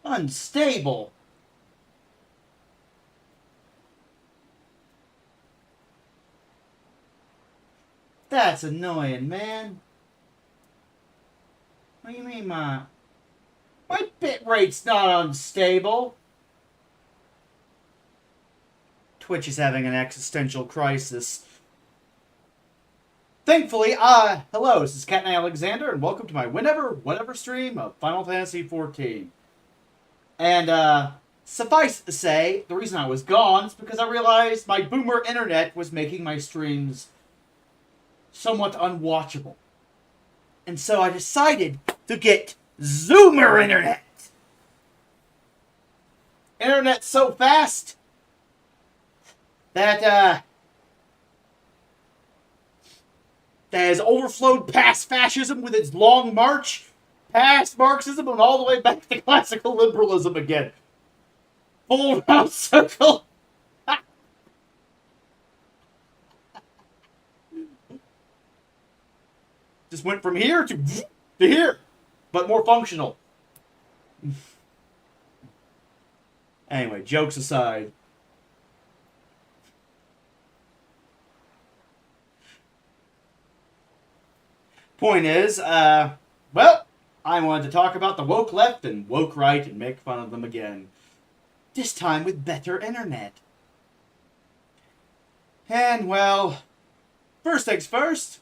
Unstable. That's annoying, man. What do you mean, my bit rate's not unstable? Twitch is having an existential crisis. Thankfully, hello, this is Cat and Alexander, and welcome to my whenever stream of Final Fantasy XIV. And, suffice to say, the reason I was gone is because I realized my boomer internet was making my streams somewhat unwatchable. And so I decided to get Zoomer internet. Internet's so fast that, that has overflowed past fascism with its long march, past Marxism, and all the way back to classical liberalism again. Full round circle. Just went from here to here, but more functional. Anyway, jokes aside. Point is, well, I wanted to talk about the woke left and woke right and make fun of them again. This time with better internet. And, well, first things first.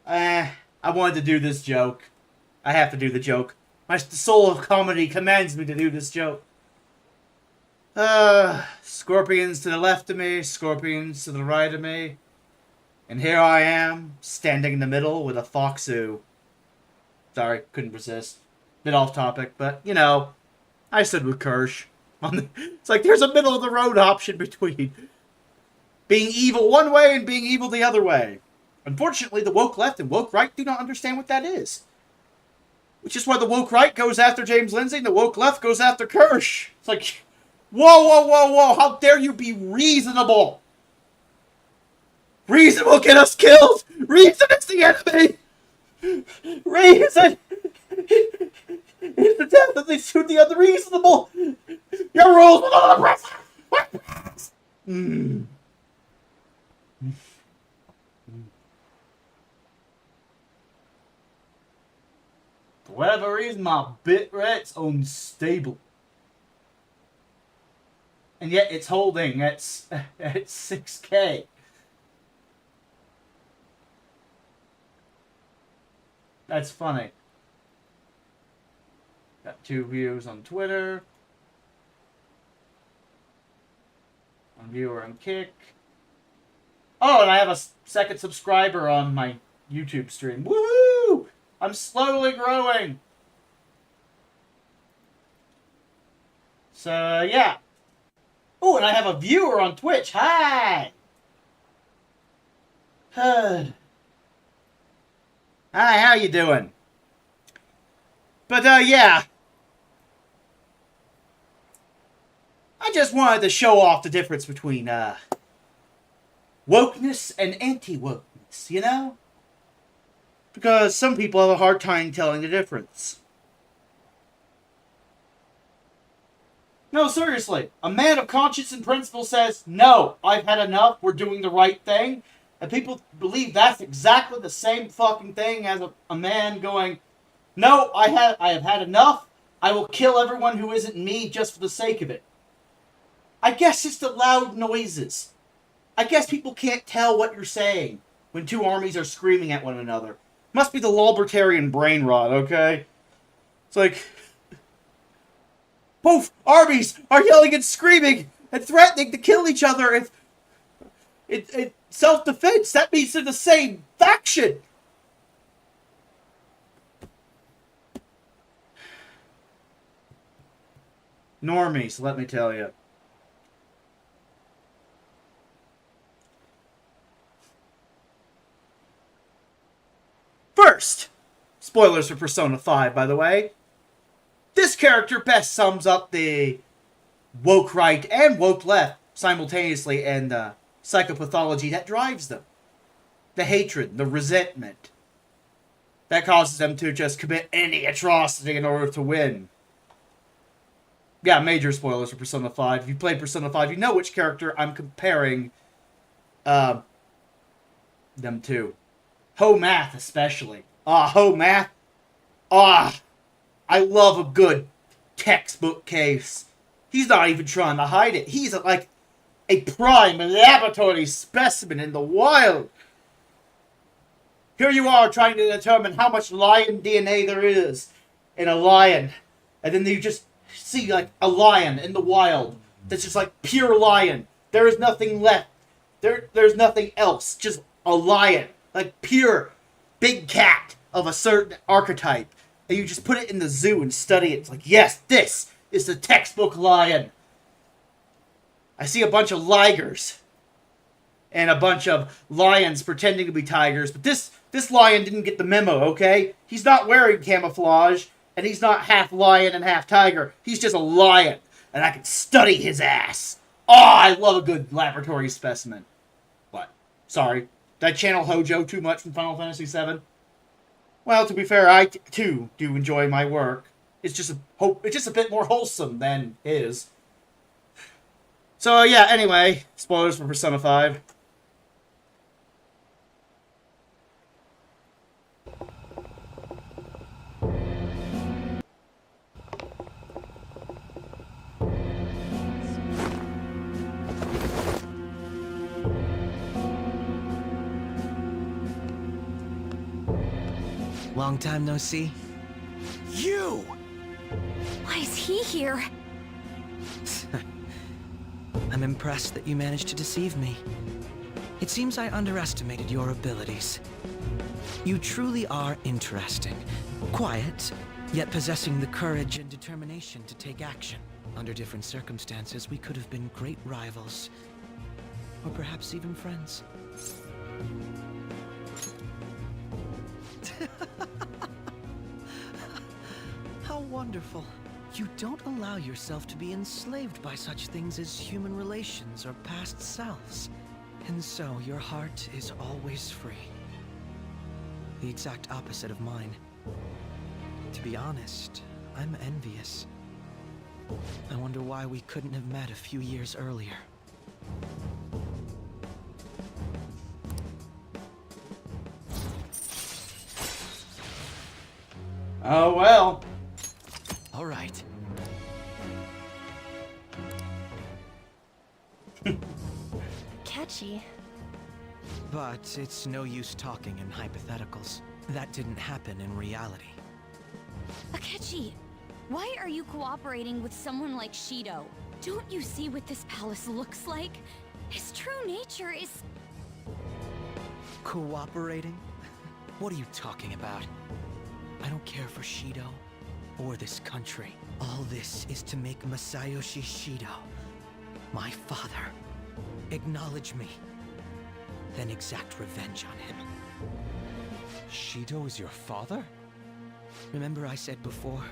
I wanted to do this joke. I have to do the joke. The soul of comedy commands me to do this joke. Scorpions to the left of me, scorpions to the right of me. And here I am, standing in the middle with a Foxu. Sorry, couldn't resist. Bit off topic, but, you know, I stood with Kirsch. It's like there's a middle of the road option between being evil one way and being evil the other way. Unfortunately, the woke left and woke right do not understand what that is. Which is why the woke right goes after James Lindsay and the woke left goes after Kirsch. It's like, whoa, whoa, whoa, whoa, how dare you be reasonable? Reason will get us killed! Reason is the enemy! Reason is the death of the unreasonable! Your rules will not oppress! For whatever reason, my bit rate's unstable. And yet it's holding at 6K. That's funny. Got 2 views on Twitter. 1 viewer on Kick. Oh, and I have a second subscriber on my YouTube stream. Woohoo! I'm slowly growing. So, yeah. Oh, and I have a viewer on Twitch. Hi! Hi, how you doing? But, yeah. I just wanted to show off the difference between, wokeness and anti-wokeness, you know? Because some people have a hard time telling the difference. No, seriously. A man of conscience and principle says, no, I've had enough, we're doing the right thing. And people believe that's exactly the same fucking thing as a man going, no, I have had enough, I will kill everyone who isn't me just for the sake of it. I guess it's the loud noises. I guess people can't tell what you're saying when 2 armies are screaming at one another. Must be the libertarian brain rot, okay? It's like, both armies are yelling and screaming and threatening to kill each other if it self-defense. That means they're the same faction. Normies, let me tell you. First, spoilers for Persona 5, by the way. This character best sums up the woke right and woke left simultaneously and the psychopathology that drives them. The hatred, the resentment, that causes them to just commit any atrocity in order to win. Yeah, major spoilers for Persona 5. If you played Persona 5, you know which character I'm comparing them to. Ho-Math, especially. Ho-Math. I love a good textbook case. He's not even trying to hide it. He's like a prime laboratory specimen in the wild. Here you are trying to determine how much lion DNA there is in a lion. And then you just see like a lion in the wild that's just like pure lion. There is nothing left. There's nothing else. Just a lion. Like pure big cat of a certain archetype. And you just put it in the zoo and study it. It's like, yes, this is the textbook lion. I see a bunch of ligers and a bunch of lions pretending to be tigers, but this lion didn't get the memo, okay? He's not wearing camouflage, and he's not half lion and half tiger. He's just a lion, and I can study his ass. I love a good laboratory specimen. What? Sorry. Did I channel Hojo too much from Final Fantasy VII? Well, to be fair, I too do enjoy my work. It's just a bit more wholesome than his. So yeah, anyway, spoilers for Persona 5. Long time no see. You! Why is he here? I'm impressed that you managed to deceive me. It seems I underestimated your abilities. You truly are interesting. Quiet, yet possessing the courage and determination to take action. Under different circumstances, we could have been great rivals. Or perhaps even friends. How wonderful. You don't allow yourself to be enslaved by such things as human relations or past selves. And so your heart is always free. The exact opposite of mine. To be honest, I'm envious. I wonder why we couldn't have met a few years earlier. Oh well. All right. Catchy. But it's no use talking in hypotheticals. That didn't happen in reality. Akechi, why are you cooperating with someone like Shido? Don't you see what this palace looks like? His true nature is... Cooperating? What are you talking about? I don't care for Shido, or this country. All this is to make Masayoshi Shido, my father, acknowledge me, then exact revenge on him. Shido is your father? Remember I said before,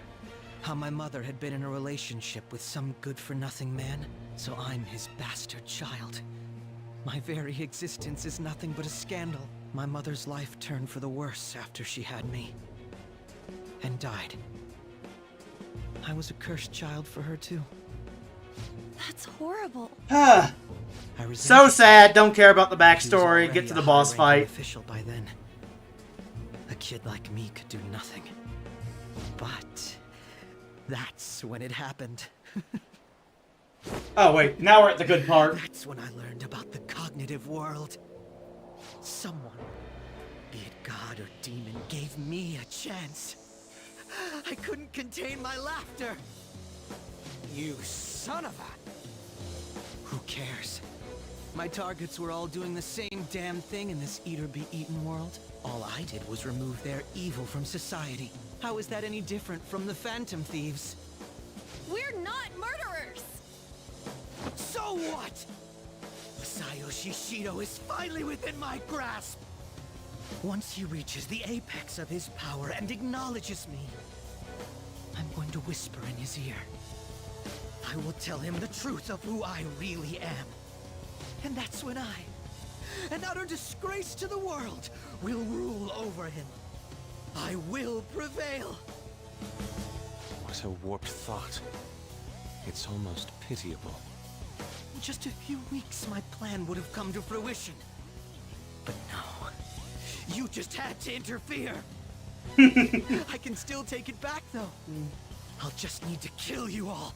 how my mother had been in a relationship with some good-for-nothing man? So I'm his bastard child. My very existence is nothing but a scandal. My mother's life turned for the worse after she had me. And died. I was a cursed child for her too. That's horrible. I So sad. Don't care about the He was backstory. already Get to a the boss high-ranking fight. official by then. A kid like me could do nothing. But that's when it happened. Oh wait, now we're at the good part. That's when I learned about the cognitive world. Someone, be it God or demon, gave me a chance. I couldn't contain my laughter. You son of a... Who cares? My targets were all doing the same damn thing in this eat-or-be-eaten world. All I did was remove their evil from society. How is that any different from the Phantom Thieves? We're not murderers! So what? Masayoshi Shido is finally within my grasp! Once he reaches the apex of his power and acknowledges me, I'm going to whisper in his ear. I will tell him the truth of who I really am. And that's when I, an utter disgrace to the world, will rule over him. I will prevail. What a warped thought. It's almost pitiable. In just a few weeks, my plan would have come to fruition. But no. You just had to interfere. I can still take it back, though. I'll just need to kill you all.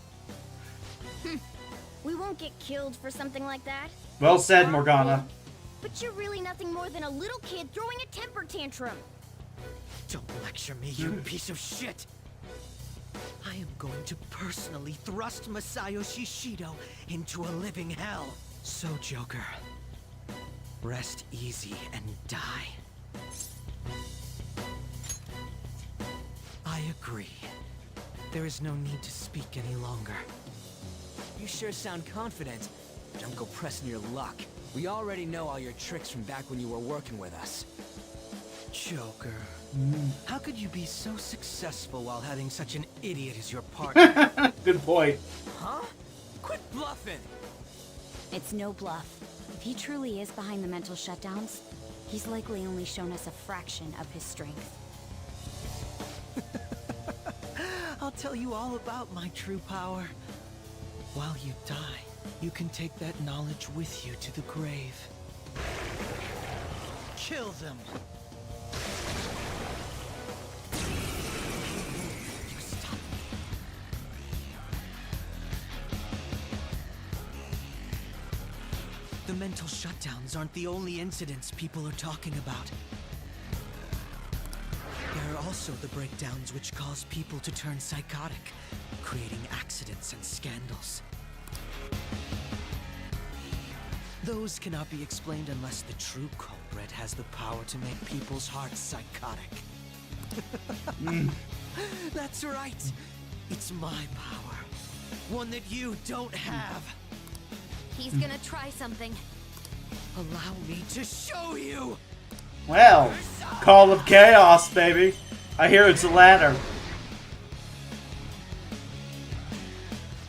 We won't get killed for something like that. Well said, Morgana. But you're really nothing more than a little kid throwing a temper tantrum. Don't lecture me, you piece of shit. I am going to personally thrust Masayoshi Shido into a living hell. So, Joker, rest easy and die. I agree. There is no need to speak any longer. You sure sound confident. Don't go pressing your luck. We already know all your tricks from back when you were working with us. Joker, how could you be so successful while having such an idiot as your partner? Good point. Huh? Quit bluffing! It's no bluff. If he truly is behind the mental shutdowns, he's likely only shown us a fraction of his strength. I'll tell you all about my true power. While you die, you can take that knowledge with you to the grave. Kill them! You stop. The mental shutdowns aren't the only incidents people are talking about. There are also the breakdowns which cause people to turn psychotic, creating accidents and scandals. Those cannot be explained unless the true culprit has the power to make people's hearts psychotic. That's right. It's my power. One that you don't have. He's gonna try something. Allow me to show you! Well, Call of Chaos, baby. I hear it's a ladder.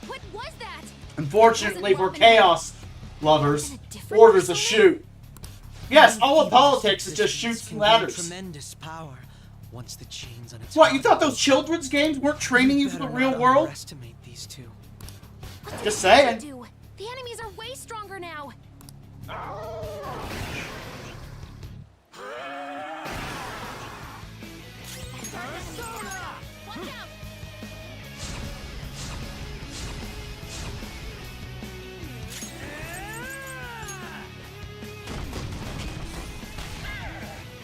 What was that? Unfortunately for Chaos lovers, orders a shoot. Yes, all of politics is just shoots and ladders. Tremendous power. Once the chains on its What, you heart thought those children's games weren't training you for the better real not world? underestimate these two. Just saying. Do. The enemies are way stronger now. Watch out!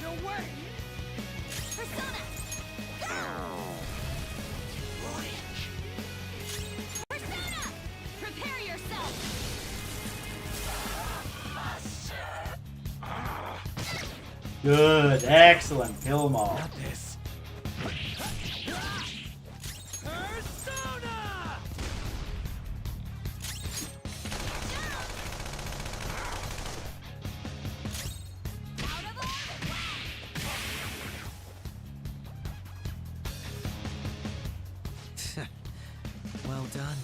No way! Persona! Persona! Prepare yourself! Good, excellent. Kill them all. Not this. Persona! Out of order! Well done.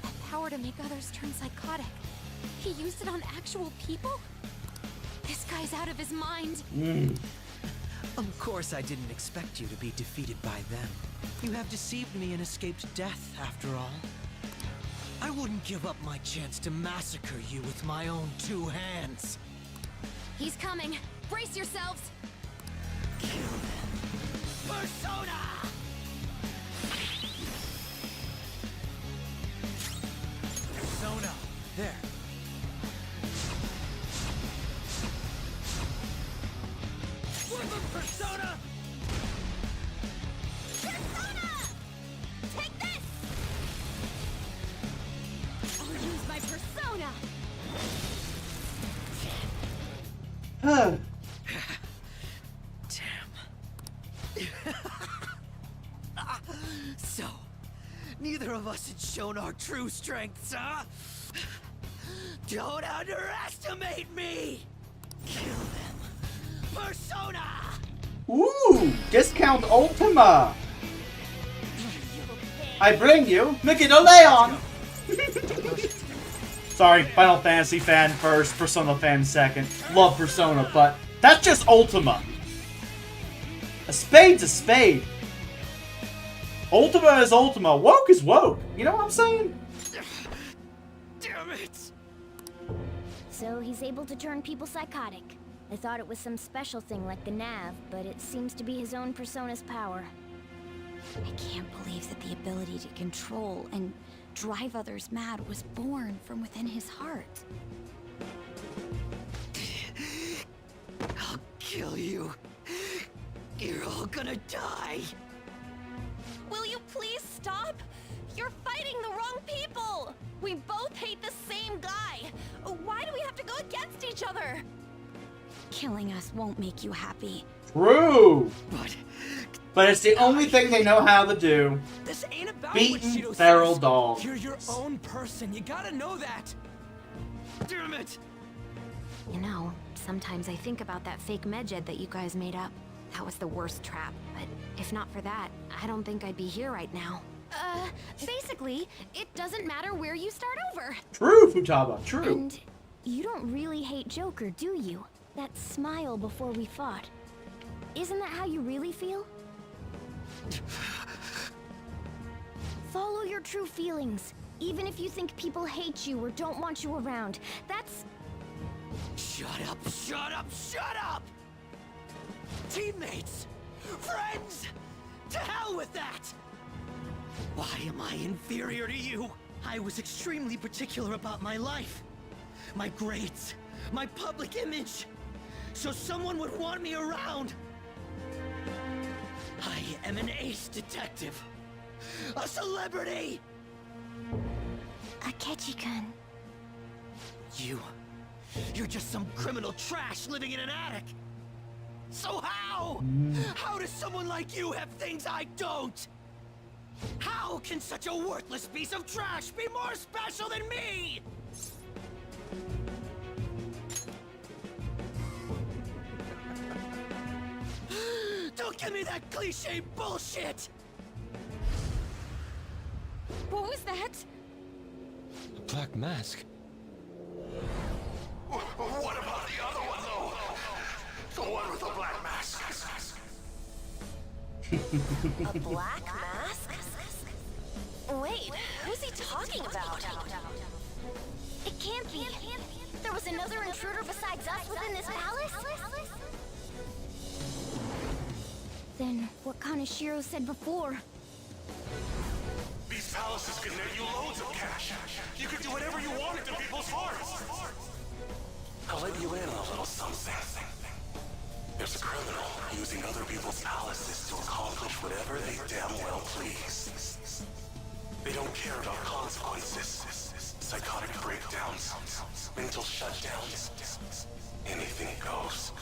That power to make others turn psychotic. He used it on actual people? This guy's out of his mind. Of course I didn't expect you to be defeated by them. You have deceived me and escaped death, after all. I wouldn't give up my chance to massacre you with my own two hands. He's coming. Brace yourselves. Persona! Persona! There. Persona! Persona! Take this! I'll use my persona! So, neither of us had shown our true strengths, huh? Don't underestimate me! Kill them. Persona! Ooh, discount Ultima. I bring you Mickey de Leon. Sorry, Final Fantasy fan first, Persona fan second. Love Persona, but that's just Ultima. A spade's a spade. Ultima is Ultima. Woke is woke. You know what I'm saying? Damn it! So he's able to turn people psychotic. I thought it was some special thing like the Nav, but it seems to be his own persona's power. I can't believe that the ability to control and drive others mad was born from within his heart. I'll kill you. You're all gonna die. Will you please stop? You're fighting the wrong people! We both hate the same guy! Why do we have to go against each other? Killing us won't make you happy. True. But It's the only thing they know how to do. this ain't about Beaten what Shido feral says. dogs. You're your own person. You gotta know that. Damn it! You know, sometimes I think about that fake medjed that you guys made up. That was the worst trap, but if not for that, I don't think I'd be here right now. Basically, it doesn't matter where you start over. True, Futaba. True. And you don't really hate Joker, do you? That smile before we fought. Isn't that how you really feel? Follow your true feelings, even if you think people hate you or don't want you around. That's... Shut up, shut up, shut up! Teammates! Friends! To hell with that! Why am I inferior to you? I was extremely particular about my life. My grades. My public image. So someone would want me around. I am an ace detective. A celebrity! Akechi-kun. You're just some criminal trash living in an attic. So how? How does someone like you have things I don't? How can such a worthless piece of trash be more special than me? Don't give me that cliche bullshit! What was that? Black Mask? What about the other one, though? The one with the black mask. A black mask? Wait, who's he talking about? It can't be. There was another intruder besides us within this palace? Then what Kaneshiro said before? These palaces can net you loads of cash. You could do whatever you wanted to people's hearts. I'll let you in on a little something. There's a criminal using other people's palaces to accomplish whatever they damn well please. They don't care about consequences, psychotic breakdowns, mental shutdowns. Anything goes.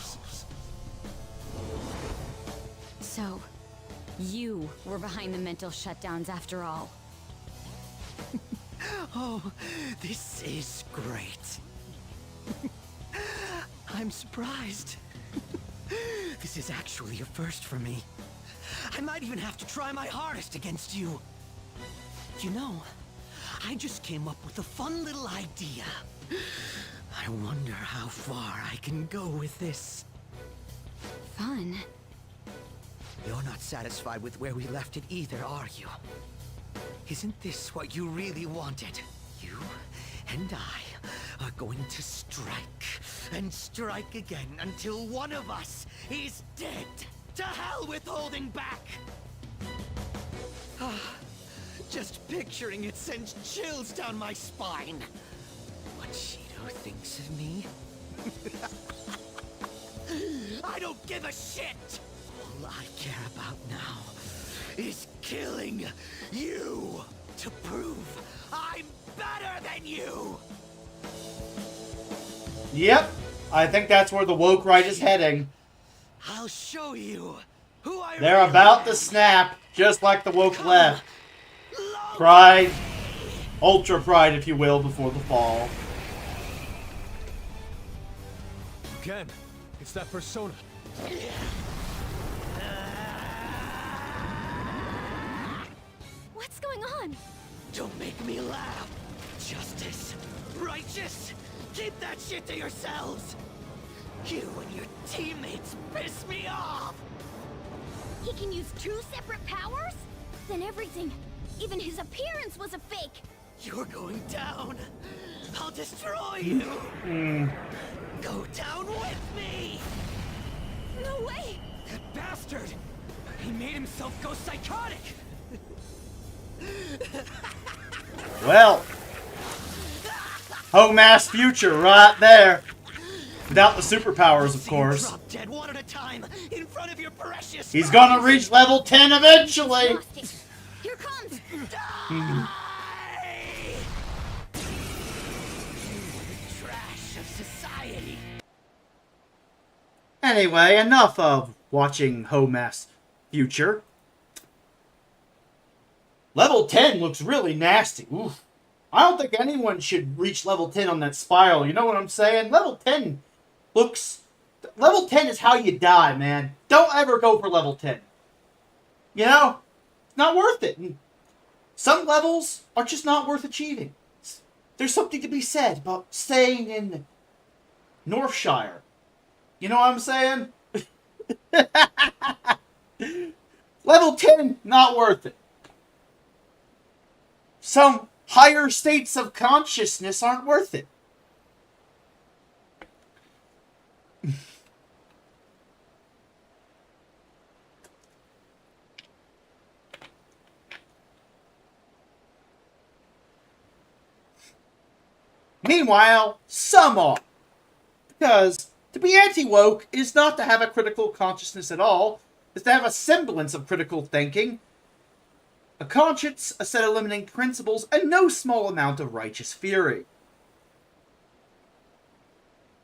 So, you were behind the mental shutdowns after all. Oh, this is great. I'm surprised. This is actually a first for me. I might even have to try my hardest against you. You know, I just came up with a fun little idea. I wonder how far I can go with this. Fun? You're not satisfied with where we left it either, are you? Isn't this what you really wanted? You and I are going to strike and strike again until one of us is dead. To hell with holding back! Just picturing it sends chills down my spine. What Shido thinks of me? I don't give a shit! All I care about now is killing you to prove I'm better than you! Yep. I think that's where the woke right is heading. I'll show you who I They're really about am. to snap, just like the woke left. Love Pride. Ultra pride, if you will, before the fall. Again, it's that persona. What's going on? Don't make me laugh. Justice. Righteous. Keep that shit to yourselves. You and your teammates piss me off. He can use 2 separate powers? Then everything, even his appearance, was a fake. You're going down. I'll destroy you. Go down with me. No way! That bastard! He made himself go psychotic! Well, Homass Future right there. Without the superpowers, of course. Drop dead one at a time in front of your precious. He's gonna reach level 10 eventually. Lost it. Here comes! Die! Trash of society. Anyway, enough of watching Homass Future. Level 10 looks really nasty. Oof. I don't think anyone should reach level 10 on that spiral. You know what I'm saying? Level 10 looks... Level 10 is how you die, man. Don't ever go for level 10. You know? It's not worth it. Some levels are just not worth achieving. There's something to be said about staying in Northshire. You know what I'm saying? Level 10, not worth it. Some higher states of consciousness aren't worth it. Meanwhile, some are. Because to be anti-woke is not to have a critical consciousness at all. It's to have a semblance of critical thinking, a conscience, a set of limiting principles, and no small amount of righteous fury.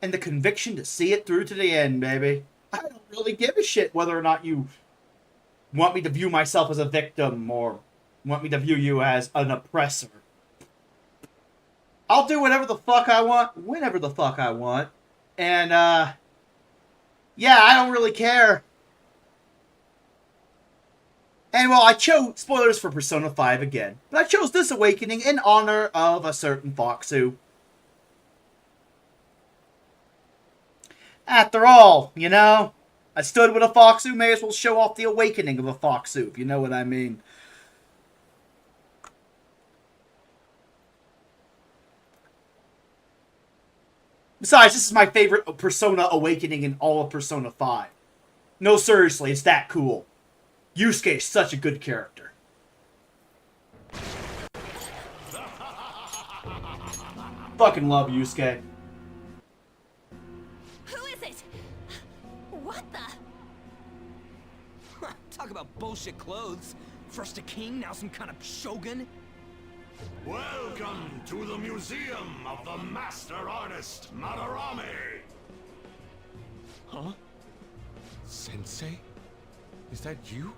And the conviction to see it through to the end, baby. I don't really give a shit whether or not you want me to view myself as a victim or want me to view you as an oppressor. I'll do whatever the fuck I want, whenever the fuck I want. And, yeah, I don't really care. And, well, I chose, spoilers for Persona 5 again, but I chose this awakening in honor of a certain Foxu. After all, you know, I stood with a Foxu, may as well show off the awakening of a Foxu, if you know what I mean. Besides, this is my favorite Persona awakening in all of Persona 5. No, seriously, it's that cool. Yusuke is such a good character. Fucking love Yusuke. Who is it? What the? Talk about bullshit clothes. First a king, now some kind of shogun. Welcome to the Museum of the Master Artist, Madarame! Huh? Sensei? Is that you?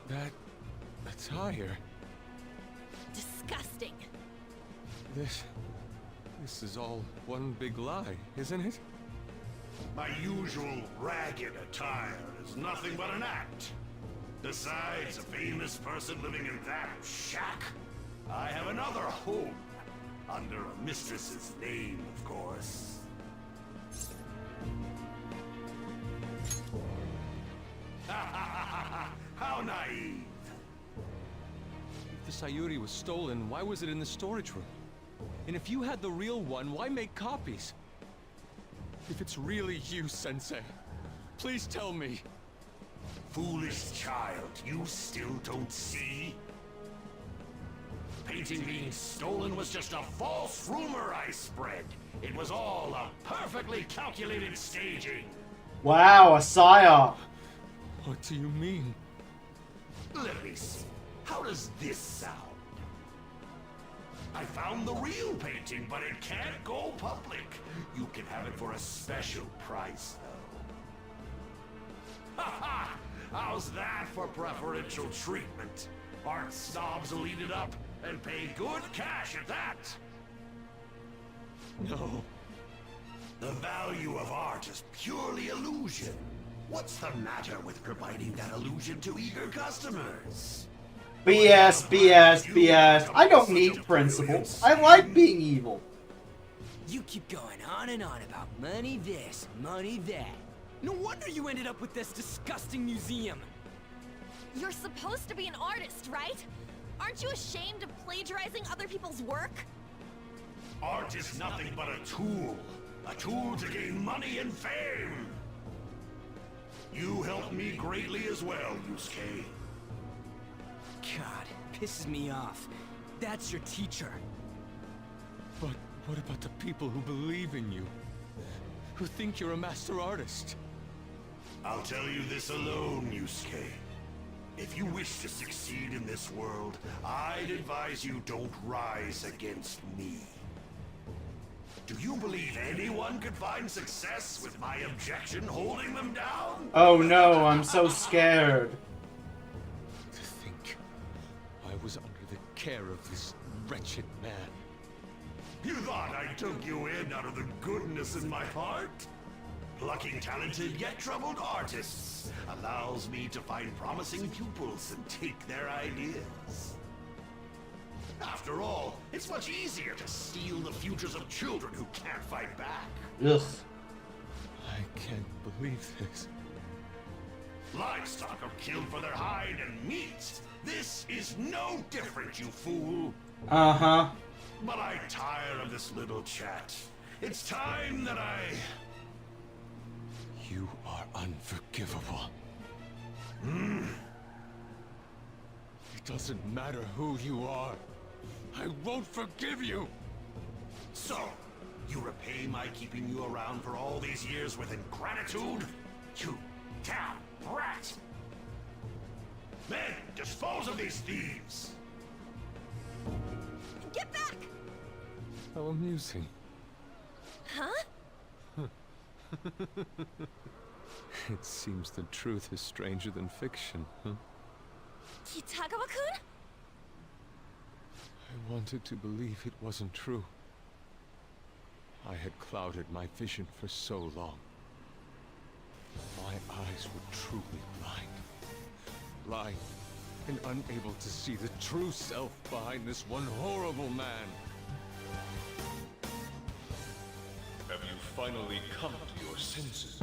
That attire? Disgusting. This is all one big lie, isn't it? My usual ragged attire is nothing but an act. Besides a famous person living in that shack, I have another home, under a mistress's name, of course. How naive. If the Sayuri was stolen, why was it in the storage room? And if you had the real one, why make copies? If it's really you, Sensei, please tell me. Foolish child, you still don't see? Painting being stolen was just a false rumor I spread. It was all a perfectly calculated staging. Wow, a psyop. What do you mean? Let me see. How does this sound? I found the real painting, but it can't go public. You can have it for a special price, though. Ha ha! How's that for preferential treatment? Art snobs will eat it up and pay good cash at that. No. The value of art is purely illusion. What's the matter with providing that illusion to eager customers? BS, BS, BS. I don't need principles. I like being evil. You keep going on and on about money this, money that. No wonder you ended up with this disgusting museum. You're supposed to be an artist, right? Aren't you ashamed of plagiarizing other people's work? Art is nothing but a tool. A tool to gain money and fame. You helped me greatly as well, Yusuke. God, pisses me off. That's your teacher. But what about the people who believe in you? Who think you're a master artist? I'll tell you this alone, Yusuke. If you wish to succeed in this world, I'd advise you don't rise against me. Do you believe anyone could find success with my objection holding them down? Oh no, I'm so scared. To think I was under the care of this wretched man. You thought I took you in out of the goodness in my heart? Plucking talented yet troubled artists allows me to find promising pupils and take their ideas. After all, it's much easier to steal the futures of children who can't fight back. Ugh. I can't believe this. Livestock are killed for their hide and meat. This is no different, you fool. Uh-huh. But I tire of this little chat. It's time that I... You are unforgivable. It doesn't matter who you are. I won't forgive you! So, you repay my keeping you around for all these years with ingratitude? You damn brat! Men, dispose of these thieves! Get back! How amusing. Huh? It seems the truth is stranger than fiction, huh? Kitagawa-kun? I wanted to believe it wasn't true. I had clouded my vision for so long. My eyes were truly blind. Blind and unable to see the true self behind this one horrible man. Have you finally come to your senses?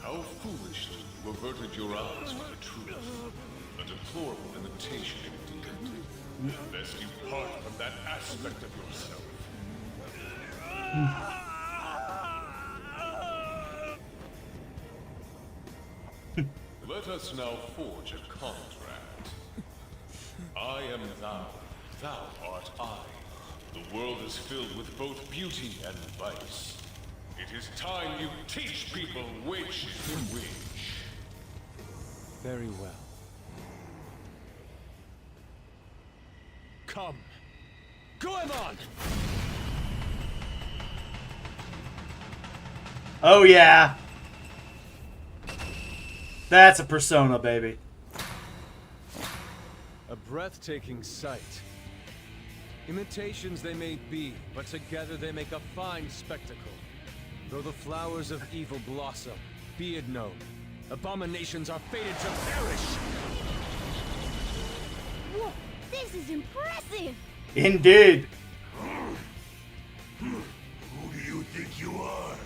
How foolishly you averted your eyes from the truth. A deplorable imitation indeed. Lest you part from that aspect of yourself. Let us now forge a contract. I am thou, thou art I. The world is filled with both beauty and vice. It is time you teach people which is which. Very well. Come. Goemon! Oh yeah. That's a persona, baby. A breathtaking sight. Imitations they may be, but together they make a fine spectacle. Though the flowers of evil blossom, be it known, abominations are fated to perish! Whoa, this is impressive! Indeed. Who do you think you are?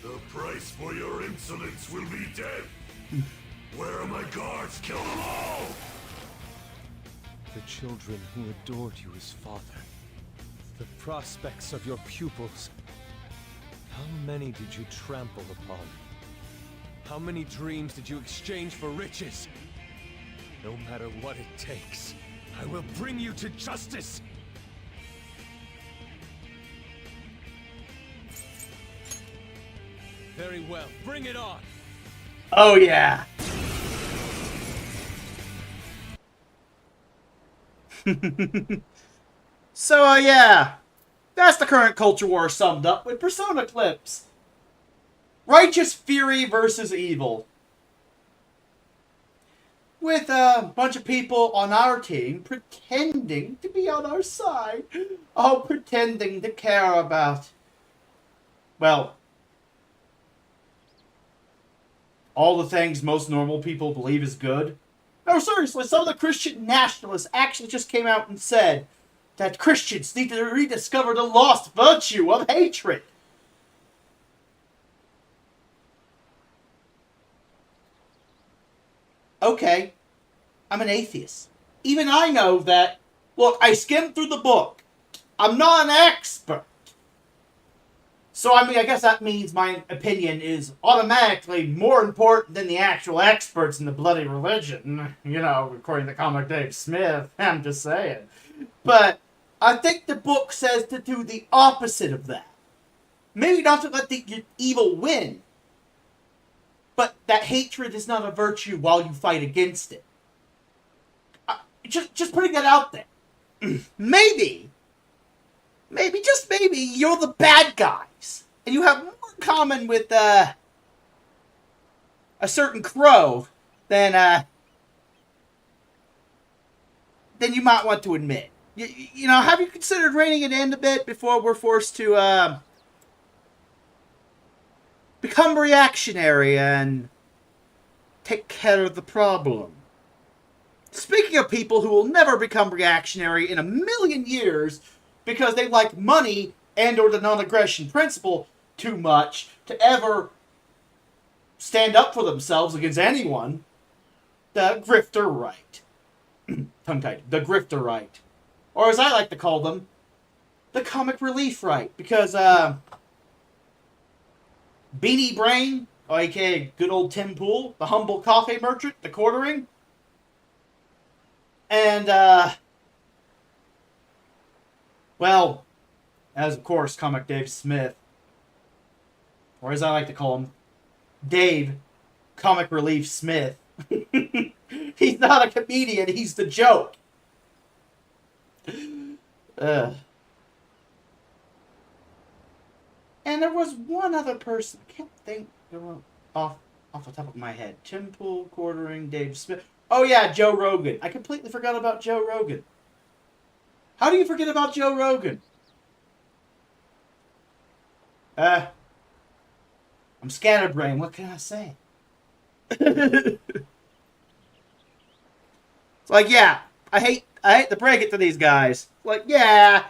The price for your insolence will be death. Where are my guards? Kill them all! The children who adored you as father. The prospects of your pupils. How many did you trample upon? How many dreams did you exchange for riches? No matter what it takes, I will bring you to justice! Very well, bring it on! Oh yeah. So yeah, that's the current culture war summed up with Persona clips. Righteous fury versus evil. With a bunch of people on our team pretending to be on our side. Oh, pretending to care about, well, all the things most normal people believe is good. No, seriously, some of the Christian nationalists actually just came out and said that Christians need to rediscover the lost virtue of hatred. Okay, I'm an atheist. Even I know that. Look, I skimmed through the book. I'm not an expert. So, I mean, I guess that means my opinion is automatically more important than the actual experts in the bloody religion. You know, according to Comic Dave Smith. I'm just saying. But I think the book says to do the opposite of that. Maybe not to let the evil win. But that hatred is not a virtue while you fight against it. Just putting that out there. Maybe, just maybe, you're the bad guys. And you have more in common with, a certain crow than you might want to admit. You know, have you considered reining it in a bit before we're forced to, become reactionary and take care of the problem? Speaking of people who will never become reactionary in a million years because they like money and or the non-aggression principle too much to ever stand up for themselves against anyone, the grifter right. Tongue-tied. The grifter right. Or as I like to call them, the comic relief right. Because, Beanie Brain, aka good old Tim Pool, the humble coffee merchant, the quartering, and, well, as of course, Comic Dave Smith, or as I like to call him, Dave Comic Relief Smith. He's not a comedian, he's the joke. And there was one other person, I can't think, off the top of my head. Tim Pool, quartering, Dave Smith. Oh yeah, Joe Rogan. I completely forgot about Joe Rogan. How do you forget about Joe Rogan? I'm scatterbrained. What can I say? It's like, yeah, I hate to break it to these guys. Like, yeah,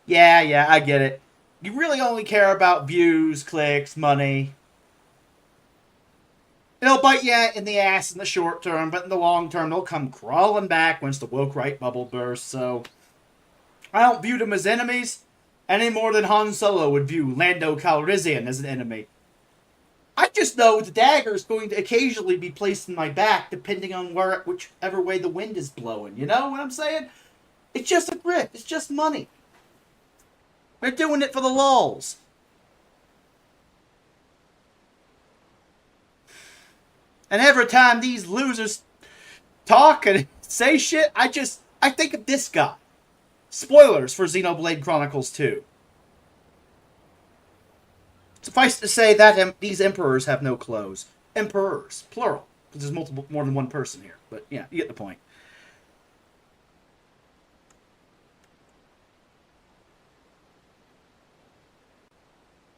I get it. You really only care about views, clicks, money. It'll bite you in the ass in the short term, but in the long term, they'll come crawling back once the woke right bubble bursts, so I don't view them as enemies any more than Han Solo would view Lando Calrissian as an enemy. I just know the dagger is going to occasionally be placed in my back depending on whichever way the wind is blowing. You know what I'm saying? It's just a grip. It's just money. They're doing it for the lulz. And every time these losers talk and say shit, I think of this guy. Spoilers for Xenoblade Chronicles 2. Suffice to say that these emperors have no clothes. Emperors, plural, because there's more than one person here. But yeah, you get the point.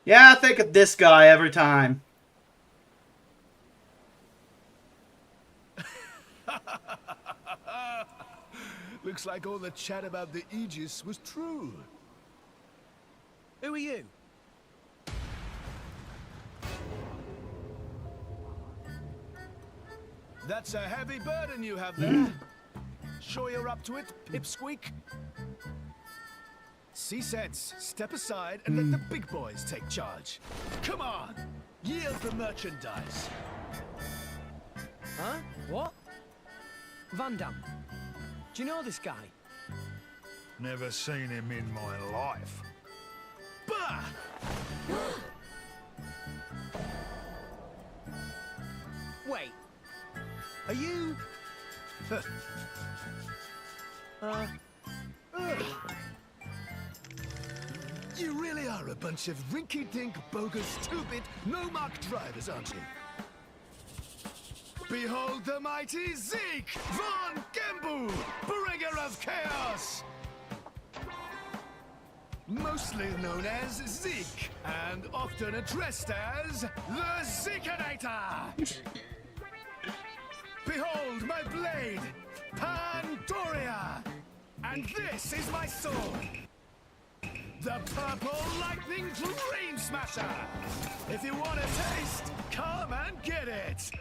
Yeah, I think of this guy every time. Looks like all the chat about the Aegis was true. Who are you? That's a heavy burden you have there. Sure you're up to it, Pipsqueak? See sense, step aside and let the big boys take charge. Come on, yield the merchandise. Huh? What? Van Damme. Do you know this guy? Never seen him in my life. Bah! Wait. Are you... You really are a bunch of rinky-dink, bogus, stupid, no-mark drivers, aren't you? Behold the mighty Zeke von Gembu, bringer of chaos! Mostly known as Zeke, and often addressed as the Zekenator! Behold my blade, Pandoria! And this is my sword, the Purple Lightning Dream Smasher! If you want a taste, come and get it!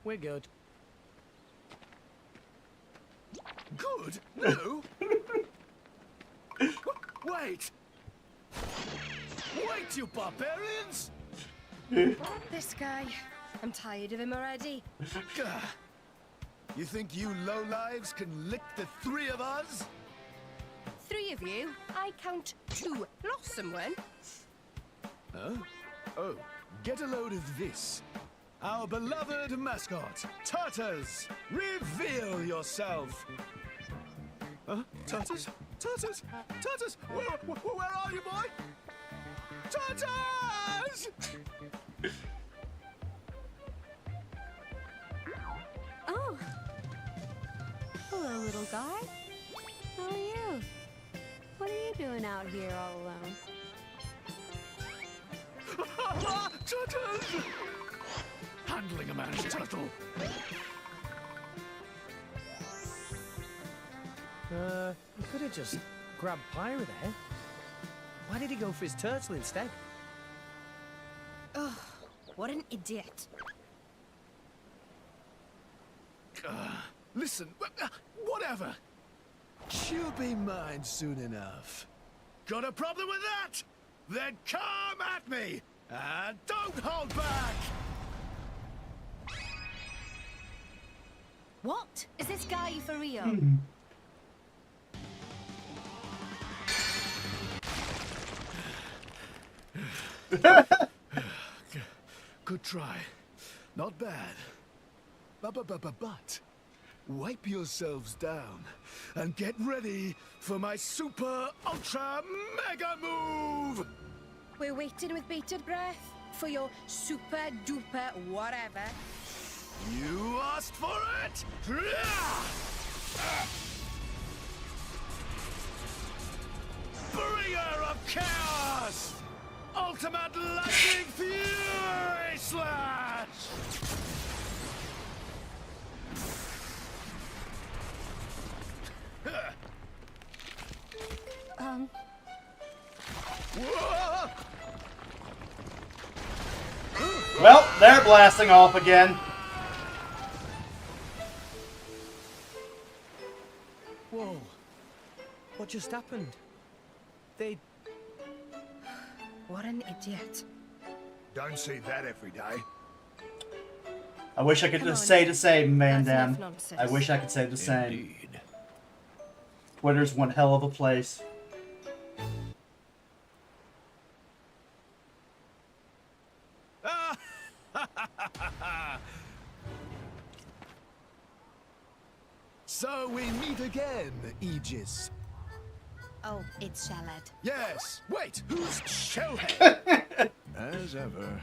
we're good. Good? No? Wait! Wait, you barbarians! This guy. I'm tired of him already. Gah. You think you lowlives can lick the three of us? 3 of you? I count 2. Lost someone? Huh? Oh, get a load of this. Our beloved mascot, Turtles! Reveal yourself! Huh? Turtles? Turtles? Turtles! Where are you, boy? Turtles! Oh. Hello, little guy. How are you? What are you doing out here all alone? Turtles! Handling a man's turtle. You could have just grabbed Pyra there. Why did he go for his turtle instead? Oh, what an idiot. Listen, whatever. She'll be mine soon enough. Got a problem with that? Then come at me! And don't hold back! What? Is this guy for real? Good try. Not bad. But wipe yourselves down and get ready for my super ultra mega move! We're waiting with bated breath for your super duper whatever. You asked for it! Bringer of Chaos! Ultimate Lightning Fury Slash! Well, they're blasting off again. Whoa. What just happened? They... What an idiot. Don't see that every day. I wish I could Come just on. say the same, Van That's enough Damme. nonsense. I wish I could say the same. Indeed. Twitter's one hell of a place. So we meet again, Aegis. Oh, it's Shallad. Yes. Wait, who's Shellhead? As ever,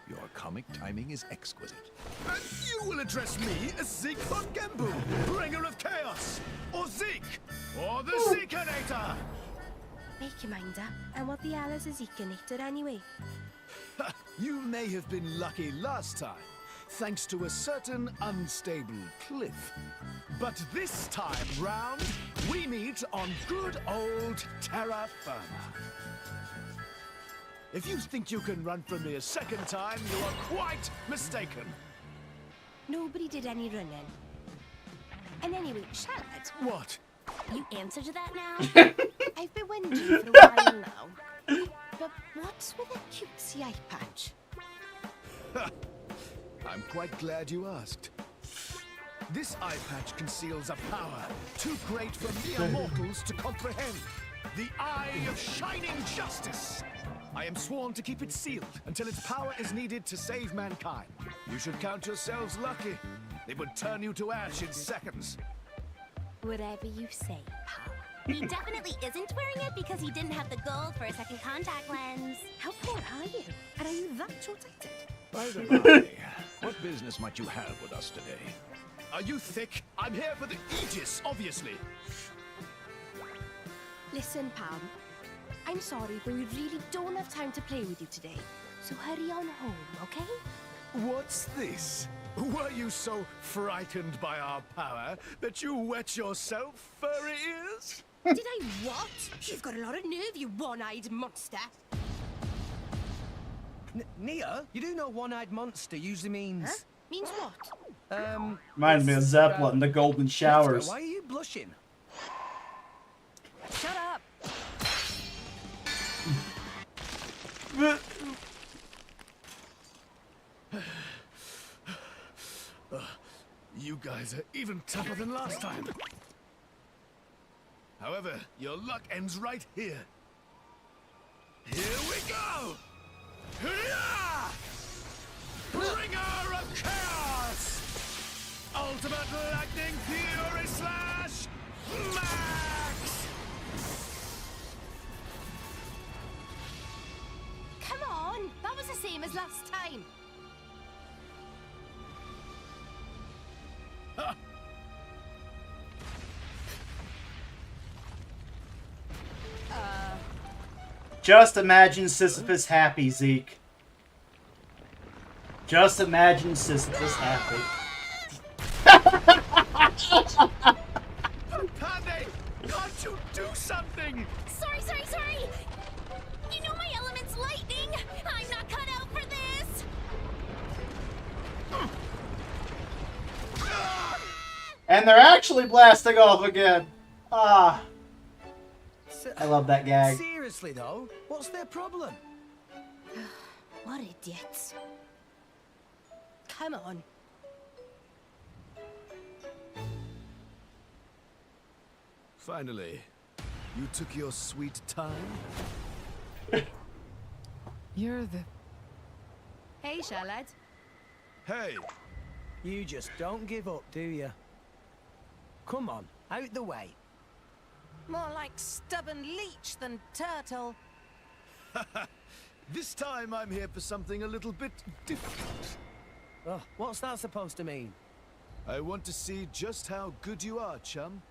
your comic timing is exquisite. And you will address me as Zeke von Gembu, bringer of chaos, or Zeke, or the Zekenator. Make your mind up. And what the hell is a Zekenator anyway? You may have been lucky last time, thanks to a certain unstable cliff. But this time round, we meet on good old terra firma. If you think you can run from me a second time, you are quite mistaken. Nobody did any running. And anyway, Shallad, What? You answer to that now? I've been wondering for a while now. But what's with a cutesy eye patch? I'm quite glad you asked. This eye patch conceals a power too great for mere mortals to comprehend. The Eye of Shining Justice. I am sworn to keep it sealed until its power is needed to save mankind. You should count yourselves lucky. It would turn you to ash in seconds. Whatever you say, pal. He definitely isn't wearing it because he didn't have the gold for a second contact lens. How poor are you? And are you that short-sighted? By the way, what business might you have with us today? Are you thick? I'm here for the Aegis, obviously. Listen, pal. I'm sorry, but we really don't have time to play with you today. So hurry on home, okay? What's this? Were you so frightened by our power that you wet yourself, furry ears? Did I what? You've got a lot of nerve, you one-eyed monster. Nia, you do know one-eyed monster usually means... Huh? Means what? Reminds me of Zeppelin, the Golden Showers. Why are you blushing? Shut up. You guys are even tougher than last time. However, your luck ends right here. Here we go! Hurrah! Bringer of Chaos! Ultimate Lightning Fury Slash Max! Come on, that was the same as last time. Just imagine Sisyphus happy, Zeke. Just imagine Sisyphus happy. Pandy! Can't you do something? Sorry. You know my element's lightning. I'm not cut out for this. And they're actually blasting off again. Ah. I love that gag. Seriously though, what's their problem? What idiots. Come on. Finally, you took your sweet time. You're the... Hey, Charlotte. Hey, You just don't give up, do you? Come on, out the way. More like stubborn leech than turtle. this time I'm here for something a little bit different. Oh, what's that supposed to mean? I want to see just how good you are, chum.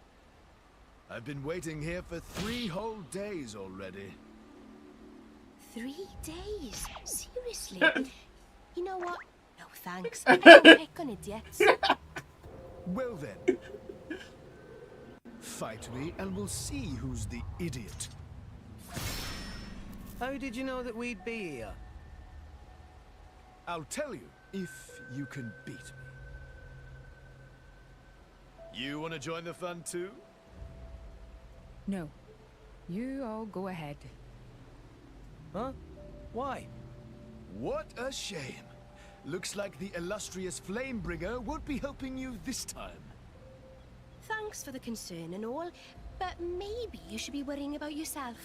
I've been waiting here for 3 whole days already. 3 days? Seriously? You know what? No thanks. I don't pick on idiots. Well then. Fight me and we'll see who's the idiot. How did you know that we'd be here? I'll tell you if you can beat me. You want to join the fun too? No. You all go ahead. Huh? Why? What a shame. Looks like the illustrious Flamebringer won't be helping you this time. Thanks for the concern and all, but maybe you should be worrying about yourself.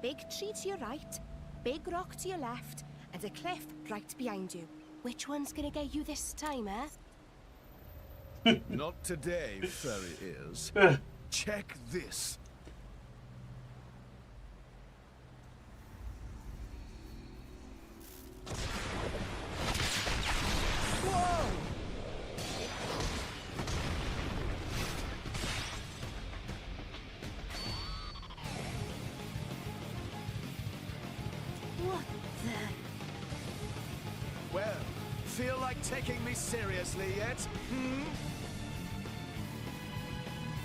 Big tree to your right, big rock to your left, and a cliff right behind you. Which one's gonna get you this time, eh? Not today, furry ears. Check this. Whoa! What the? Well, feel like taking me seriously yet? Hmm?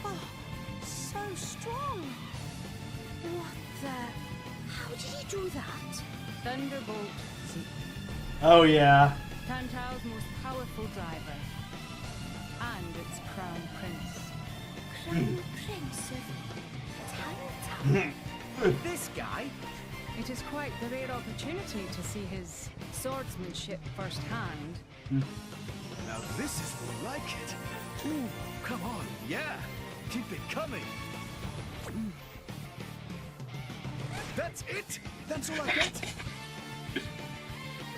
Oh, so strong. What the? How did he do that? Thunderbolt. Oh yeah. Tantal's most powerful driver. And its crown prince. Crown Prince of Tantal. This guy? It is quite the rare opportunity to see his swordsmanship firsthand. Now this is more like it. Ooh, come on, yeah. Keep it coming. That's it? That's all I get?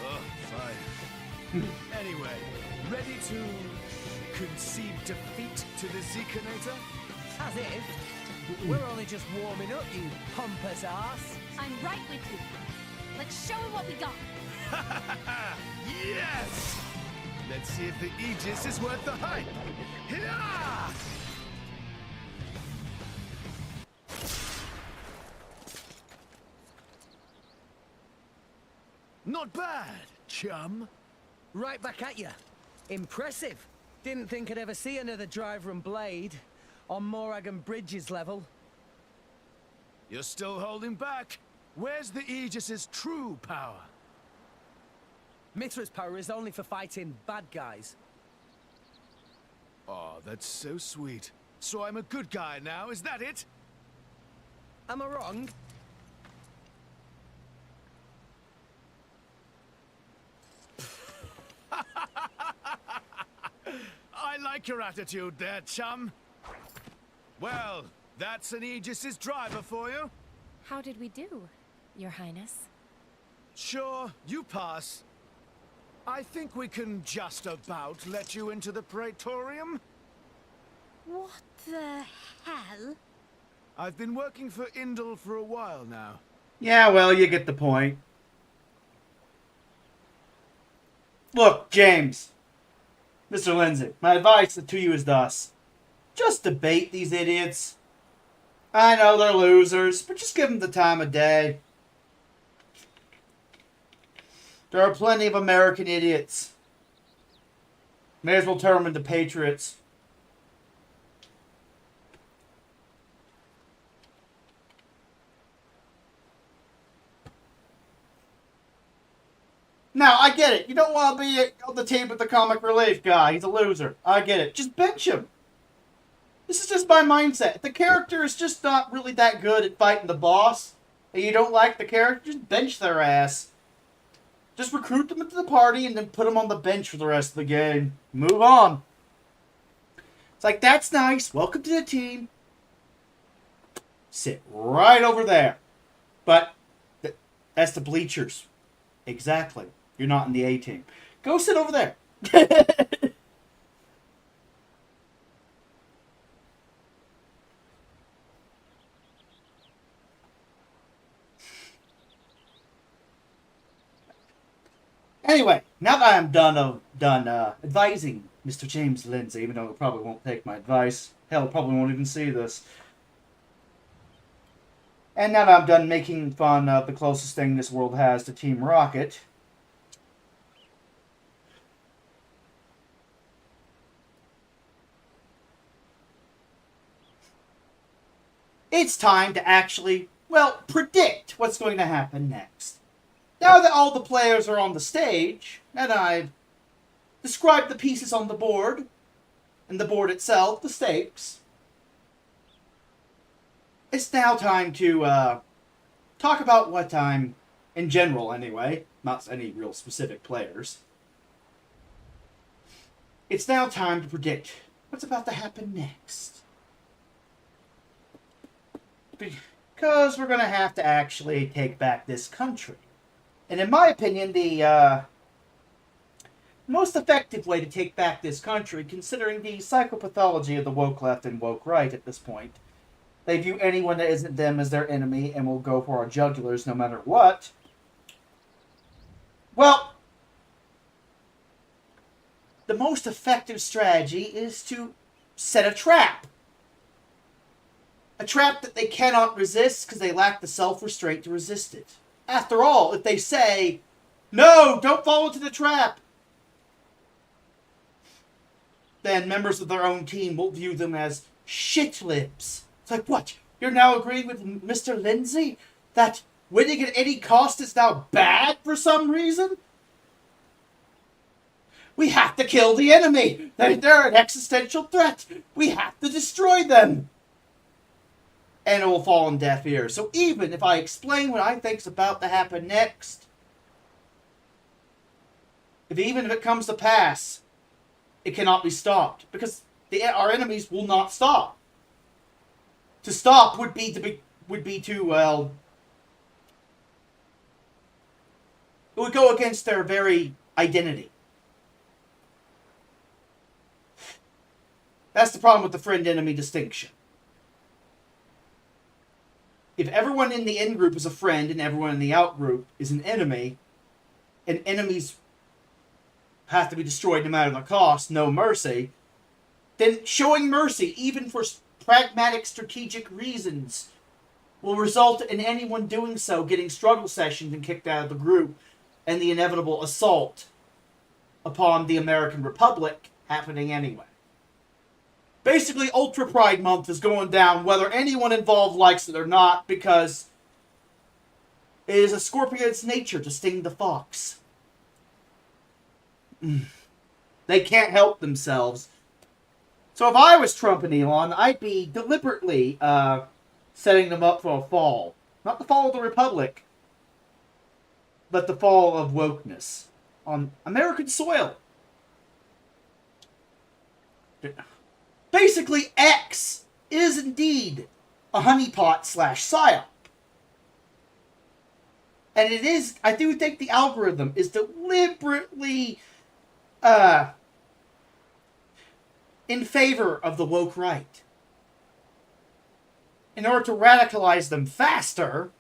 Oh, fine. Anyway, ready to concede defeat to the Zekinator? As if. We're only just warming up, you pompous ass. I'm right with you. Let's show him what we got. Yes! Let's see if the Aegis is worth the hype. Hiya! Not bad, chum. Right back at you. Impressive. Didn't think I'd ever see another driver and blade on Morag and Bridges level. You're still holding back. Where's the Aegis's true power? Mithra's power is only for fighting bad guys. Oh, that's so sweet. So I'm a good guy now, is that it? Am I wrong? I like your attitude there, chum. Well, that's an Aegis's driver for you. How did we do, Your Highness? Sure, you pass. I think we can just about let you into the Praetorium. What the hell? I've been working for Indel for a while now. Yeah, well, you get the point. Look, James. Mr. Lindsay, my advice to you is thus. Just debate these idiots. I know they're losers, but just give them the time of day. There are plenty of American idiots. May as well turn them into patriots. Now, I get it. You don't want to be on the team with the comic relief guy. He's a loser. I get it. Just bench him. This is just my mindset. If the character is just not really that good at fighting the boss, and you don't like the character, just bench their ass. Just recruit them into the party and then put them on the bench for the rest of the game. Move on. It's like, that's nice. Welcome to the team. Sit right over there. But that's the bleachers. Exactly. You're not in the A team. Go sit over there. Anyway, now that I'm done advising Mr. James Lindsay, even though he probably won't take my advice, hell, probably won't even see this. And now that I'm done making fun of the closest thing this world has to Team Rocket, it's time to actually, well, predict what's going to happen next. Now that all the players are on the stage, and I've described the pieces on the board, and the board itself, the stakes, it's now time to talk about what I'm, in general anyway, not any real specific players. It's now time to predict what's about to happen next. Because we're going to have to actually take back this country. And in my opinion, the most effective way to take back this country, considering the psychopathology of the woke left and woke right at this point, they view anyone that isn't them as their enemy and will go for our jugulars no matter what. Well, the most effective strategy is to set a trap. A trap that they cannot resist because they lack the self-restraint to resist it. After all, if they say, no, don't fall into the trap, then members of their own team will view them as shit-lips. It's like, what? You're now agreeing with Mr. Lindsay that winning at any cost is now bad for some reason? We have to kill the enemy. They're an existential threat. We have to destroy them. And it will fall on deaf ears. So even if I explain what I think's about to happen next, even if it comes to pass, it cannot be stopped. Because our enemies will not stop. To stop would be to, well, it would go against their very identity. That's the problem with the friend-enemy distinction. If everyone in the in-group is a friend and everyone in the out-group is an enemy, and enemies have to be destroyed no matter the cost, no mercy, then showing mercy, even for pragmatic strategic reasons, will result in anyone doing so getting struggle sessions and kicked out of the group, and the inevitable assault upon the American Republic happening anyway. Basically, Ultra Pride Month is going down whether anyone involved likes it or not, because it is a scorpion's nature to sting the fox. They can't help themselves. So if I was Trump and Elon, I'd be deliberately setting them up for a fall. Not the fall of the Republic, but the fall of wokeness on American soil. Basically, X is indeed a honeypot / psyop. And it is, I do think the algorithm is deliberately in favor of the woke right. In order to radicalize them faster,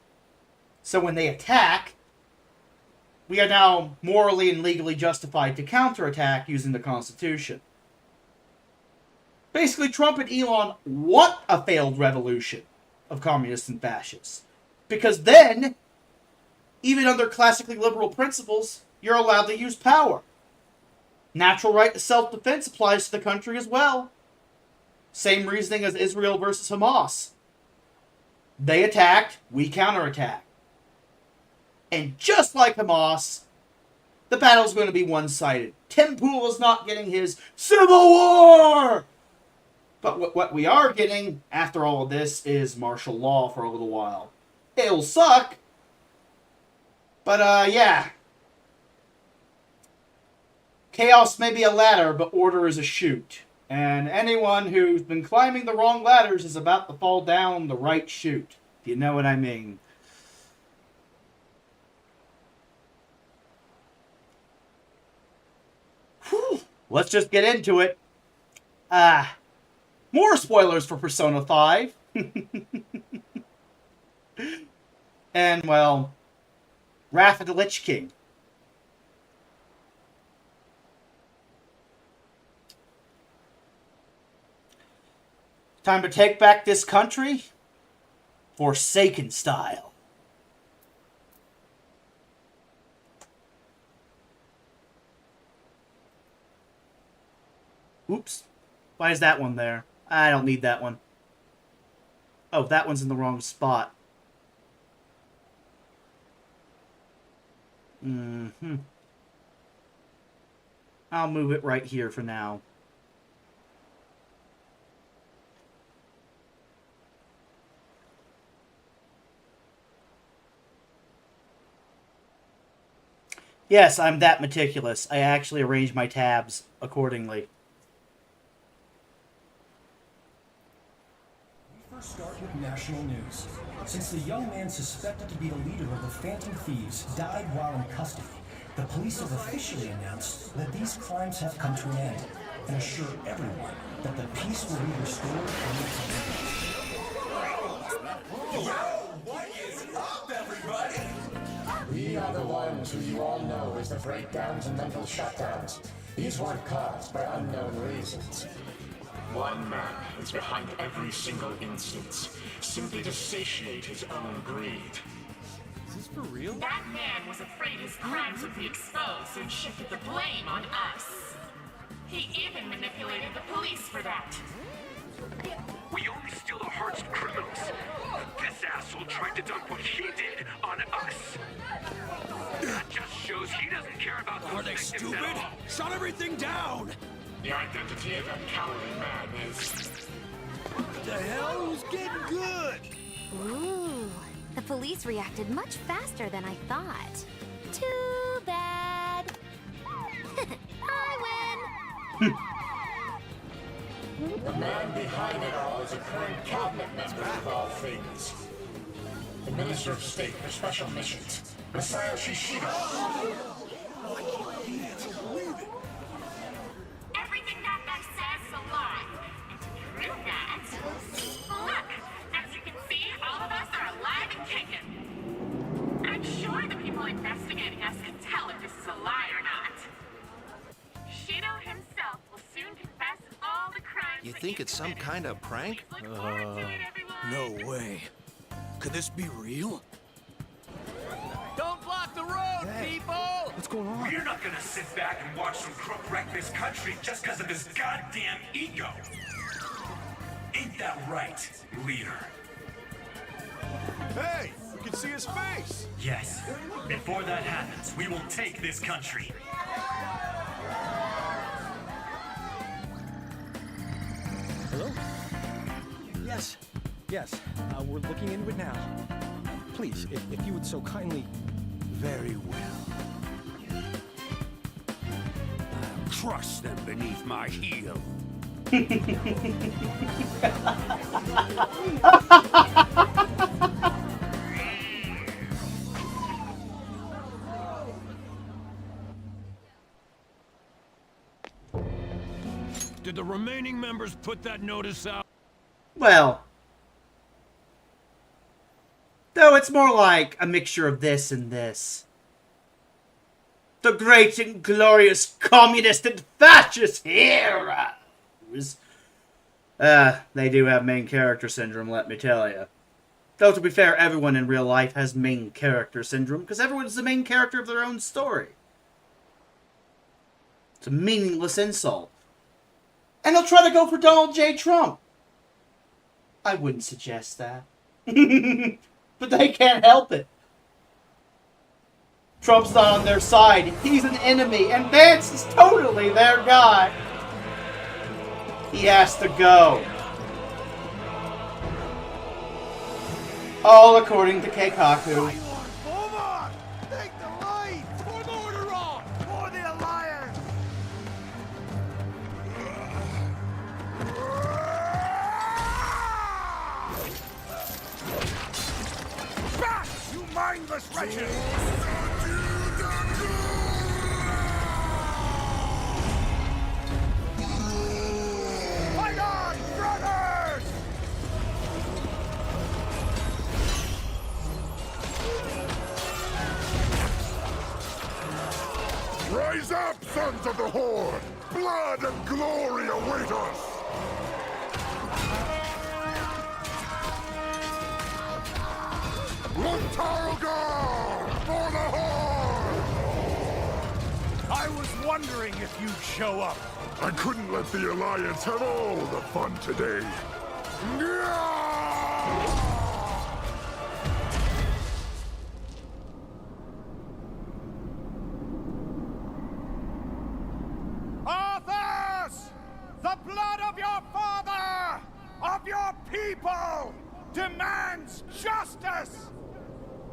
so when they attack, we are now morally and legally justified to counterattack using the Constitution. Basically, Trump and Elon want a failed revolution of communists and fascists. Because then, even under classically liberal principles, you're allowed to use power. Natural right to self-defense applies to the country as well. Same reasoning as Israel versus Hamas. They attacked, we counterattack. And just like Hamas, the battle's going to be one-sided. Tim Pool is not getting his Civil War! But what we are getting, after all of this, is martial law for a little while. It'll suck. But, yeah. Chaos may be a ladder, but order is a chute. And anyone who's been climbing the wrong ladders is about to fall down the right chute. If you know what I mean. Whew. Let's just get into it. More spoilers for Persona 5. And, well, Wrath of the Lich King. Time to take back this country, Forsaken style. Oops. Why is that one there? I don't need that one. Oh, that one's in the wrong spot. I'll move it right here for now. Yes, I'm that meticulous. I actually arrange my tabs accordingly. We first start with national news. Since the young man suspected to be the leader of the Phantom Thieves died while in custody, the police have officially announced that these crimes have come to an end and assure everyone that the peace will be restored and What is up, everybody? We are the ones who you all know as the breakdowns and mental shutdowns. These weren't caused by unknown reasons. One man is behind every single instance, simply to satiate his own greed. Is this for real? That man was afraid his crimes would be exposed and shifted the blame on us. He even manipulated the police for that. We only steal the hearts of criminals. This asshole tried to dump what he did on us. That just shows he doesn't care about those victims at all. Shut everything down! The identity of that cowardly man is... What the hell? Who's getting good? Ooh, the police reacted much faster than I thought. Too bad. I win. The man behind it all is a current cabinet member of all things. The Minister of State for Special Missions, Masayo Shishida. Everything that guy says is a lie. And to prove that, look, as you can see, all of us are alive and kicking. I'm sure the people investigating us can tell if this is a lie or not. Shido himself will soon confess all the crimes. You think it's some kind of prank? No way. Could this be real? Don't block the road, people! What's going on? We're not gonna sit back and watch some crook wreck this country just because of his goddamn ego. Ain't that right, leader? Hey, you can see his face. Yes. Before that happens, we will take this country. Yes. Yes. We're looking into it now. Please, if you would so kindly... Very well. I'll crush them beneath my heel. Did the remaining members put that notice out? Well, though it's more like a mixture of this and this. The great and glorious communist and fascist heroes. They do have main character syndrome, let me tell you. Though, to be fair, everyone in real life has main character syndrome, because everyone's the main character of their own story. It's a meaningless insult. And they'll try to go for Donald J. Trump. I wouldn't suggest that. But they can't help it. Trump's not on their side. He's an enemy, and Vance is totally their guy. He has to go. All according to Keikaku. Take the lead! Pour the order on! For the Alliance! Back, you mindless wretches! Fight on, brothers! Rise up, sons of the Horde! Blood and glory await us! Luntargar! For the Horde! I was wondering if you'd show up. I couldn't let the Alliance have all the fun today. Arthas! The blood of your father, of your people, demands justice!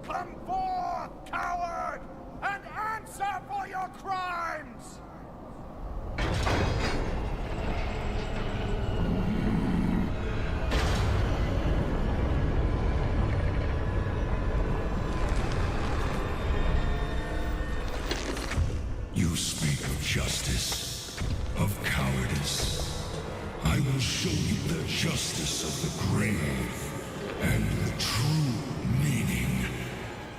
Come forth, coward, and answer for your crimes! You speak of justice, of cowardice. I will show you the justice of the grave and the true meaning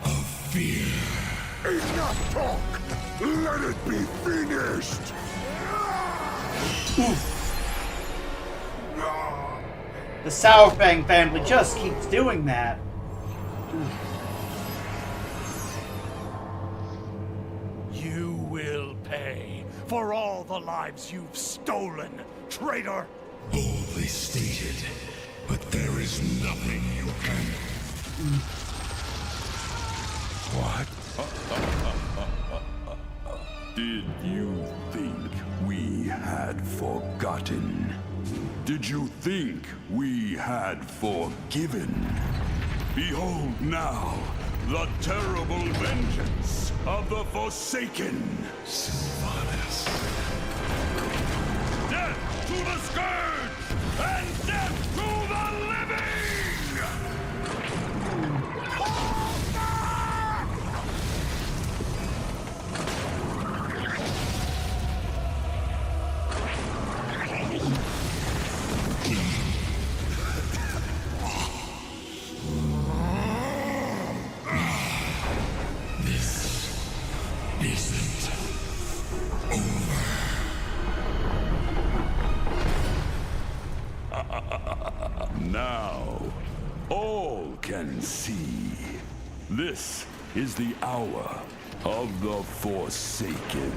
of fear. Enough talk! Let it be finished! The Sourfang family just keeps doing that. You will pay for all the lives you've stolen, traitor! Boldly stated, but there is nothing you can... What? Did you think we had forgotten? Did you think we had forgiven? Behold now the terrible vengeance of the Forsaken! Sylvanas. Death to the Scourge! And death to the living! Now, all can see. This is the hour of the Forsaken.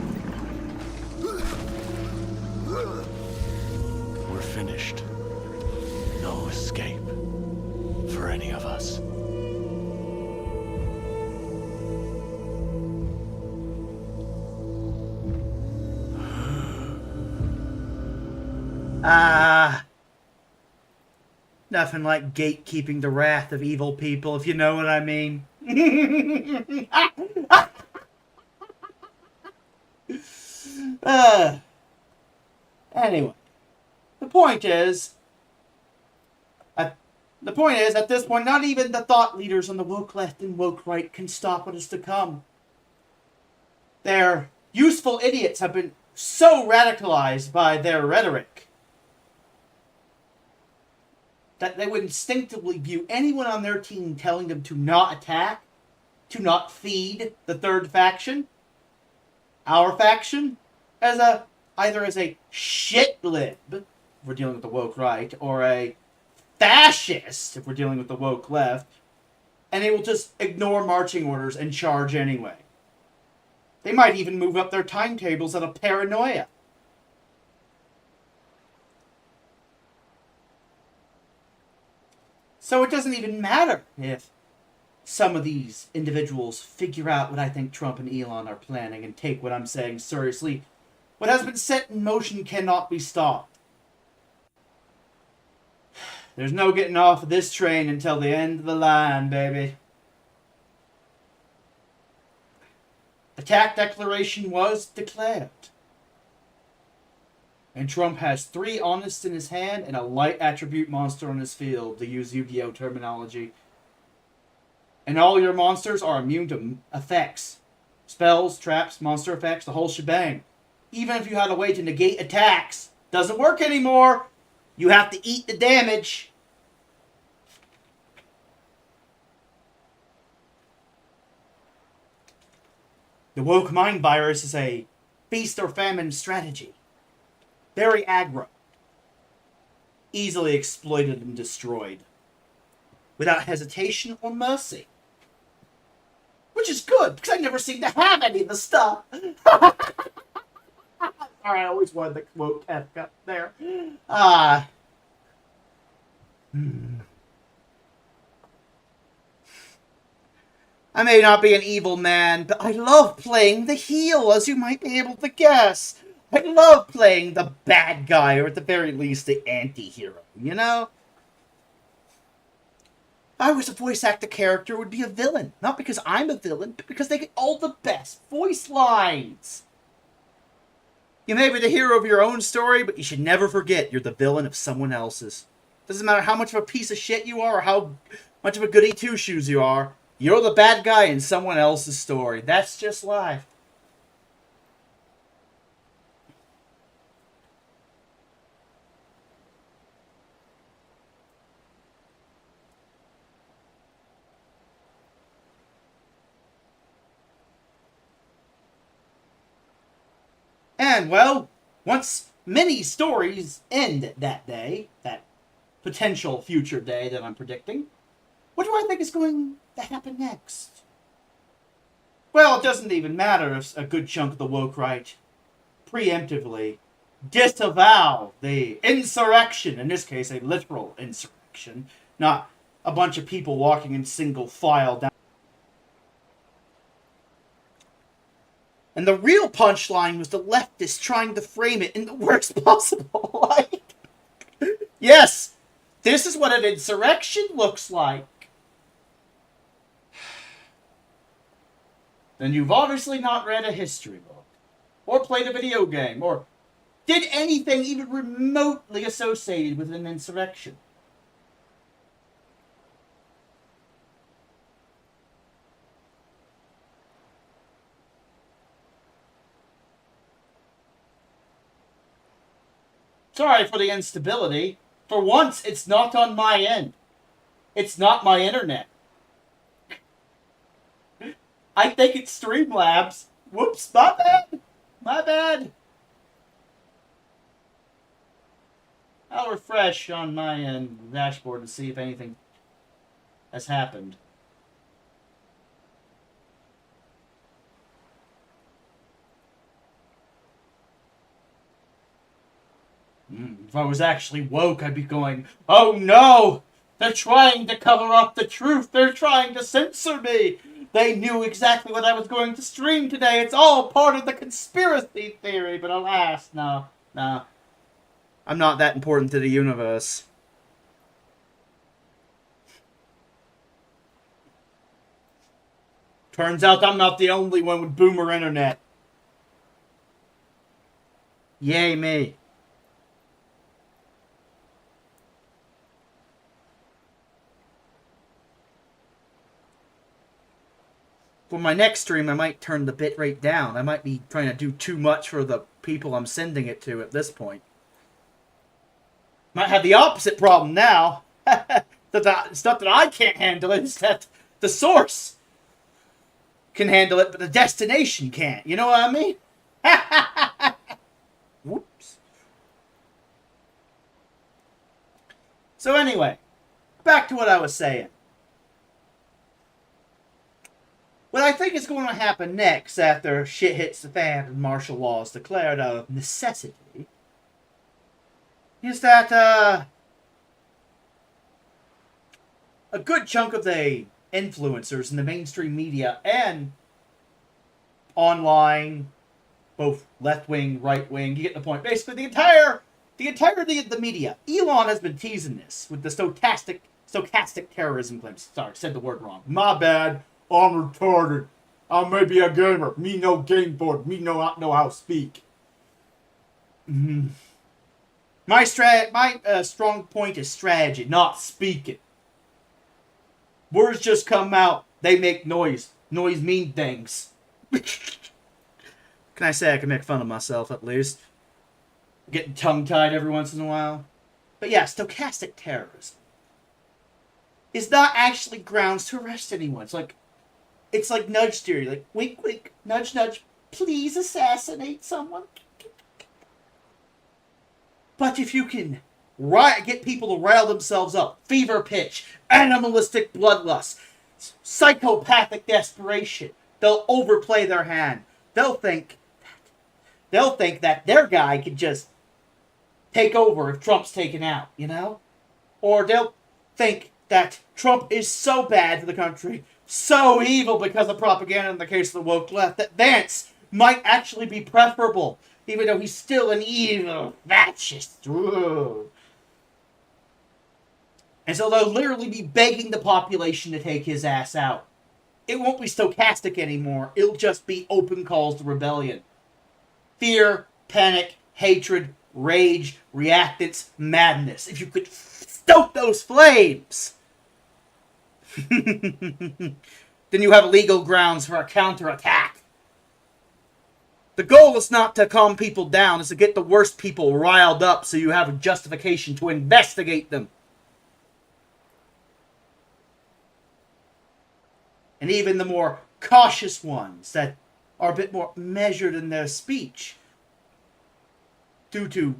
We're finished. No escape for any of us. Nothing like gatekeeping the wrath of evil people, if you know what I mean. Anyway, the point is, at this point, not even the thought leaders on the woke left and woke right can stop what is to come. Their useful idiots have been so radicalized by their rhetoric that they would instinctively view anyone on their team telling them to not attack, to not feed the third faction, our faction, as either as a shit lib, if we're dealing with the woke right, or a fascist, if we're dealing with the woke left, and they will just ignore marching orders and charge anyway. They might even move up their timetables out of paranoia. So it doesn't even matter if some of these individuals figure out what I think Trump and Elon are planning and take what I'm saying seriously. What has been set in motion cannot be stopped. There's no getting off of this train until the end of the line, baby. Attack declaration was declared. And Trump has 3 Honest in his hand and a light attribute monster on his field, to use Yu-Gi-Oh! Terminology. And all your monsters are immune to effects. Spells, traps, monster effects, the whole shebang. Even if you had a way to negate attacks, doesn't work anymore. You have to eat the damage. The woke mind virus is a feast or famine strategy. Very aggro. Easily exploited and destroyed. Without hesitation or mercy. Which is good, because I never seem to have any of the stuff. Sorry, I always wanted the quote kept up there. I may not be an evil man, but I love playing the heel, as you might be able to guess. I love playing the bad guy, or at the very least, the anti-hero, you know? If I was a voice actor character, it would be a villain. Not because I'm a villain, but because they get all the best voice lines. You may be the hero of your own story, but you should never forget you're the villain of someone else's. Doesn't matter how much of a piece of shit you are, or how much of a goody two-shoes you are. You're the bad guy in someone else's story. That's just life. And, well, once many stories end that day, that potential future day that I'm predicting, what do I think is going to happen next? Well, it doesn't even matter if a good chunk of the woke right preemptively disavow the insurrection, in this case a literal insurrection, not a bunch of people walking in single file down. And the real punchline was the leftists trying to frame it in the worst possible light. Yes, this is what an insurrection looks like. Then you've obviously not read a history book, or played a video game, or did anything even remotely associated with an insurrection. Sorry for the instability. For once, it's not on my end. It's not my internet. I think it's Streamlabs. Whoops, my bad. My bad. I'll refresh on my end dashboard to see if anything has happened. If I was actually woke, I'd be going, oh no! They're trying to cover up the truth! They're trying to censor me! They knew exactly what I was going to stream today! It's all part of the conspiracy theory! But alas, no. I'm not that important to the universe. Turns out I'm not the only one with boomer internet. Yay me. For my next stream, I might turn the bitrate down. I might be trying to do too much for the people I'm sending it to at this point. Might have the opposite problem now. It's not that I can't handle it, it's that the source can handle it, but the destination can't. You know what I mean? Whoops. So anyway, back to what I was saying. What I think is going to happen next after shit hits the fan and martial law is declared out of necessity is that a good chunk of the influencers in the mainstream media and online, both left-wing, right-wing, you get the point. Basically, the entirety of the media. Elon has been teasing this with the stochastic terrorism claims. Sorry, said the word wrong. My bad. I'm retarded. I may be a gamer. Me no game board. Me not know how to speak. My strong point is strategy, not speaking. Words just come out. They make noise. Noise mean things. Can I say I can make fun of myself at least? Getting tongue-tied every once in a while. But yeah, stochastic terrorism is not actually grounds to arrest anyone. It's like nudge theory. Like, wink, wink, nudge, nudge. Please assassinate someone. But if you can get people to rile themselves up, fever pitch, animalistic bloodlust, psychopathic desperation, they'll overplay their hand. They'll think that their guy could just take over if Trump's taken out, you know? Or they'll think that Trump is so bad for the country, so evil because of propaganda in the case of the woke left, that Vance might actually be preferable, even though he's still an evil fascist. Ooh. And so they'll literally be begging the population to take his ass out. It won't be stochastic anymore. It'll just be open calls to rebellion. Fear, panic, hatred, rage, reactance, madness. If you could stoke those flames, then you have legal grounds for a counterattack. The goal is not to calm people down, it's to get the worst people riled up so you have a justification to investigate them. And even the more cautious ones that are a bit more measured in their speech, due to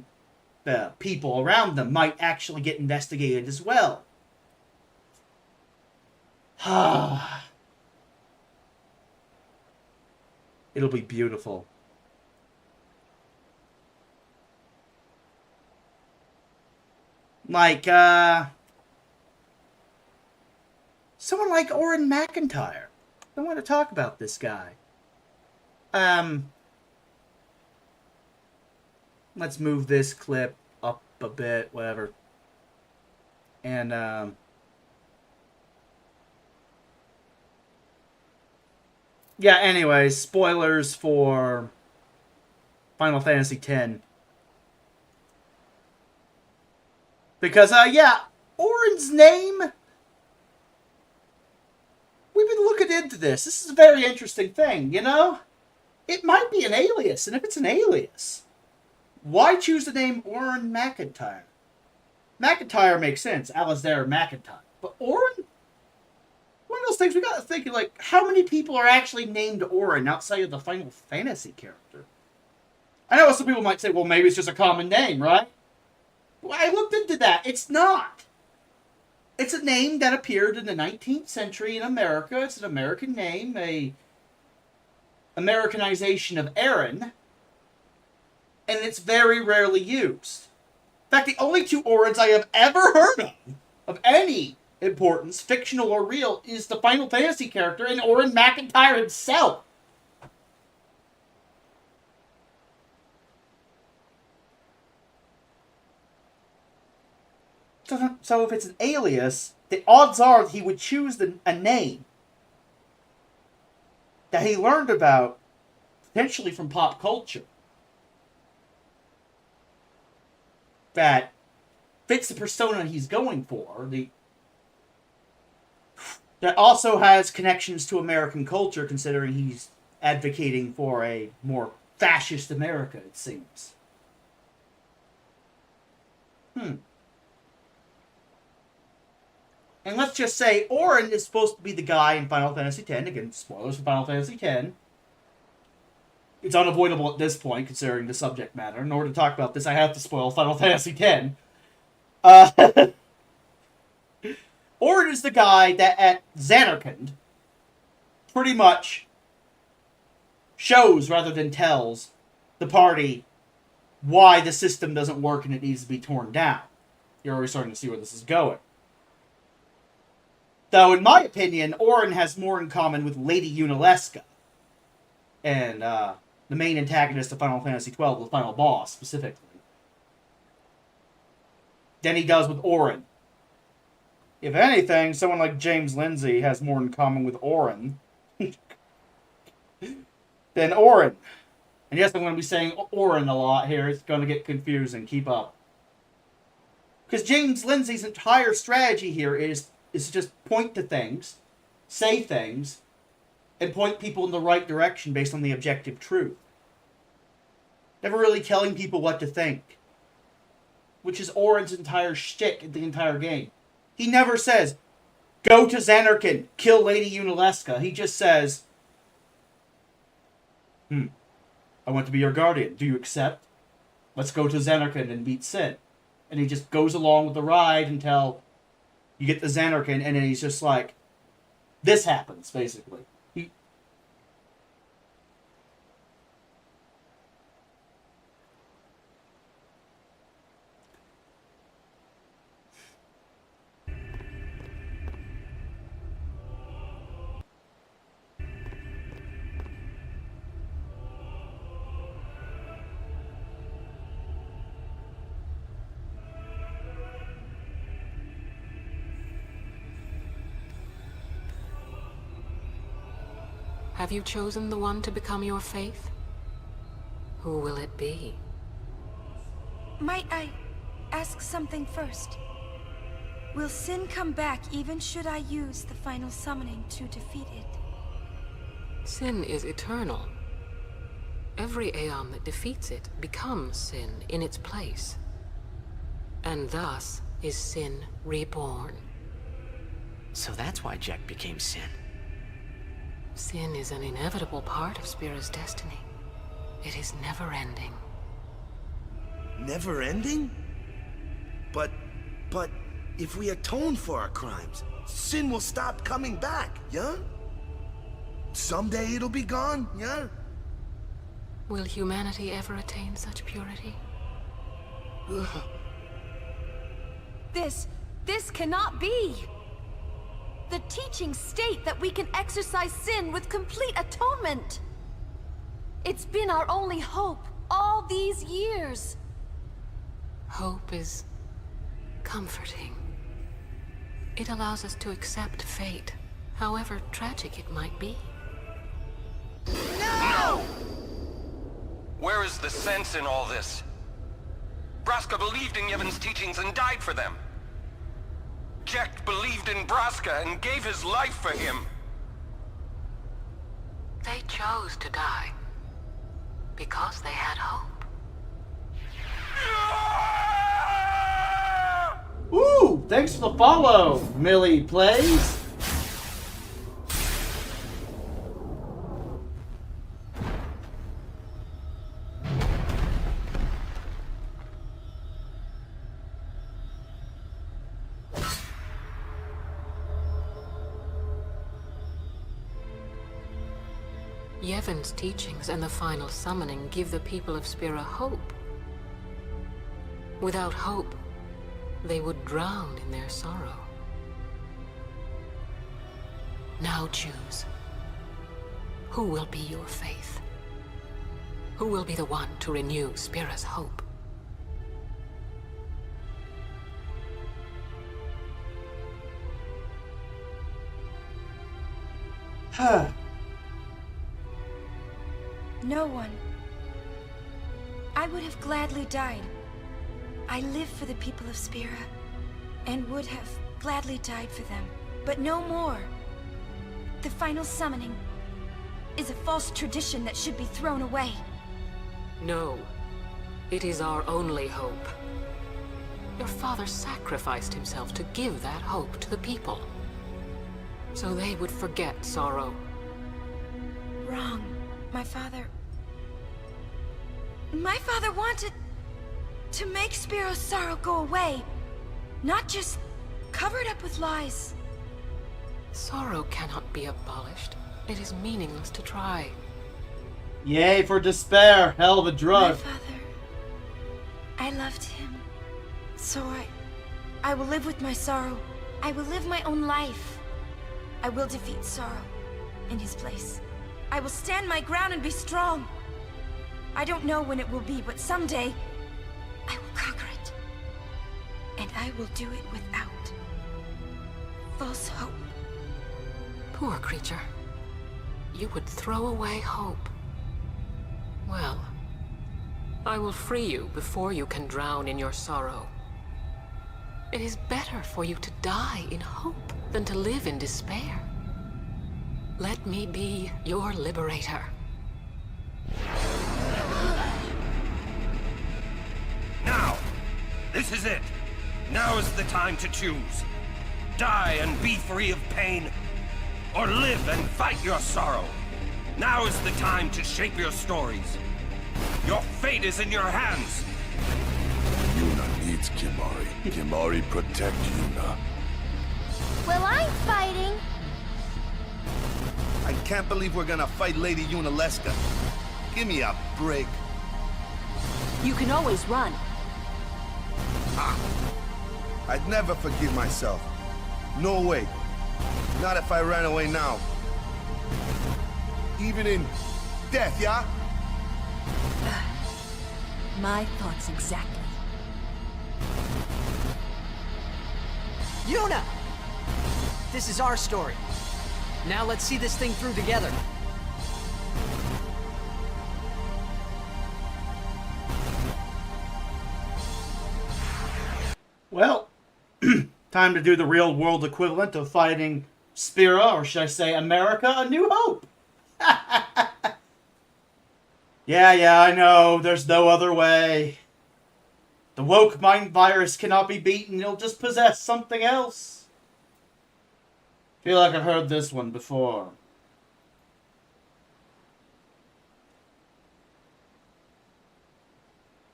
the people around them, might actually get investigated as well. It'll be beautiful. Like, someone like Oren McIntyre. I want to talk about this guy. Let's move this clip up a bit, whatever. And, yeah, anyways, spoilers for Final Fantasy X. Because, yeah, Oren's name, we've been looking into this. This is a very interesting thing, you know? It might be an alias, and if it's an alias, why choose the name Oren McIntyre? McIntyre makes sense, Alistair McIntyre. But Oren? One of those things we gotta think, like, how many people are actually named Oren outside of the Final Fantasy character? I know some people might say, well, maybe it's just a common name, right? Well, I looked into that. It's not. It's a name that appeared in the 19th century in America. It's an American name, a Americanization of Aaron, and it's very rarely used. In fact, the only two Orens I have ever heard of any importance, fictional or real, is the Final Fantasy character and Oren McIntyre himself. So if it's an alias, the odds are he would choose a name that he learned about, potentially from pop culture, that fits the persona he's going for, that also has connections to American culture, considering he's advocating for a more fascist America, it seems. And let's just say Auron is supposed to be the guy in Final Fantasy X. Again, spoilers for Final Fantasy X. It's unavoidable at this point, considering the subject matter. In order to talk about this, I have to spoil Final Fantasy X. Auron is the guy that at Zanarkand pretty much shows, rather than tells, the party why the system doesn't work and it needs to be torn down. You're already starting to see where this is going. Though, in my opinion, Auron has more in common with Lady Yunalesca, and the main antagonist of Final Fantasy XII, the final boss, specifically, than he does with Auron. If anything, someone like James Lindsay has more in common with Auron than Auron. And yes, I'm going to be saying Auron a lot here. It's going to get confusing. Keep up. Because James Lindsay's entire strategy here is to just point to things, say things, and point people in the right direction based on the objective truth. Never really telling people what to think. Which is Auron's entire shtick in the entire game. He never says, go to Zanarkand, kill Lady Yunalesca. He just says, I want to be your guardian. Do you accept? Let's go to Zanarkand and beat Sin. And he just goes along with the ride until you get to Zanarkand, and then he's just like, this happens, basically. Have you chosen the one to become your faith? Who will it be? Might I ask something first? Will Sin come back even should I use the final summoning to defeat it? Sin is eternal. Every Aeon that defeats it becomes Sin in its place. And thus is Sin reborn. So that's why Jack became Sin. Sin is an inevitable part of Spira's destiny. It is never-ending. Never-ending? But if we atone for our crimes, Sin will stop coming back, yeah? Someday it'll be gone, yeah? Will humanity ever attain such purity? This cannot be! The teachings state that we can exercise sin with complete atonement! It's been our only hope all these years! Hope is comforting. It allows us to accept fate, however tragic it might be. No! Where is the sense in all this? Braska believed in Yevon's teachings and died for them. Jack believed in Braska and gave his life for him. They chose to die because they had hope. Ooh, thanks for the follow, Millie Plays. Yevon's teachings and the final summoning give the people of Spira hope. Without hope, they would drown in their sorrow. Now choose. Who will be your faith? Who will be the one to renew Spira's hope? No one. I would have gladly died. I live for the people of Spira, and would have gladly died for them. But no more. The final summoning is a false tradition that should be thrown away. No. It is our only hope. Your father sacrificed himself to give that hope to the people. So they would forget sorrow. Wrong. My father wanted to make Spiro's sorrow go away. Not just cover it up with lies. Sorrow cannot be abolished. It is meaningless to try. Yay for despair. Hell of a drug. My father, I loved him. So I will live with my sorrow. I will live my own life. I will defeat sorrow in his place. I will stand my ground and be strong. I don't know when it will be, but someday I will conquer it. And I will do it without false hope. Poor creature. You would throw away hope. Well, I will free you before you can drown in your sorrow. It is better for you to die in hope than to live in despair. Let me be your liberator. Now! This is it! Now is the time to choose. Die and be free of pain, or live and fight your sorrow. Now is the time to shape your stories. Your fate is in your hands. Yuna needs Kimahri. Kimahri protect Yuna. Well, I'm fighting. I can't believe we're gonna fight Lady Yunalesca. Give me a break. You can always run. I'd never forgive myself. No way. Not if I ran away now. Even in death, yeah? My thoughts exactly. Yuna! This is our story. Now let's see this thing through together. Well, time to do the real world equivalent of fighting Spira, or should I say America, A New Hope. Yeah, I know. There's no other way. The woke mind virus cannot be beaten. It'll just possess something else. Feel like I've heard this one before.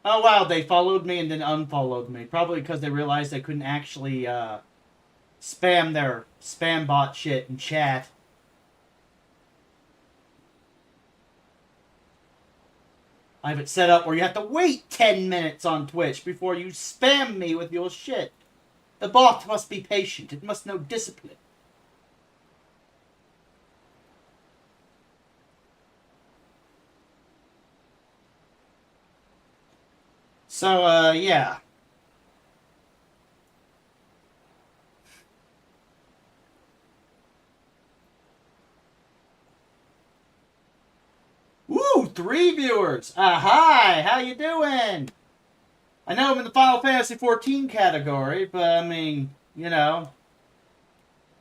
Oh wow, they followed me and then unfollowed me. Probably because they realized they couldn't actually spam their spam bot shit in chat. I have it set up where you have to wait 10 minutes on Twitch before you spam me with your shit. The bot must be patient. It must know discipline. So, yeah. Woo! 3 viewers! Hi! How you doing? I know I'm in the Final Fantasy XIV category, but I mean, you know,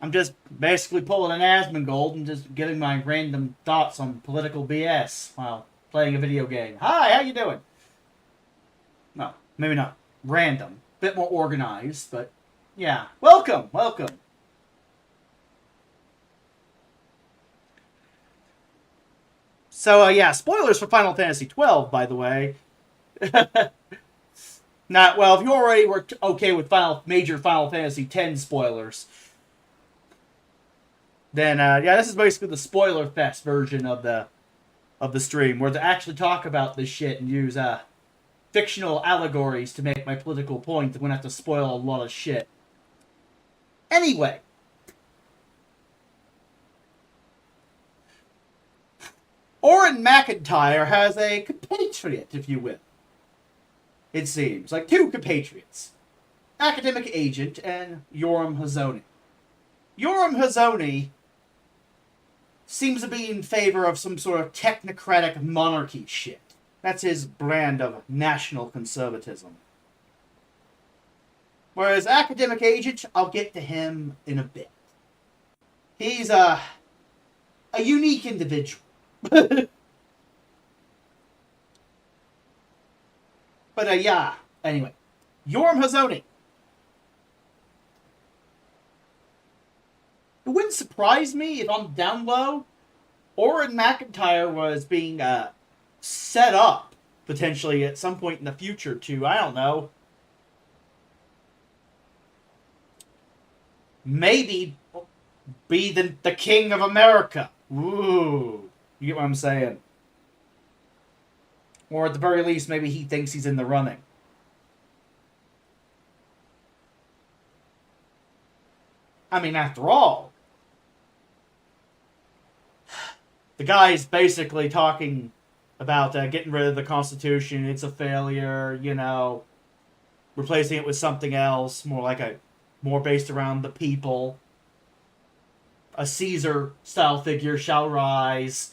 I'm just basically pulling an Asmongold and just getting my random thoughts on political BS while playing a video game. Hi! How you doing? No, maybe not random. Bit more organized, but yeah. Welcome! Welcome! So, yeah, spoilers for Final Fantasy XII, by the way. Not, well, if you already were okay with major Final Fantasy X spoilers, then, yeah, this is basically the spoiler fest version of the stream, where they actually talk about this shit and use, fictional allegories to make my political point. I'm gonna have to spoil a lot of shit. Anyway. Orin McIntyre has a compatriot, if you will. It seems. Like 2 compatriots. Academic Agent and Yoram Hazoni. Yoram Hazoni seems to be in favor of some sort of technocratic monarchy shit. That's his brand of national conservatism. Whereas Academic Agent, I'll get to him in a bit. He's a unique individual. But yeah, anyway. Yoram Hazoni. It wouldn't surprise me if on down low, Oren McIntyre was being set up, potentially, at some point in the future to, I don't know, maybe be the King of America. Ooh. You get what I'm saying? Or at the very least, maybe he thinks he's in the running. I mean, after all, the guy's basically talking about getting rid of the Constitution. It's a failure, you know, replacing it with something else, more based around the people. A Caesar-style figure shall rise.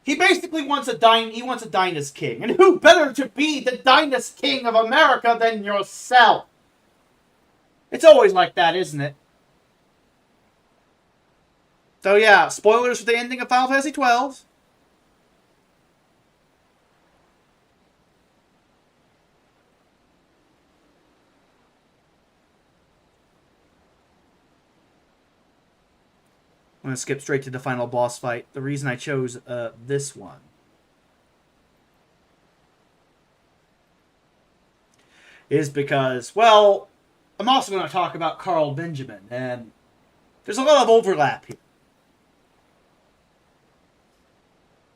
He basically wants a dynast king. And who better to be the dynast king of America than yourself? It's always like that, isn't it? So yeah, spoilers for the ending of Final Fantasy XII. I'm going to skip straight to the final boss fight. The reason I chose this one is because, well, I'm also going to talk about Carl Benjamin, and there's a lot of overlap here.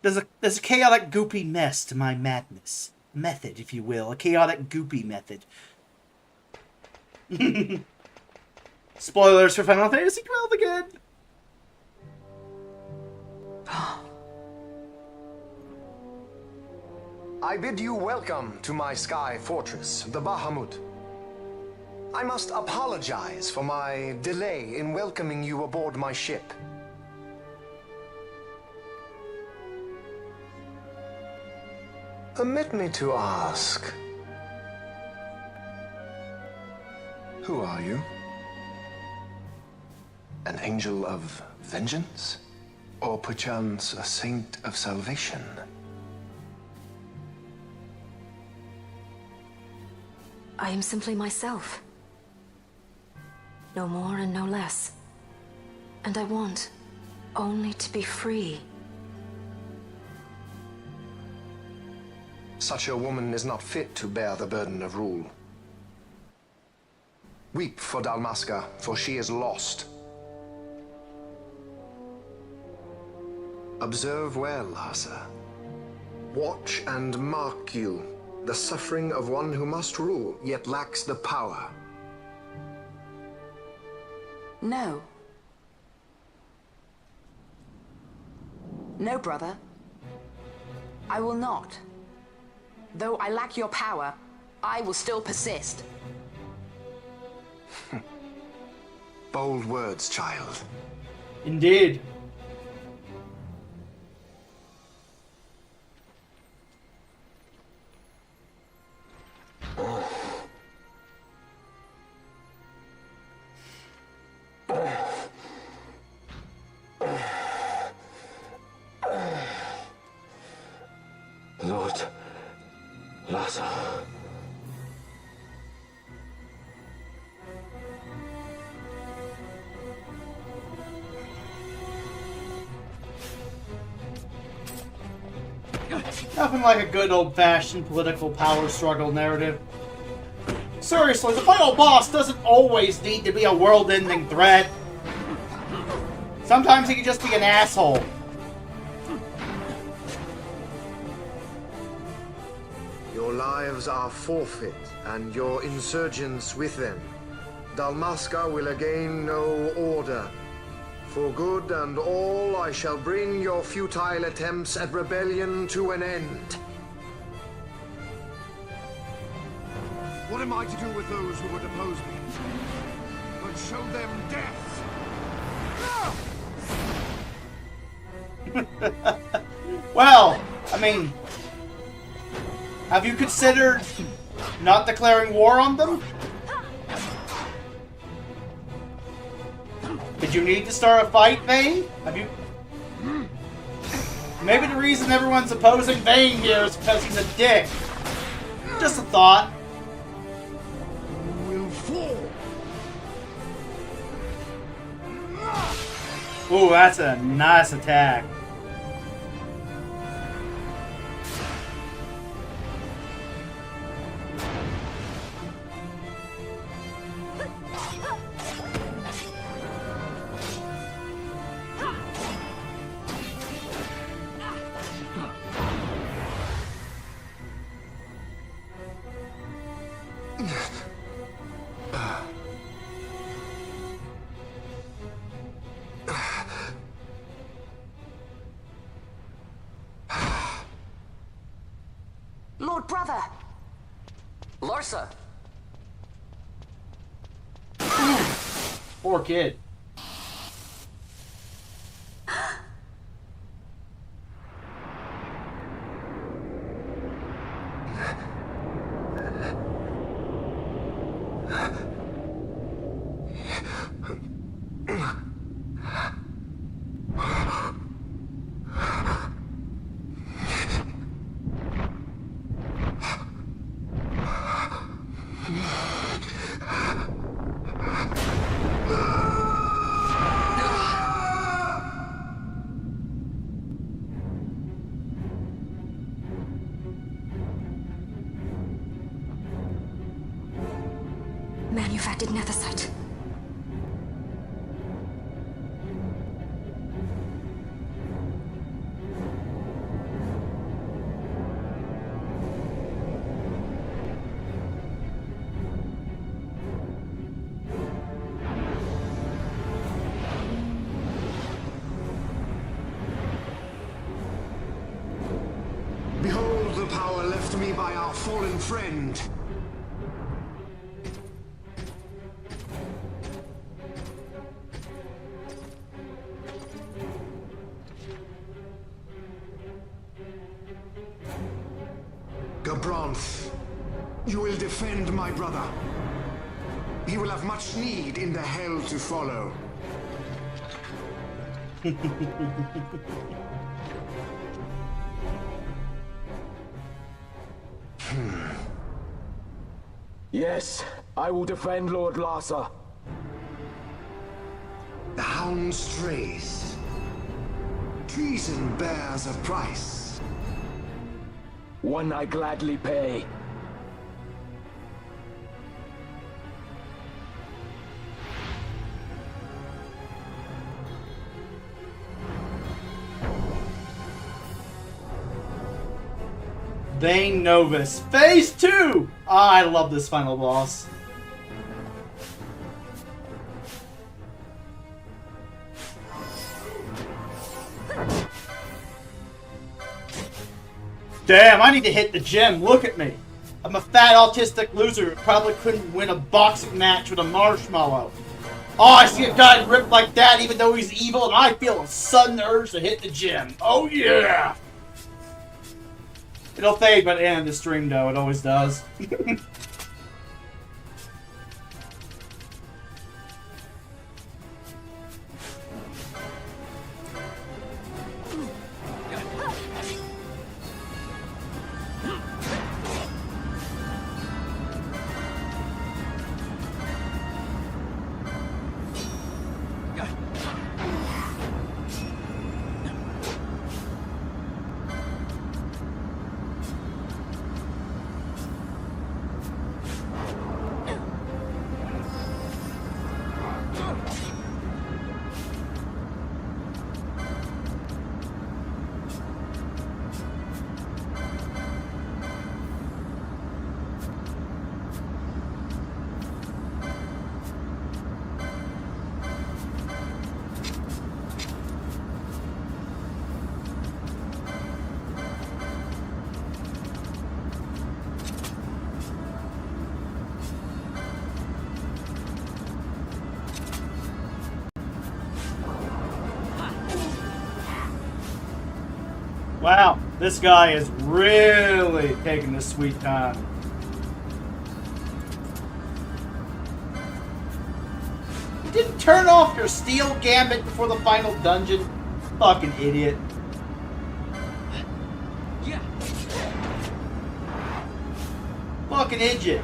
There's a chaotic, goopy mess to my madness. Method, if you will. A chaotic, goopy method. Spoilers for Final Fantasy XII again. I bid you welcome to my sky fortress, the Bahamut. I must apologize for my delay in welcoming you aboard my ship. Permit me to ask, who are you? An angel of vengeance? Or perchance a saint of salvation? I am simply myself. No more and no less. And I want only to be free. Such a woman is not fit to bear the burden of rule. Weep for Dalmasca, for she is lost. Observe well, Asa. Watch and mark you the suffering of one who must rule, yet lacks the power. No. No, brother. I will not. Though I lack your power, I will still persist. Bold words, child. Indeed. Lord Laza. Nothing like a good old-fashioned political power struggle narrative. Seriously, the final boss doesn't always need to be a world-ending threat. Sometimes he can just be an asshole. Your lives are forfeit, and your insurgents with them. Dalmasca will again know order. For good and all, I shall bring your futile attempts at rebellion to an end. What am I to do with those who would oppose me? But show them death! Well, I mean, have you considered not declaring war on them? Did you need to start a fight, Vayne? Have you... Maybe the reason everyone's opposing Vayne here is because he's a dick. Just a thought. Will fall. Ooh, that's a nice attack. Lord Brother! Larsa! Poor kid. Manufactured Nethersite. Behold the power left me by our fallen friend. Gabranth, you will defend my brother. He will have much need in the hell to follow. Yes, I will defend Lord Larsa. The hound strays. Treason bears a price. One I gladly pay. Vayne Novus. Phase 2! Ah, I love this final boss. Damn, I need to hit the gym. Look at me. I'm a fat autistic loser who probably couldn't win a boxing match with a marshmallow. Oh, I see a guy ripped like that even though he's evil and I feel a sudden urge to hit the gym. Oh yeah! It'll fade by the end of the stream though, it always does. Wow, this guy is really taking this sweet time. You didn't turn off your steel gambit before the final dungeon? Fucking idiot. Yeah. Fucking idiot.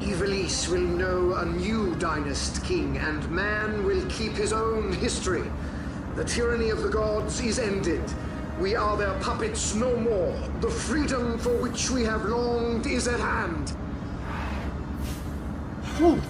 Ivalice will know a new dynast king, and man will keep his own history. The tyranny of the gods is ended. We are their puppets no more. The freedom for which we have longed is at hand. Whew.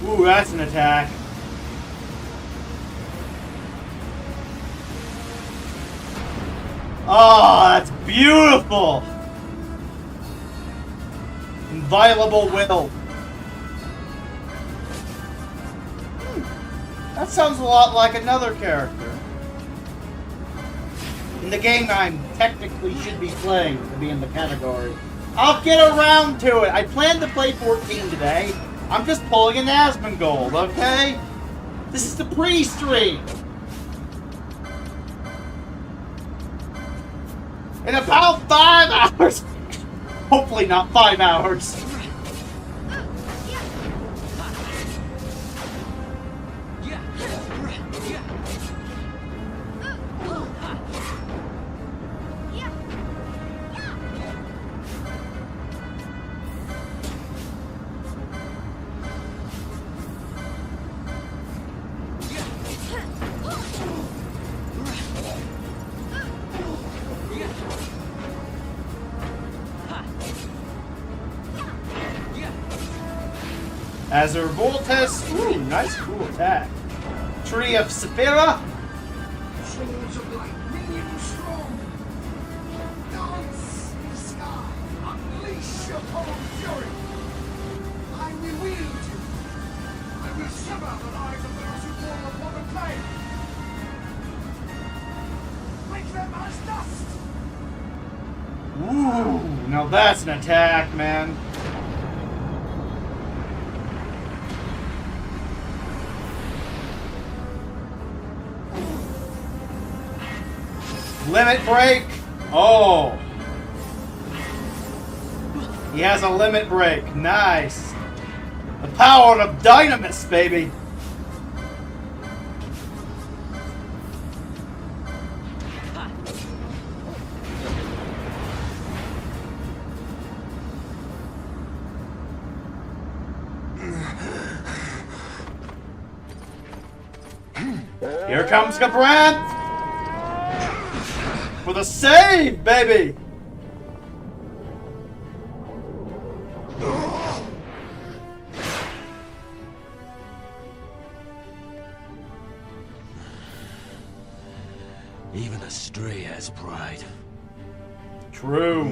Ooh, that's an attack. Oh, that's beautiful. Inviolable will. That sounds a lot like another character. In the game I'm technically should be playing to be in the category. I'll get around to it. I planned to play 14 today. I'm just pulling an Asmongold, okay? This is the pre-stream. In about 5 hours. Hopefully not 5 hours. Azure Voltes, ooh, nice cool attack. Tree of Saphira. Swords of light, minions strong. Dance in the sky, unleash your cold fury. I will wield you. I will sever the lives of those who fall upon the plane. Make them as dust. Ooh, now that's an attack, man. Limit break. Oh. He has a limit break. Nice. The power of Dynamis, baby. Here comes Gabranth. For the save, baby! Even a stray has pride. True.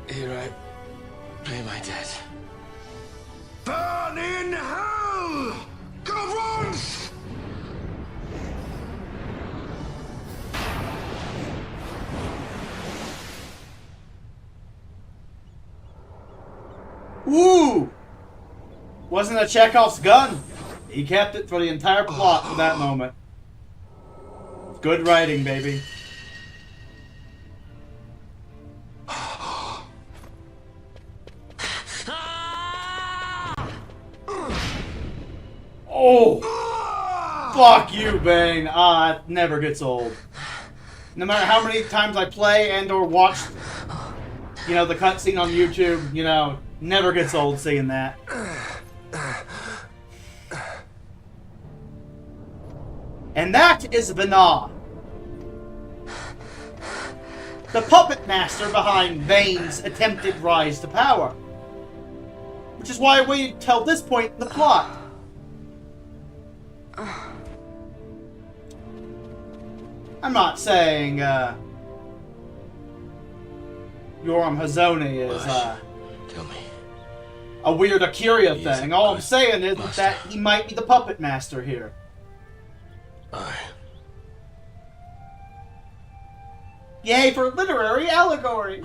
Here I pay my debt. Burn in hell! Gavranth! Ooh! Wasn't a Chekhov's gun. He kept it for the entire plot for that moment. Good writing, baby. Oh! Fuck you, Bane. It never gets old. No matter how many times I play and or watch, you know, the cutscene on YouTube, you know, never gets old seeing that. And that is Venat, the puppet master behind Vane's attempted rise to power. Which is why I waited till this point in the plot. I'm not saying, Yoram Hazoni is, Tell me. a weird Akira thing. All I'm saying is that he might be the puppet master here. Yay for literary allegory!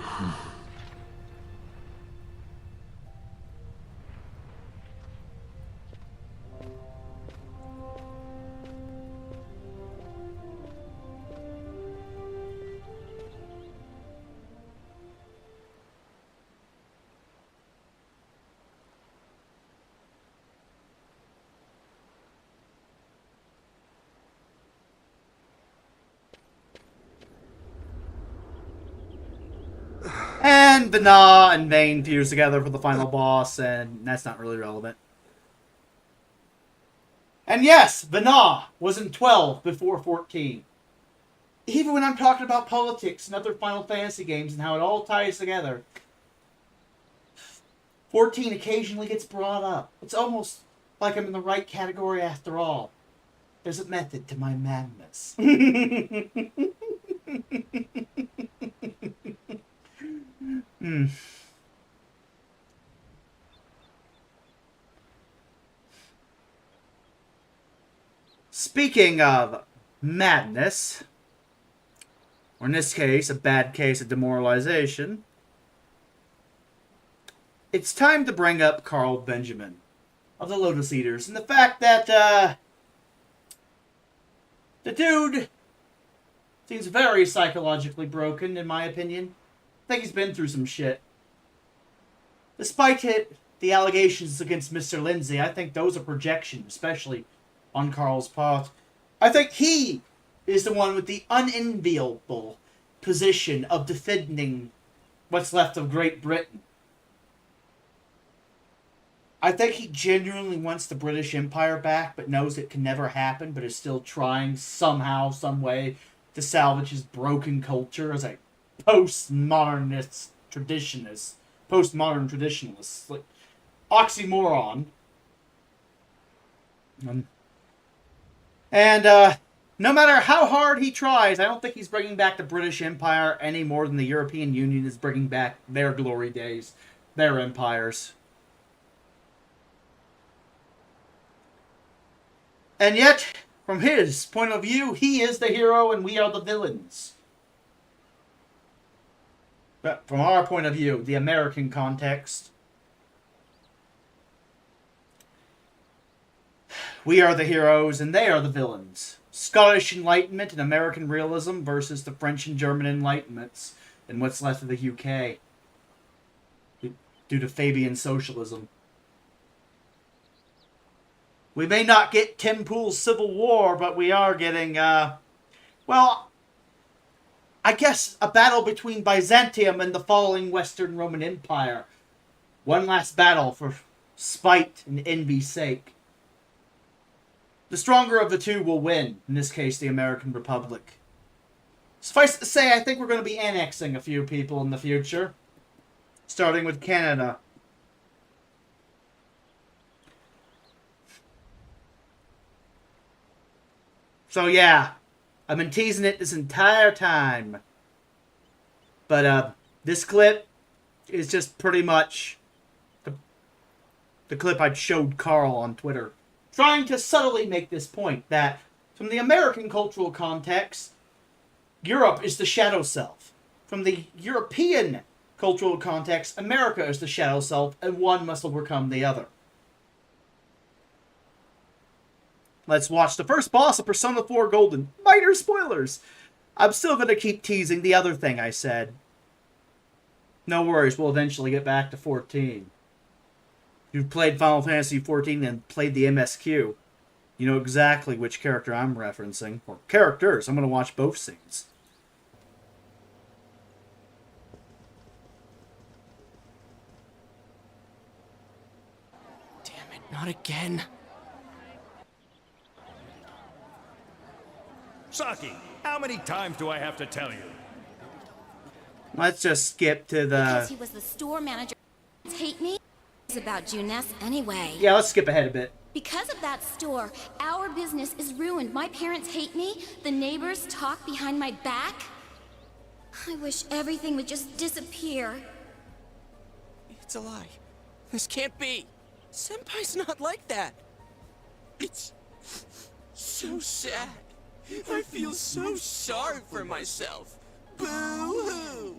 And Venat and Vane fuse together for the final boss, and that's not really relevant. And yes, Venat wasn't 12 before 14. Even when I'm talking about politics and other Final Fantasy games and how it all ties together, 14 occasionally gets brought up. It's almost like I'm in the right category after all. There's a method to my madness. Speaking of madness, or in this case, a bad case of demoralization, it's time to bring up Carl Benjamin of the Lotus Eaters and the fact that the dude seems very psychologically broken, in my opinion. I think he's been through some shit. Despite the allegations against Mr. Lindsay, I think those are projections, especially on Carl's part. I think he is the one with the unenviable position of defending what's left of Great Britain. I think he genuinely wants the British Empire back, but knows it can never happen, but is still trying somehow, some way, to salvage his broken culture as a postmodern traditionalist. Like, oxymoron. And no matter how hard he tries, I don't think he's bringing back the British Empire any more than the European Union is bringing back their glory days, their empires. And yet, from his point of view, he is the hero and we are the villains. But from our point of view, the American context, we are the heroes and they are the villains. Scottish Enlightenment and American realism versus the French and German Enlightenments and what's left of the UK due to Fabian socialism. We may not get Tim Pool's Civil War, but we are getting, well, I guess a battle between Byzantium and the falling Western Roman Empire. One last battle for spite and envy's sake. The stronger of the two will win, in this case the American Republic. Suffice it to say, I think we're going to be annexing a few people in the future. Starting with Canada. So yeah, I've been teasing it this entire time. But this clip is just pretty much the clip I showed Carl on Twitter. Trying to subtly make this point that from the American cultural context, Europe is the shadow self. From the European cultural context, America is the shadow self, and one must overcome the other. Let's watch the first boss of Persona 4 Golden. Minor spoilers! I'm still gonna keep teasing the other thing I said. No worries, we'll eventually get back to 14. You've played Final Fantasy 14 and played the MSQ. You know exactly which character I'm referencing. Or characters. I'm gonna watch both scenes. Damn it, not again. Saki, how many times do I have to tell you? Let's just skip to Because the... he was the store manager. Hate me? It's about Junes anyway. Yeah, let's skip ahead a bit. Because of that store, our business is ruined. My parents hate me. The neighbors talk behind my back. I wish everything would just disappear. It's a lie. This can't be. Senpai's not like that. It's so sad. I feel so sorry for myself. Boo-hoo!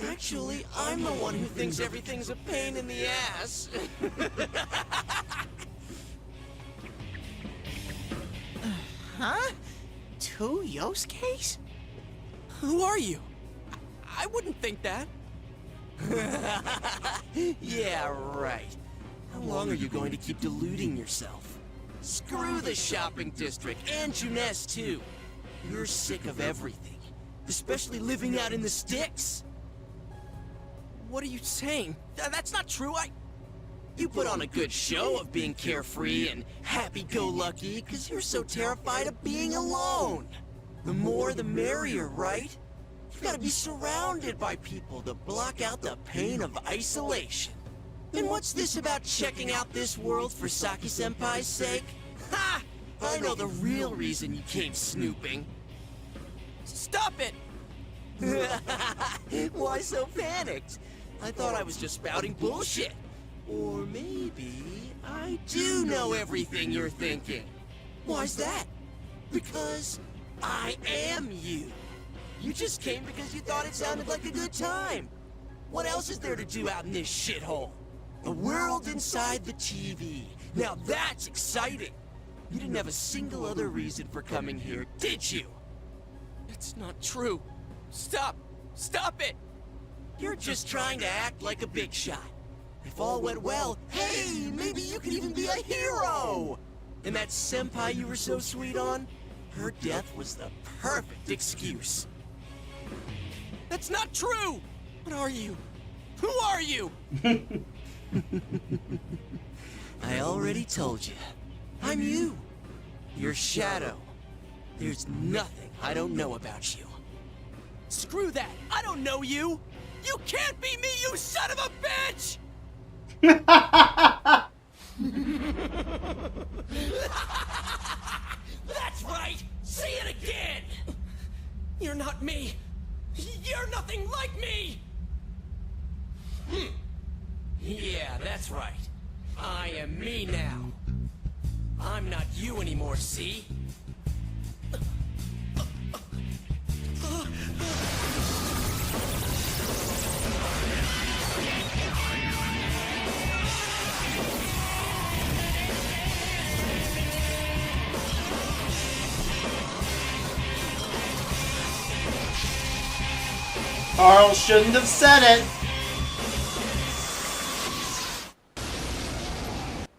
Actually, I'm the one who thinks everything's a pain in the ass. Huh? Two Yosuke's? Who are you? I wouldn't think that. Yeah, right. How long are you going to keep deluding yourself? Screw the shopping district, and Junes too. You're sick of everything, especially living out in the sticks. What are you saying? That's not true. You put on a good show of being carefree and happy-go-lucky because you're so terrified of being alone. The more the merrier, right? You've got to be surrounded by people to block out the pain of isolation. And what's this about checking out this world for Saki-senpai's sake? Ha! I know the real reason you came snooping. Stop it! Why so panicked? I thought I was just spouting bullshit. Or maybe I do know everything you're thinking. Why's that? Because I am you. You just came because you thought it sounded like a good time. What else is there to do out in this shithole? The world inside the TV. Now that's exciting. You didn't have a single other reason for coming here, did you? That's not true. Stop! Stop it! You're just trying to act like a big shot. If all went well, hey, maybe you could even be a hero! And that senpai you were so sweet on? Her death was the perfect excuse. That's not true! What are you? Who are you? I already told you. I'm you. Your shadow. There's nothing I don't know about you. Screw that! I don't know you! You can't be me, you son of a bitch! That's right! Say it again! You're not me! You're nothing like me! Yeah, that's right. I am me now. I'm not you anymore, see? Carl shouldn't have said it.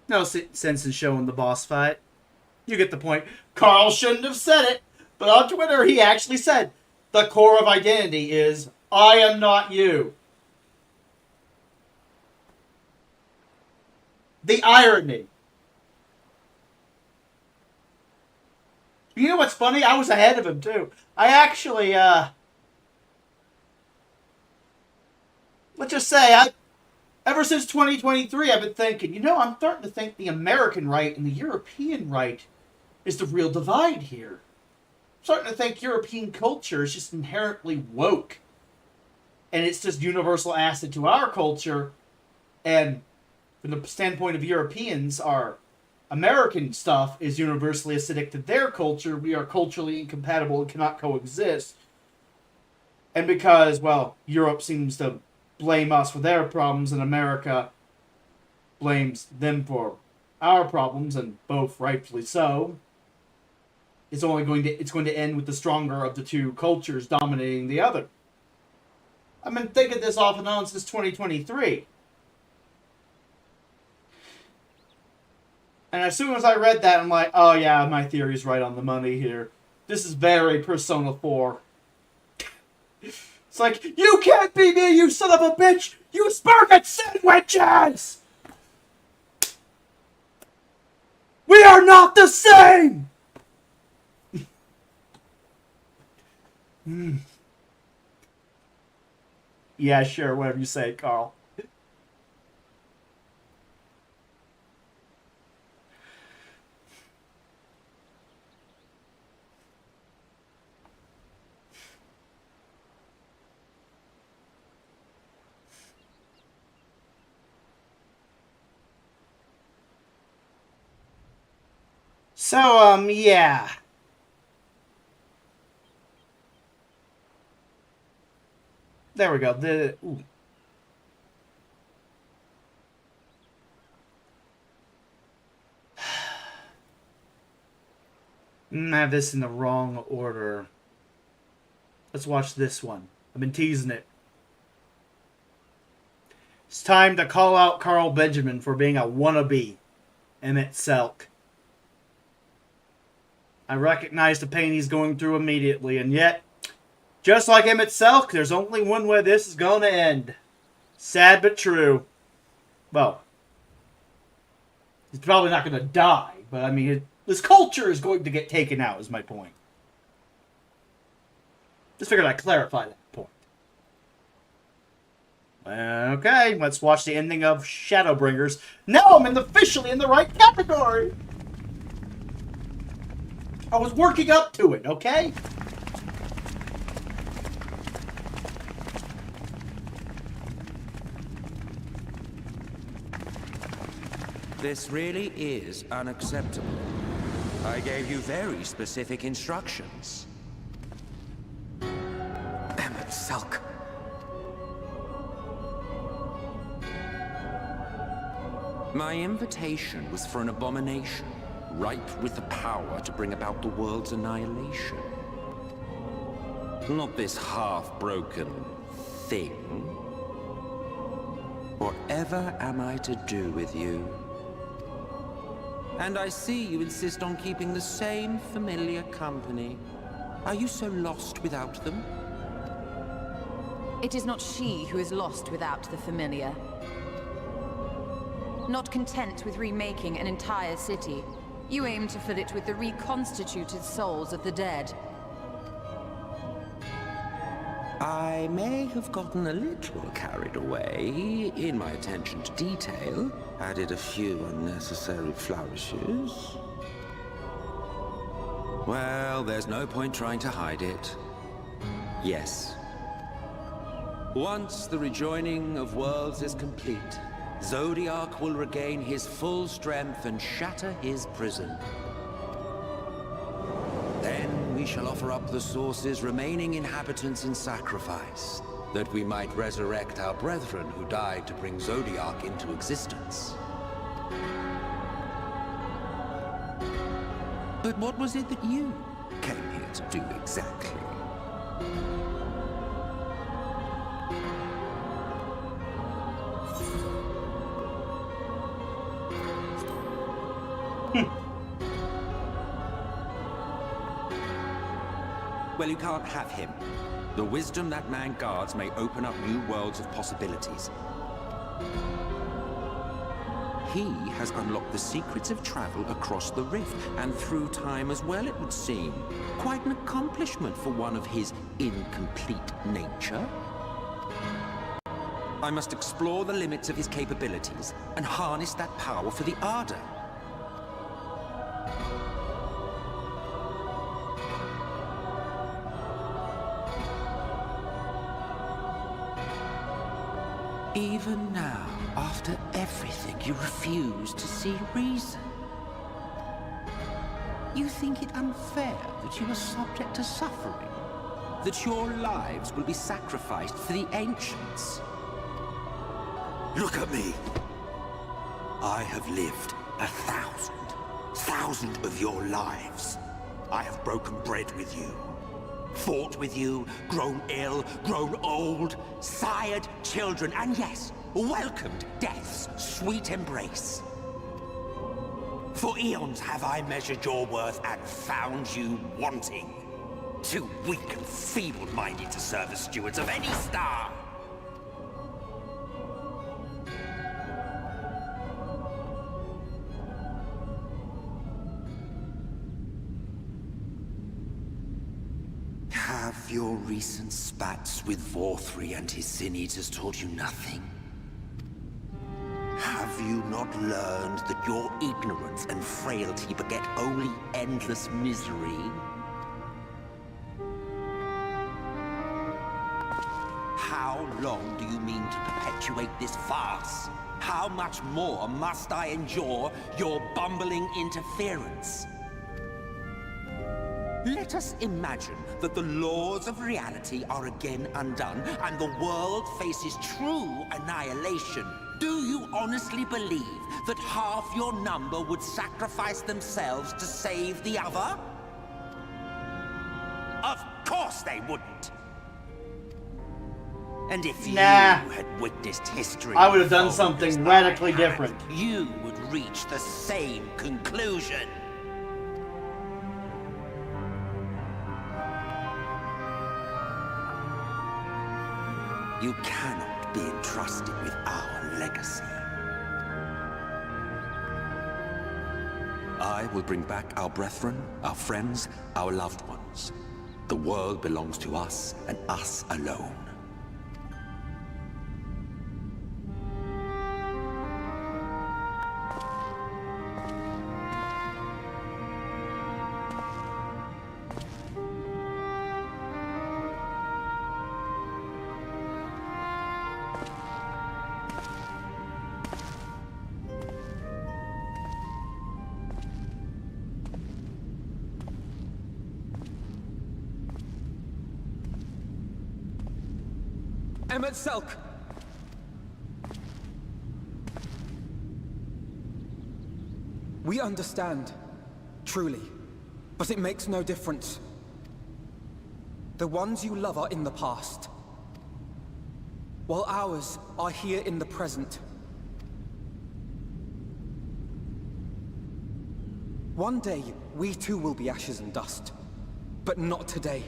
No sense in showing the boss fight. You get the point. Carl shouldn't have said it. But on Twitter, he actually said, the core of identity is, I am not you. The irony. You know what's funny? I was ahead of him, too. I actually, let's just say, ever since 2023, I've been thinking, you know, I'm starting to think the American right and the European right is the real divide here. I'm starting to think European culture is just inherently woke. And it's just universal acid to our culture. And from the standpoint of Europeans, our American stuff is universally acidic to their culture. We are culturally incompatible and cannot coexist. And because, well, Europe seems to blame us for their problems and America blames them for our problems, and both rightfully so, it's going to end with the stronger of the two cultures dominating the other. I've been thinking this off and on since 2023. And as soon as I read that, I'm like, oh yeah, my theory's right on the money here. This is very Persona 4. It's like, you can't be me, you son of a bitch! You sparklet sandwiches! We are not the same! Yeah, sure, whatever you say, Carl. So, yeah. There we go. I have this in the wrong order. Let's watch this one. I've been teasing it. It's time to call out Carl Benjamin for being a wannabe Emmett Selk. I recognize the pain he's going through immediately, and yet, just like Emmett Selk, there's only one way this is going to end. Sad but true. Well, he's probably not going to die, but I mean, this culture is going to get taken out, is my point. Just figured I'd clarify that point. Okay, let's watch the ending of Shadowbringers. Now I'm officially in the right category! I was working up to it, okay? This really is unacceptable. I gave you very specific instructions. Emmett Selk. My invitation was for an abomination, ripe with the power to bring about the world's annihilation. Not this half-broken thing. Whatever am I to do with you? And I see you insist on keeping the same familiar company. Are you so lost without them? It is not she who is lost without the familiar. Not content with remaking an entire city, you aim to fill it with the reconstituted souls of the dead. I may have gotten a little carried away in my attention to detail, added a few unnecessary flourishes. Well, there's no point trying to hide it. Yes. Once the rejoining of worlds is complete, Zodiark will regain his full strength and shatter his prison. Then we shall offer up the Source's remaining inhabitants in sacrifice, that we might resurrect our brethren who died to bring Zodiark into existence. But what was it that you came here to do exactly? Well, you can't have him. The wisdom that man guards may open up new worlds of possibilities. He has unlocked the secrets of travel across the rift, and through time as well, it would seem. Quite an accomplishment for one of his incomplete nature. I must explore the limits of his capabilities, and harness that power for the Ardor. Even now, after everything, you refuse to see reason. You think it unfair that you are subject to suffering? That your lives will be sacrificed for the Ancients? Look at me! I have lived 1,000 of your lives. I have broken bread with you, fought with you, grown ill, grown old, sired children, and yes, welcomed death's sweet embrace. For eons have I measured your worth and found you wanting. Too weak and feeble-minded to serve as stewards of any star. Have your recent spats with Vorthri and his Sin Eaters taught you nothing? Have you not learned that your ignorance and frailty beget only endless misery? How long do you mean to perpetuate this farce? How much more must I endure your bumbling interference? Let us imagine that the laws of reality are again undone, and the world faces true annihilation. Do you honestly believe that half your number would sacrifice themselves to save the other? Of course they wouldn't! And if you had witnessed history, I would have done something radically different. You would reach the same conclusion. You cannot be entrusted with our legacy. I will bring back our brethren, our friends, our loved ones. The world belongs to us and us alone. Emet-Selch! We understand, truly, but it makes no difference. The ones you love are in the past, while ours are here in the present. One day, we too will be ashes and dust, but not today.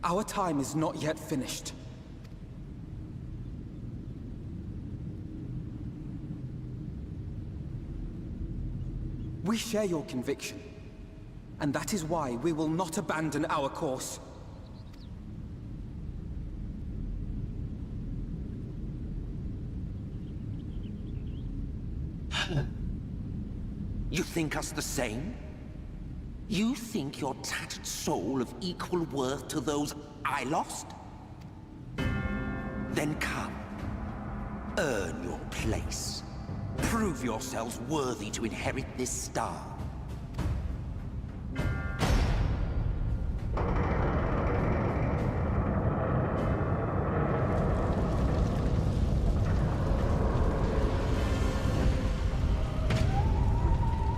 Our time is not yet finished. We share your conviction, and that is why we will not abandon our course. You think us the same? You think your tattered soul of equal worth to those I lost? Then come. Earn your place. Prove yourselves worthy to inherit this star.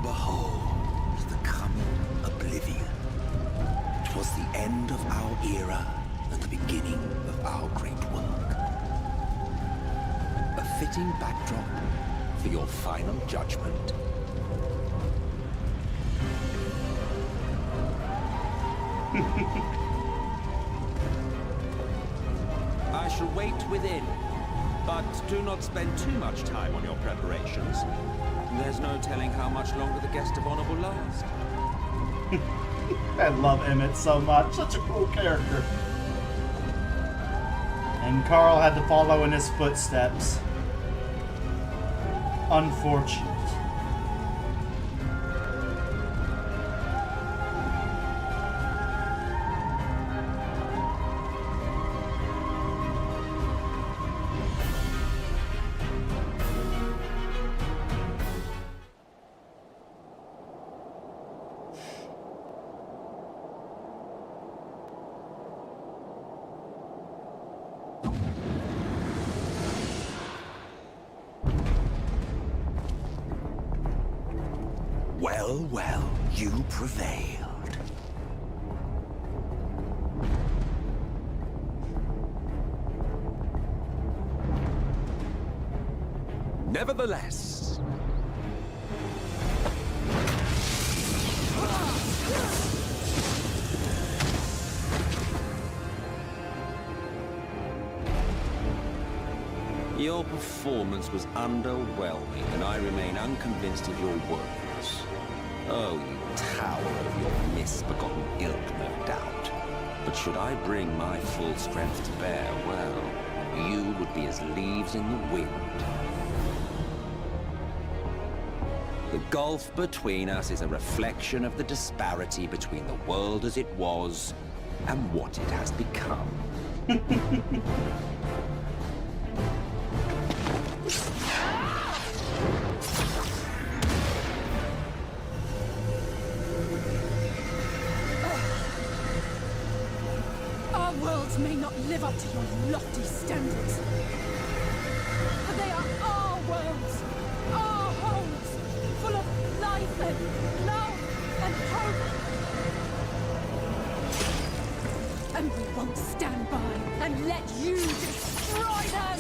Behold the coming oblivion. 'Twas the end of our era and the beginning of our great work. A fitting backdrop for your final judgment. I shall wait within, but do not spend too much time on your preparations. There's no telling how much longer the guest of honor will last. I love Emmett so much. Such a cool character. And Carl had to follow in his footsteps. Unfortunate. Well, well, you prevailed. Nevertheless, your performance was underwhelming, and I remain unconvinced of your worth. Oh, you tower of your misbegotten ilk, no doubt. But should I bring my full strength to bear, well, you would be as leaves in the wind. The gulf between us is a reflection of the disparity between the world as it was and what it has become. Our worlds may not live up to your lofty standards, but they are our worlds, our homes, full of life and love and hope. And we won't stand by and let you destroy them!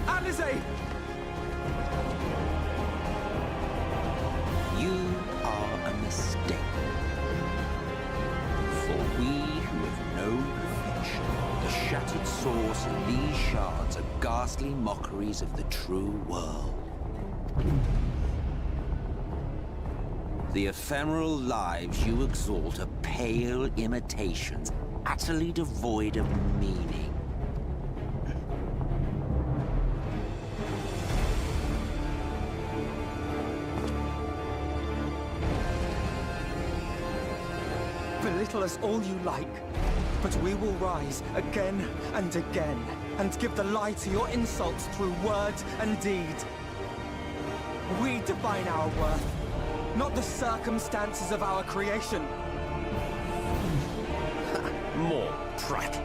Alizé! You are a mistake. For we who have known perfection, the shattered source and these shards are ghastly mockeries of the true world. The ephemeral lives you exalt are pale imitations, utterly devoid of meaning. Belittle us all you like, but we will rise again and again, and give the lie to your insults through word and deed. We define our worth, not the circumstances of our creation. More prattle.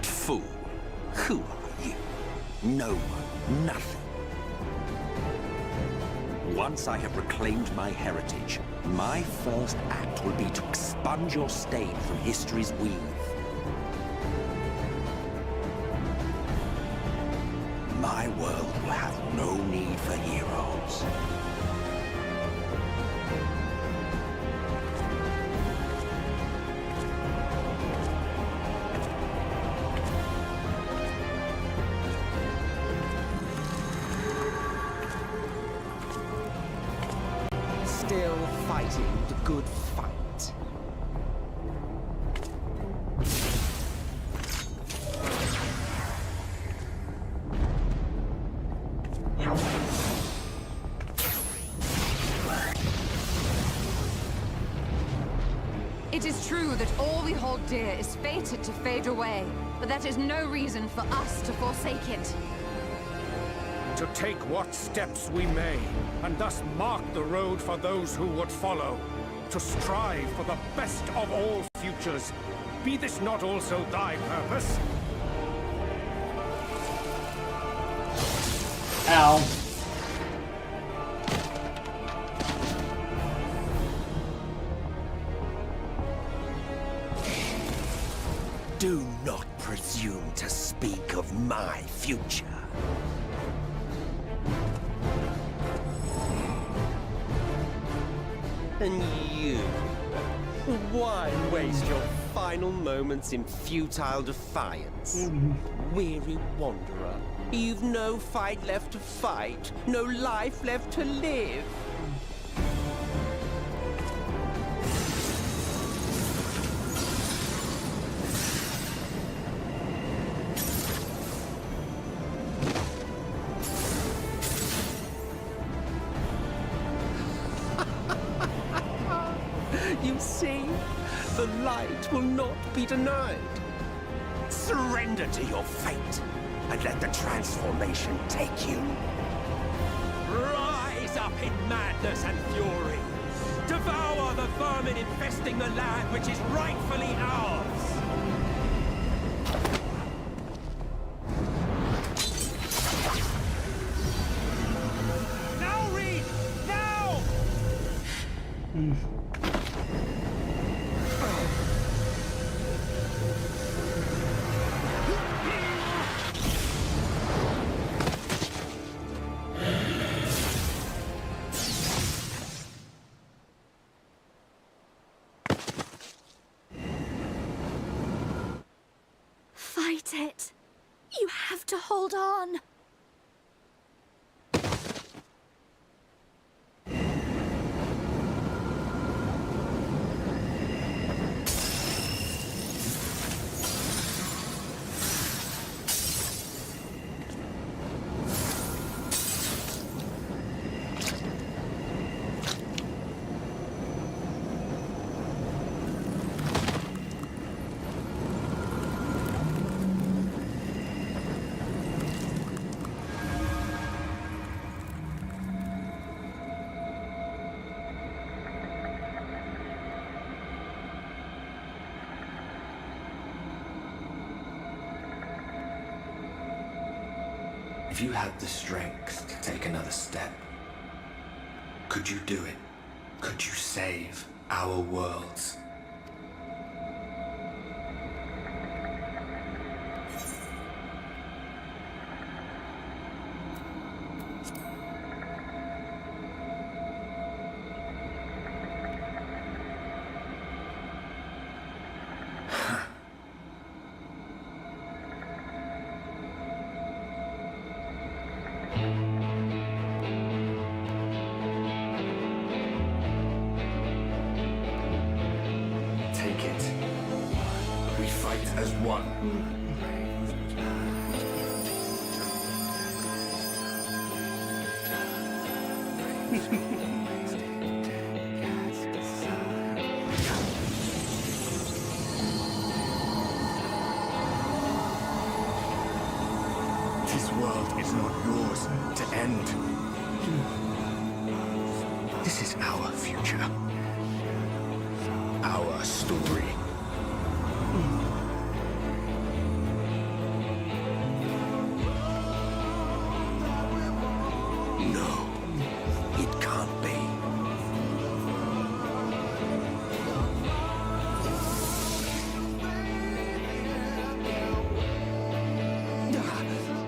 Fool. Who are you? No one. Nothing. Once I have reclaimed my heritage, my first act will be to expunge your stain from history's weave. My world will have no need for heroes. Still fighting the good fight. It is true that all we hold dear is fated to fade away, but that is no reason for us to forsake it. To take what steps we may, and thus mark the road for those who would follow. To strive for the best of all futures. Be this not also thy purpose? Ow. Do not presume to speak of my future. And you? Why waste your final moments in futile defiance? Weary wanderer, you've no fight left to fight, no life left to live. See? The light will not be denied. Surrender to your fate, and let the transformation take you. Rise up in madness and fury. Devour the vermin infesting the land which is rightfully ours. Now, Reed! Now! Fight it. You have to hold on. If you had the strength to take another step, could you do it? Could you save our worlds? Take it. We fight as one. This world is not yours to end. This is our future. Our story. No, it can't be.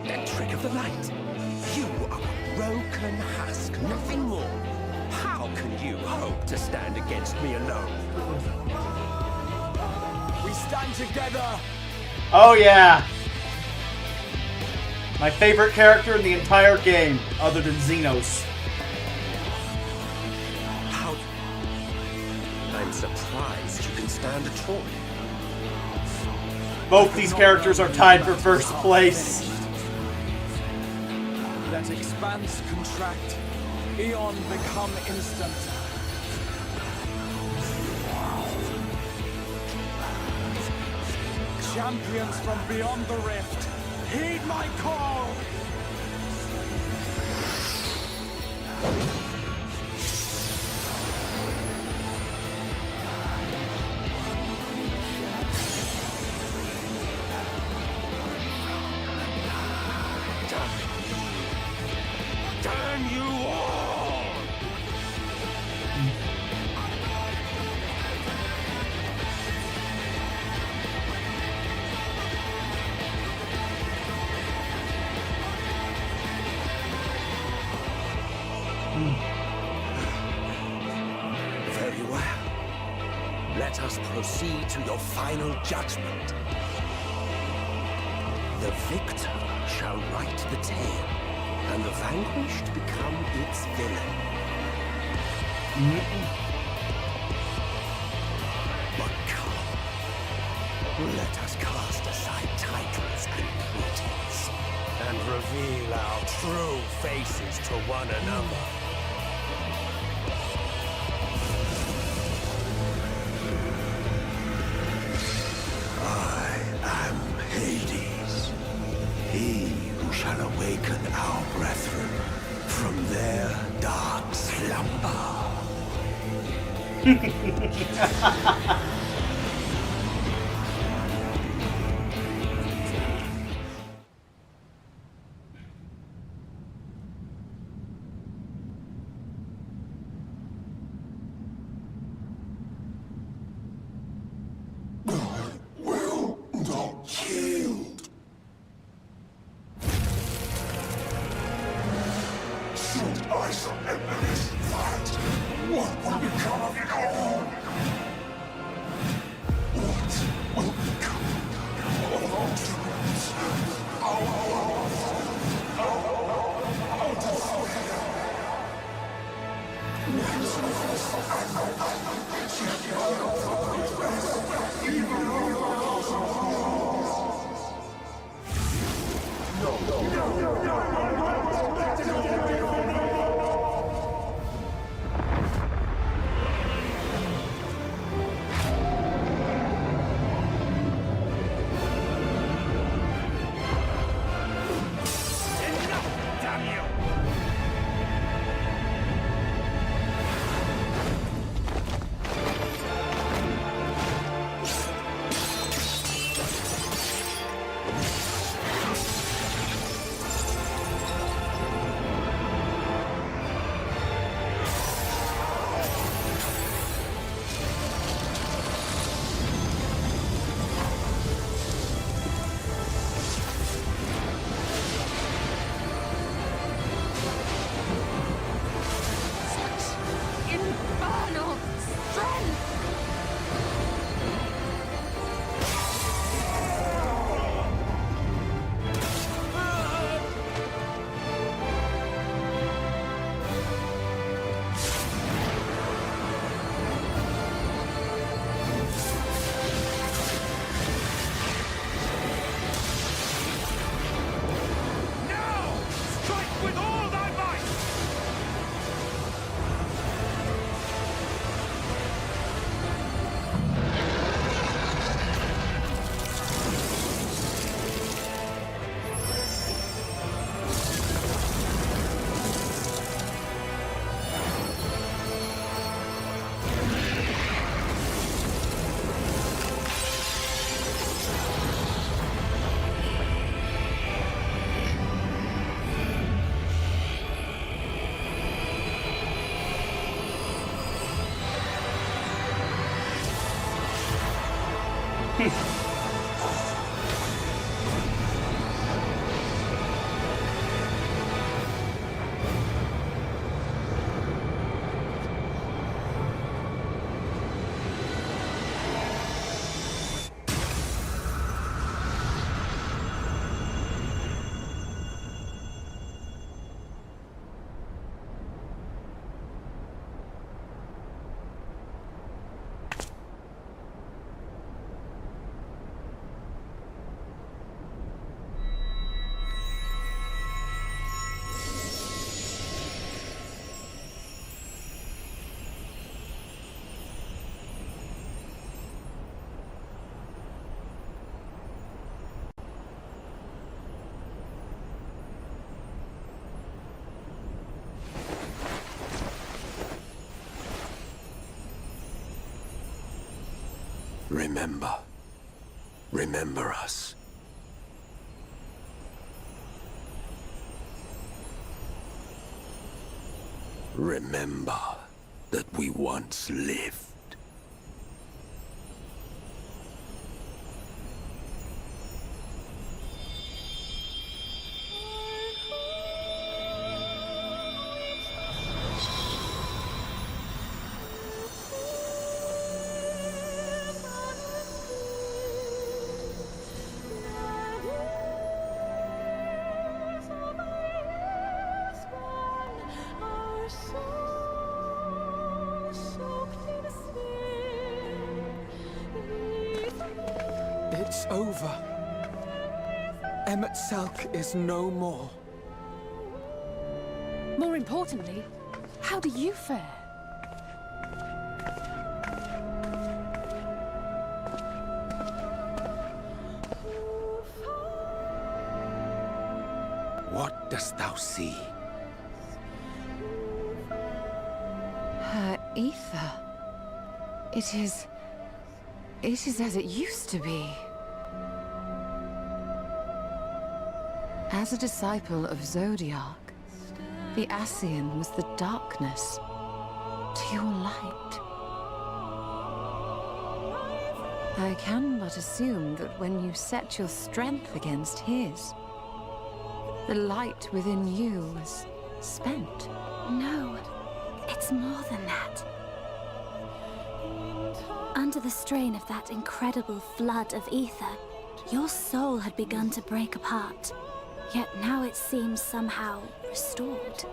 That trick of the light. You are a broken husk, nothing more. How can you hope to stand against me alone? We stand together. Oh yeah. My favorite character in the entire game, other than Xenos. How? I'm surprised you can stand at all. Both these characters are tied for first place. Let expanse contract. Eon become instant. Champions from beyond the rift, heed my call! Damn you all! Very well. Let us proceed to your final judgment. The victor shall write the tale, and the vanquished become its villain. But come, let us cast aside titles and pretense, and reveal our true faces to one another. He who shall awaken our brethren from their dark slumber. Infernal strength! Strike with all thy might! Remember. Remember us. Remember that we once lived. It's over. Emet-Selch is no more. More importantly, how do you fare? What dost thou see? Her ether. It is as it used to be. As a disciple of Zodiac, the Ascian was the darkness to your light. I can but assume that when you set your strength against his, the light within you was spent. No, it's more than that. Under the strain of that incredible flood of ether, your soul had begun to break apart. Yet now it seems somehow restored.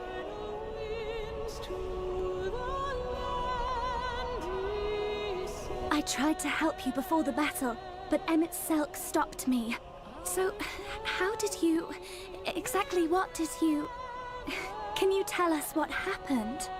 I tried to help you before the battle, but Emmett Selk stopped me. So, how did you... exactly what did you... Can you tell us what happened?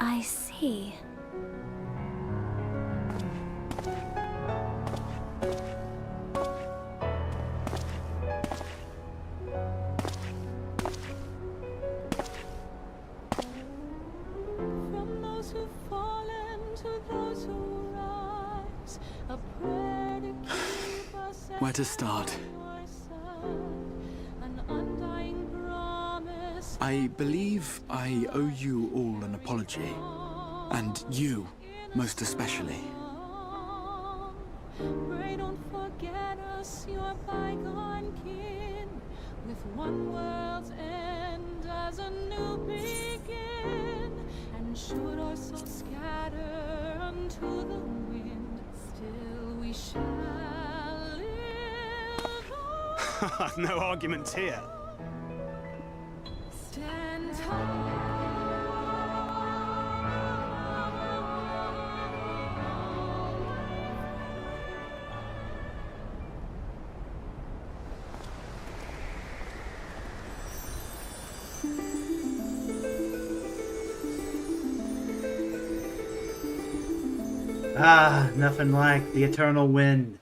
I see. From those who've fallen to those who rise, a prayer to keep us Where to start? an undying promise. I believe I owe you all an apology. And you, most especially. Pray don't forget us, your bygone kin, with one world's end as a new begin. And should our souls scatter unto the wind, still we shall live. No argument here. Stand tall. Ah, nothing like the eternal wind.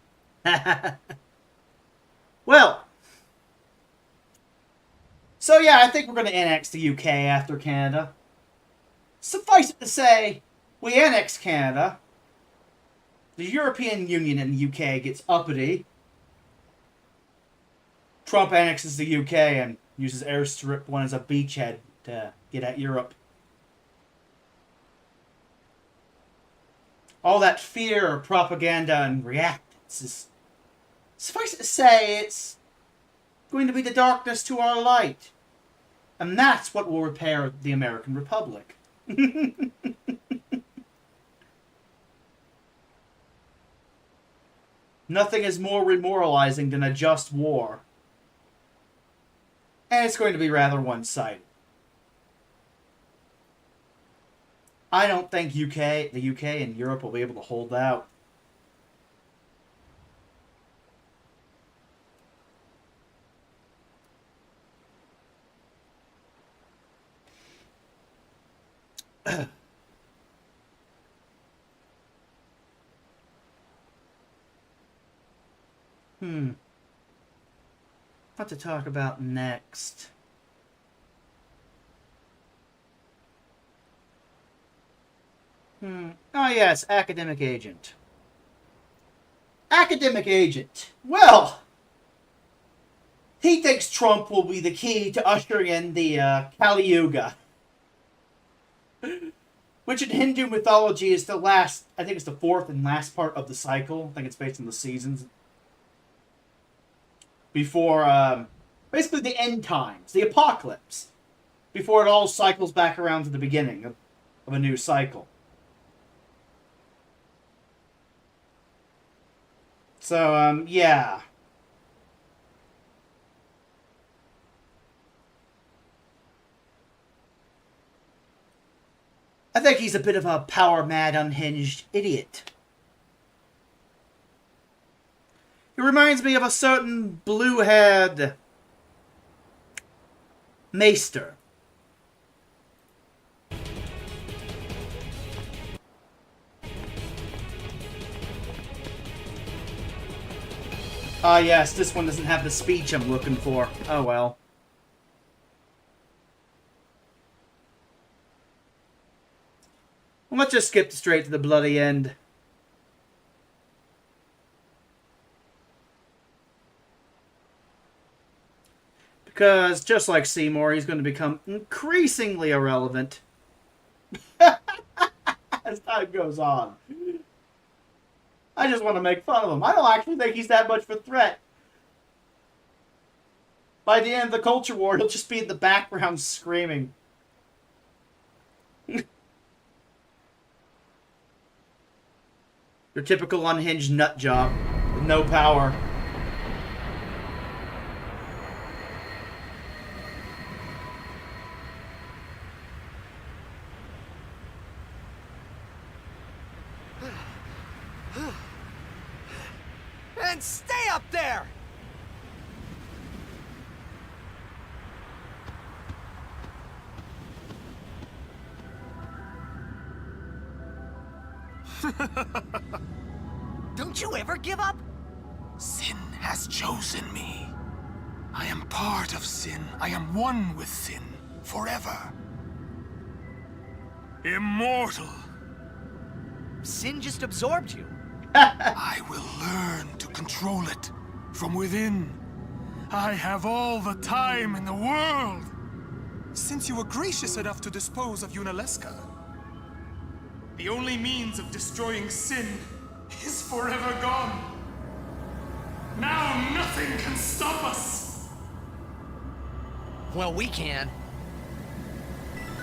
Well, so yeah, I think we're going to annex the UK after Canada. Suffice it to say, we annex Canada. The European Union and the UK gets uppity. Trump annexes the UK and uses Airstrip 1 as a beachhead to get at Europe. All that fear, propaganda, and reactance is... Suffice it to say, it's going to be the darkness to our light. And that's what will repair the American Republic. Nothing is more remoralizing than a just war. And it's going to be rather one-sided. I don't think the UK and Europe will be able to hold out. What to talk about next? Oh yes, Academic Agent. Academic Agent. Well, he thinks Trump will be the key to ushering in the Kali Yuga. Which in Hindu mythology is the last, I think it's the fourth and last part of the cycle. I think it's based on the seasons. Before, basically the end times, the apocalypse. Before it all cycles back around to the beginning of a new cycle. So, yeah. I think he's a bit of a power-mad, unhinged idiot. He reminds me of a certain blue-haired maester. Ah, yes, this one doesn't have the speech I'm looking for. Oh, well. Let's just skip straight to the bloody end. Because, just like Seymour, he's going to become increasingly irrelevant as time goes on. I just want to make fun of him. I don't actually think he's that much of a threat. By the end of the culture war, he'll just be in the background screaming. Your typical unhinged nut job with no power. And stay up there! Don't you ever give up? Sin has chosen me. I am part of Sin. I am one with Sin forever. Immortal. Sin just absorbed you. I will learn to control it from within. I have all the time in the world. Since you were gracious enough to dispose of Yunalesca, the only means of destroying Sin is forever gone. Now nothing can stop us. Well, we can.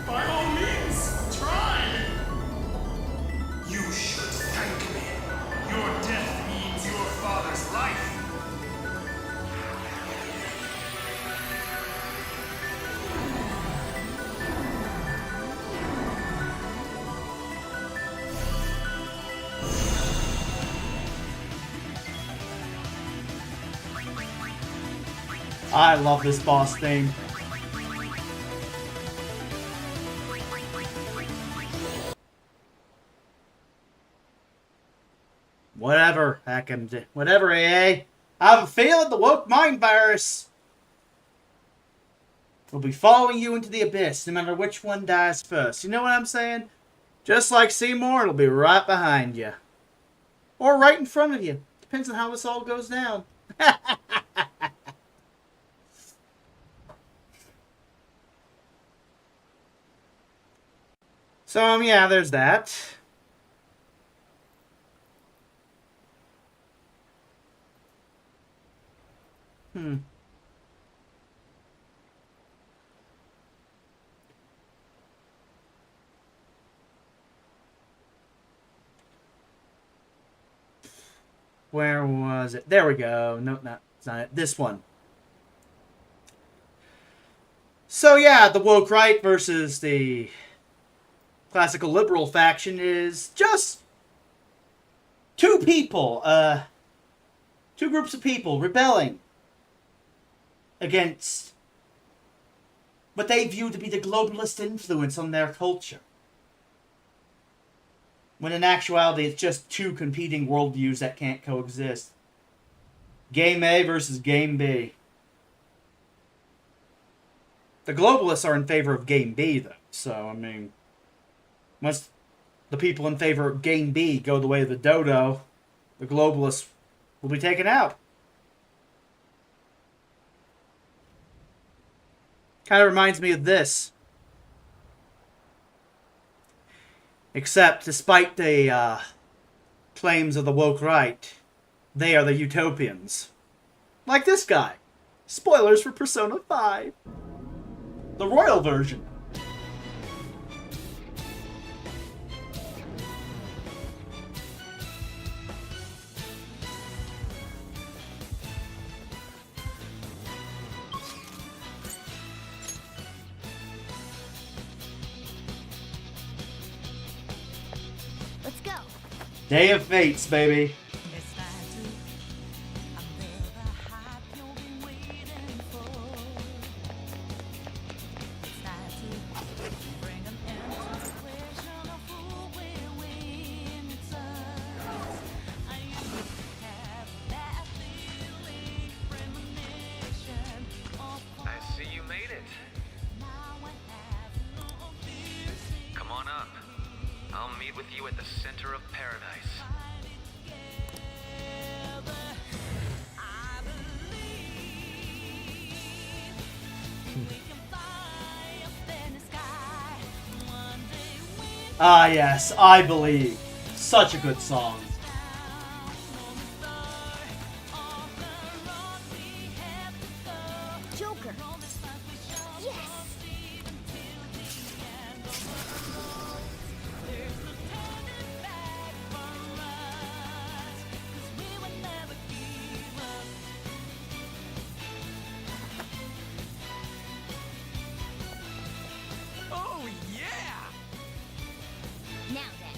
By all means, try. You should thank me. Your death means your father's life. I love this boss theme. Whatever, Hack'em. Whatever, AA. I have a feeling the woke mind virus will be following you into the abyss, no matter which one dies first. You know what I'm saying? Just like Seymour, it'll be right behind you. Or right in front of you. Depends on how this all goes down. So, yeah, there's that. Where was it? There we go. No, it's not it. This one. So, yeah, the woke right versus the classical liberal faction is just two people, two groups of people rebelling against what they view to be the globalist influence on their culture. When in actuality, it's just two competing worldviews that can't coexist. Game A versus Game B. The globalists are in favor of Game B, though. So, I mean, once the people in favor of Game B go the way of the dodo, the globalists will be taken out. Kind of reminds me of this. Except, despite the claims of the woke right, they are the utopians. Like this guy. Spoilers for Persona 5. The royal version. Day of Fates, baby. I see you made it. Come on up. I'll meet with you at the center of paradise. Ah, yes, I Believe. Such a good song. Joker. Yes. Oh, yeah! Now then.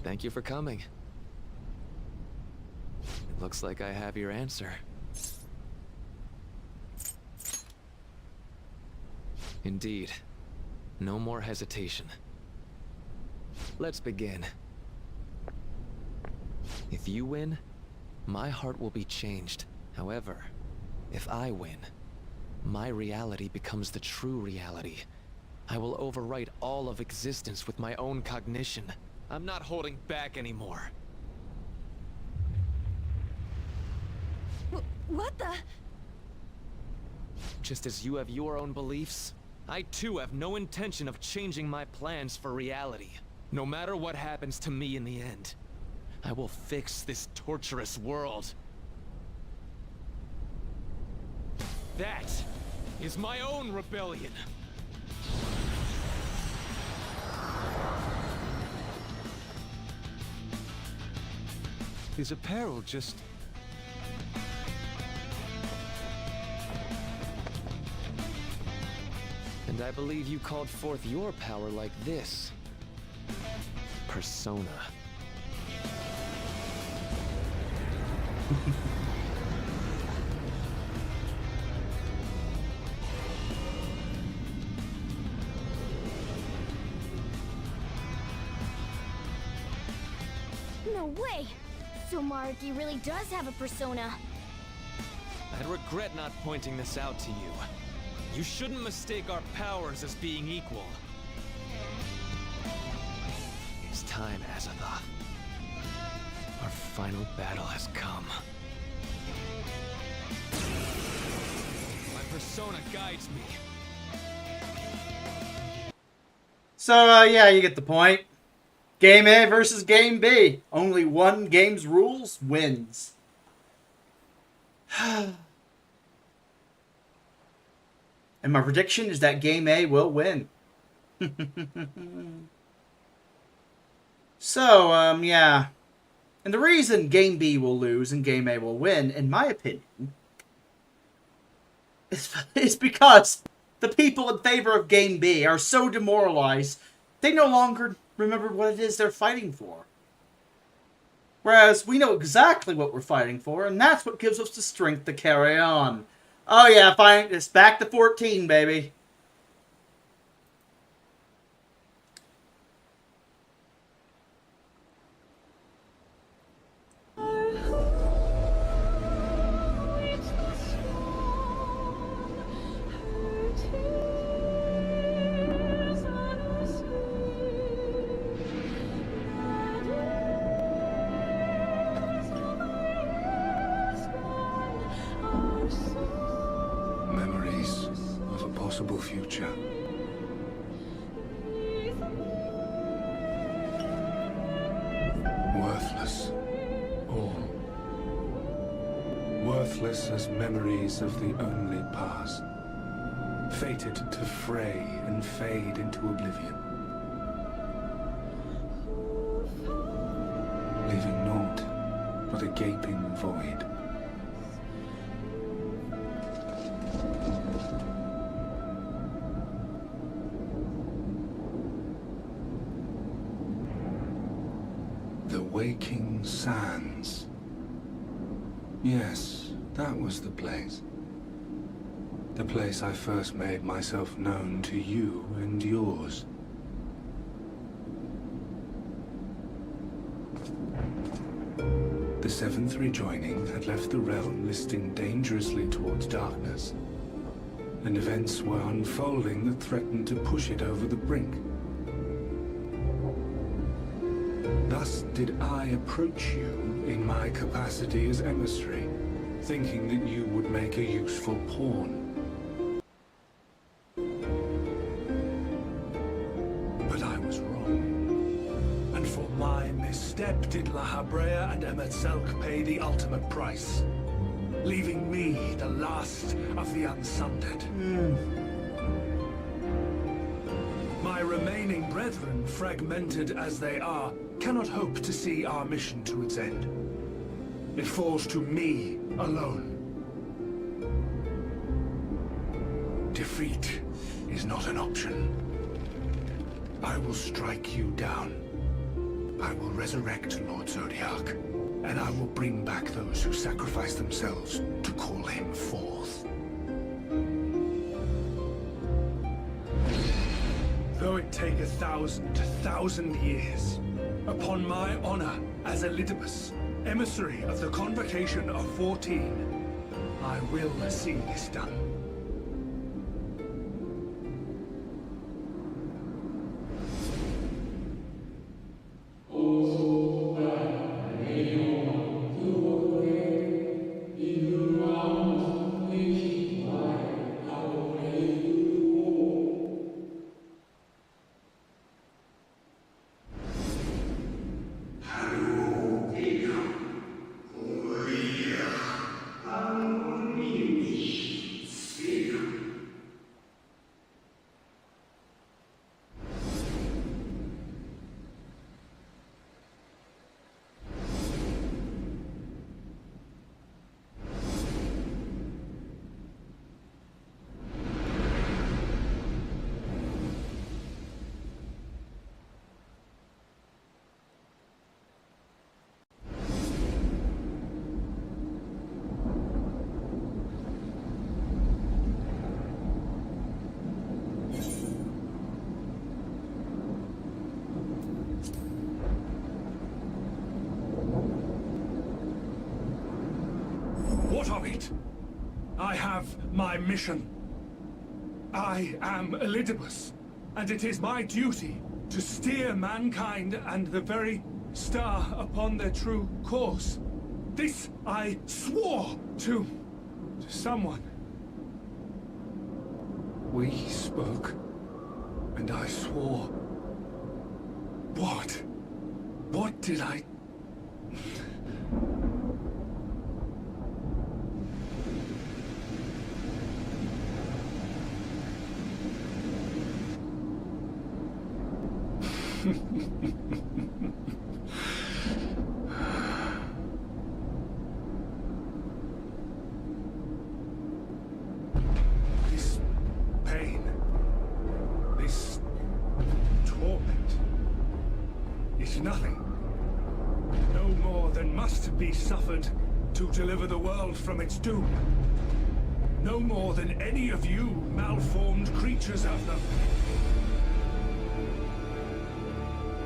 Thank you for coming. It looks like I have your answer. Indeed. No more hesitation. Let's begin. If you win, my heart will be changed. However, if I win, my reality becomes the true reality. I will overwrite all of existence with my own cognition. I'm not holding back anymore. What the? Just as you have your own beliefs, I too have no intention of changing my plans for reality. No matter what happens to me in the end, I will fix this torturous world. That is my own rebellion. His apparel just... And I believe you called forth your power like this. Persona. No way! So Maruki really does have a persona. I'd regret not pointing this out to you. You shouldn't mistake our powers as being equal. It's time, Azathoth. Our final battle has come. My persona guides me. So, yeah, you get the point. Game A versus Game B. Only one game's rules wins. And my prediction is that Game A will win. So, yeah. And the reason Game B will lose and Game A will win, in my opinion, is because the people in favor of Game B are so demoralized, they no longer remember what it is they're fighting for. Whereas we know exactly what we're fighting for, and that's what gives us the strength to carry on. Oh yeah, fine. It's back to 14, baby. Memories of a possible future. Worthless. All. worthless as memories of the only past, fated to fray and fade into oblivion, leaving naught but a gaping void. The Waking Sands. Yes, that was the place. The place I first made myself known to you and yours. The Seventh Rejoining had left the realm listing dangerously towards darkness, and events were unfolding that threatened to push it over the brink. Thus did I approach you in my capacity as emissary, thinking that you would make a useful pawn. But I was wrong. And for my misstep did La Habrea and Emet-Selch pay the ultimate price, leaving me the last of the Unsundered. My remaining brethren, fragmented as they are, cannot hope to see our mission to its end. It falls to me alone. Defeat is not an option. I will strike you down. I will resurrect Lord Zodiark, and I will bring back those who sacrifice themselves to call him forth. Though it take 1,000 years, upon my honor as Elidibus, emissary of the Convocation of 14, I will see this done. What of it? I have my mission. I am Elidibus, and it is my duty to steer mankind and the very star upon their true course. This I swore to someone. We spoke, and I swore. What? What did I... This pain, this torment, is nothing. No more than must be suffered to deliver the world from its doom. No more than any of you malformed creatures have done.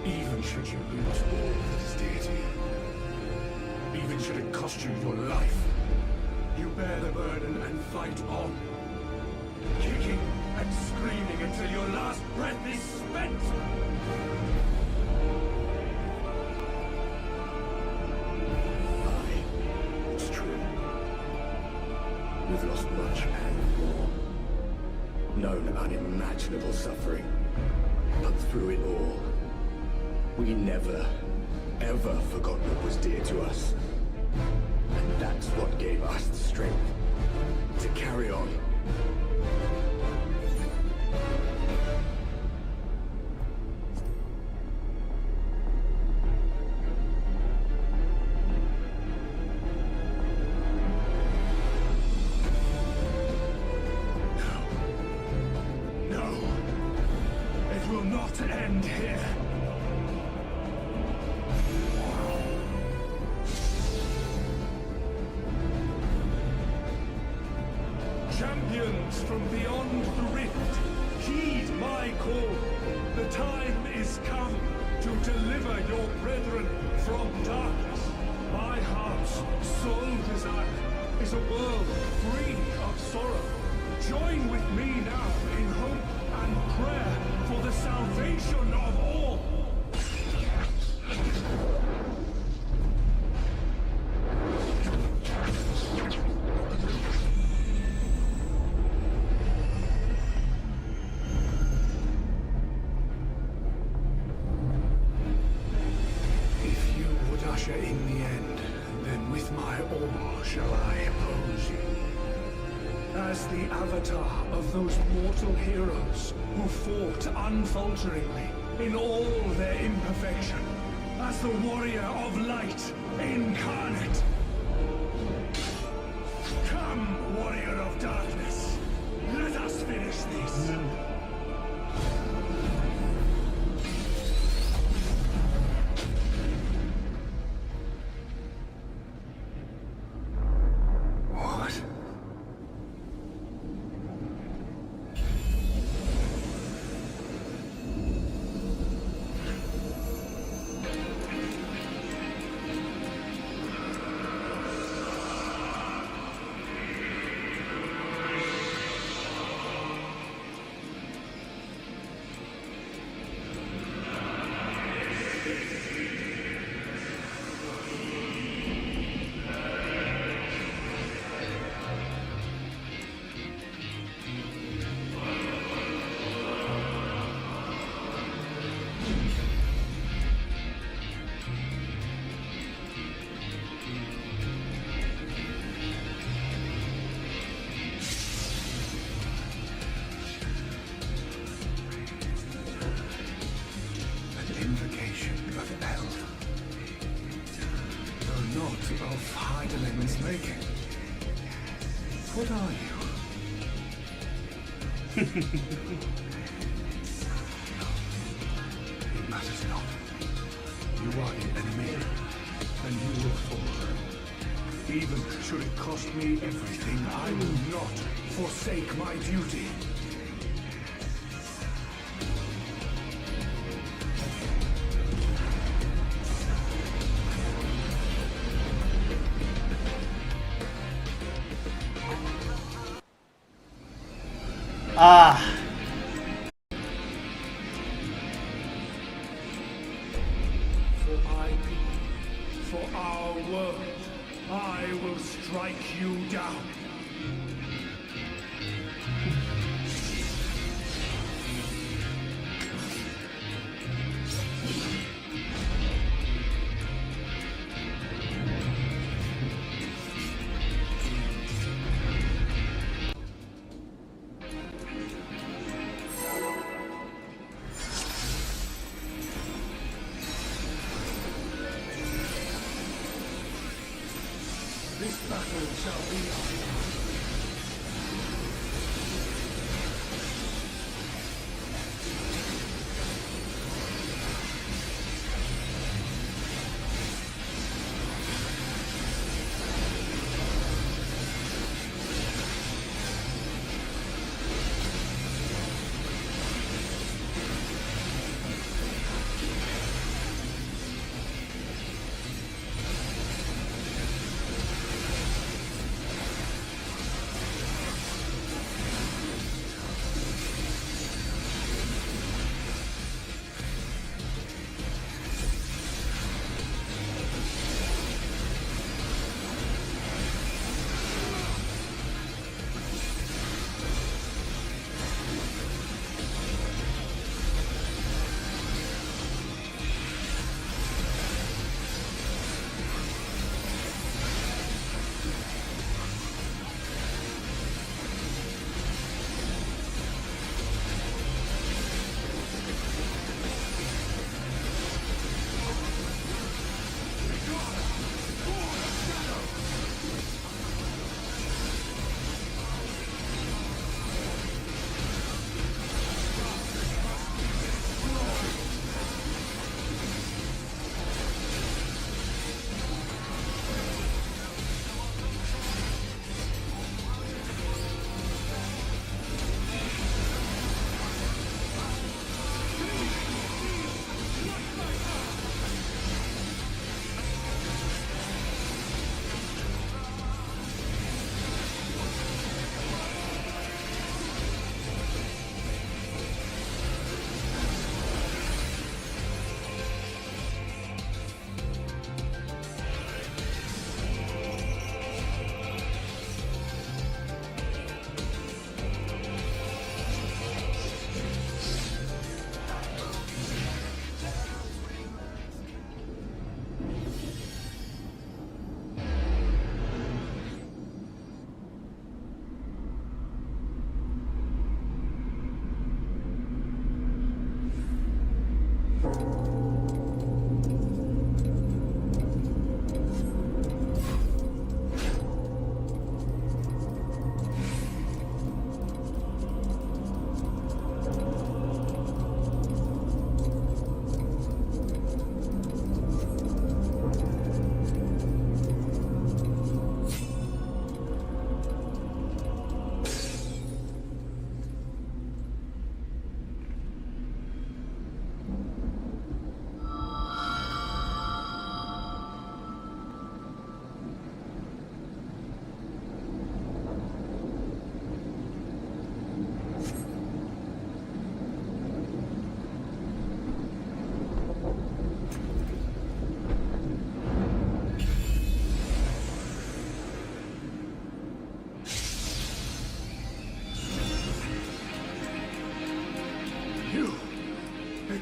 Even should you lose all that is dear to you, even should it cost you your life, you bear the burden and fight on, kicking and screaming until your last breath is spent. Aye, it's true. We've lost much and more, known unimaginable suffering, but through it all, we never, ever forgot what was dear to us. And that's what gave us the strength. here. Champions from beyond the rift, heed my call. The time is come to deliver your brethren from darkness. My heart's sole desire is a world free of sorrow. Join with me now in hope and prayer for the salvation of all. If you would usher in the end, then with my all shall I oppose you. As the avatar of those mortal heroes who fought unfalteringly in all their imperfection, as the warrior of light incarnate. Come, warrior of darkness, let us finish this. What? Invocation of Eld. Though not of Heideling's making. What are you? It matters not. You are the enemy, and you will fall. Even should it cost me everything, I will not forsake my duty. Ah. For my people, for our world, I will strike you down. This battle shall be ours.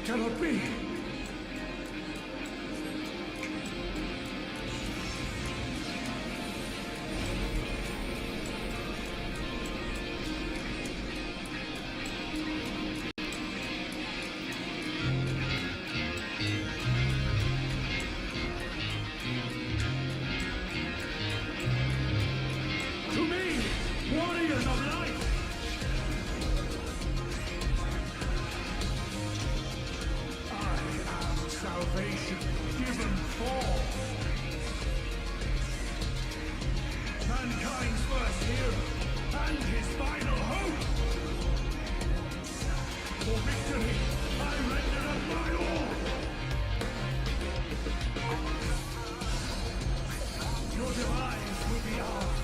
cannot be. To me, warriors of light! I am salvation given forth. Mankind's first hero and his final hope. For victory, I render up my all. Your demise will be ours.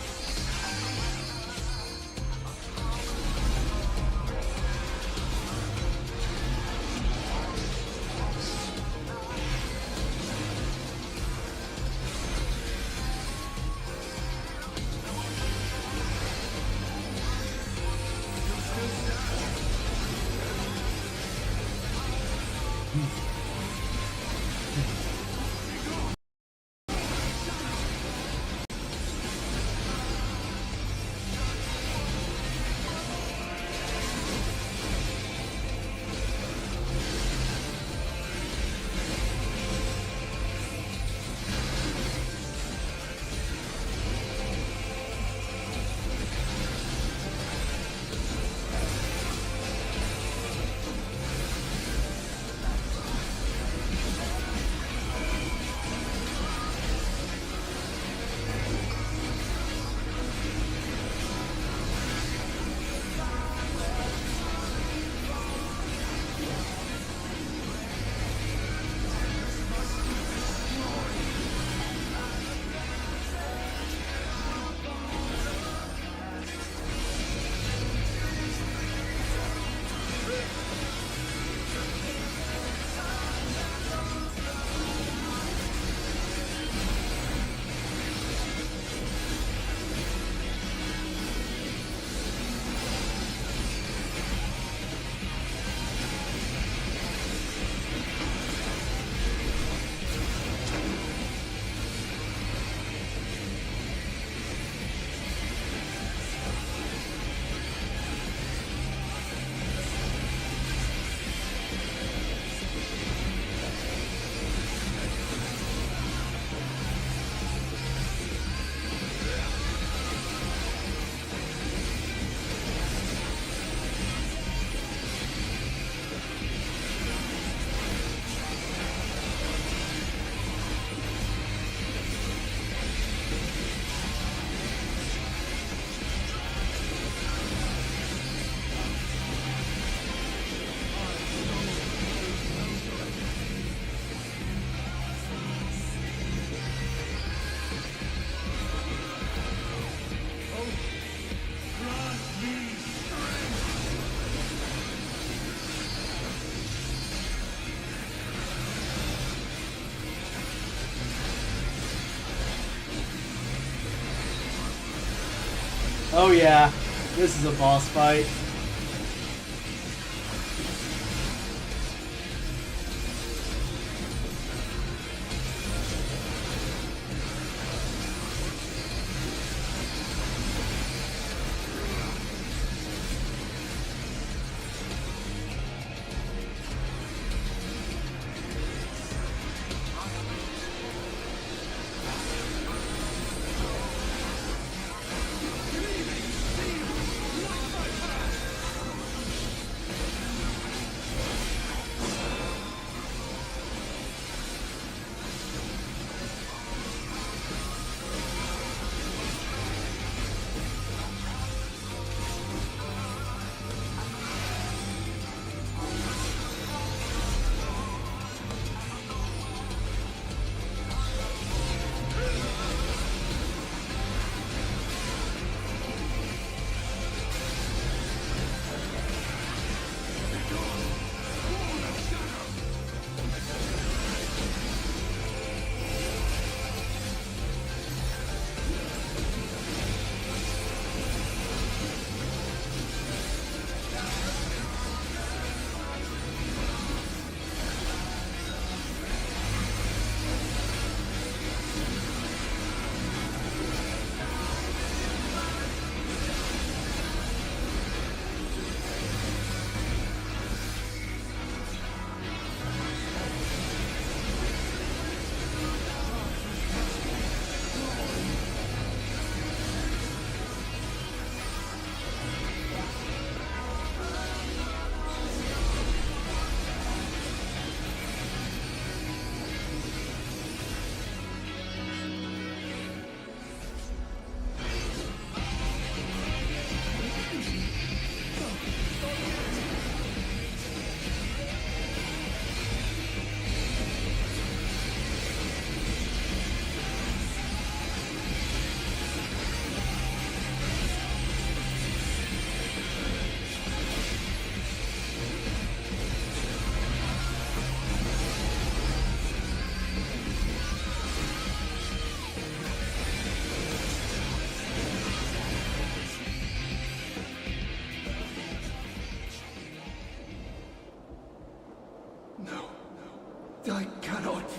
Oh yeah, this is a boss fight.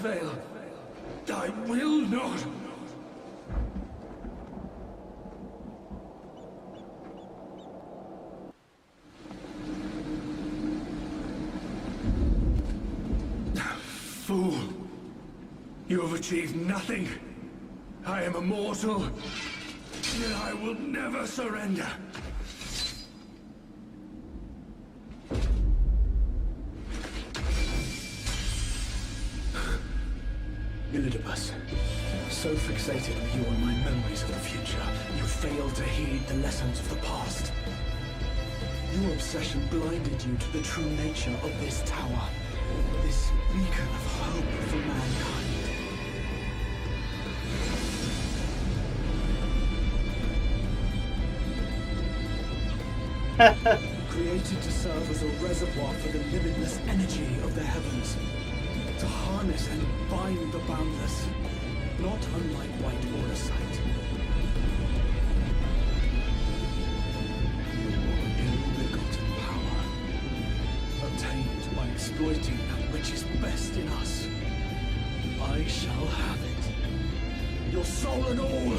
fail. I will not. Fool! You have achieved nothing. I am immortal, yet I will never surrender. Elidibus, so fixated were you on my memories of the future, you failed to heed the lessons of the past. Your obsession blinded you to the true nature of this tower, this beacon of hope for mankind. Created to serve as a reservoir for the limitless energy of the heavens. To harness and bind the boundless, not unlike white Auracite. Your ill-begotten power, obtained by exploiting that which is best in us. I shall have it. Your soul and all!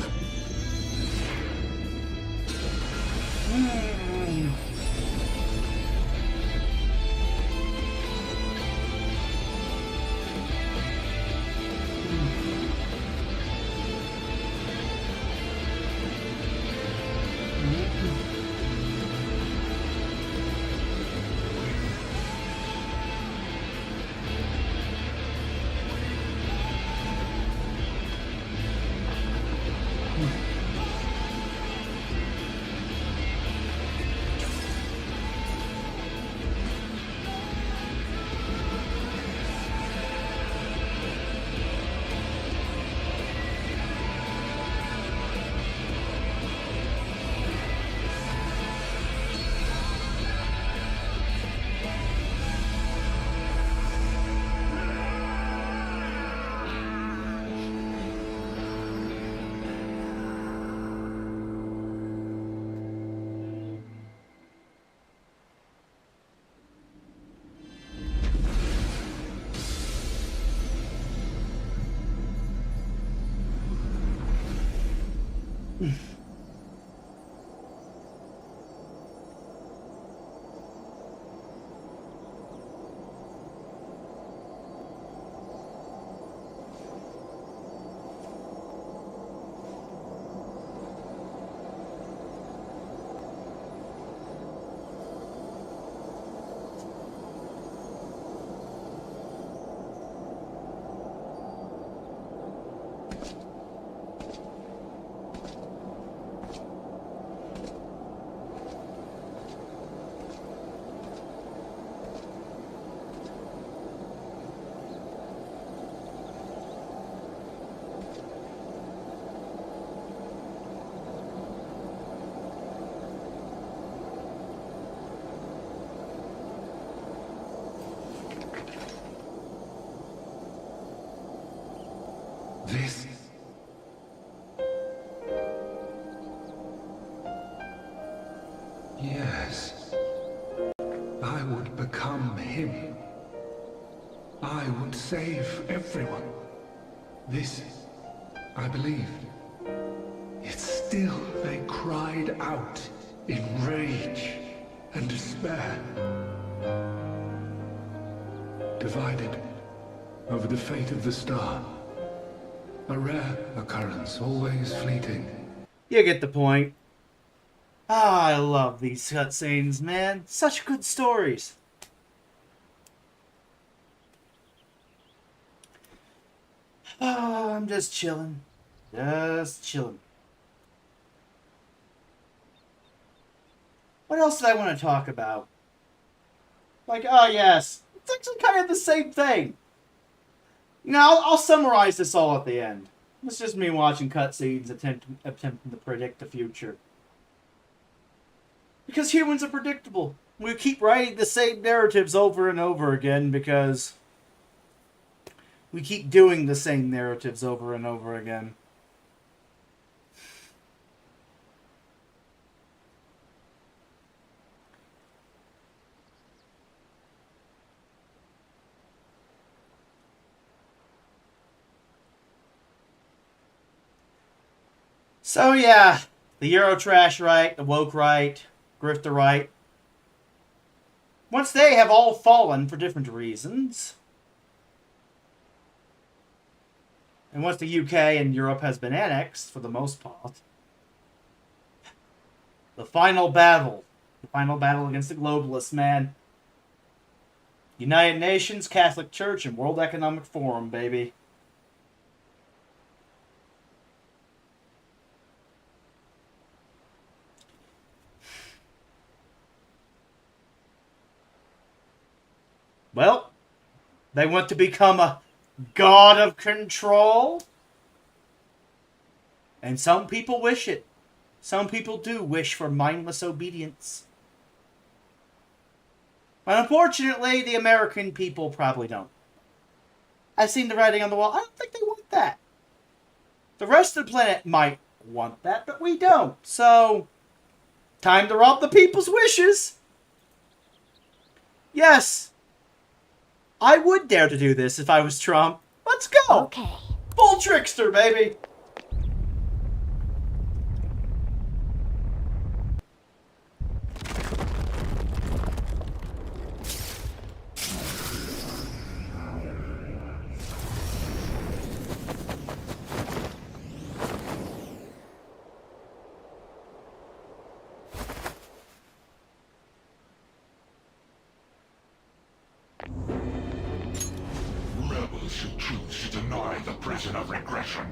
This. Yes. I would become him. I would save everyone. This, I believed. Yet still they cried out in rage and despair. Divided over the fate of the star. A rare occurrence, always fleeting. You get the point. Ah, I love these cutscenes, man. Such good stories. Ah, I'm just chilling. Just chilling. What else did I want to talk about? Like, oh yes, it's actually kind of the same thing. You know, I'll summarize this all at the end. It's just me watching cutscenes attempting to predict the future. Because humans are predictable. We keep writing the same narratives over and over again because we keep doing the same narratives over and over again. So yeah, the Eurotrash right, the woke right, grifter right. Once they have all fallen for different reasons, and once the UK and Europe has been annexed for the most part, the final battle against the globalists, man. United Nations, Catholic Church, and World Economic Forum, baby. Well, they want to become a god of control. And some people wish it. Some people do wish for mindless obedience. But unfortunately, the American people probably don't. I've seen the writing on the wall. I don't think they want that. The rest of the planet might want that, but we don't. So, time to rob the people's wishes. Yes. I would dare to do this if I was Trump. Let's go. Okay. Full trickster, baby. Should choose to deny the prison of regression.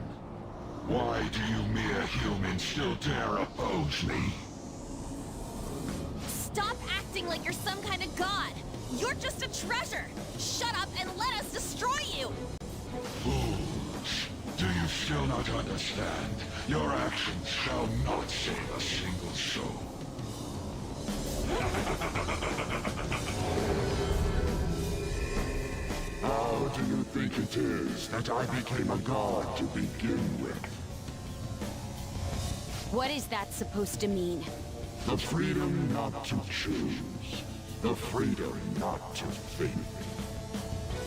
Why do you mere humans still dare oppose me? Stop acting like you're some kind of god! You're just a treasure! Shut up and let us destroy you! Fools! Do you still not understand? Your actions shall not save a single soul. How do you think it is that I became a god to begin with? What is that supposed to mean? The freedom not to choose. The freedom not to think.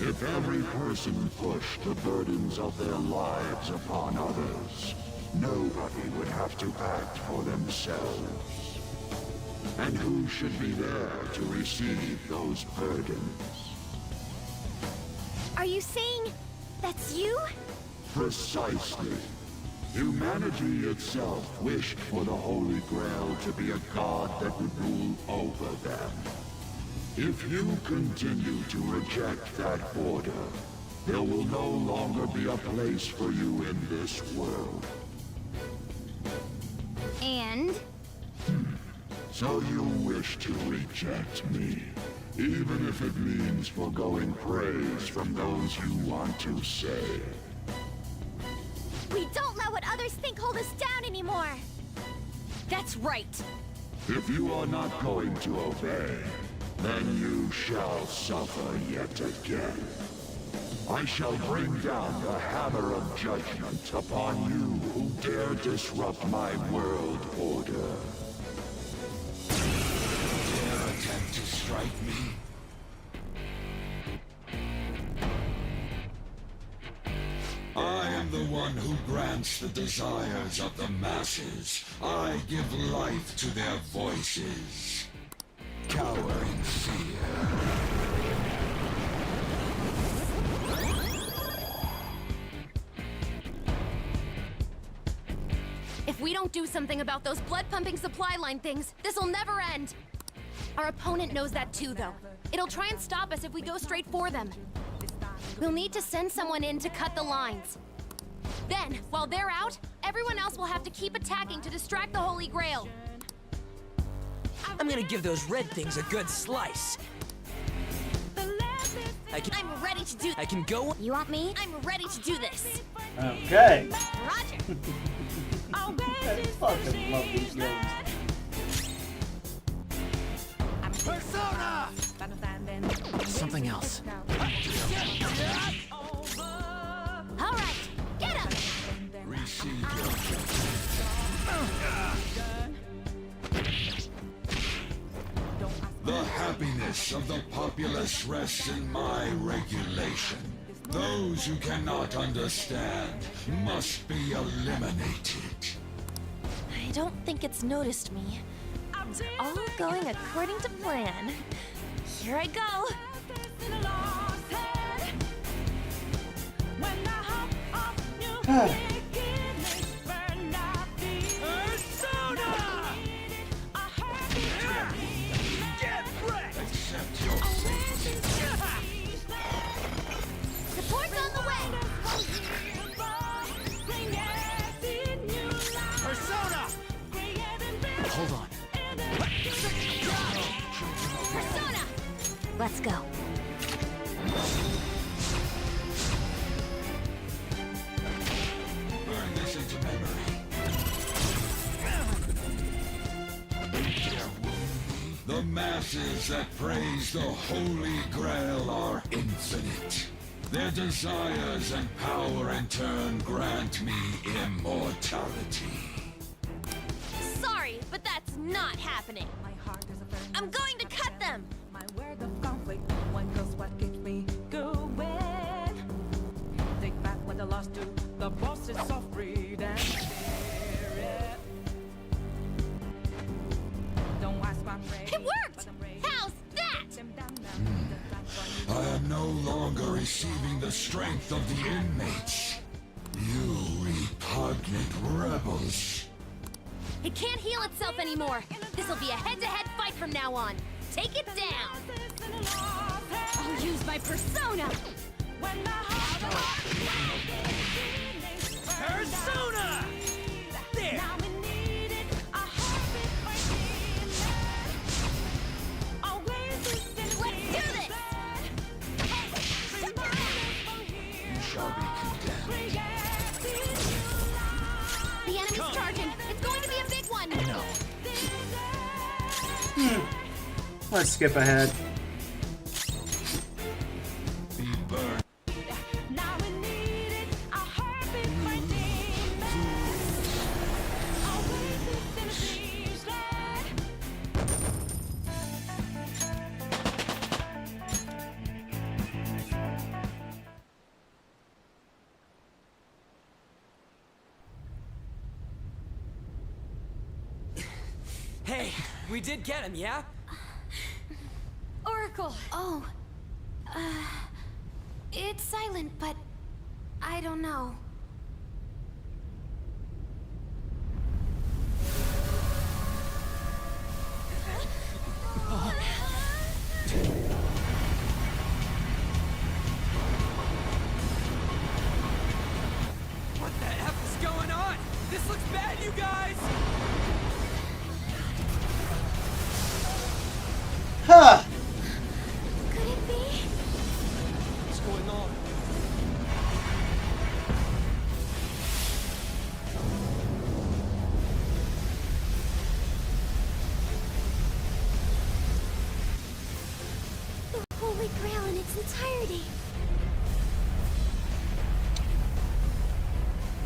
If every person pushed the burdens of their lives upon others, nobody would have to act for themselves. And who should be there to receive those burdens? Are you saying that's you? Precisely. Humanity itself wished for the Holy Grail to be a god that would rule over them. If you continue to reject that order, there will no longer be a place for you in this world. And? So you wish to reject me, even if it means foregoing praise from those you want to save. We don't let what others think hold us down anymore! That's right! If you are not going to obey, then you shall suffer yet again. I shall bring down the hammer of judgment upon you who dare disrupt my world order. Dare attempt to strike me? I am the one who grants the desires of the masses. I give life to their voices. Cower in fear. If we don't do something about those blood-pumping supply line things, this'll never end! Our opponent knows that too, though. It'll try and stop us if we go straight for them. We'll need to send someone in to cut the lines. Then, while they're out, everyone else will have to keep attacking to distract the Holy Grail. I'm gonna give those red things a good slice. I'm ready to do. I can go. You want me? I'm ready to do this. Okay. Roger. I fucking love these games. Persona! Something else. All right, get him. Receive your The happiness of the populace rests in my regulation. Those who cannot understand must be eliminated. don't think it's noticed me. It's all going according to plan. Here I go. Support's on the way. Persona! Hold on. Persona! Let's go. Burn this into memory. The masses that praise the Holy Grail are infinite. Their desires and power in turn grant me immortality. Sorry, but that's not happening. I'm going to cut them. My word of conflict, no one knows what keeps me going. Take back what I lost to the bosses of greed and spirit. Don't ask my praise. It worked! How's that? I am no longer receiving the strength of the inmates. You repugnant rebels. It can't heal itself anymore. This'll be a head-to-head fight from now on. Take it down. I'll use my persona. Persona! There! Let's do this. You shall be condemned. The enemy's charging. It's going to be a big one. Let's skip ahead. Be burned. Hey, we did get him, yeah? Oracle. Oh. It's silent, but I don't know. What the F is going on? This looks bad, you guys! Huh! Could it be? What's going on? The Holy Grail in its entirety.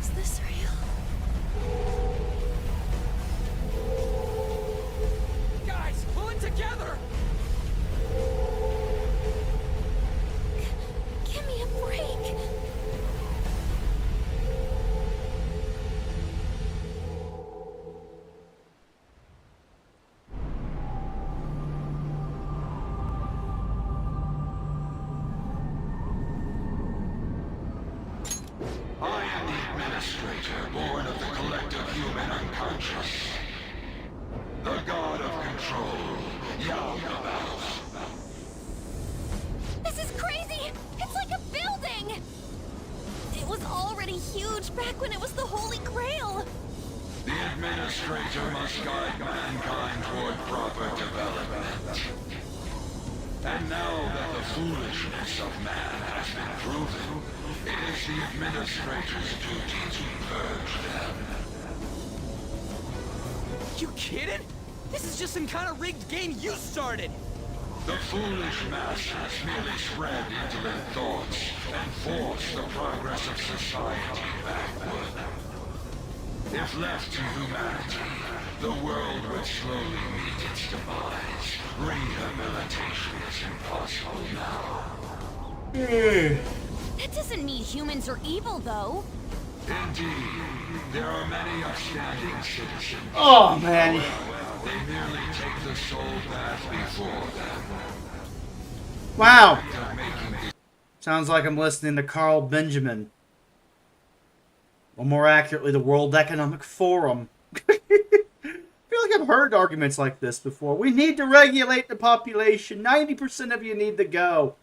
Is this real? Guys, pull it together! Give me a break. I am the Administrator, born of the collective human unconscious. The God of Control, Yaldabaoth. This is crazy! It's like a building! It was already huge back when it was the Holy Grail! The Administrator must guide mankind toward proper development. And now that the foolishness of man has been proven, it is the Administrator's duty to purge them. You kidding? This is just some kind of rigged game you started! The foolish masters merely spread indolent thoughts and force the progress of society backward. If left to humanity, the world would slowly meet its demise. Rehabilitation is impossible now. That doesn't mean humans are evil, though. Indeed, there are many upstanding citizens. Oh, man. However, they merely take the soul path before them. Wow. Sounds like I'm listening to Carl Benjamin. Or more accurately, the World Economic Forum. I feel like I've heard arguments like this before. We need to regulate the population. 90% of you need to go.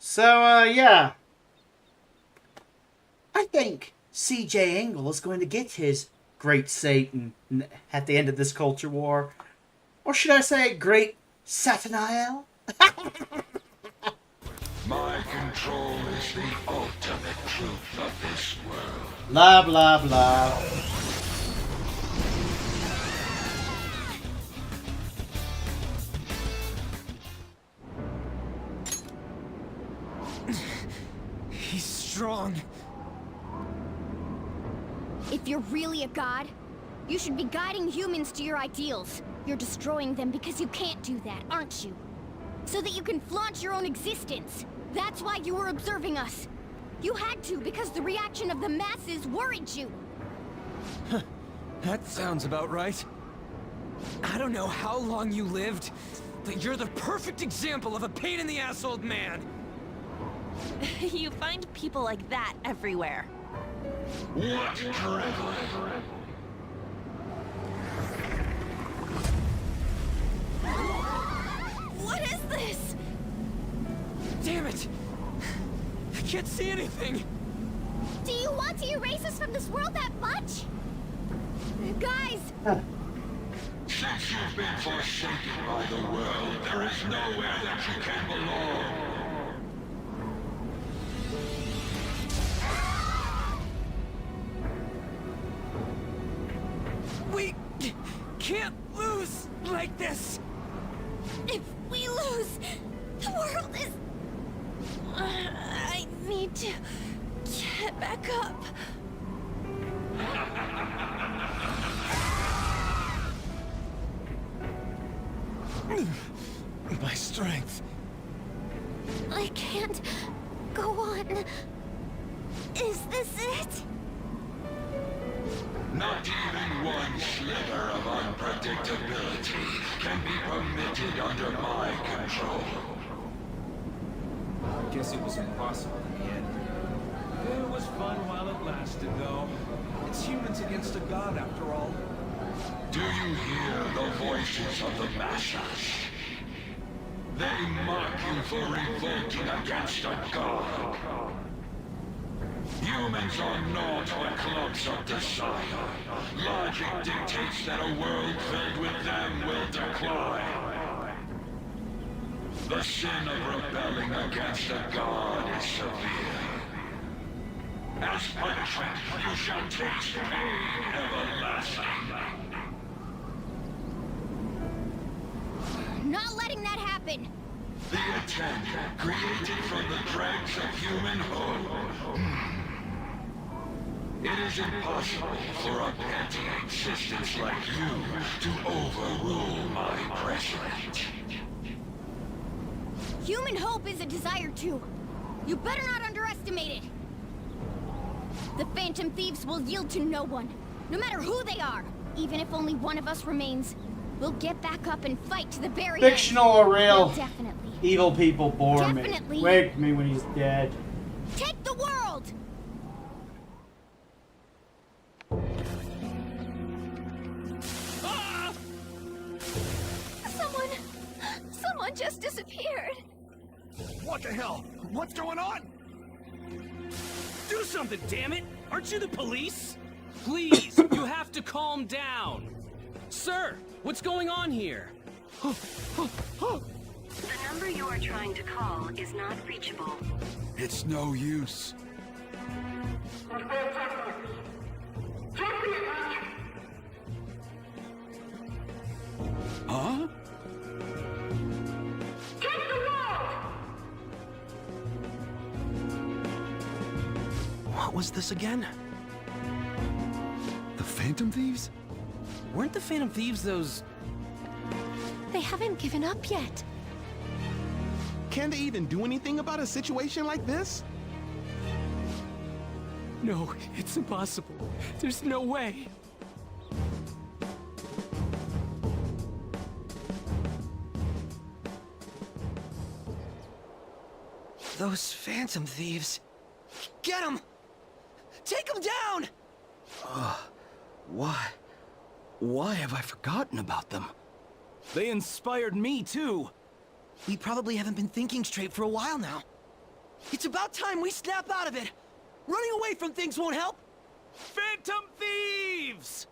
So, yeah. I think C.J. Engel is going to get his great Satan at the end of this culture war. Or should I say, great Sataniel? My control is the ultimate truth of this world. Blah, blah, blah. He's strong. If you're really a god, you should be guiding humans to your ideals. You're destroying them because you can't do that, aren't you? So that you can flaunt your own existence. That's why you were observing us. You had to because the reaction of the masses worried you. That sounds about right. I don't know how long you lived, but you're the perfect example of a pain-in-the-ass old man. You find people like that everywhere. What privilege! What is this? Damn it! I can't see anything! Do you want to erase us from this world that much? Guys! Since you've been forsaken by the world, there is nowhere that you can belong. We can't lose like this! If we lose, the world is... I need to get back up. My strength. I can't go on. Is this it? Not even one sliver of unpredictability can be permitted under my control. Guess it was impossible in the end. It was fun while it lasted, though. It's humans against a god, after all. Do you hear the voices of the masses? They mock you for revolting against a god. Humans are naught but clumps of desire. Logic dictates that a world filled with them will decline. The sin of rebelling against a god is severe. As punishment, you shall taste pain everlasting. Not letting that happen. The attendant created from the dregs of human hope. It is impossible for a petty existence like you to overrule my precedent. Human hope is a desire too. You better not underestimate it. The Phantom Thieves will yield to no one, no matter who they are. Even if only one of us remains, we'll get back up and fight to the very end. Fictional or real? Yeah, definitely. Evil people bore Definitely. me. Wake me when he's dead. Take the world! Ah! Someone just disappeared. What the hell? What's going on? Do something, damn it! Aren't you the police? Please, you have to calm down. Sir, what's going on here? The number you are trying to call is not reachable. It's no use. Huh? What was this again? The Phantom Thieves? Weren't the Phantom Thieves those... They haven't given up yet. Can they even do anything about a situation like this? No, it's impossible. There's no way. Those Phantom Thieves. Get them! Take them down! Why? Why have I forgotten about them? They inspired me, too. We probably haven't been thinking straight for a while now. It's about time we snap out of it! Running away from things won't help! Phantom Thieves!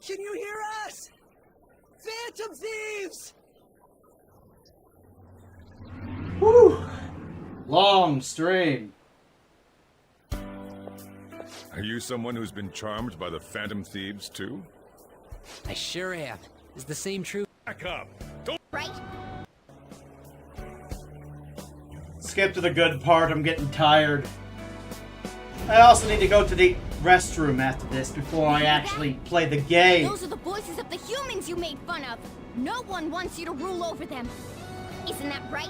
Can you hear us? Phantom Thieves! Woo! Long stream. Are you someone who's been charmed by the Phantom Thieves, too? I sure am. Is the same true? Back up! Don't... Right? Skip to the good part, I'm getting tired. I also need to go to the restroom after this before I actually play the game. Those are the voices of the humans you made fun of. No one wants you to rule over them. Isn't that right?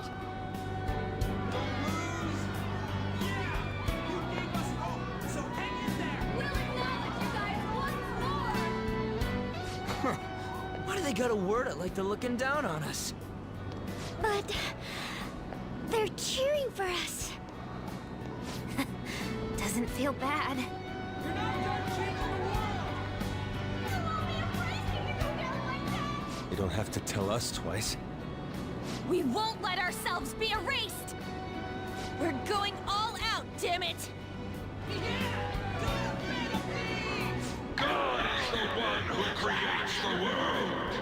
Why do they gotta word it like they're looking down on us? But they're cheering for us. Doesn't feel bad. You don't have to tell us twice. We won't let ourselves be erased! We're going all out, damn it! God is the one who creates the world.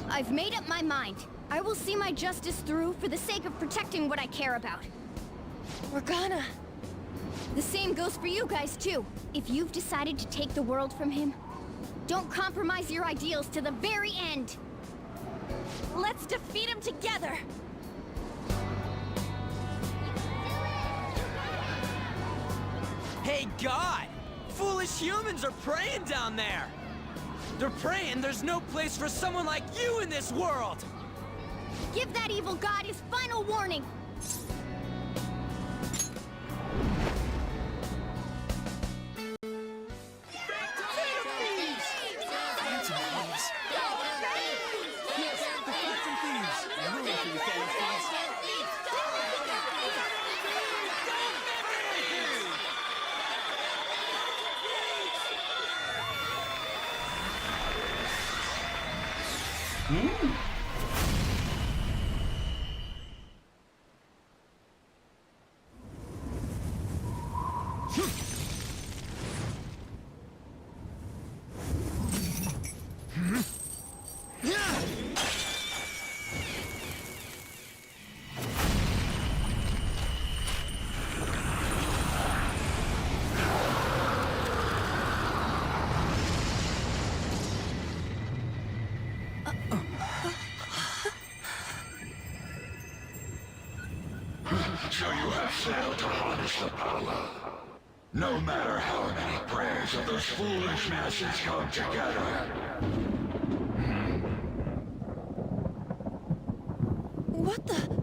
I've made up my mind. I will see my justice through for the sake of protecting what I care about. We're gonna. The same goes for you guys, too. If you've decided to take the world from him, don't compromise your ideals to the very end. Let's defeat him together! Hey, God! Foolish humans are praying down there! They're praying there's no place for someone like you in this world! Give that evil god his final warning. So you have failed to harness the power. No matter how many prayers of those foolish masses come together. What the?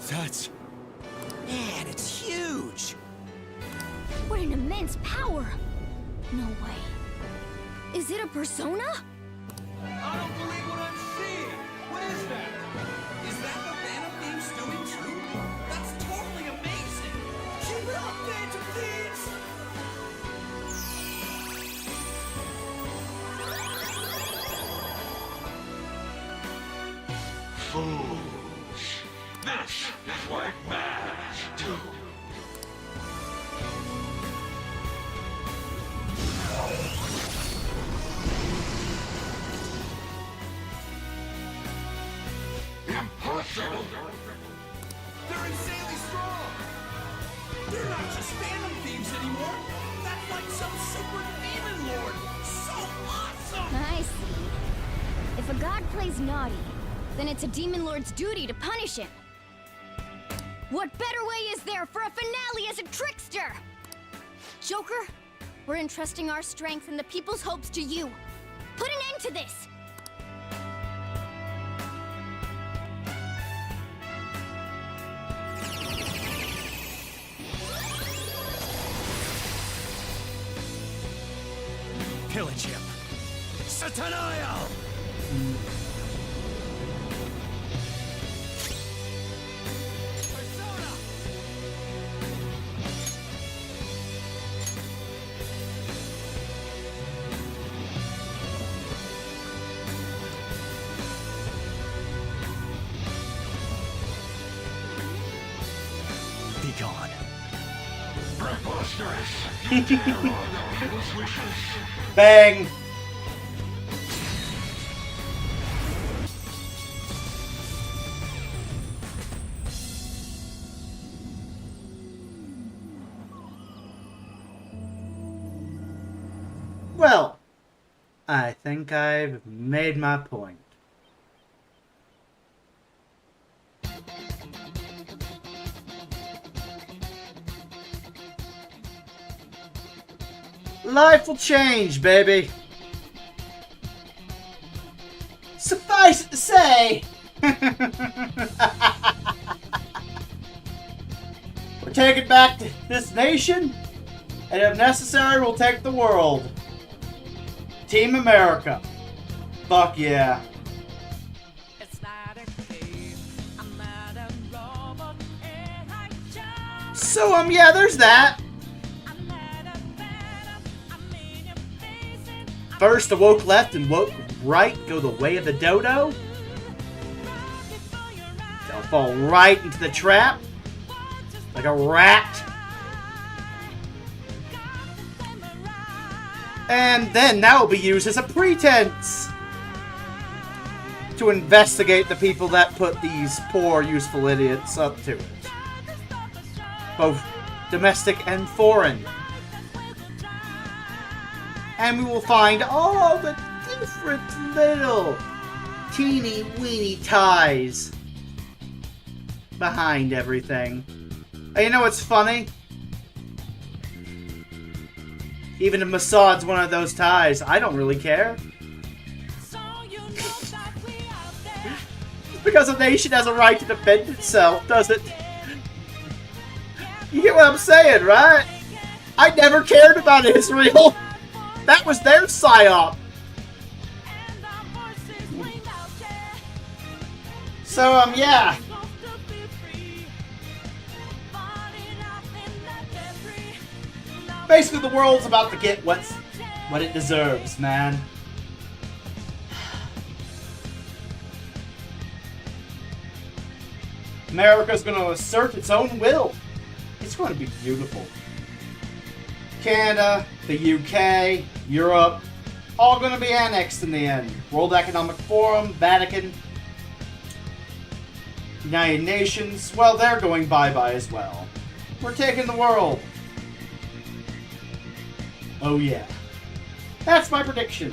That's... Man, it's huge! What an immense power! No way. Is it a persona? I don't believe what I'm seeing! is that? Is that the Phantom Thieves doing too? That's totally amazing! Keep it up, Phantom Thieves! Fools! This is what matters do. Impossible! They're insanely strong! They're not just Phantom Thieves anymore! That's like some super demon lord! So awesome! I see. If a god plays naughty, then it's a demon lord's duty to punish him. What better way is there for a finale as a trickster? Joker, we're entrusting our strength and the people's hopes to you. Put an end to this! Pillage him. Sataniel! Be gone. Preposterous! You dare on our people's wishes! Bang! Well, I think I've made my point. Life will change, baby. Suffice it to say, we're taking back this nation, and if necessary, we'll take the world. Team America. Fuck yeah. So, yeah, there's that. First, the woke left and woke right go the way of the dodo. They'll fall right into the trap. Like a rat. And then that will be used as a pretense to investigate the people that put these poor, useful idiots up to it. Both domestic and foreign. And we will find all the different little teeny weeny ties behind everything. And you know what's funny? Even if Mossad's one of those ties, I don't really care. Because a nation has a right to defend itself, does it? You get what I'm saying, right? I never cared about Israel. That was their psyop. So, yeah. Basically, the world's about to get what it deserves, man. America's going to assert its own will. It's going to be beautiful. Canada, the UK, Europe, all going to be annexed in the end. World Economic Forum, Vatican, United Nations, well, they're going bye-bye as well. We're taking the world. Oh yeah. That's my prediction.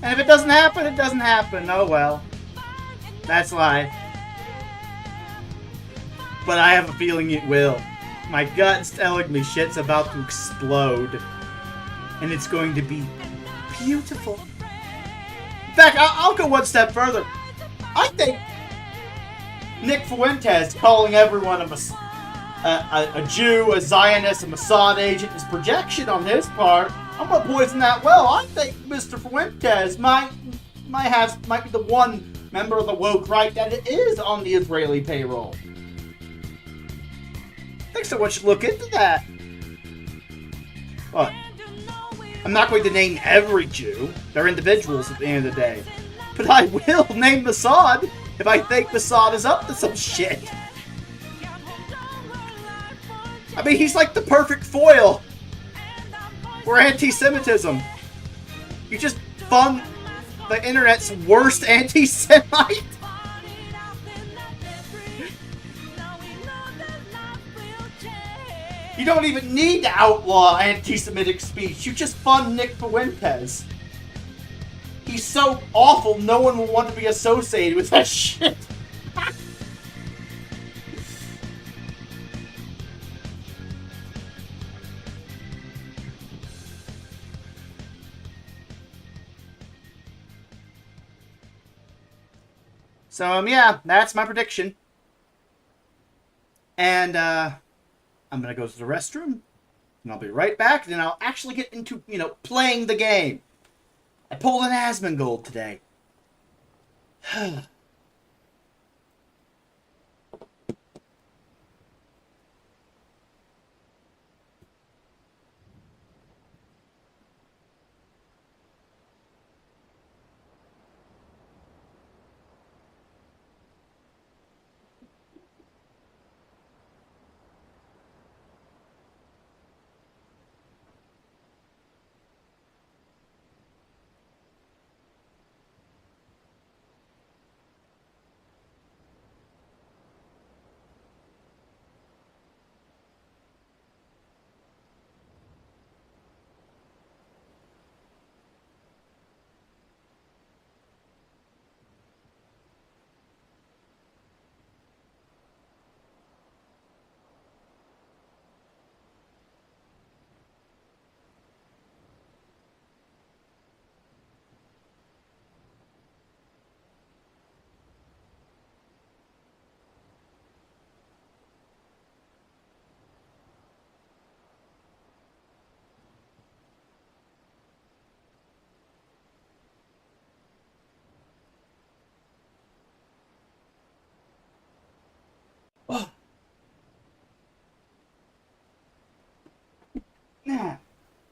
And if it doesn't happen, it doesn't happen. Oh well. That's life. But I have a feeling it will. My gut's telling me shit's about to explode. And it's going to be beautiful. fact, I'll go one step further. I think Nick Fuentes calling everyone a Jew, a Zionist, a Mossad agent is projection on his part. I'm gonna poison that well. I think Mr. Fuentes might be the one member of the woke right that is on the Israeli payroll. I think someone should look into that. But I'm not going to name every Jew. They're individuals at the end of the day. But I will name Mossad if I think Mossad is up to some shit. I mean, he's like the perfect foil for anti-Semitism. You just fund the internet's worst anti-Semite. You don't even need to outlaw anti-Semitic speech. You just fund Nick Fuentes. He's so awful, no one will want to be associated with that shit. So, yeah, that's my prediction. And, I'm gonna go to the restroom, and I'll be right back, and then I'll actually get into, playing the game. I pulled an Asmongold today. Oh.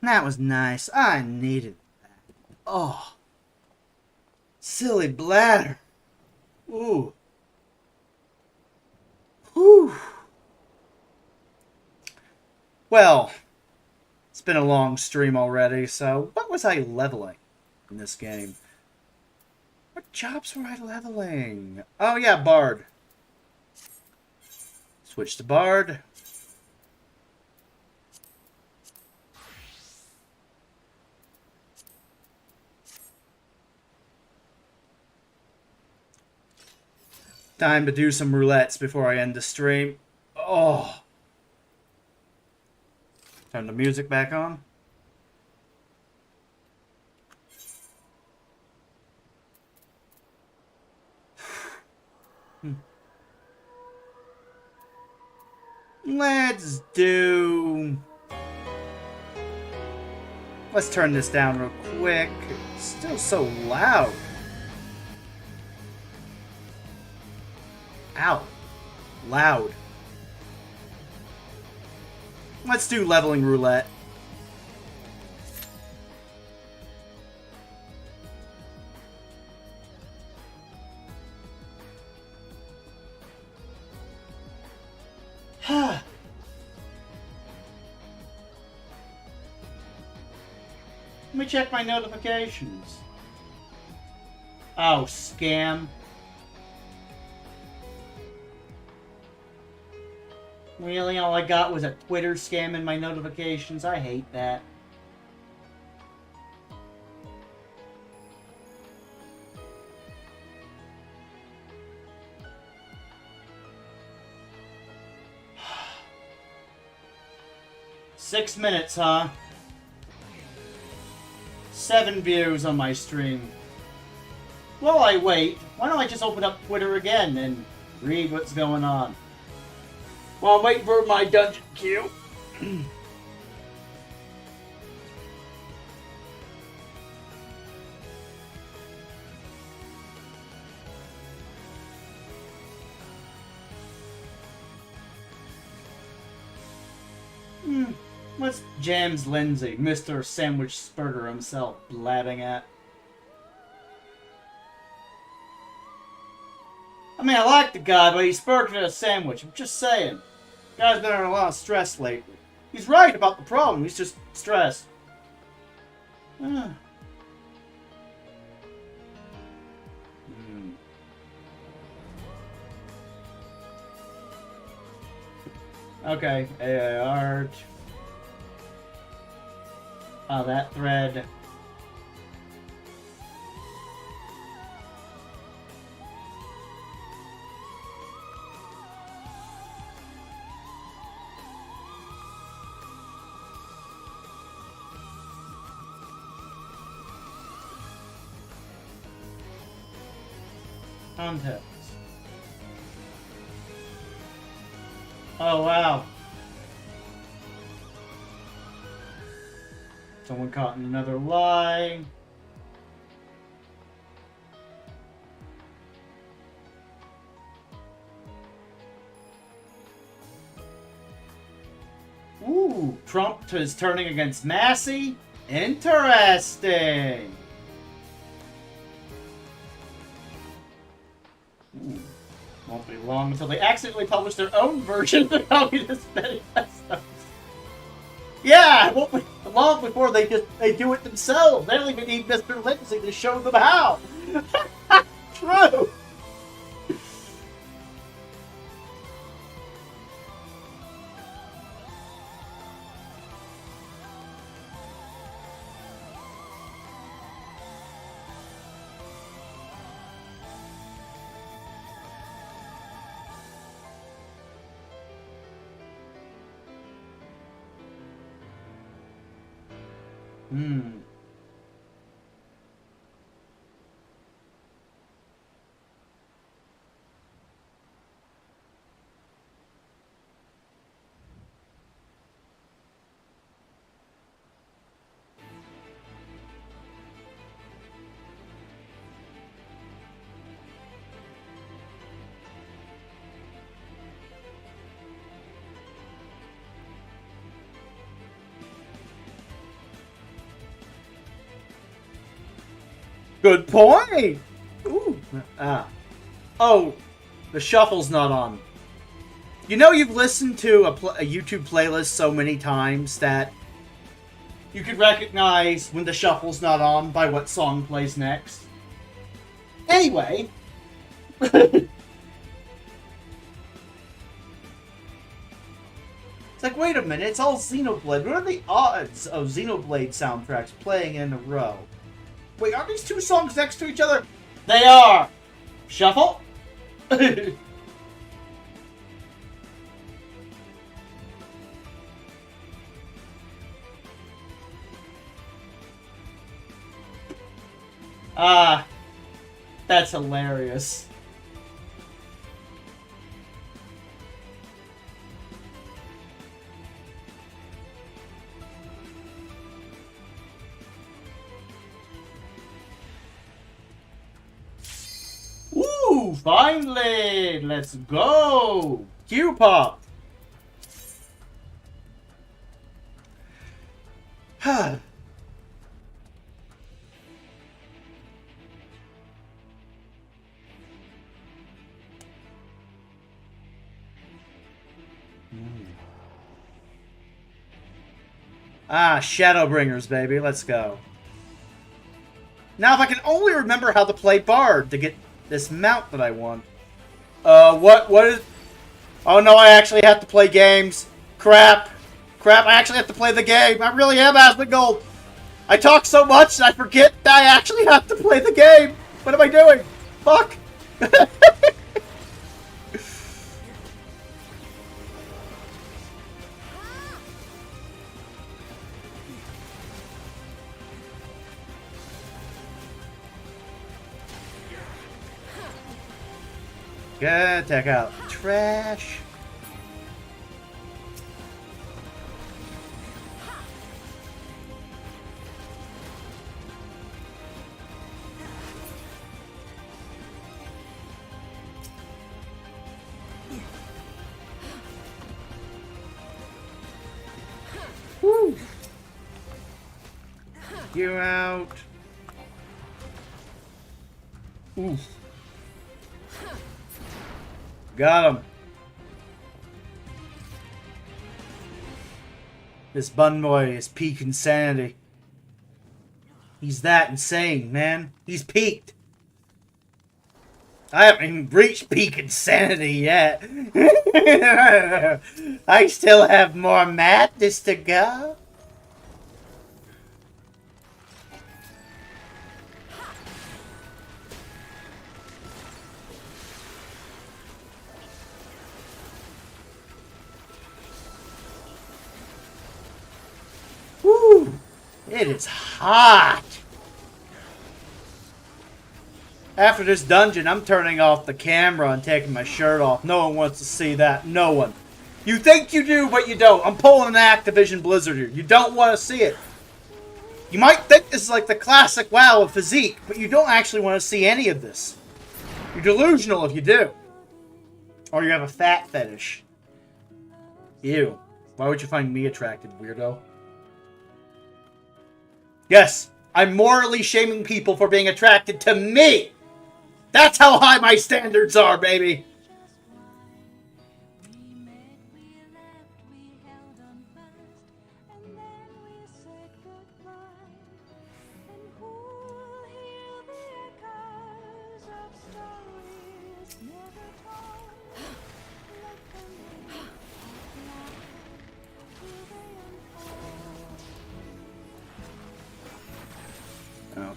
That was nice. I needed that. Oh. Silly bladder. Ooh. Whew. Well, it's been a long stream already, so what was I leveling in this game? What jobs were I leveling? Oh yeah, Bard. Switch to Bard. Time to do some roulettes before I end the stream. Oh. Turn the music back on. Let's turn this down real quick. It's still so loud. Ow. Loud. Let's do leveling roulette. Let me check my notifications. Oh, scam. Really? All I got was a Twitter scam in my notifications? I hate that. $6 huh? 7 views on my stream. while I wait, why don't I just open up Twitter again and read what's going on? While I'm waiting for my dungeon queue. What's James Lindsay, Mr. Sandwich Spurter himself, blabbing at? I mean, I like the guy, but he's spurted a sandwich. I'm just saying. The guy's been under a lot of stress lately. He's right about the problem. He's just stressed. Okay, AI art. Oh, that thread. Context. Oh, wow. Someone caught in another lie. Ooh, Trump is turning against Massey. Interesting. Ooh. Won't be long until they accidentally publish their own version of the Communist Manifesto. Yeah, it won't be long before they do it themselves. They don't even need Mr. Lindsay to show them how. True. Good point! Ooh. Oh, the shuffle's not on. You know you've listened to a YouTube playlist so many times that you could recognize when the shuffle's not on by what song plays next. Anyway. It's like, wait a minute, it's all Xenoblade. What are the odds of Xenoblade soundtracks playing in a row? Wait, are these two songs next to each other? They are! Shuffle? That's hilarious. Woo! Finally! Let's go! Q-pop! Shadowbringers, baby. Let's go. Now, if I can only remember how to play Bard to get this mount that I want. What is... Oh, no, I actually have to play games. Crap, I actually have to play the game. I really am Asmongold. I talk so much that I forget that I actually have to play the game. What am I doing? Fuck. Good, take out trash. Woo! You out. Oof. Got him. This bun boy is peak insanity. He's that insane, man. He's peaked. I haven't even reached peak insanity yet. I still have more madness to go. Woo! It is hot. After this dungeon, I'm turning off the camera and taking my shirt off. No one wants to see that. No one. You think you do, but you don't. I'm pulling an Activision Blizzard here. You don't want to see it. You might think this is like the classic WoW of physique, but you don't actually want to see any of this. You're delusional if you do. Or you have a fat fetish. Ew. Why would you find me attractive, weirdo? Yes, I'm morally shaming people for being attracted to me. That's how high my standards are, baby.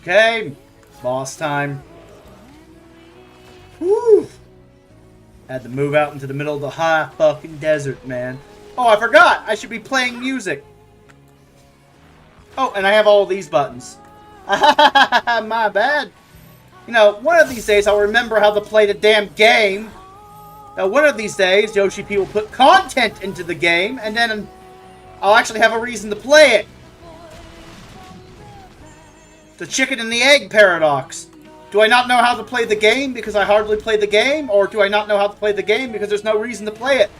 Okay, boss time. Woo! Had to move out into the middle of the high fucking desert, man. Oh, I forgot! I should be playing music. Oh, and I have all these buttons. My bad. You know, one of these days I'll remember how to play the damn game. Now, one of these days, Yoshi P will put content into the game, and then I'll actually have a reason to play it. The chicken and the egg paradox. Do I not know how to play the game because I hardly play the game? Or do I not know how to play the game because there's no reason to play it?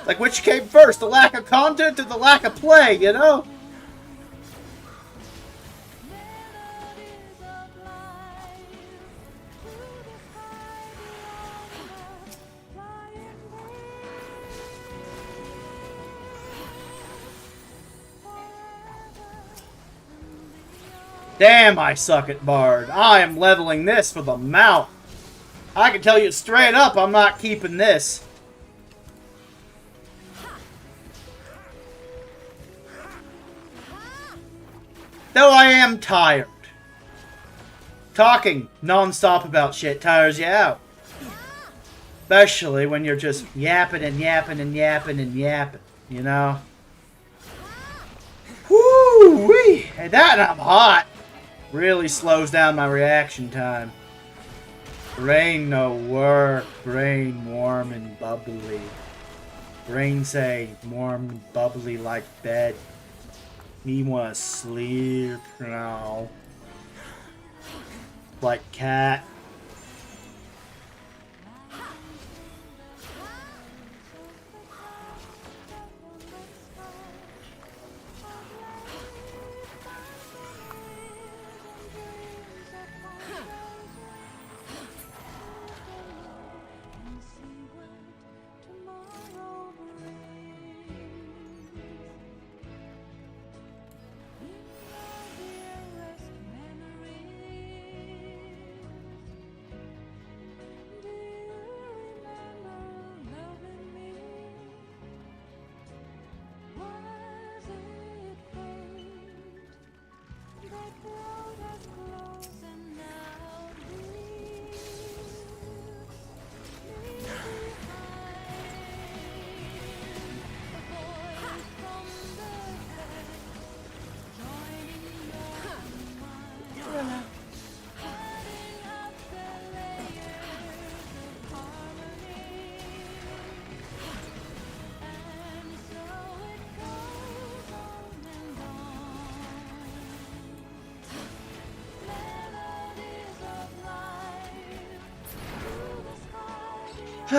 Like, which came first? The lack of content or the lack of play, you know? Damn, I suck at Bard. I am leveling this for the mount. I can tell you straight up, I'm not keeping this. Though I am tired. Talking non-stop about shit tires you out. Especially when you're just yapping and yapping and yapping and yapping, you know? Woo-wee! And that I'm hot. Really slows down my reaction time. Brain no work. Brain warm and bubbly. Brain say warm and bubbly like bed. Me wanna sleep now. Like cat. You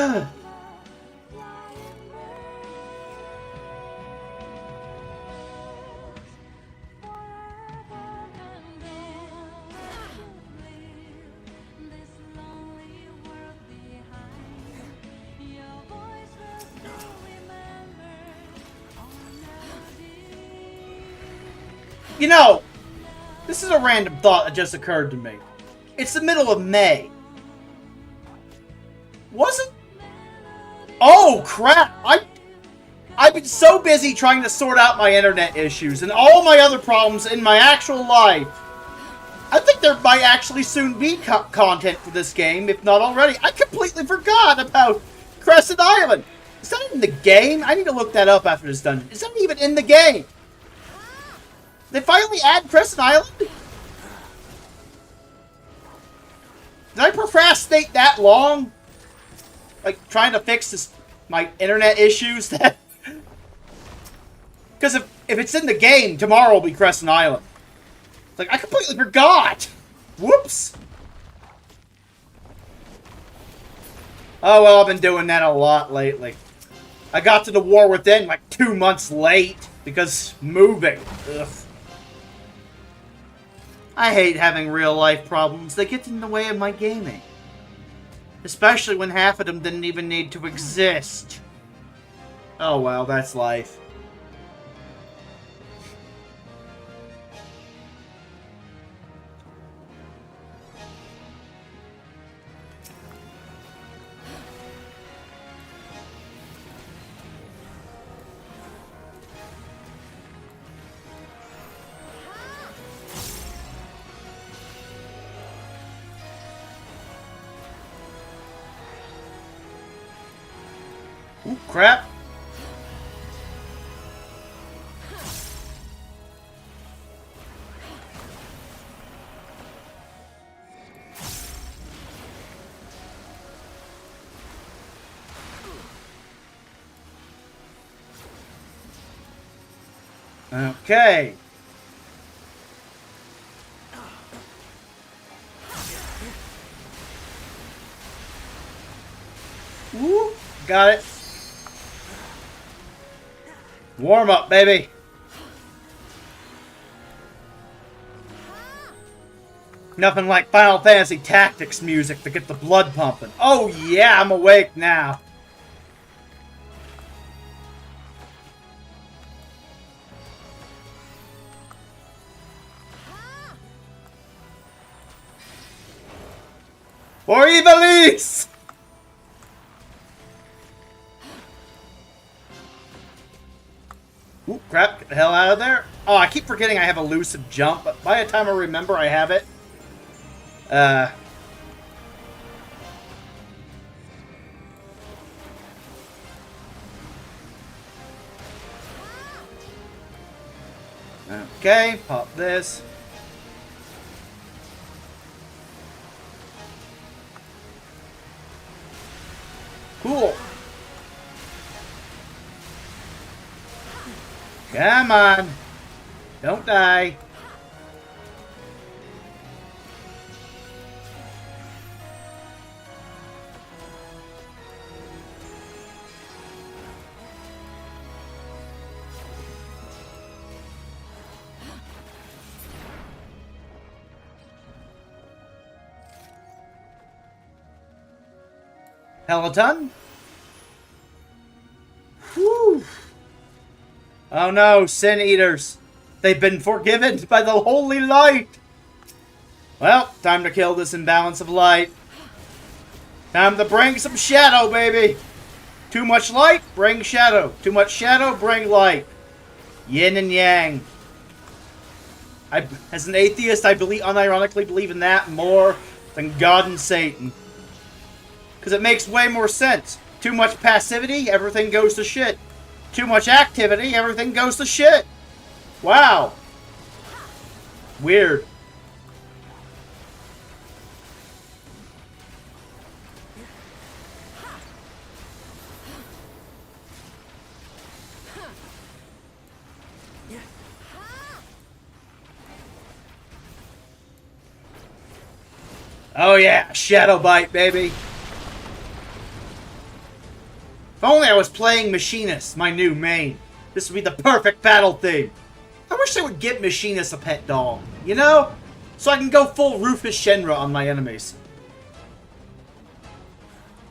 know, this is a random thought that just occurred to me. It's the middle of May. Wasn't... Oh, crap! I've been so busy trying to sort out my internet issues and all my other problems in my actual life. I think there might actually soon be content for this game, if not already. I completely forgot about Crescent Island. Is that in the game? I need to look that up after this dungeon. Is that even in the game? They finally add Crescent Island? Did I procrastinate that long? Like, trying to fix this, my internet issues? That because if it's in the game, tomorrow will be Crescent Island. Like, I completely forgot! Whoops! Oh, well, I've been doing that a lot lately. I got to the War Within like 2 months late because moving. Ugh. I hate having real-life problems that get in the way of my gaming. Especially when half of them didn't even need to exist. Oh well, that's life. Ooh, crap. Okay. Woo, got it. Warm up, baby. Nothing like Final Fantasy Tactics music to get the blood pumping. Oh yeah, I'm awake now. For Ivalice! Ooh, crap, get the hell out of there. Oh, I keep forgetting I have elusive jump, but by the time I remember I have it. Okay, pop this. Cool. Come on. Don't die. Peloton? Whew. Oh no, Sin Eaters. They've been forgiven by the holy light. Well, time to kill this imbalance of light. Time to bring some shadow, baby. Too much light, bring shadow. Too much shadow, bring light. Yin and yang. As an atheist, I unironically believe in that more than God and Satan. Because it makes way more sense. Too much passivity, everything goes to shit. Too much activity, everything goes to shit. Wow. Weird. Oh yeah, Shadow Bite, baby. If only I was playing Machinist, my new main. This would be the perfect battle theme. I wish they would give Machinist a pet dog, you know? So I can go full Rufus Shenra on my enemies.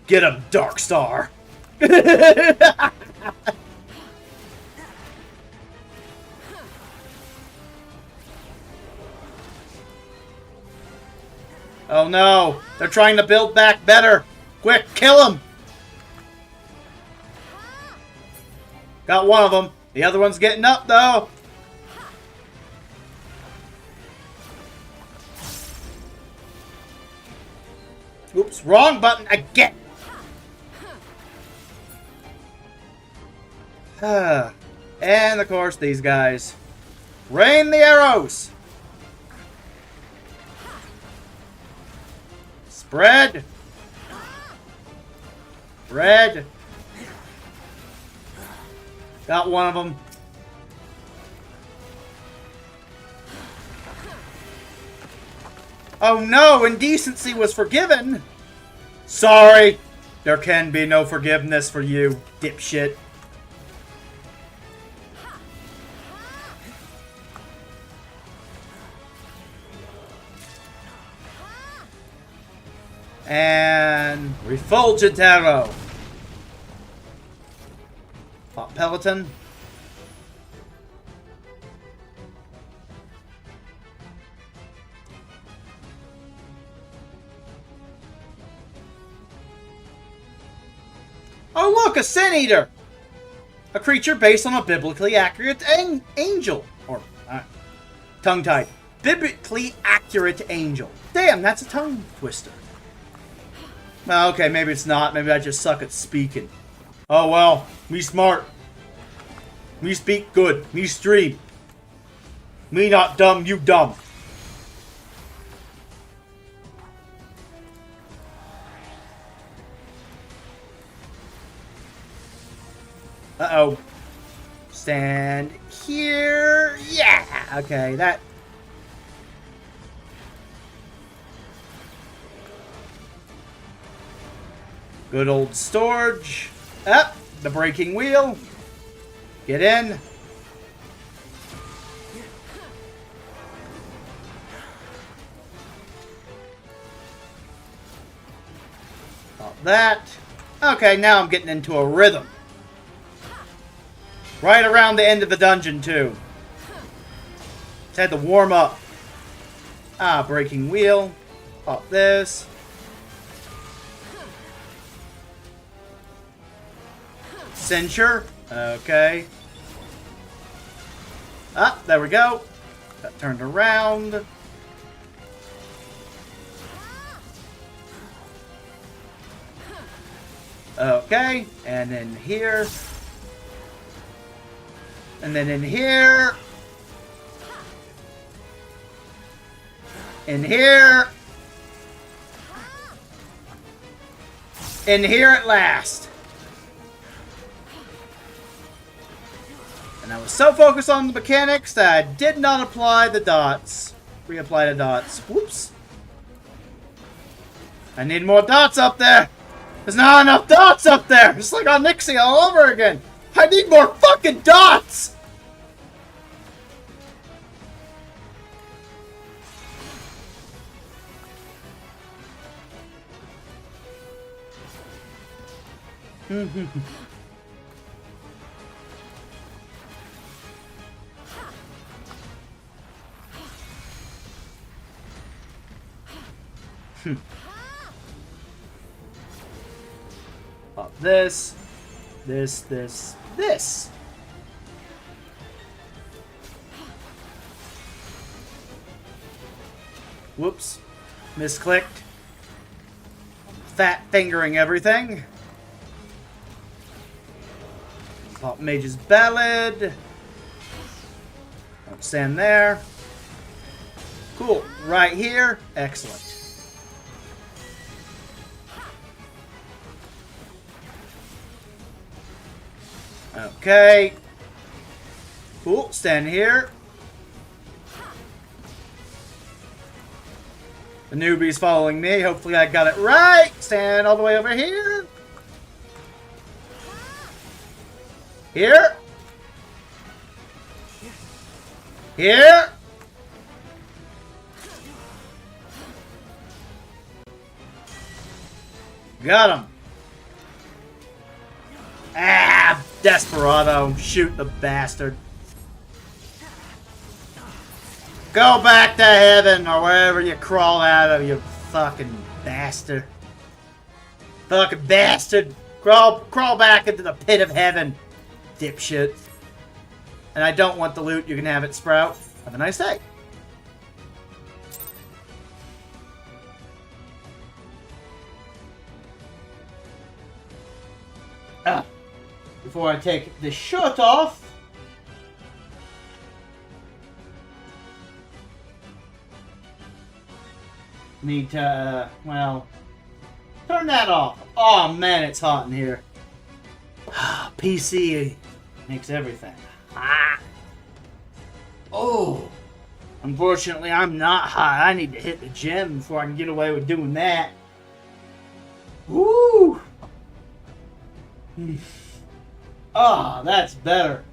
Get him, Darkstar. Oh no, they're trying to build back better. Quick, kill him. Got one of them. The other one's getting up though. Oops, wrong button again. And of course these guys. Rain the arrows. Spread. Spread. Got one of them. Oh no, indecency was forgiven. Sorry. There can be no forgiveness for you, dipshit. And refulgent arrow. Pop Peloton. Oh look, a Sin Eater! A creature based on a biblically accurate angel. Or, tongue-tied. Biblically accurate angel. Damn, that's a tongue twister. Okay, maybe it's not. Maybe I just suck at speaking. Oh well, me smart. Me speak good. Me stream. Me not dumb, you dumb. Uh-oh. Stand here. Yeah! Okay, that... Good old storage. Up, the breaking wheel. Get in. Got that. Okay, now I'm getting into a rhythm. Right around the end of the dungeon, too. Just had to warm up. Ah, breaking wheel. Pop this. Censure. Okay. Ah, there we go. Got turned around. Okay. And then here. And then in here. In here. In here at last. And I was so focused on the mechanics that I did not apply the dots. Reapply the dots. Whoops. I need more dots up there. There's not enough dots up there. It's like on Nixie all over again. I need more fucking dots. Pop this. This. Whoops. Misclicked. Fat fingering everything. Pop Mage's Ballad. Don't stand there. Cool. Right here. Excellent. Okay. Cool. Stand here. The newbie's following me. Hopefully I got it right. Stand all the way over here. Here. Here. Got him. Ah, Desperado. Shoot the bastard. Go back to heaven or wherever you crawl out of, you fucking bastard. Fucking bastard. Crawl back into the pit of heaven, dipshit. And I don't want the loot. You can have it, Sprout. Have a nice day. Before I take the shirt off. Need to, well, turn that off. Oh man, it's hot in here. PC makes everything. Ah. Oh. Unfortunately, I'm not hot. I need to hit the gym before I can get away with doing that. Woo! Ah, that's better.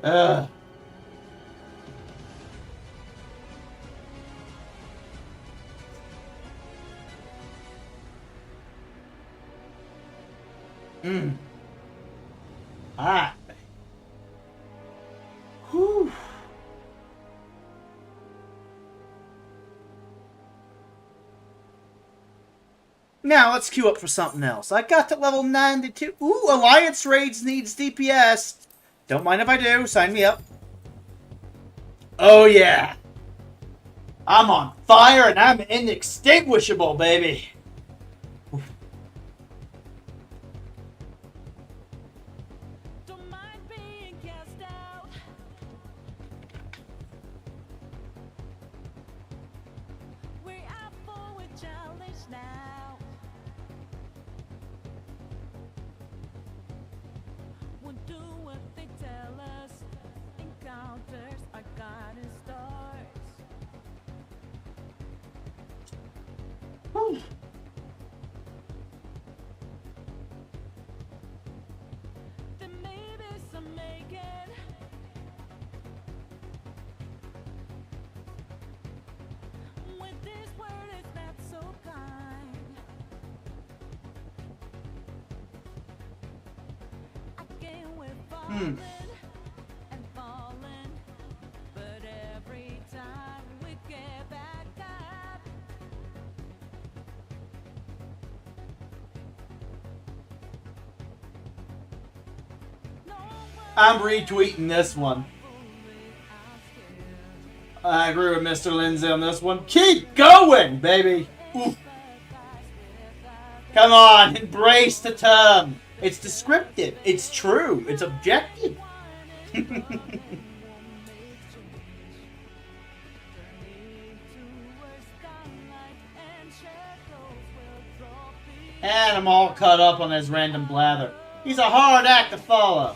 Ugh. Alright. Whew. Now, let's queue up for something else. I got to level 92. Ooh, Alliance Raids needs DPS. Don't mind if I do. Sign me up. Oh, yeah. I'm on fire and I'm inextinguishable, baby. I'm retweeting this one. I agree with Mr. Lindsay on this one. Keep going, baby! Oof. Come on, embrace the term. It's descriptive. It's true. It's objective. And I'm all caught up on his random blather. He's a hard act to follow.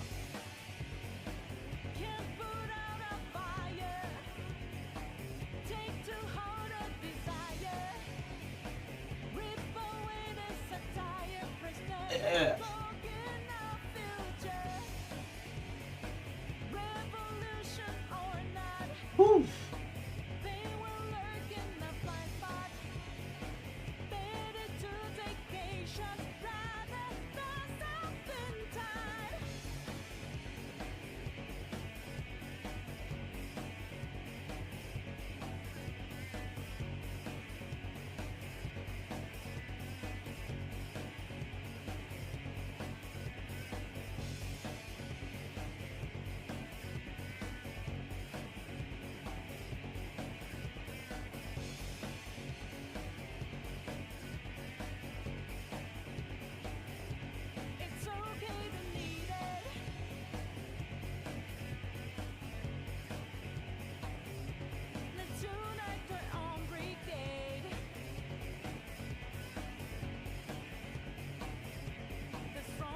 Yeah. Whew.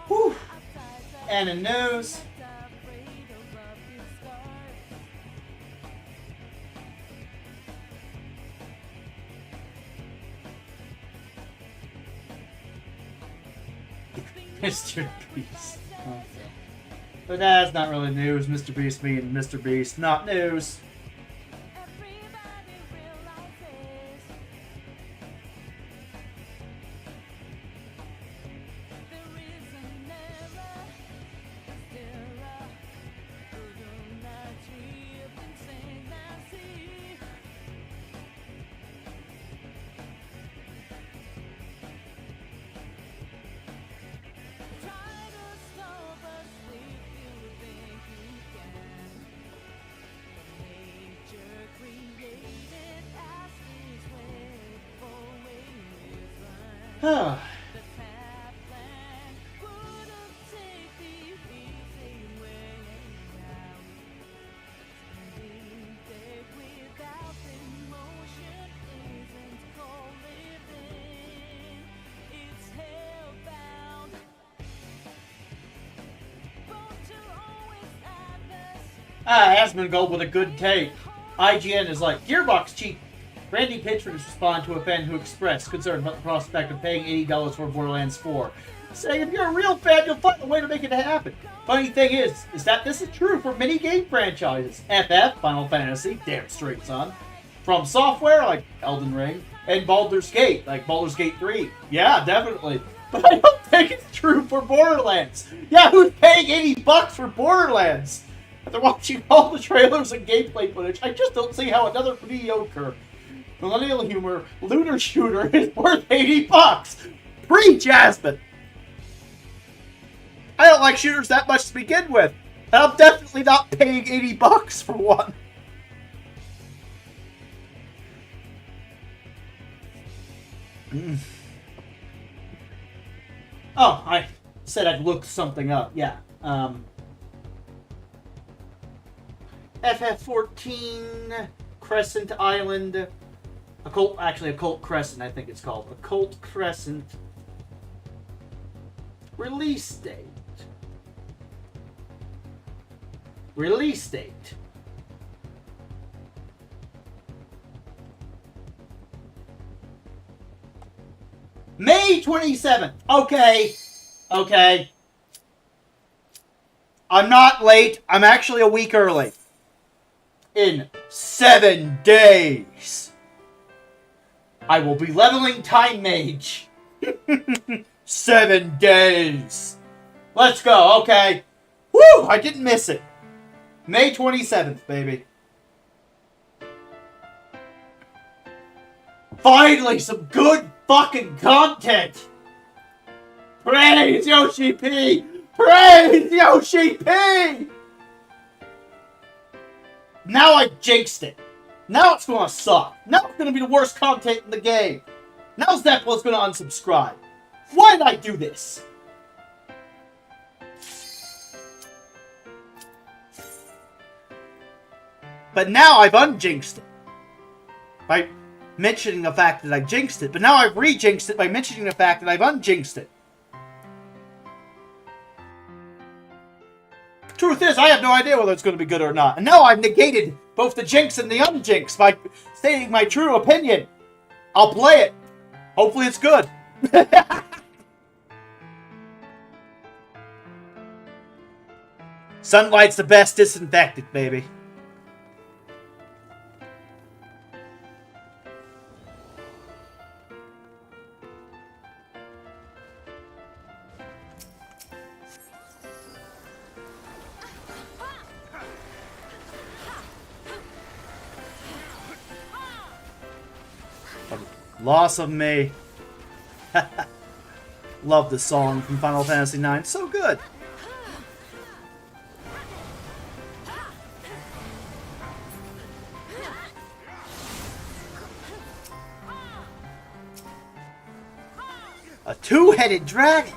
Whew. And a nose. Mr. Beast. Okay. But that's not really news. Mr. Beast being Mr. Beast, not news. Asmongold with a good take. IGN is like, Gearbox cheap. Randy Pitchford has responded to a fan who expressed concern about the prospect of paying $80 for Borderlands 4, saying if you're a real fan, you'll find a way to make it happen. Funny thing is that this is true for many game franchises. FF, Final Fantasy, damn straight son. From Software, like Elden Ring, and Baldur's Gate, like Baldur's Gate 3. Yeah, definitely. But I don't think it's true for Borderlands. Yeah, who's paying $80 for Borderlands? After watching all the trailers and gameplay footage, I just don't see how another mediocre millennial humor looter shooter is worth $80. Pre-Jasmine! I don't like shooters that much to begin with, and I'm definitely not paying $80 for one. Oh, I said I'd look something up. Yeah. FF14 Crescent Island. Occult Crescent, I think it's called. Occult Crescent. Release date. Release date. May 27th. Okay. Okay. I'm not late. I'm actually a week early. In 7 days. I will be leveling Time Mage. 7 days. Let's go. Okay. Woo! I didn't miss it. May 27th, baby. Finally, some good fucking content. Praise Yoshi P! Praise Yoshi P! Now I jinxed it. Now it's gonna suck. Now it's gonna be the worst content in the game. Now Zeppela's gonna unsubscribe. Why did I do this? But now I've unjinxed it. By mentioning the fact that I jinxed it. But now I've re-jinxed it by mentioning the fact that I've unjinxed it. Truth is, I have no idea whether it's going to be good or not. And now I've negated both the jinx and the unjinx by stating my true opinion. I'll play it. Hopefully it's good. Sunlight's the best disinfectant, baby. Loss of Me. Love the song from Final Fantasy IX. So good. A two-headed dragon.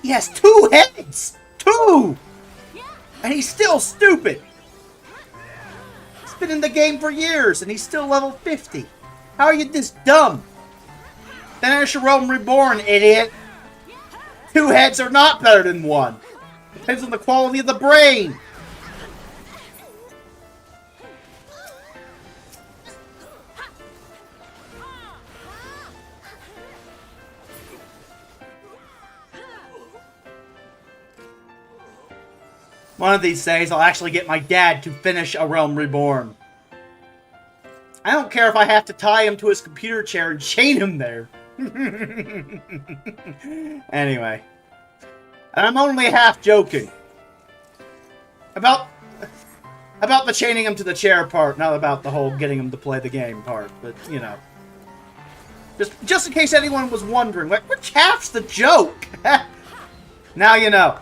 He has 2 heads. 2. And he's still stupid. He's been in the game for years and he's still level 50. How are you this dumb? Banisher Realm Reborn, idiot. 2 heads are not better than 1. Depends on the quality of the brain. One of these days, I'll actually get my dad to finish A Realm Reborn. I don't care if I have to tie him to his computer chair and chain him there. Anyway. I'm only half joking. About the chaining him to the chair part, not about the whole getting him to play the game part, but, you know. Just in case anyone was wondering, like, which half's the joke? Now you know.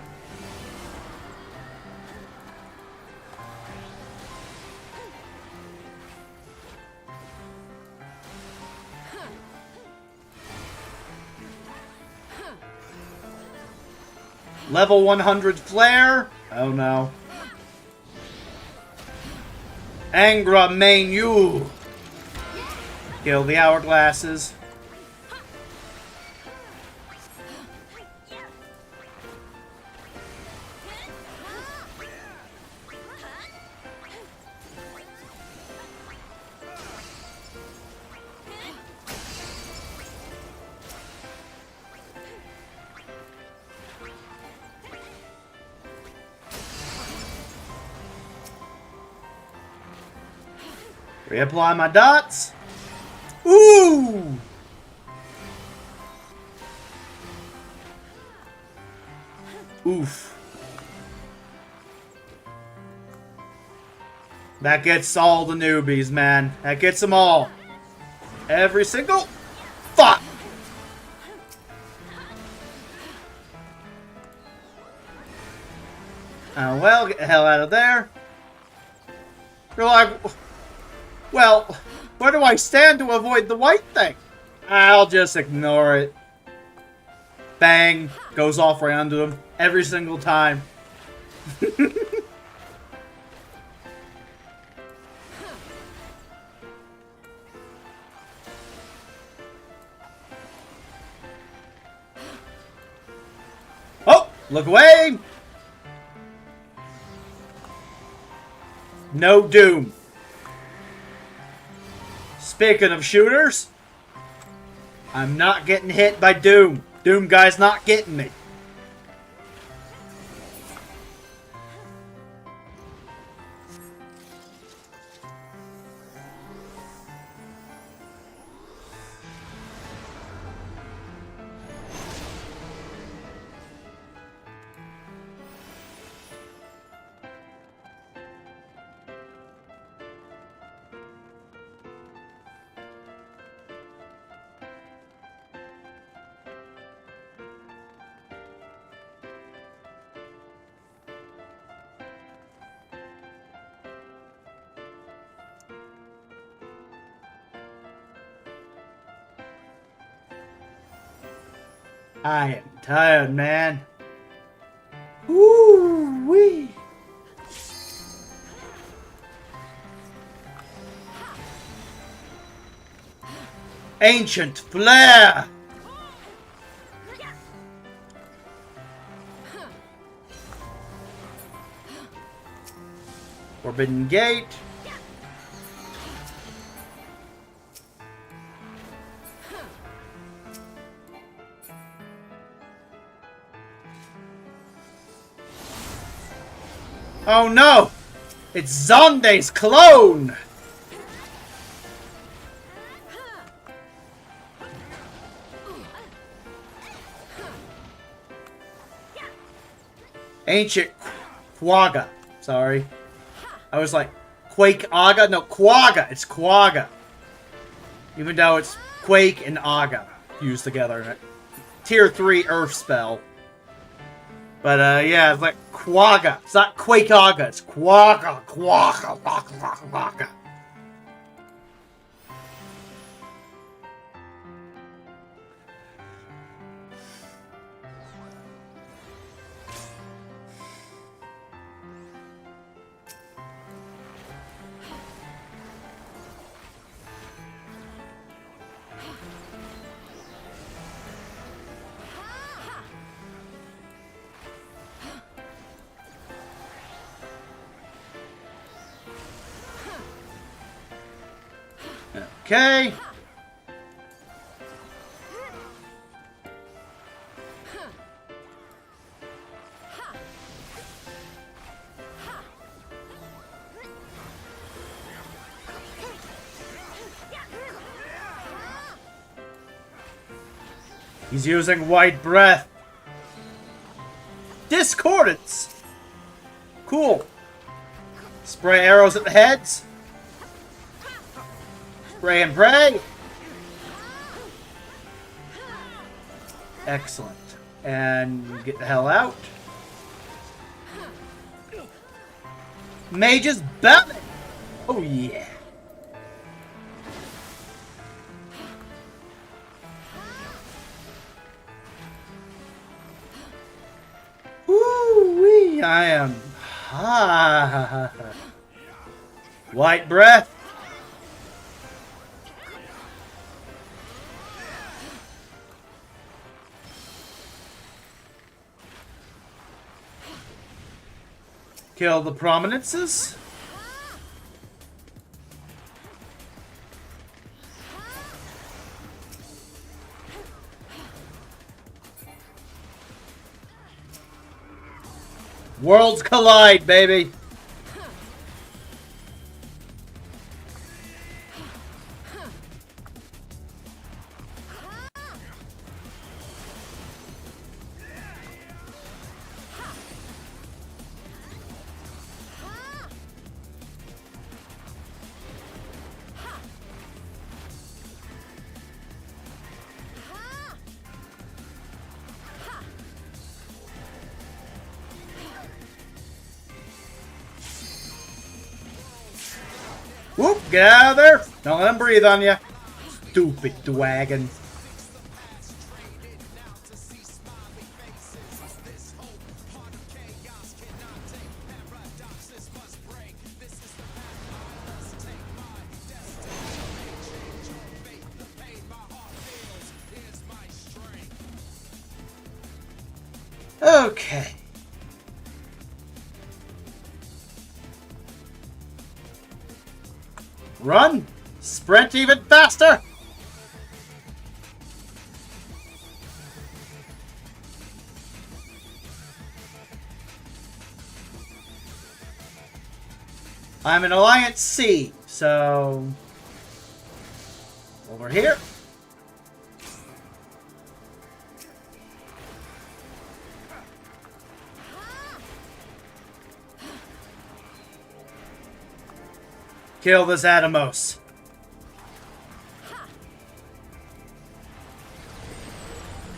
Level 100 flare? Oh no. Angra Mainyu. Kill the hourglasses. Reapply my dots. Ooh! Oof. That gets all the newbies, man. That gets them all. Every single... Fuck! Oh, well, get the hell out of there. You're like... Well, where do I stand to avoid the white thing? I'll just ignore it. Bang. Goes off right onto him. Every single time. Oh! Look away! No Doom. Speaking of shooters, I'm not getting hit by Doom. Doom guy's not getting me. I am tired, man. Woo-wee. Ancient Flare. Forbidden Gate. Oh no! It's Zonde's clone! Ancient Quagga. Sorry. I was like, Quake Aga? No, Quagga! It's Quagga. Even though it's Quake and Aga used together. Tier 3 Earth spell. But, yeah, it's like Quagga. It's not Quake Aga. It's Quagga. Quagga. Quagga. Quagga. Okay. He's using white breath. Discordance. Cool. Spray arrows at the heads. Spray and pray. Excellent. And get the hell out. Mage's belly. Oh yeah. Woo-wee, I am hot. White breath. Kill the prominences. Worlds collide, baby. Whoop, get out of there. Don't let him breathe on you. Stupid dragon. Okay. Run! Sprint even faster! I'm in Alliance C, so... over here. Kill this Atomos.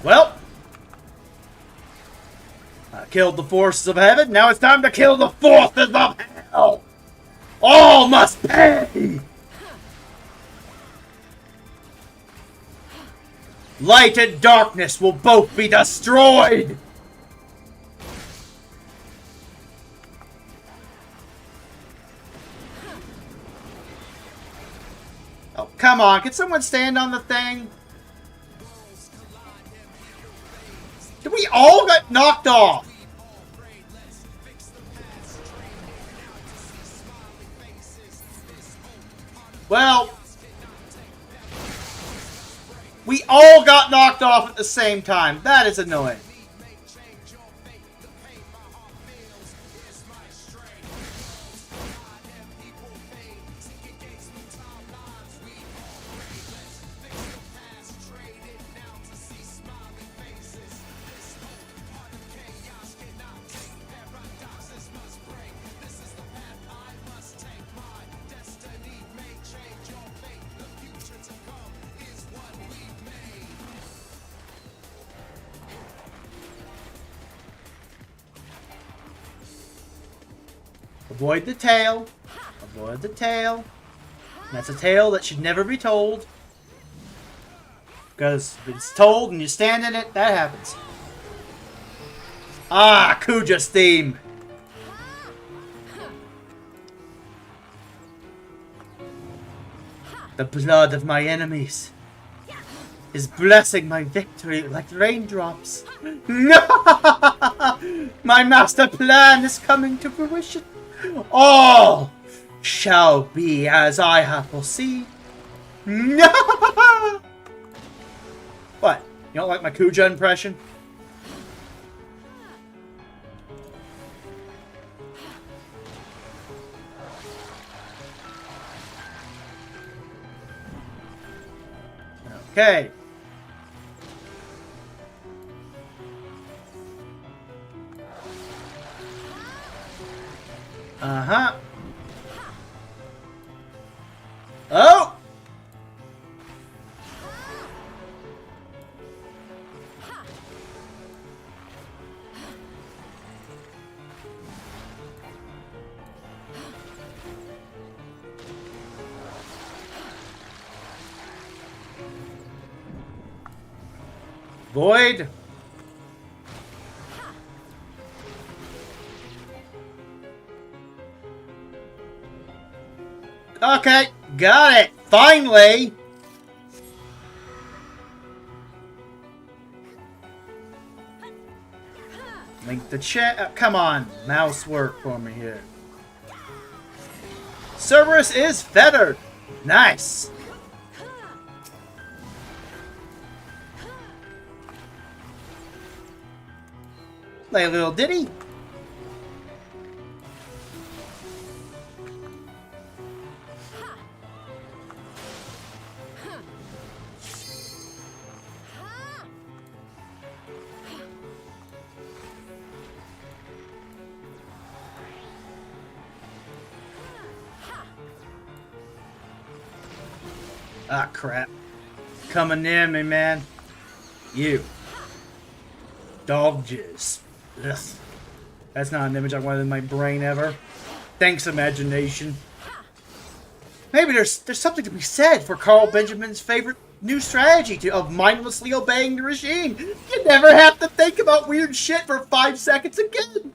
Well, I killed the forces of heaven. Now it's time to kill the forces of hell. All must pay. Light and darkness will both be destroyed. Oh, come on. Can someone stand on the thing? Did we all get knocked off? Well, we all got knocked off at the same time. That is annoying. Avoid the tail. Avoid the tail. That's a tale that should never be told. Because if it's told and you stand in it, that happens. Ah, Kuja's theme. The blood of my enemies is blessing my victory like raindrops. No! My master plan is coming to fruition. All shall be as I have foreseen. No! What? You don't like my Kuja impression? Okay. Uh-huh. Oh! Void. Okay, got it. Finally. Link the chat. Come on, mouse work for me here. Cerberus is fettered. Nice. Play a little ditty. Ah, crap. Coming near me, man. You. Dog jizz. Ugh. That's not an image I wanted in my brain ever. Thanks, imagination. Maybe there's something to be said for Carl Benjamin's favorite new strategy of mindlessly obeying the regime. You never have to think about weird shit for 5 seconds again.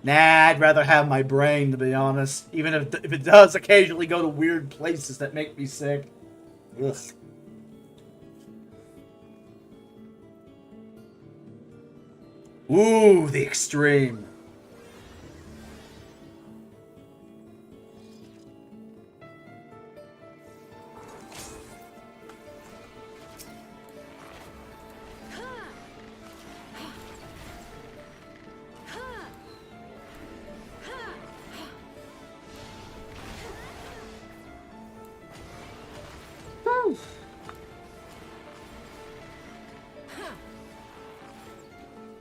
Nah, I'd rather have my brain, to be honest. Even if it does occasionally go to weird places that make me sick. Ugh. Ooh, the extreme.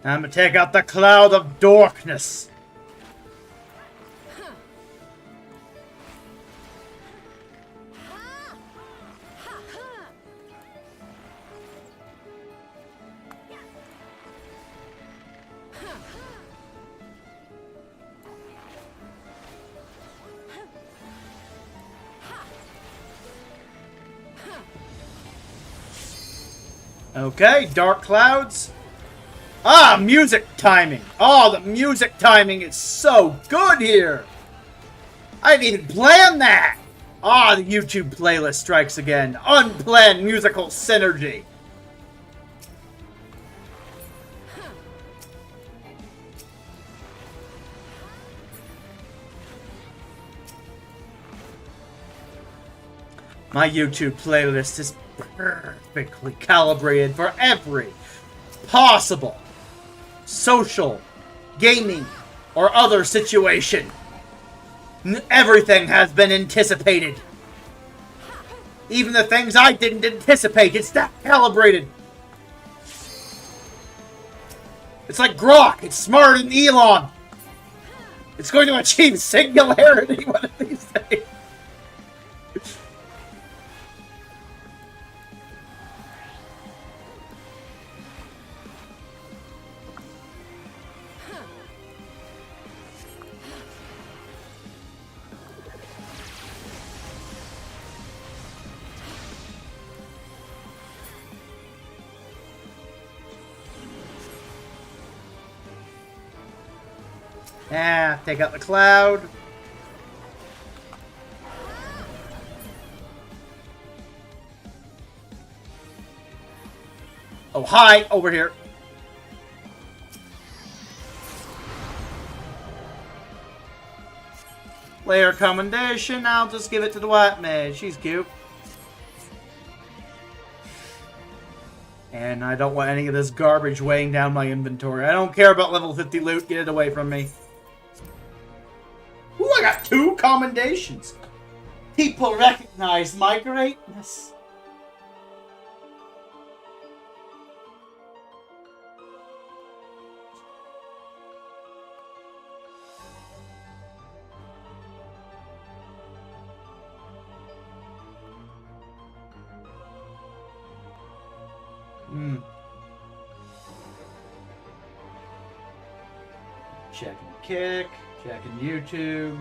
I'm gonna take out the cloud of darkness. Okay, dark clouds. Ah, music timing. Oh, the music timing is so good here. I didn't even plan that. Ah, the YouTube playlist strikes again. Unplanned musical synergy. My YouTube playlist is perfectly calibrated for every possible social, gaming, or other situation. Everything has been anticipated. Even the things I didn't anticipate, it's that calibrated. It's like Grok, it's smarter than Elon. It's going to achieve singularity one of these days. Ah, take out the cloud. Oh, hi, over here. Layer commendation, I'll just give it to the white mage. She's cute. And I don't want any of this garbage weighing down my inventory. I don't care about level 50 loot. Get it away from me. Ooh, I got 2 commendations. People recognize my greatness. Checking Kick, checking YouTube.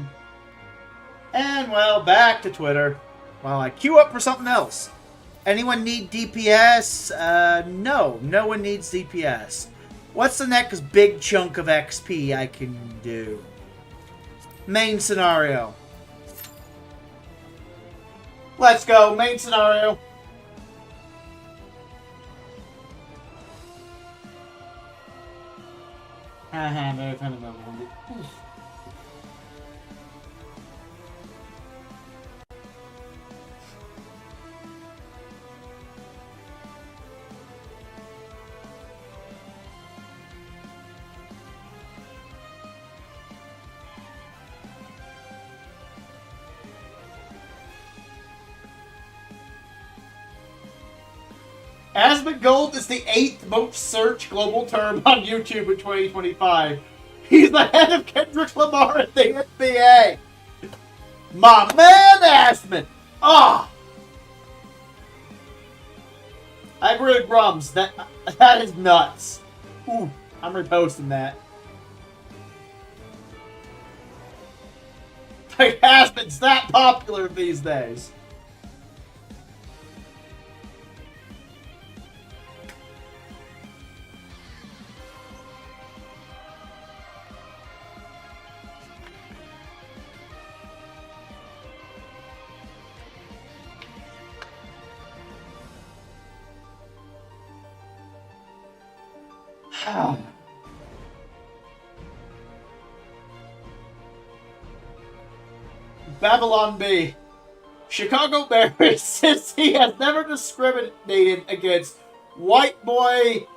And, well, back to Twitter. While I queue up for something else. Anyone need DPS? No. No one needs DPS. What's the next big chunk of XP I can do? Main scenario. Let's go. Main scenario. Asmongold is the 8th most searched global term on YouTube in 2025. He's the head of Kendrick Lamar at the NBA. My man, Asmon. Ah. I agree with Grums. That is nuts. Ooh, I'm reposting that. Like, Asmon's that popular these days. Babylon B. Chicago Bears says he has never discriminated against white boy.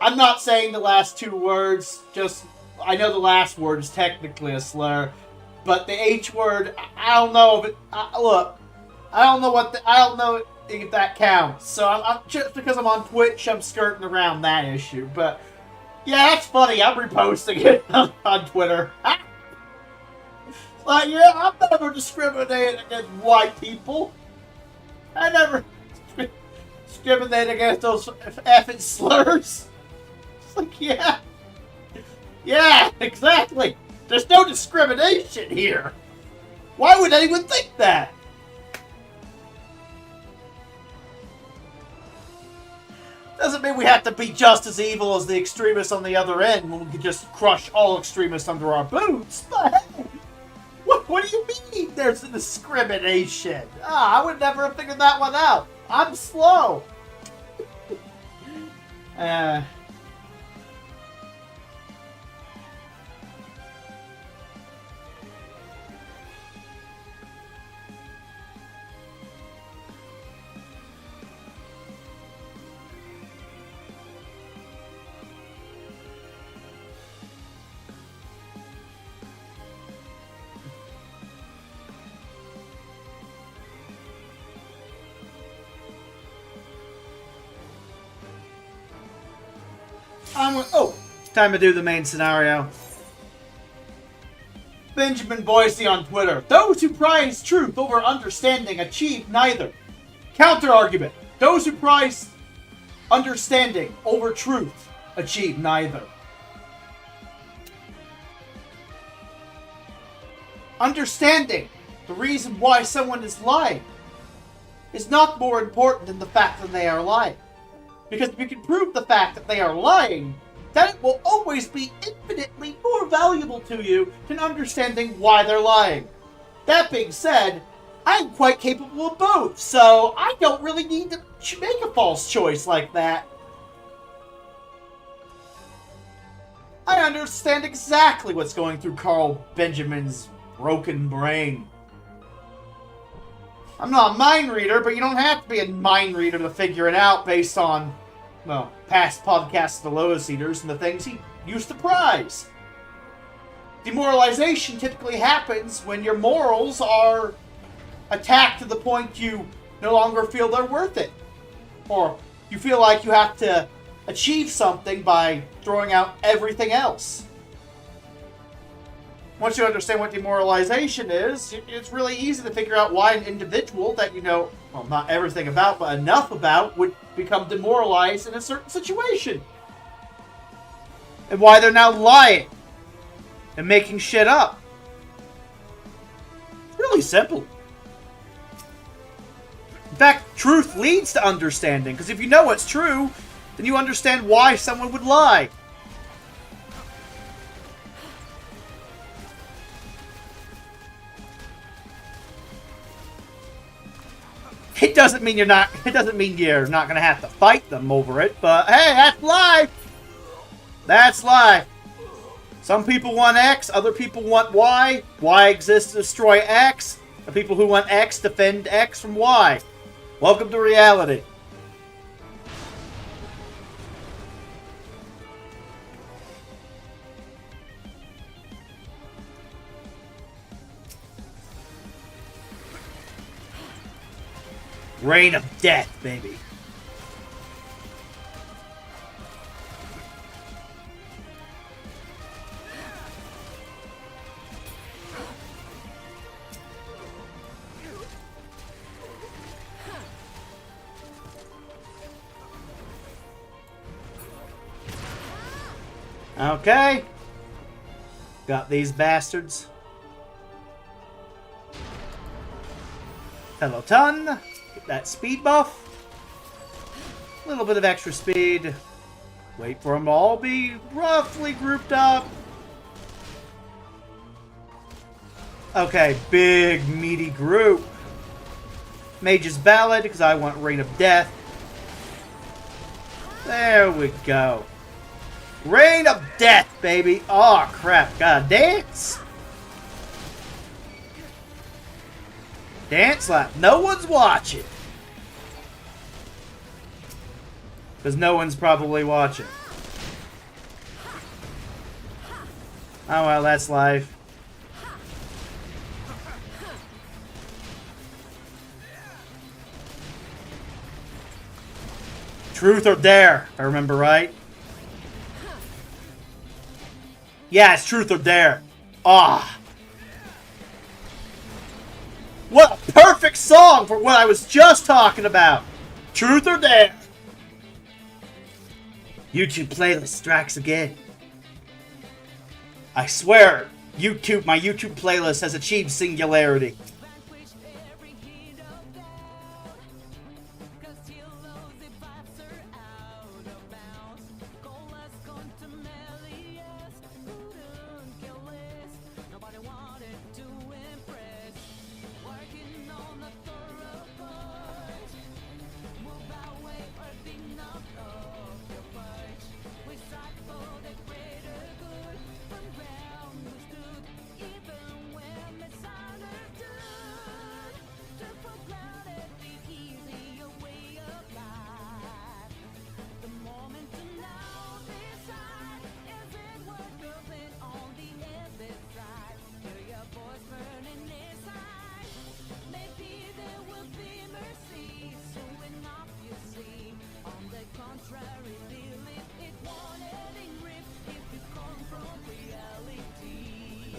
I'm not saying the last two words, just I know the last word is technically a slur, but the H word, I don't know if it. Look, I don't know if that counts. So I'm just because I'm on Twitch, I'm skirting around that issue. But yeah, that's funny. I'm reposting it on Twitter. Like, yeah, I've never discriminated against white people. I never discriminated against those effing slurs. It's like, yeah. Yeah, exactly. There's no discrimination here. Why would anyone think that? Doesn't mean we have to be just as evil as the extremists on the other end when we can just crush all extremists under our boots. But hey, what do you mean there's a discrimination? I would never have figured that one out. I'm slow. Time to do the main scenario. Benjamin Boise on Twitter. Those who prize truth over understanding achieve neither. Counter argument. Those who prize understanding over truth achieve neither. Understanding the reason why someone is lying is not more important than the fact that they are lying. Because if you can prove the fact that they are lying, then it will always be infinitely more valuable to you than understanding why they're lying. That being said, I'm quite capable of both, so I don't really need to make a false choice like that. I understand exactly what's going through Carl Benjamin's broken brain. I'm not a mind reader, but you don't have to be a mind reader to figure it out based on, well, past podcasts of the Lotus Eaters and the things he used to prize. Demoralization typically happens when your morals are attacked to the point you no longer feel they're worth it. Or you feel like you have to achieve something by throwing out everything else. once you understand what demoralization is, it's really easy to figure out why an individual that you know, well, not everything about, but enough about, would become demoralized in a certain situation. And why they're now lying and making shit up. It's really simple. In fact, truth leads to understanding, because if you know what's true, then you understand why someone would lie. It doesn't mean you're not gonna have to fight them over it, but hey, that's life. That's life. Some people want X, other people want Y. Y exists to destroy X. The people who want X defend X from Y. Welcome to reality. Reign of death, baby. Okay. Got these bastards. Peloton. Get that speed buff. A little bit of extra speed. Wait for them to all be roughly grouped up. Okay, big meaty group. Mage's Ballad, because I want Reign of Death. There we go. Reign of Death, baby. Oh, crap. Gotta dance. Dance like no one's watching. Because no one's probably watching. Oh, well, that's life. Truth or dare, if I remember right. Yeah, it's truth or dare. Ah. What a perfect song for what I was just talking about. Truth or dare. YouTube playlist strikes again. I swear, my YouTube playlist has achieved singularity.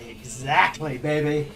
Exactly, baby.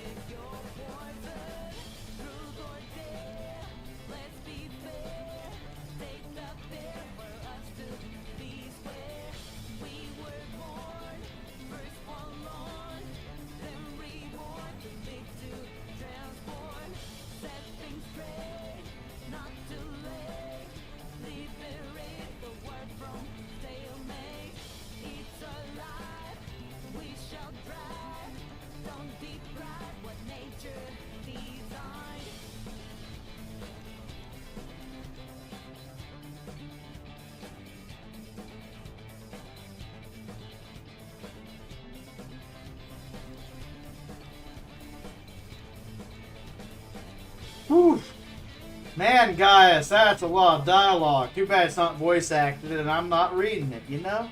Whew. Man, Gaius, that's a lot of dialogue. Too bad it's not voice acted and I'm not reading it, you know?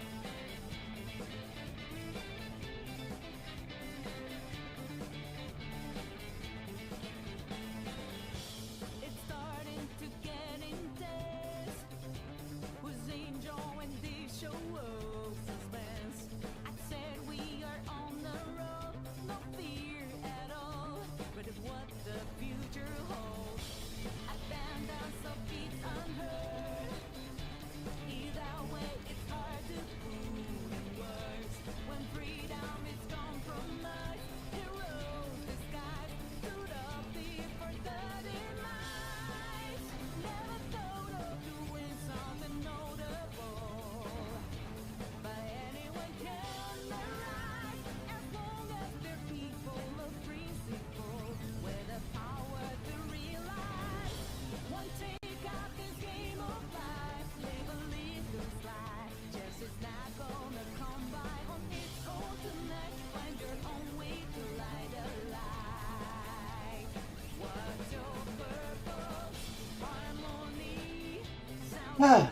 Ah,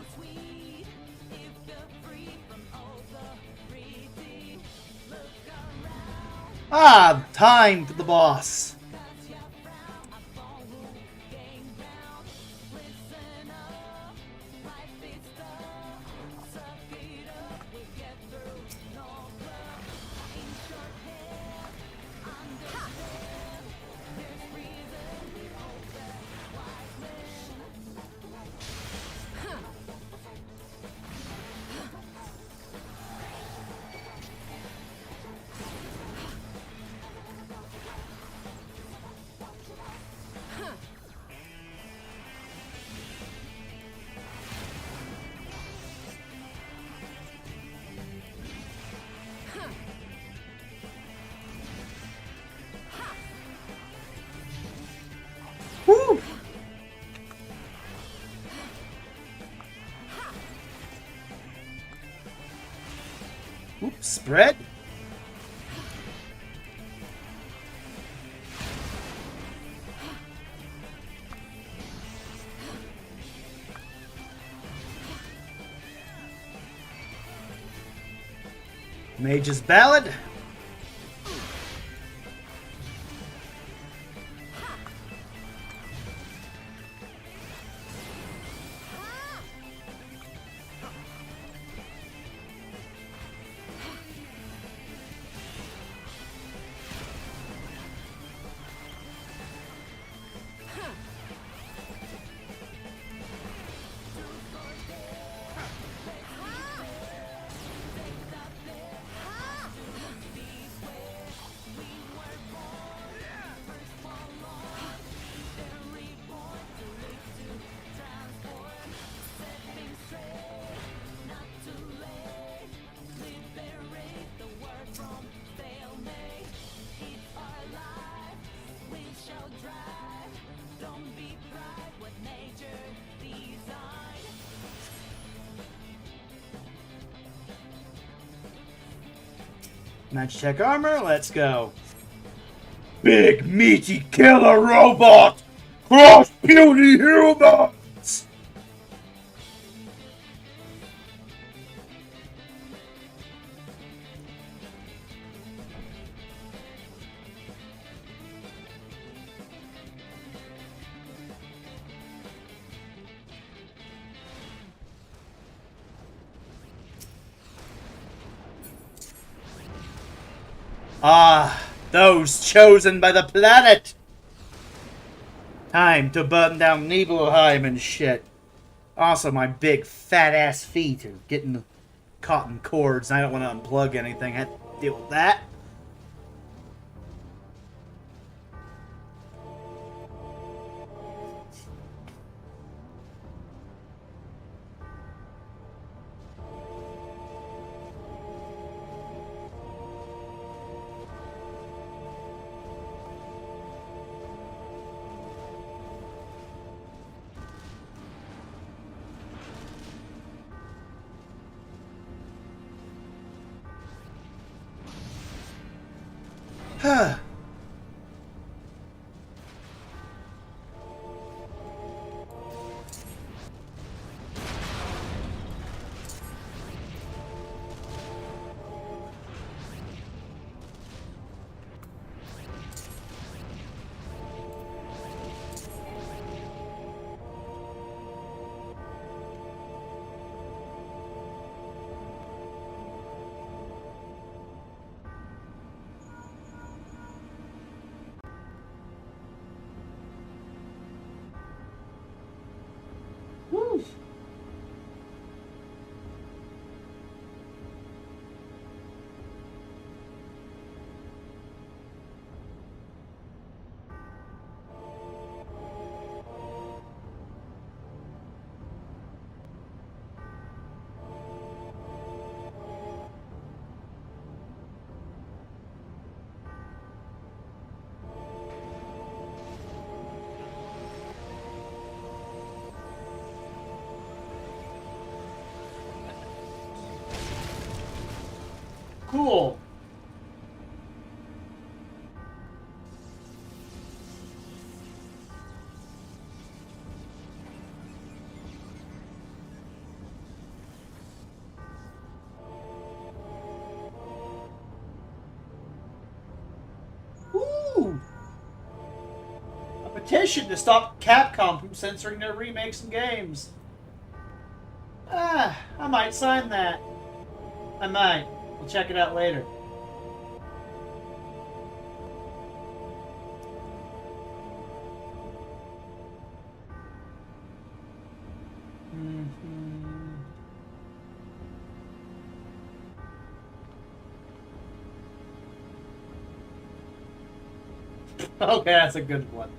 time for the boss. Woo! Oops, spread. Mage's Ballad. Match check armor, let's go. Big meaty killer robot! Cross beauty humans! Ah, those chosen by the planet! Time to burn down Nibelheim and shit. Also, my big fat ass feet are getting caught in cords and I don't want to unplug anything. I have to deal with that. Huh. Cool. petition to stop Capcom from censoring their remakes and games. I might sign that. I might. We'll check it out later. Okay, that's a good one.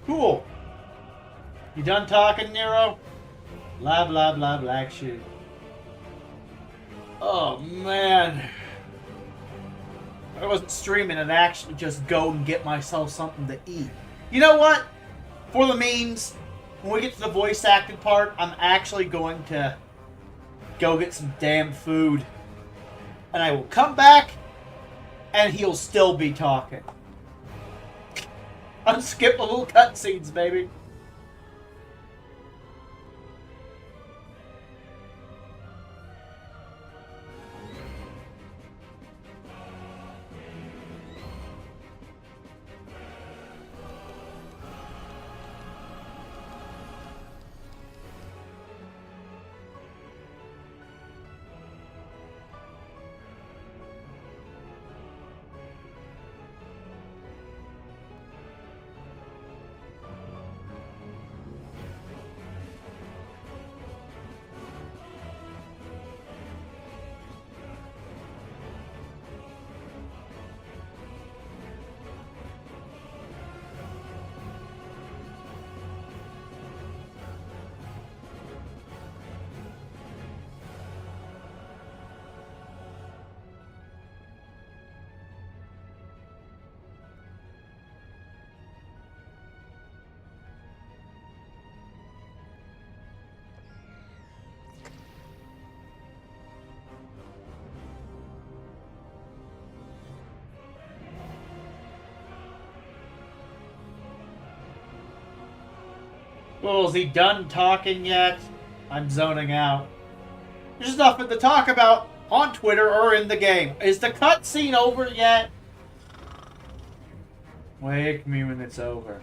Cool. You done talking, Nero? Blah, blah, blah, black shit. Oh, man. I wasn't streaming and actually just go and get myself something to eat. You know what? For the memes, when we get to the voice acted part, I'm actually going to go get some damn food. And I will come back, and he'll still be talking. Unskip the little cutscenes, baby. Well, is he done talking yet? I'm zoning out. There's nothing to talk about on Twitter or in the game. Is the cutscene over yet? Wake me when it's over.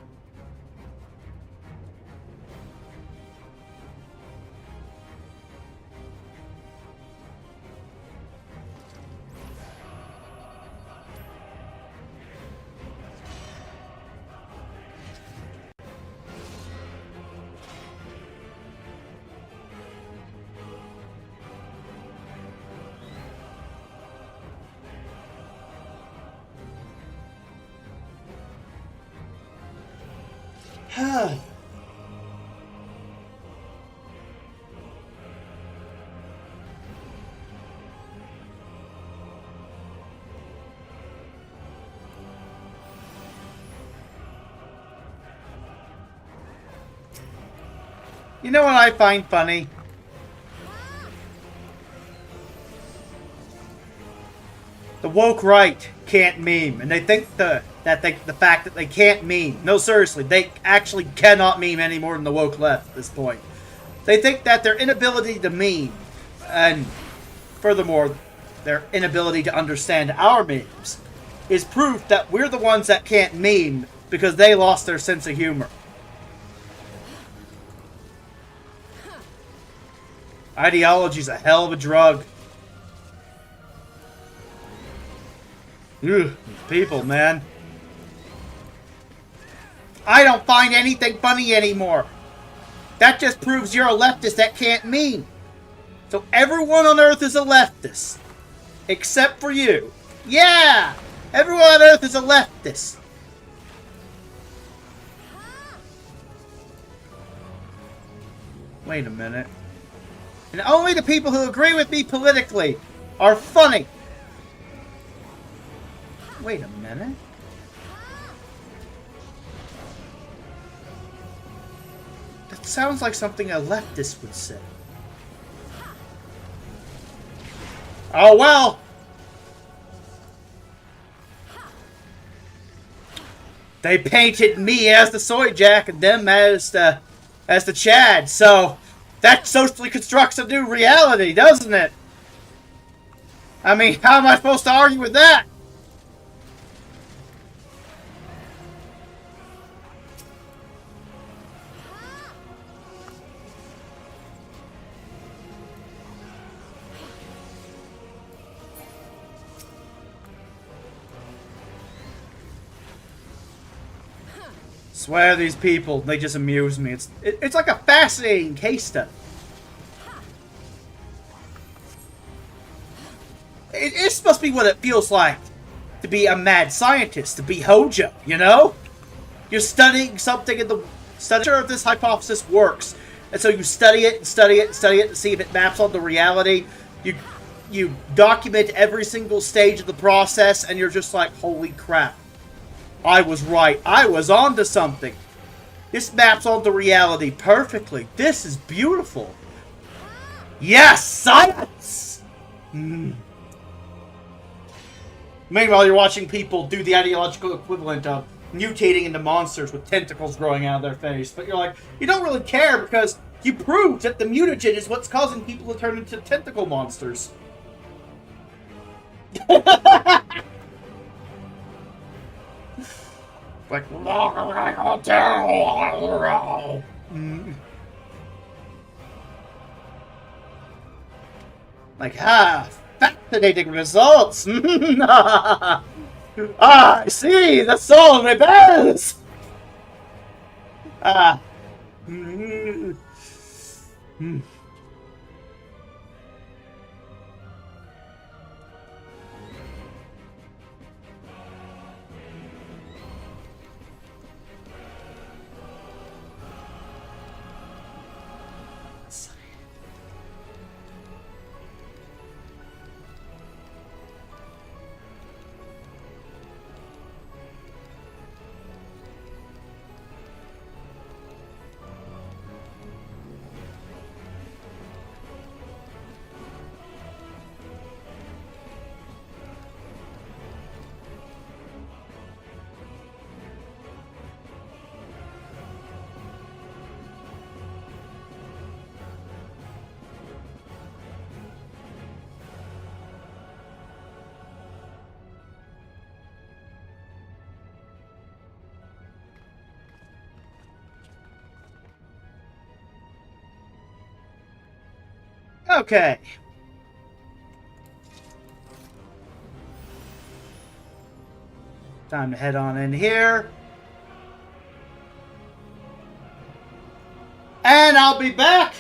You know what I find funny? The woke right can't meme, and they think the that the fact that they can't meme. No, seriously, they actually cannot meme any more than the woke left at this point. They think that their inability to meme, and furthermore, their inability to understand our memes, is proof that we're the ones that can't meme because they lost their sense of humor. Ideology's a hell of a drug. Ugh, people, man. I don't find anything funny anymore. That just proves you're a leftist that can't meme. So everyone on Earth is a leftist. Except for you. Yeah! Everyone on Earth is a leftist. Wait a minute. And only the people who agree with me politically are funny. Wait a minute. That sounds like something a leftist would say. Oh well. They painted me as the soy jack and them as the Chad, so that socially constructs a new reality, doesn't it? I mean, how am I supposed to argue with that? Swear these people, they just amuse me. It's like a fascinating case study. This must be what it feels like to be a mad scientist, to be Hojo, you know? You're studying something in the study if this hypothesis works. And so you study it and study it and study it to see if it maps onto reality. You document every single stage of the process and you're just like, holy crap. I was right. I was onto something. This maps onto reality perfectly. This is beautiful. Yes, science! Meanwhile, you're watching people do the ideological equivalent of mutating into monsters with tentacles growing out of their face. But you're like, you don't really care because you proved that the mutagen is what's causing people to turn into tentacle monsters. Like, fascinating results. I see the soul rebels. Okay. Time to head on in here. And I'll be back.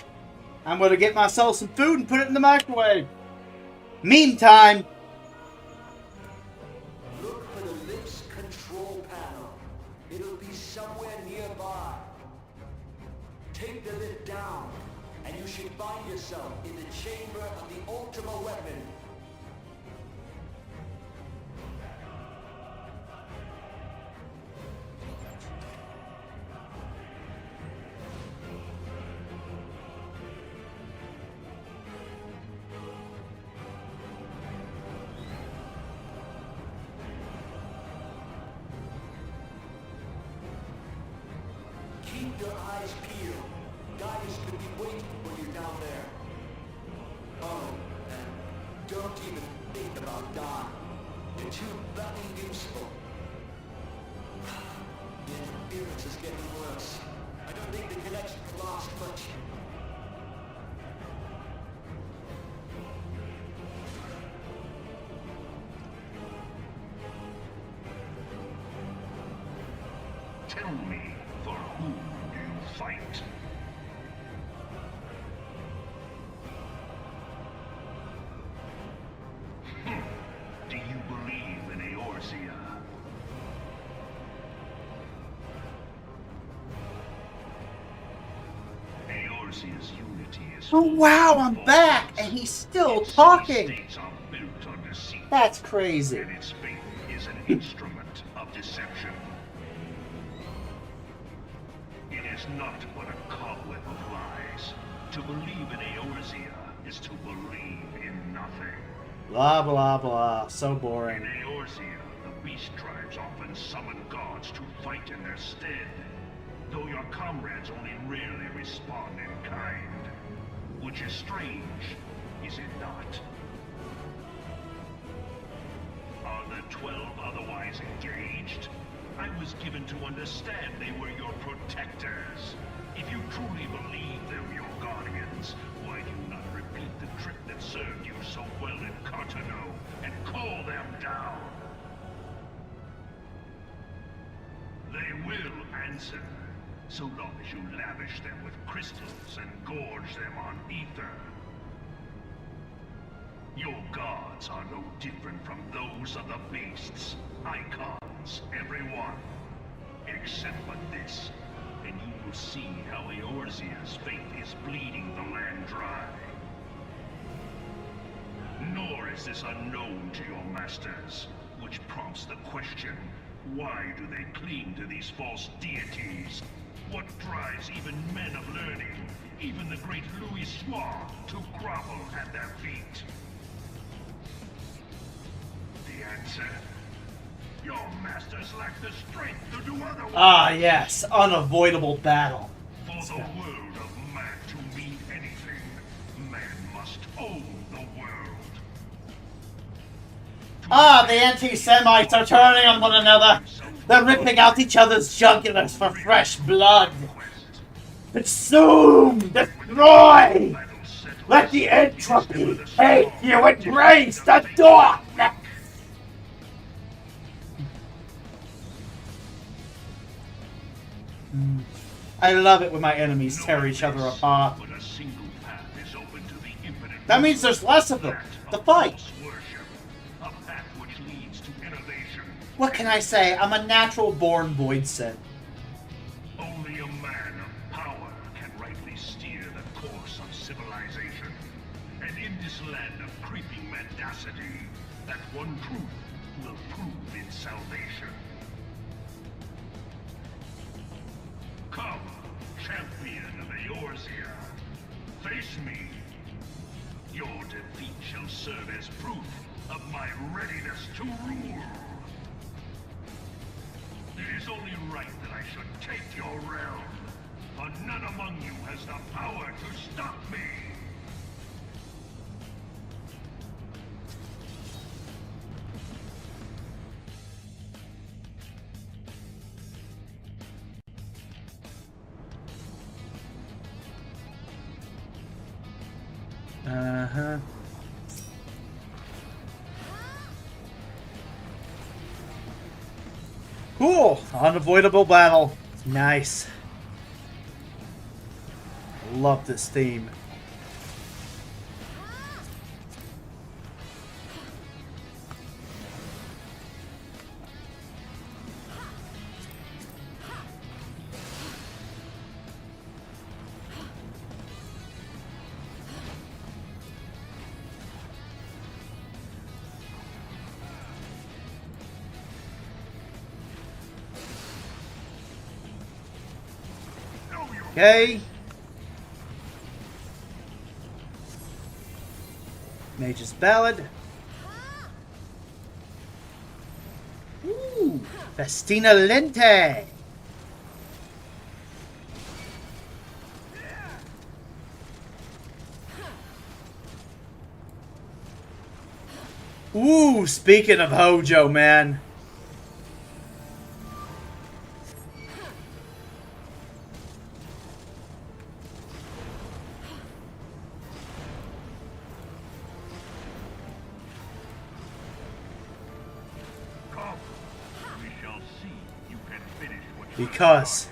I'm going to get myself some food and put it in the microwave. Meantime. Look for the lift's control panel. It'll be somewhere nearby. Take the lift down, and you should find yourself in the chamber of the Ultima weapon. Keep your eyes peeled. Gaius could be waiting for you down there. Oh, and don't even think about dying. You're too bloody useful. The interference is getting worse. I don't think the connection can last much. Tell me, for whom do you fight? Do you believe in Eorzea? Eorzea's unity is... Oh wow, I'm back, and he's still talking. States are built on deceit. That's crazy. And its faith is an instrument of deception. It is not but a cobweb of lies. To believe in Eorzea is to believe in nothing. Blah blah blah. So boring. In Eorzea, the beast tribes often summon gods to fight in their stead, though your comrades only rarely respond in kind. Which is strange, is it not? Are the 12 otherwise engaged? I was given to understand they were your protectors. If you truly believe them your guardians, why do you not repeat the trick that served you so well in Cartano and call them down? They will answer, so long as you lavish them with crystals and gorge them on ether. Your gods are no different from those of the beasts. Icons, everyone. Except for this, and you will see how Eorzea's faith is bleeding the land dry. Nor is this unknown to your masters, which prompts the question, why do they cling to these false deities? What drives even men of learning, even the great Louis Soir, to grovel at their feet? The answer? Your masters lack the strength to do otherwise. Ah, yes. Unavoidable battle. For the world of man to mean anything, man must own the world. Ah, the anti-Semites are turning on one another. They're ripping out each other's jugulars for fresh blood. Consume! Destroy! Let the entropy hate you embrace the darkness! I love it when my enemies tear each other apart. That means there's less of them to fight. What can I say? I'm a natural-born voidsent. Only a man of power can rightly steer the course of civilization. And in this land of creeping mendacity, that one truth will prove its salvation. Come, champion of Eorzea. Face me. Your defeat shall serve as proof of my readiness to rule. It is only right that I should take your realm, for none among you has the power to stop me. Uh-huh. Cool! Unavoidable battle. Nice. Love this theme. Okay. Mage's Ballad. Ooh, Festina Lente. Ooh, speaking of Hojo, man. Because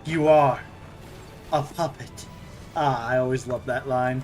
you are a puppet. Ah, I always love that line.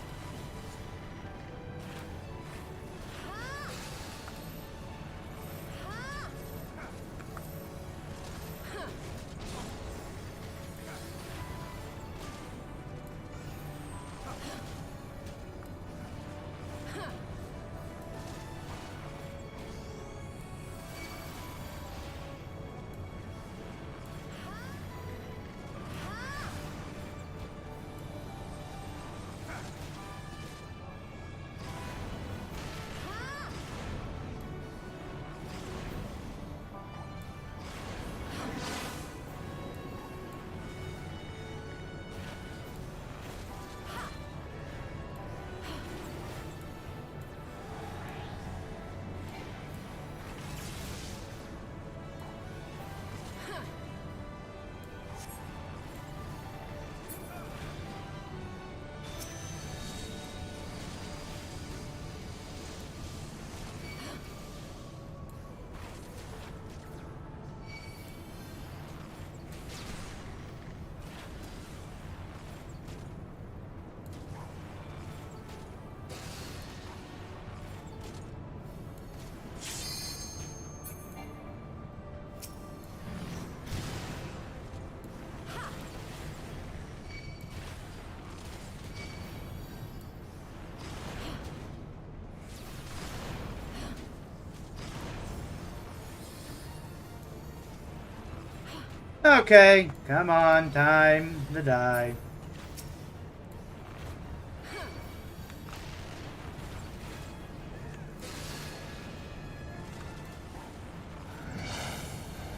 Okay, come on, time to die.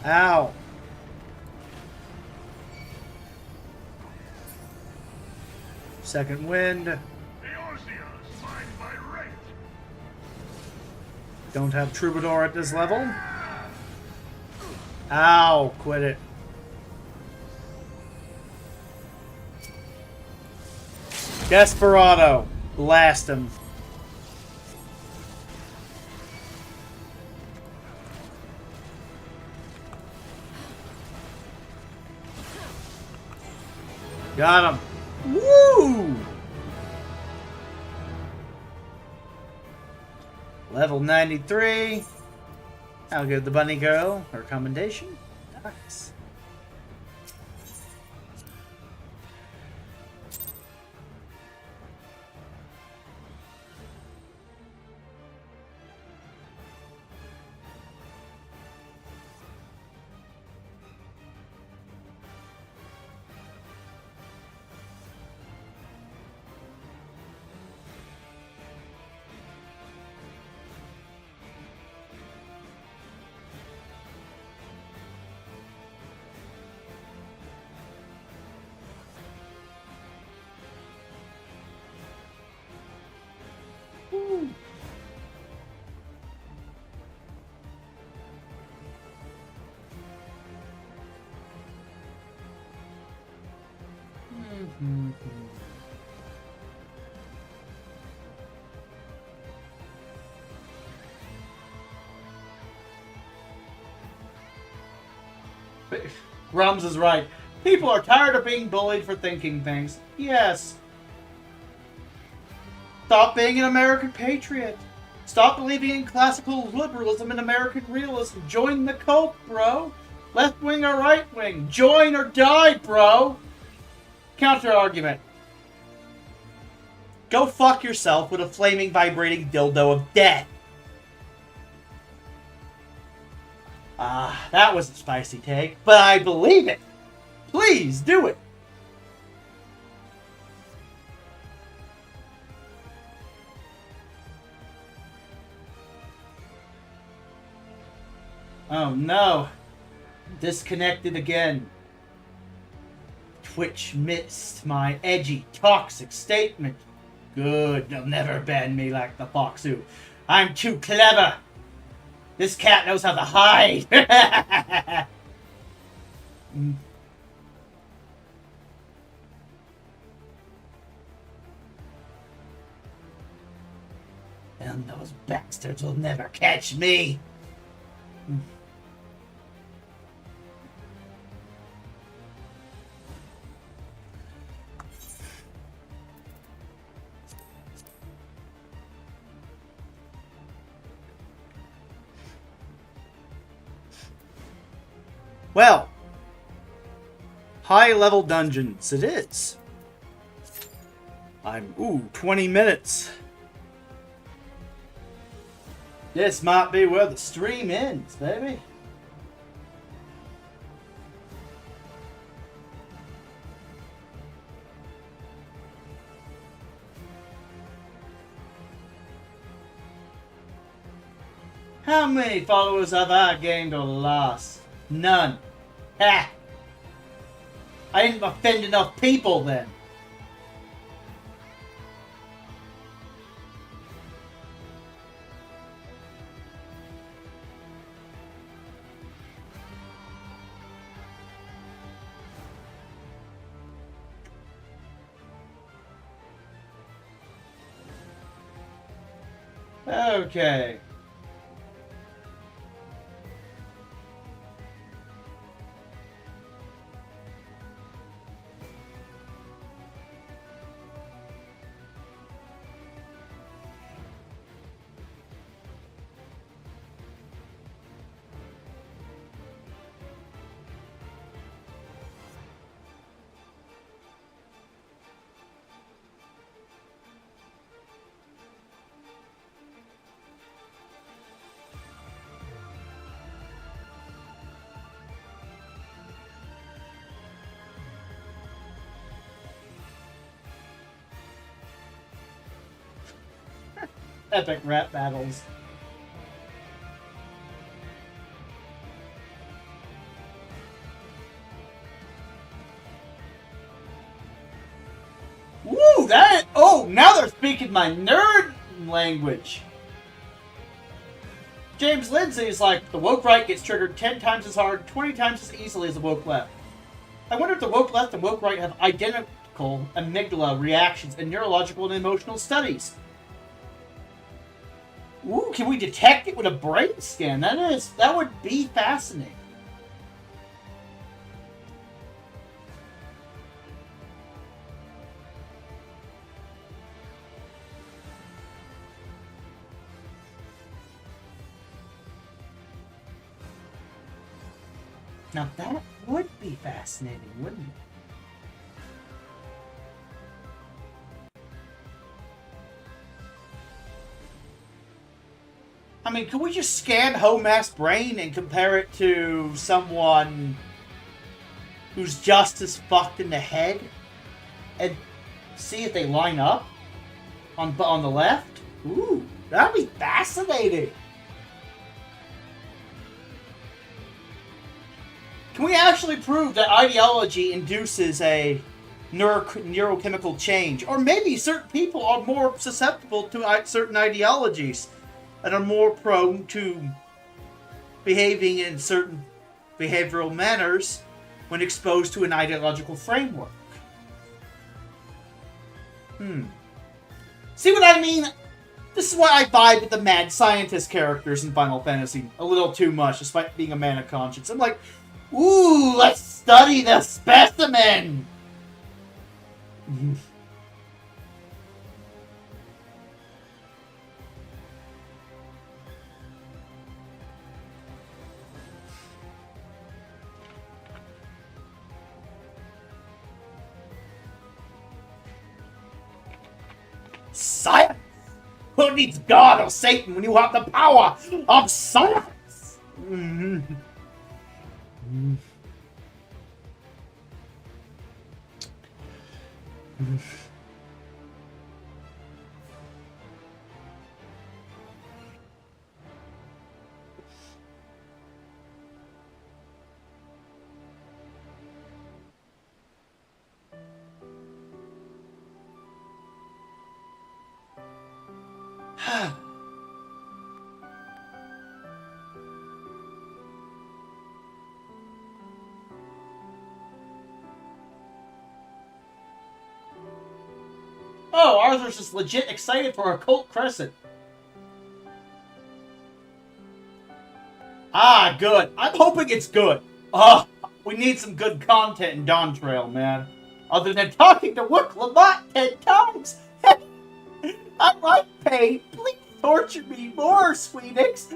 Ow. Second wind. Don't have Troubadour at this level. Ow, quit it. Desperado. Blast him. Got him. Woo! Level 93. I'll give the bunny girl her commendation. Nice. Grums is right. People are tired of being bullied for thinking things. Yes. Stop being an American patriot. Stop believing in classical liberalism and American realism. Join the cult, bro. Left wing or right wing. Join or die, bro. Counter argument. Go fuck yourself with a flaming vibrating dildo of death. That was a spicy take, but I believe it. Please do it. Oh no. Disconnected again. Twitch missed my edgy, toxic statement. Good, they'll never ban me like the Foxu. I'm too clever. This cat knows how to hide. And those bastards will never catch me. Well, high-level dungeons it is. Ooh, 20 minutes. This might be where the stream ends, baby. How many followers have I gained or lost? None. Ha! I didn't offend enough people then. Okay. Epic rap battles. Woo! That. Oh, now they're speaking my nerd language. James Lindsay is like, the woke right gets triggered 10 times as hard, 20 times as easily as the woke left. I wonder if the woke left and woke right have identical amygdala reactions in neurological and emotional studies. Ooh, can we detect it with a brain scan? That would be fascinating. Now that would be fascinating, wouldn't it? I mean, could we just scan Homass brain and compare it to someone who's just as fucked in the head and see if they line up on the left? Ooh, that'd be fascinating. Can we actually prove that ideology induces a neurochemical change? Or maybe certain people are more susceptible to certain ideologies and are more prone to behaving in certain behavioral manners when exposed to an ideological framework. See what I mean? This is why I vibe with the mad scientist characters in Final Fantasy a little too much, despite being a man of conscience. I'm like, ooh, let's study the specimen! Science! Who needs God or Satan when you have the power of science? Oh, Arthur's just legit excited for Occult Crescent. Ah, good. I'm hoping it's good. We need some good content in Dawn Trail, man. Other than talking to Wook Lamont 10 times. I like pain. Please torture me more, Sweetix.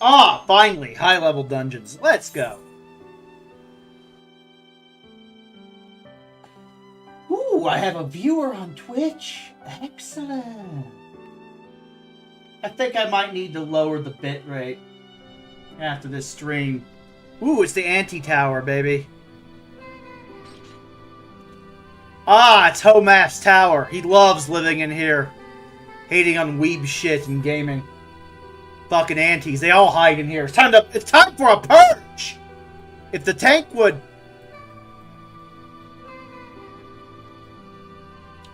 Ah, finally, high-level dungeons. Let's go. Ooh, I have a viewer on Twitch. Excellent. I think I might need to lower the bitrate after this stream. Ooh, it's the anti-tower, baby. Ah, it's Homaf's tower. He loves living in here. Hating on weeb shit and gaming. Fucking antis, they all hide in here. It's time for a purge! If the tank would...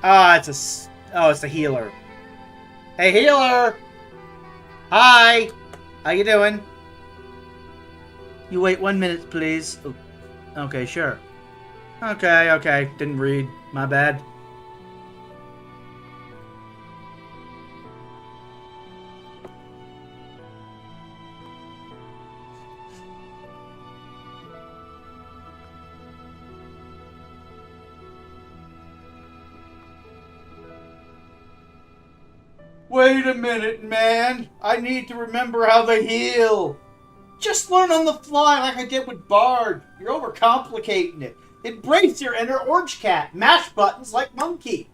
Ah, it's a healer. Hey, healer! Hi! How you doing? You wait 1 minute, please. Oh, okay, sure. Okay. Didn't read. My bad. Wait a minute, man. I need to remember how they heal. Just learn on the fly like I did with Bard. You're overcomplicating it. Embrace your inner orange cat. Mash buttons like monkey.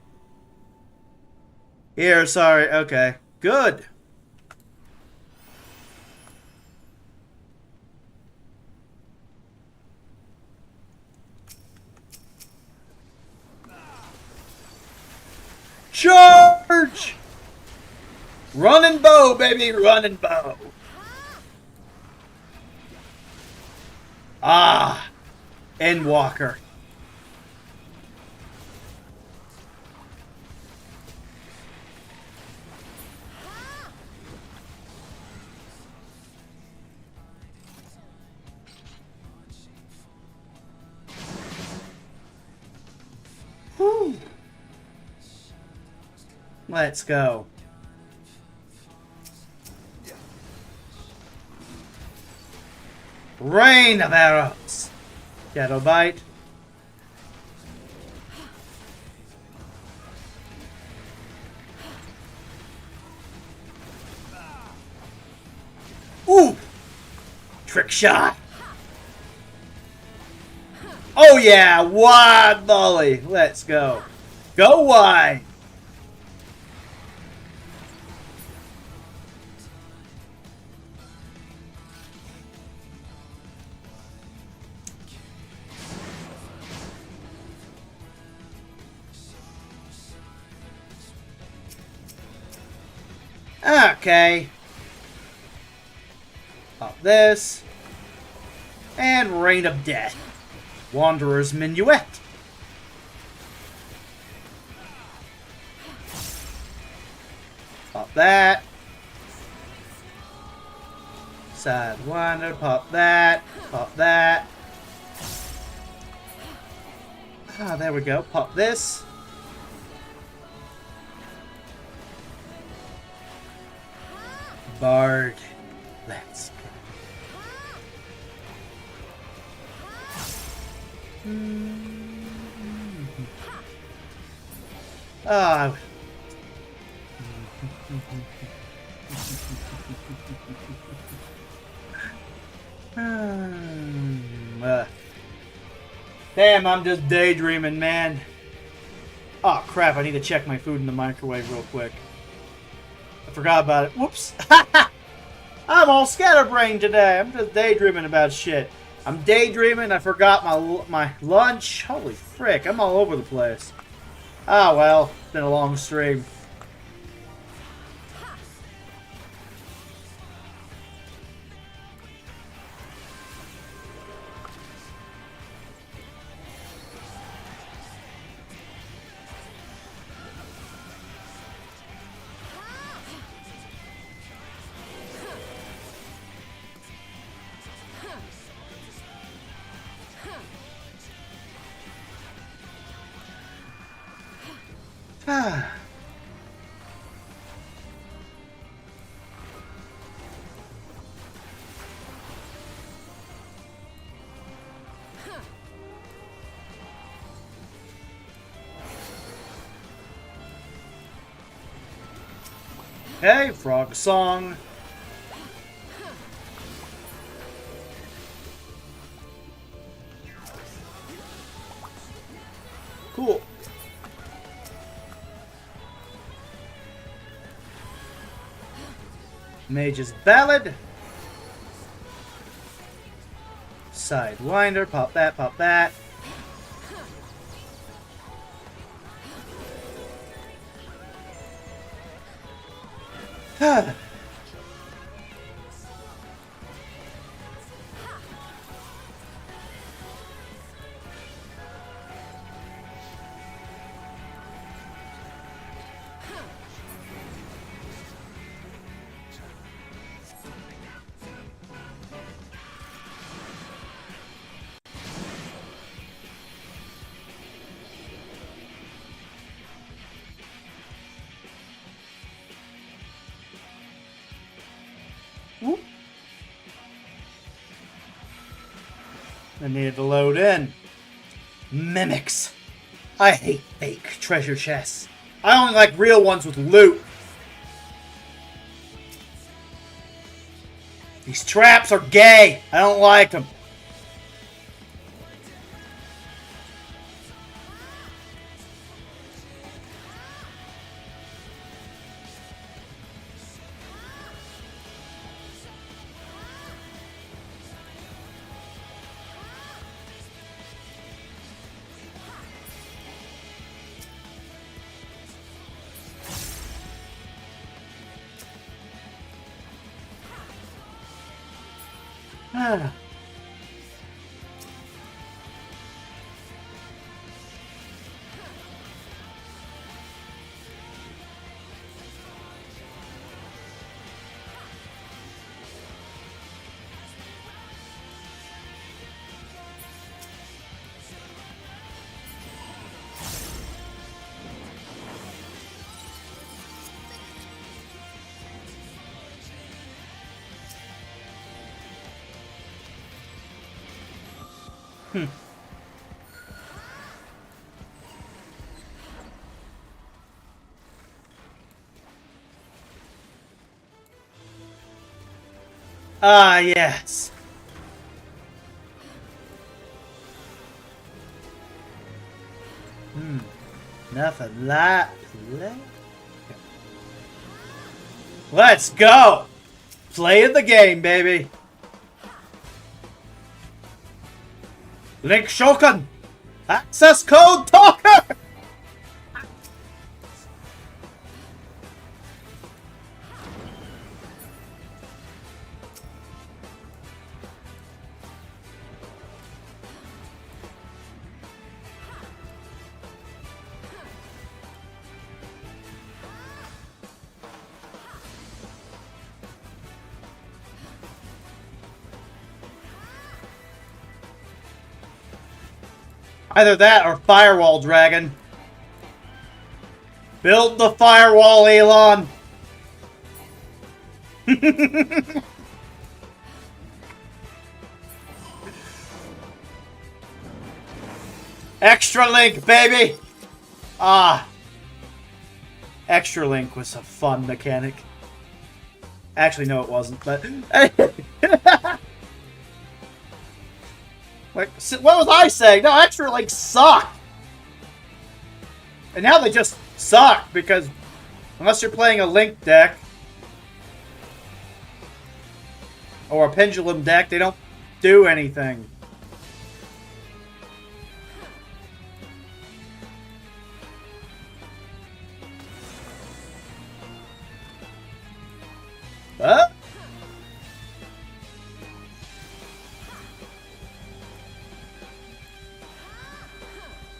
Here, sorry. Okay. Good. Charge! Running bow, baby, running bow. Ah, Endwalker. Whew. Let's go. Rain of arrows. Shadow Bite. Ooh! Trick shot. Oh yeah, wide volley. Let's go. Go wide. Okay. Pop this. And Rain of Death. Wanderer's Minuet. Pop that. Sidewinder, pop that. Pop that. Ah, there we go. Pop this. Bard. Let's go. Ah. Damn, I'm just daydreaming, man. Oh crap, I need to check my food in the microwave real quick. I forgot about it. Whoops. I'm all scatterbrained today. I'm just daydreaming about shit. I'm daydreaming. I forgot my lunch. Holy frick, I'm all over the place. Ah, well, it's been a long stream. Ah. Hey, frog song. Cool. Mage's Ballad. Sidewinder, pop that, pop that. Whoop. I needed to load in. Mimics. I hate fake treasure chests. I only like real ones with loot. These traps are gay. I don't like them. Ah. Ah, yes. Enough of that. Let's go. Playing the game, baby. Link Shokan. Access code talker. Either that or Firewall Dragon. Build the firewall, Elon! Extra Link, baby! Ah. Extra Link was a fun mechanic. Actually, no, it wasn't, but... Like, what was I saying? No, Extra Link sucked! And now they just suck, because unless you're playing a Link deck, or a Pendulum deck, they don't do anything. Huh?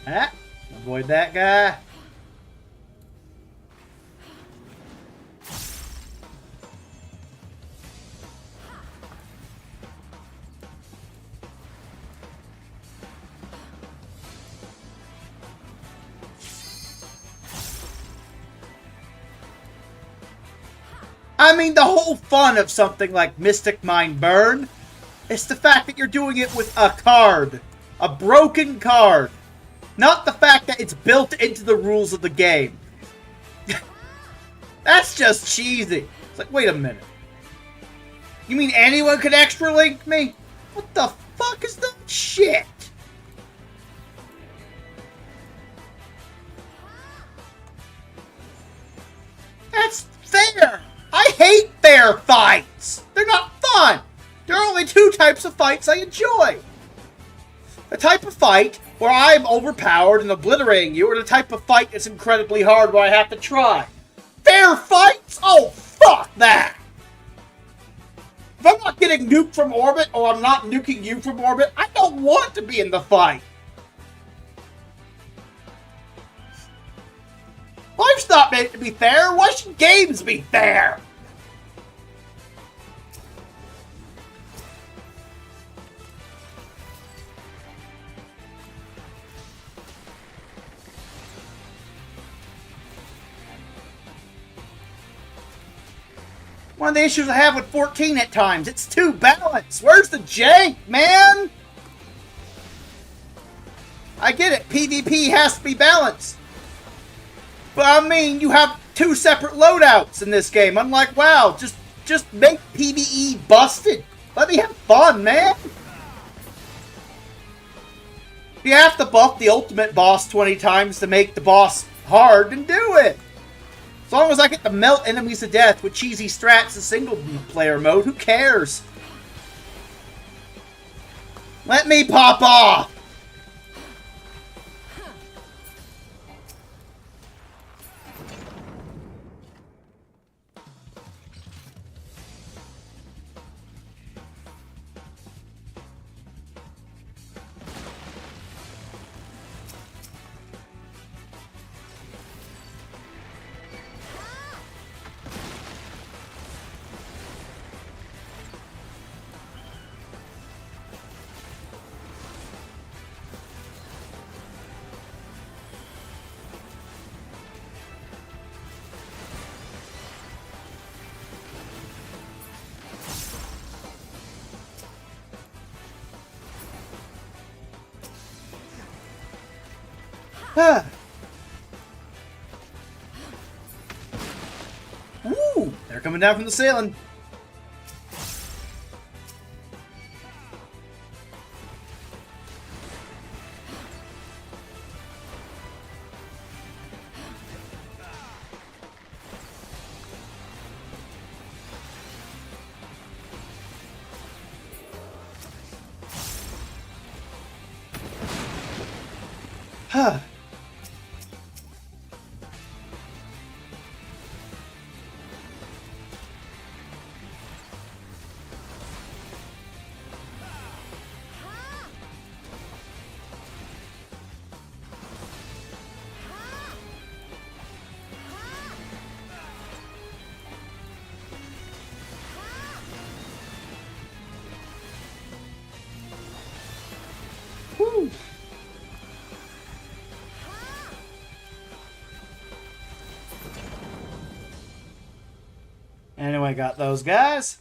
Ah, avoid that guy. I mean, the whole fun of something like Mystic Mind Burn is the fact that you're doing it with a card. A broken card. Not the fact that it's built into the rules of the game. That's just cheesy. It's like, wait a minute. You mean anyone could Extra Link me? What the fuck is that shit? That's fair. I hate fair fights. They're not fun. There are only two types of fights I enjoy. The type of fight where I'm overpowered and obliterating you, or the type of fight that's incredibly hard where I have to try. Fair fights? Oh, fuck that! If I'm not getting nuked from orbit, or I'm not nuking you from orbit, I don't want to be in the fight. Life's not meant to be fair. Why should games be fair? One of the issues I have with 14 at times, it's too balanced. Where's the jank, man? I get it, PvP has to be balanced. But I mean, you have two separate loadouts in this game. I'm like, wow, just make PvE busted. Let me have fun, man. You have to buff the ultimate boss 20 times to make the boss hard, then do it. As long as I get to melt enemies to death with cheesy strats in single player mode, who cares? Let me pop off! Ooh, they're coming down from the ceiling. Huh. I got those guys.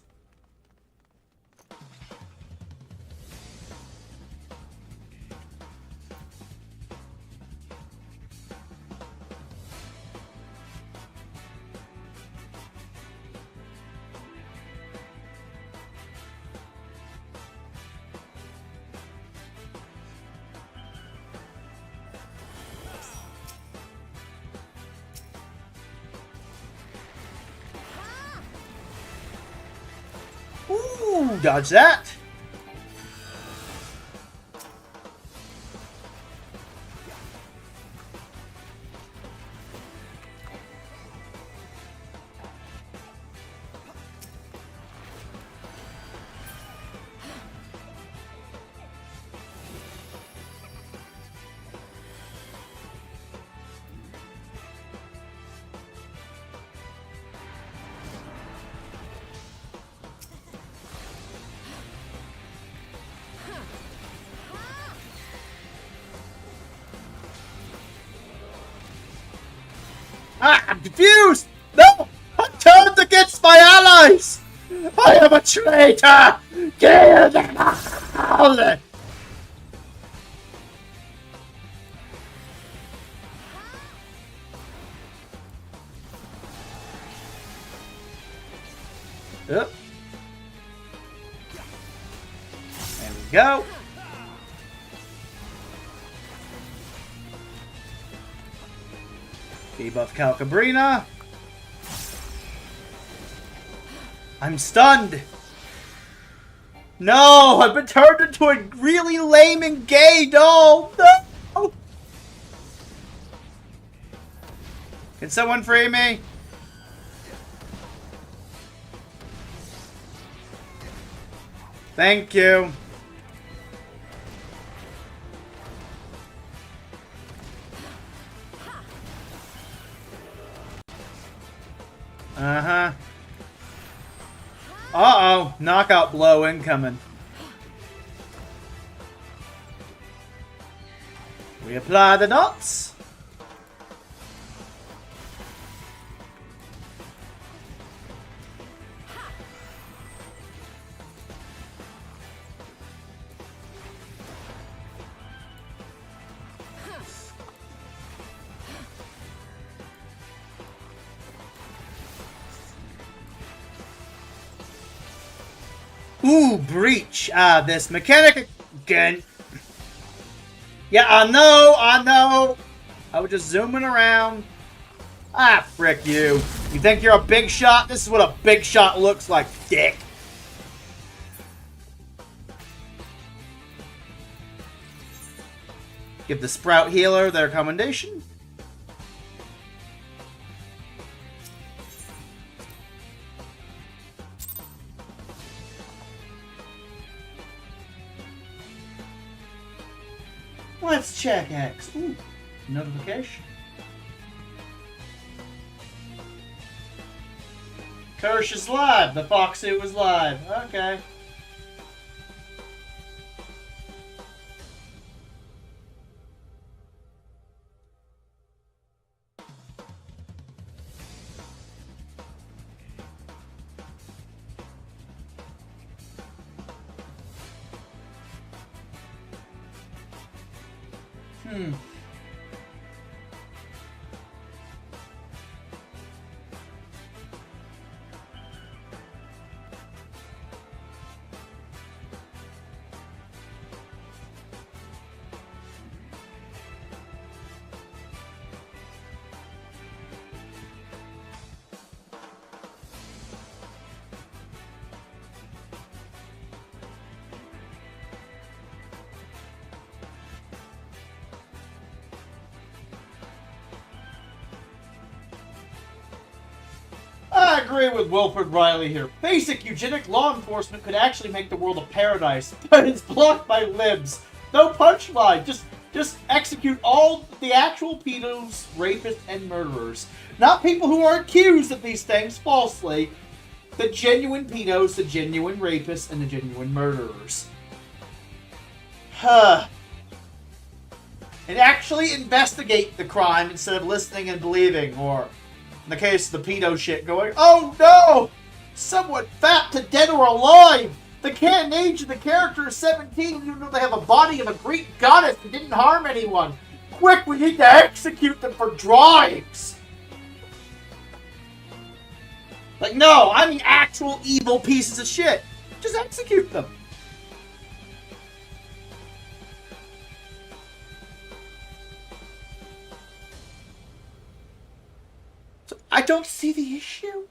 Ooh, dodge that. Ah, I'm confused! No! I'm turned against my allies! I am a traitor! Kill them all! Yep. There we go. Debuff Calcabrina. I'm stunned. No, I've been turned into a really lame and gay doll. No. Can someone free me? Thank you. Uh-huh. Uh-oh. Knockout blow incoming. We apply the knots. Ooh, breach. Ah, this mechanic again. Yeah, I know. I was just zooming around. Ah, frick you. You think you're a big shot? This is what a big shot looks like, dick. Give the Sprout Healer their commendation. Let's check X. Ooh, notification. Kirsch is live. The fox suit was live. Okay. I agree with Wilford Riley here. Basic eugenic law enforcement could actually make the world a paradise, but it's blocked by libs. No punchline. Just execute all the actual pedos, rapists, and murderers. Not people who are accused of these things falsely. The genuine pedos, the genuine rapists, and the genuine murderers. Huh. And actually investigate the crime instead of listening and believing, or in the case of the pedo shit, going, oh no! Someone fat to dead or alive! The canon age of the character is 17, even though they have a body of a Greek goddess that didn't harm anyone. Quick, we need to execute them for drawings! Like, no, I mean actual evil pieces of shit. Just execute them. So I don't see the issue.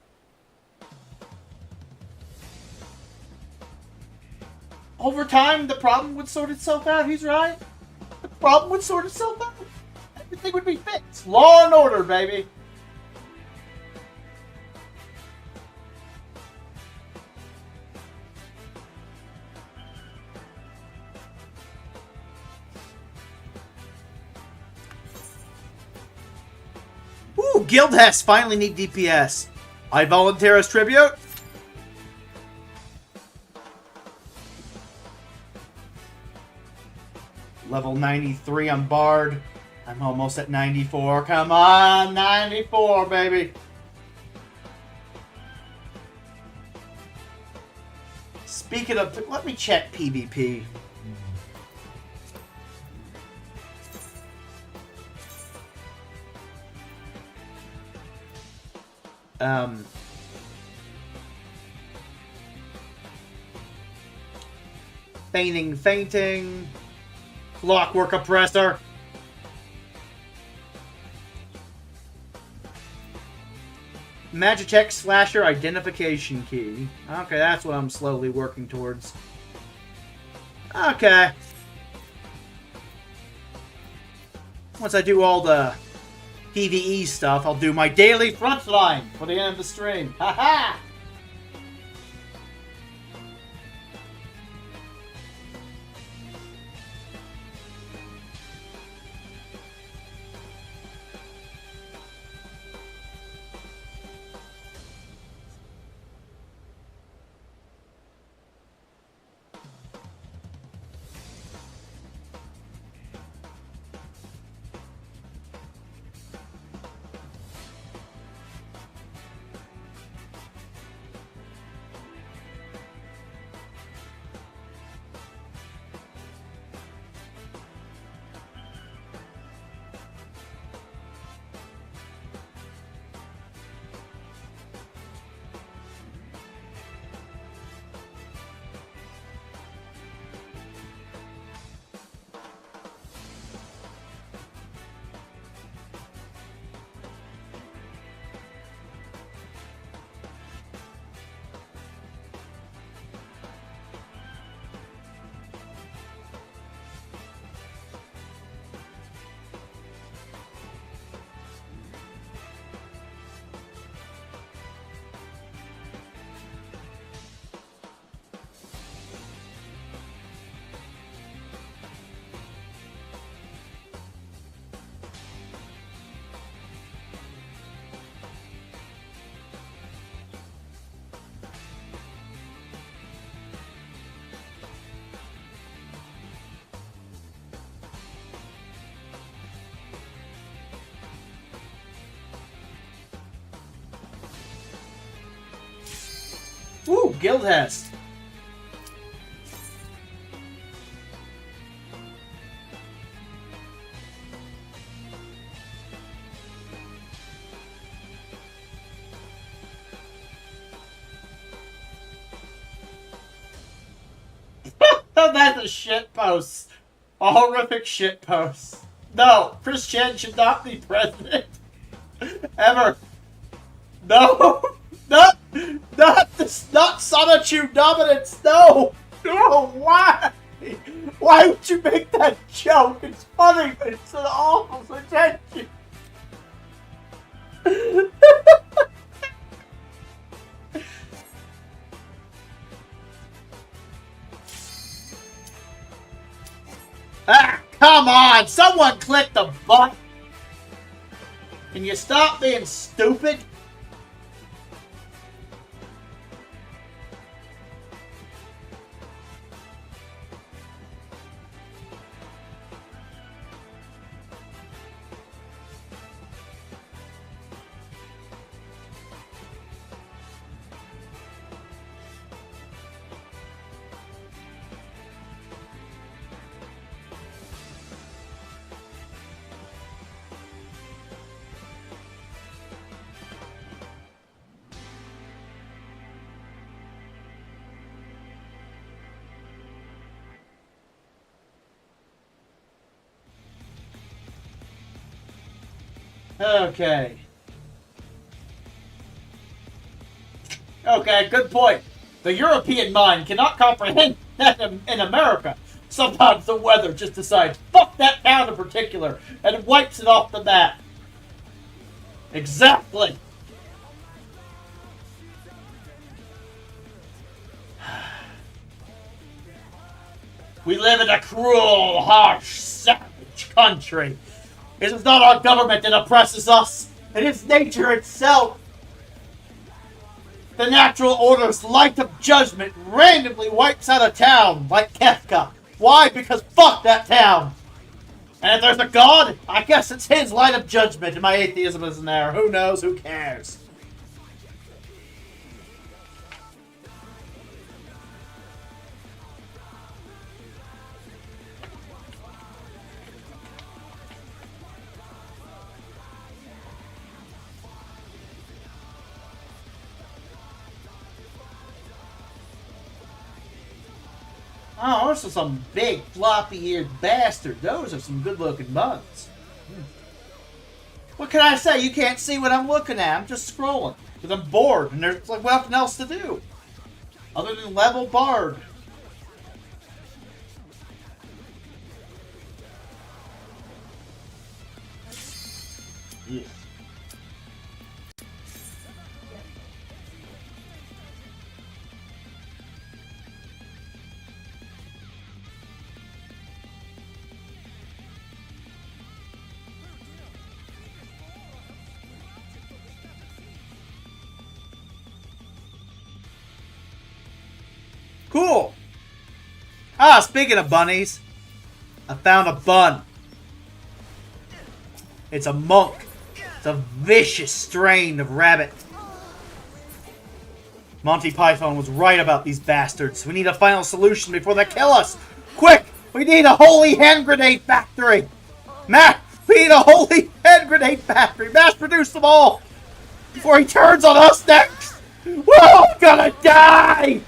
Over time, the problem would sort itself out. He's right. The problem would sort itself out. Everything would be fixed. Law and order, baby. Ooh, Guildhest finally need DPS. I volunteer as tribute. Level 93 on Bard. I'm almost at 94. Come on, 94, baby. Speaking of, let me check PvP. Fainting. Clockwork Oppressor. Magitech Slasher Identification Key. Okay, that's what I'm slowly working towards. Okay. Once I do all the PvE stuff, I'll do my daily frontline for the end of the stream. Haha! Ooh, Guildhest. That's a shit post. A horrific shit post. No, Chris Chen should not be president. Ever. No. Not Sonichu dominance. No. No. Why? Why would you make that joke? It's funny, but it's an awful suggestion. Ah, come on! Someone click the button! Can you stop being stupid? Okay. Okay, good point. The European mind cannot comprehend that in America. Sometimes the weather just decides, fuck that town in particular, and wipes it off the map. Exactly. We live in a cruel, harsh, savage country. It is not our government that oppresses us. It is nature itself. The natural order's light of judgment randomly wipes out a town like Kefka. Why? Because fuck that town. And if there's a god, I guess it's his light of judgment and my atheism isn't there. Who knows? Who cares? Oh, those are some big, floppy-eared bastards. Those are some good-looking buns. What can I say? You can't see what I'm looking at. I'm just scrolling. Because I'm bored, and there's like nothing else to do. Other than level Bard. Yeah. Cool. Ah, speaking of bunnies, I found a bun. It's a monk. It's a vicious strain of rabbit. Monty Python was right about these bastards. We need a final solution before they kill us. Quick! We need a holy hand grenade factory. We need a holy hand grenade factory. Mass produce them all before he turns on us next. We're all gonna die.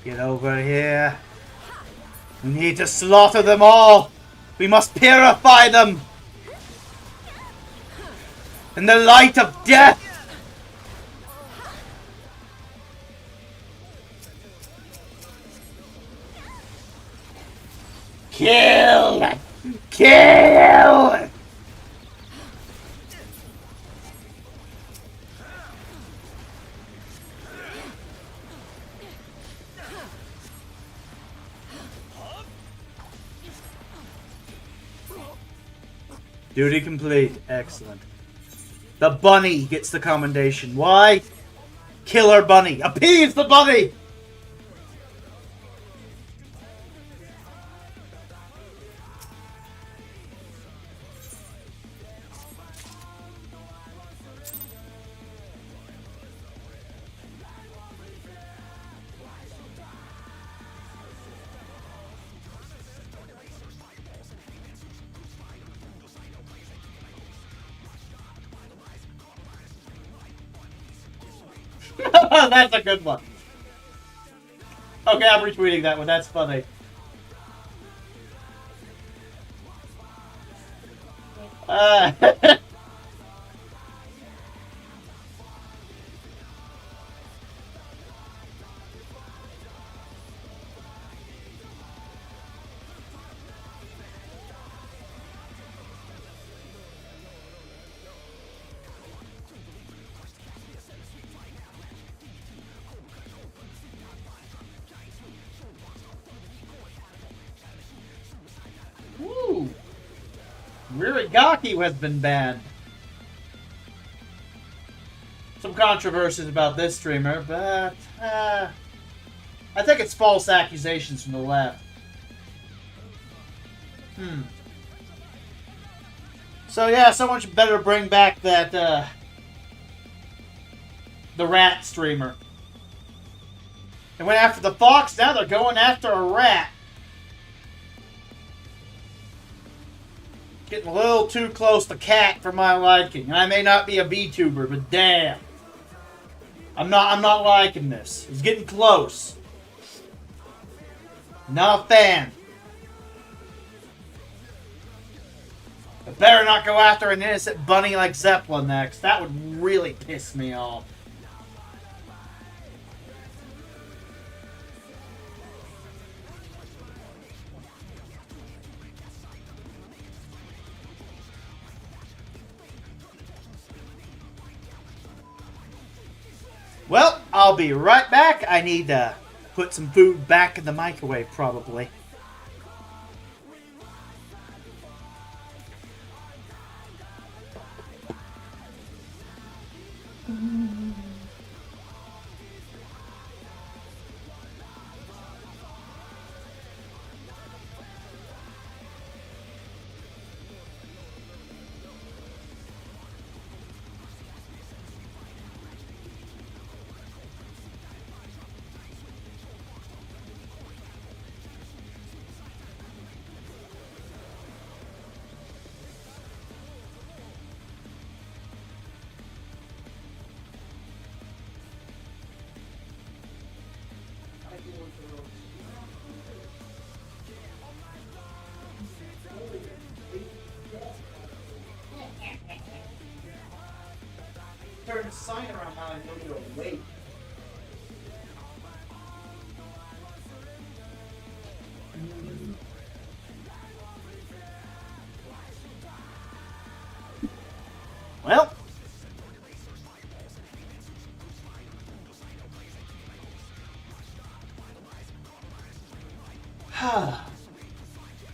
Get over here. We need to slaughter them all. We must purify them. In the light of death. Kill! Kill! Duty complete. Excellent. The bunny gets the commendation. Why? Killer bunny. Appease the bunny! That's a good one. Okay, I'm retweeting that one. That's funny. Woo! Ririgaki has been banned. Some controversies about this streamer, but I think it's false accusations from the left. So yeah, someone should better bring back that the rat streamer. They went after the fox, now they're going after a rat. Getting a little too close to cat for my liking. And I may not be a VTuber, but damn. I'm not liking this. It's getting close. Not a fan. I better not go after an innocent bunny like Zeppelin next. That would really piss me off. Well, I'll be right back. I need to put some food back in the microwave, probably. Turn the sign around how I know you're awake. Well.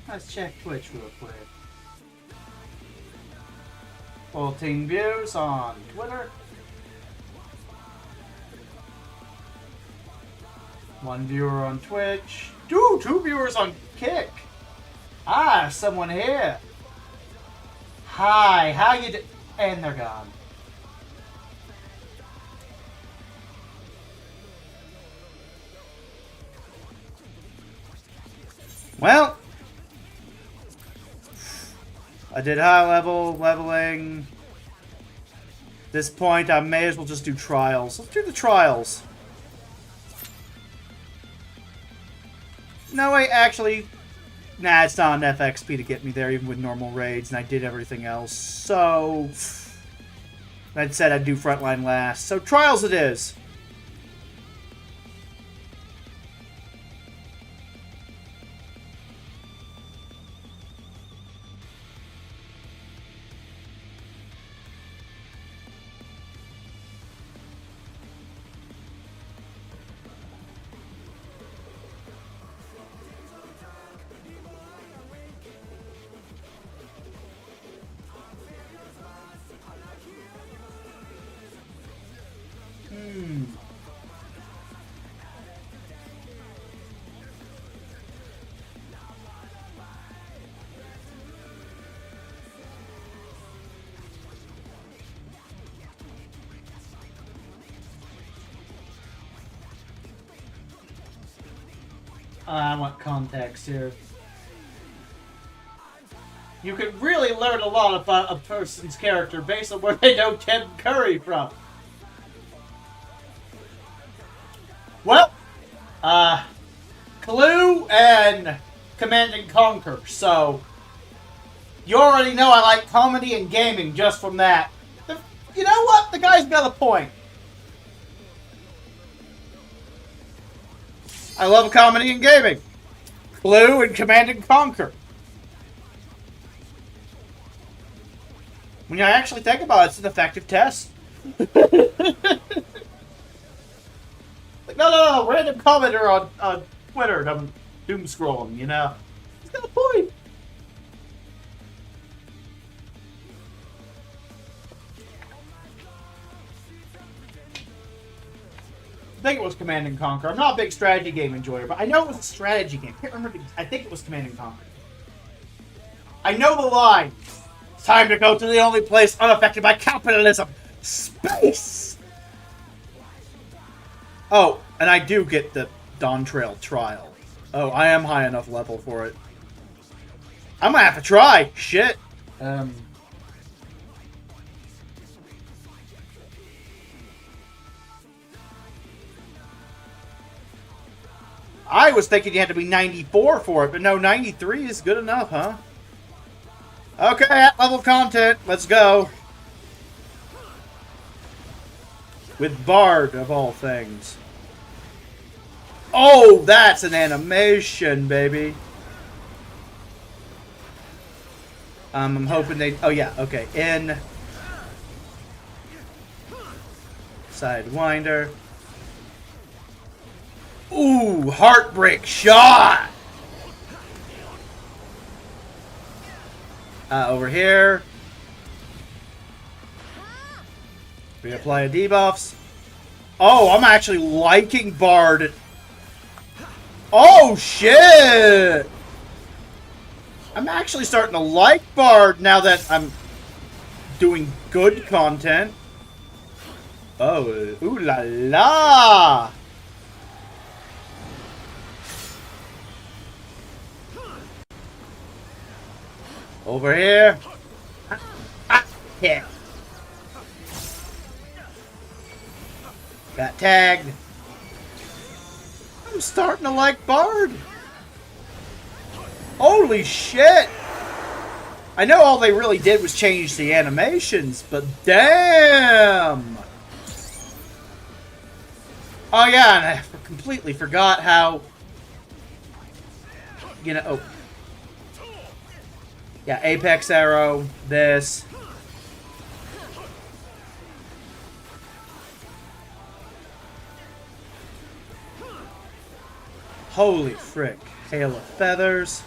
Let's check Twitch real quick. 14 views on Twitter. 1 viewer on Twitch. Dude, 2 viewers on Kick. Ah, someone here. Hi, how you and they're gone. Well, I did high level leveling. At this point, I may as well just do trials. Let's do the trials. No, wait, actually, nah, it's not enough XP to get me there, even with normal raids, and I did everything else. So, I said I'd do frontline last. So, trials it is. I want context here. You can really learn a lot about a person's character based on where they know Tim Curry from. Well, Clue and Command and Conquer. So, you already know I like comedy and gaming just from that. You know what? The guy's got a point. I love comedy and gaming. Clue and Command and Conquer. When you actually think about it, it's an effective test. Like, no, random commenter on Twitter, I'm doom scrolling, you know. He's got a point. I think it was Command and Conquer. I'm not a big strategy game enjoyer, but I know it was a strategy game. I can't remember. I think it was Command and Conquer. I know the line. It's time to go to the only place unaffected by capitalism. Space! Oh, and I do get the Dawn Trail trial. Oh, I am high enough level for it. I'm gonna have to try. Shit. I was thinking you had to be 94 for it, but no, 93 is good enough, huh? Okay, at level content. Let's go. With Bard, of all things. Oh, that's an animation, baby. I'm hoping they... Oh, yeah, okay. In. Sidewinder. Ooh, heartbreak shot! Over here. Reapply debuffs. Oh, I'm actually liking Bard. Oh, shit! I'm actually starting to like Bard now that I'm doing good content. Oh, ooh la la! Over here. Yeah. Got tagged. I'm starting to like Bard. Holy shit! I know all they really did was change the animations, but damn! Oh yeah, and I completely forgot how... You know... Oh. Yeah, Apex Arrow, this. Holy frick. Hail of Feathers.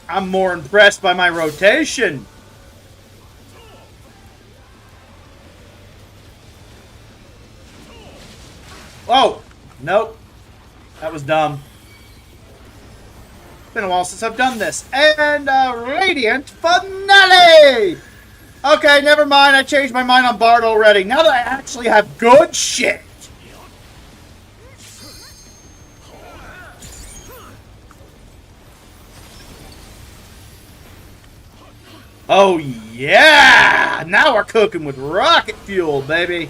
I'm more impressed by my rotation. Oh! Nope. That was dumb. It's been a while since I've done this. And Radiant Finale! Okay, never mind. I changed my mind on Bard already. Now that I actually have good shit. Oh, yeah! Now we're cooking with rocket fuel, baby.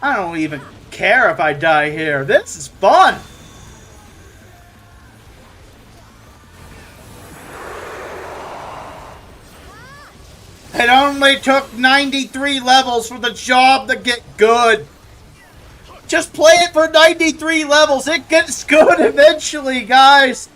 I don't even care if I die here. This is fun. It only took 93 levels for the job to get good. Just play it for 93 levels. It gets good eventually, guys.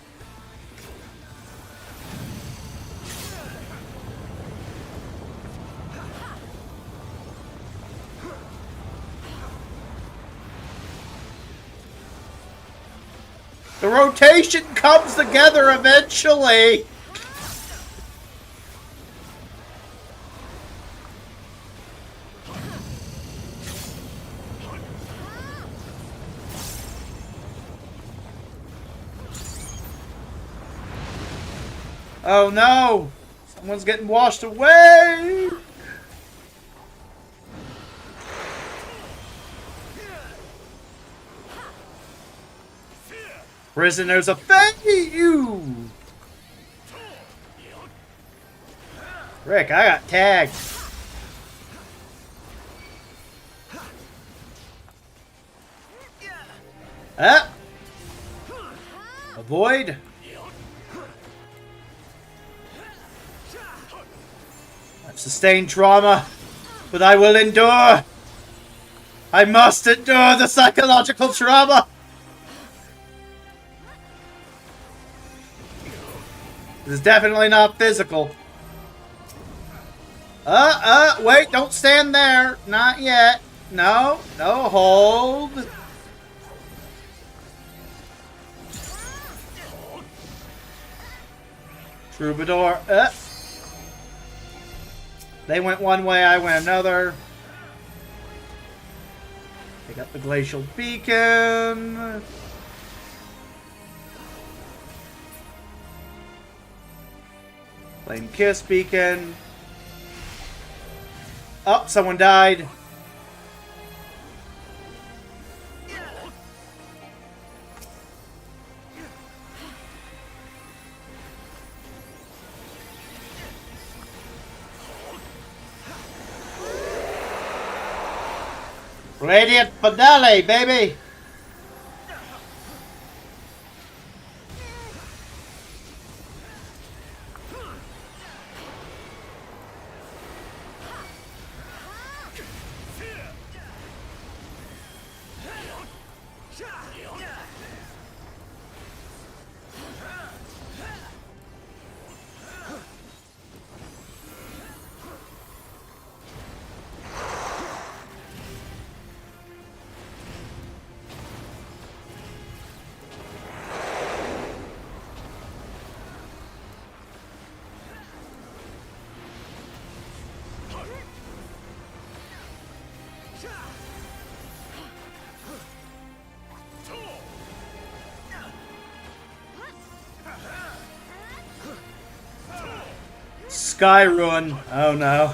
The rotation comes together eventually. Oh no! Someone's getting washed away! Prisoners of you! Rick, I got tagged. Avoid. I've sustained trauma, but I will endure. I must endure the psychological trauma. This is definitely not physical. Wait, don't stand there. Not yet. No, hold. Troubadour, They went one way, I went another. They got the Glacial Beacon. Flame Kiss Beacon. Oh, someone died. Radiant Finale, baby! Sky Run. Oh no.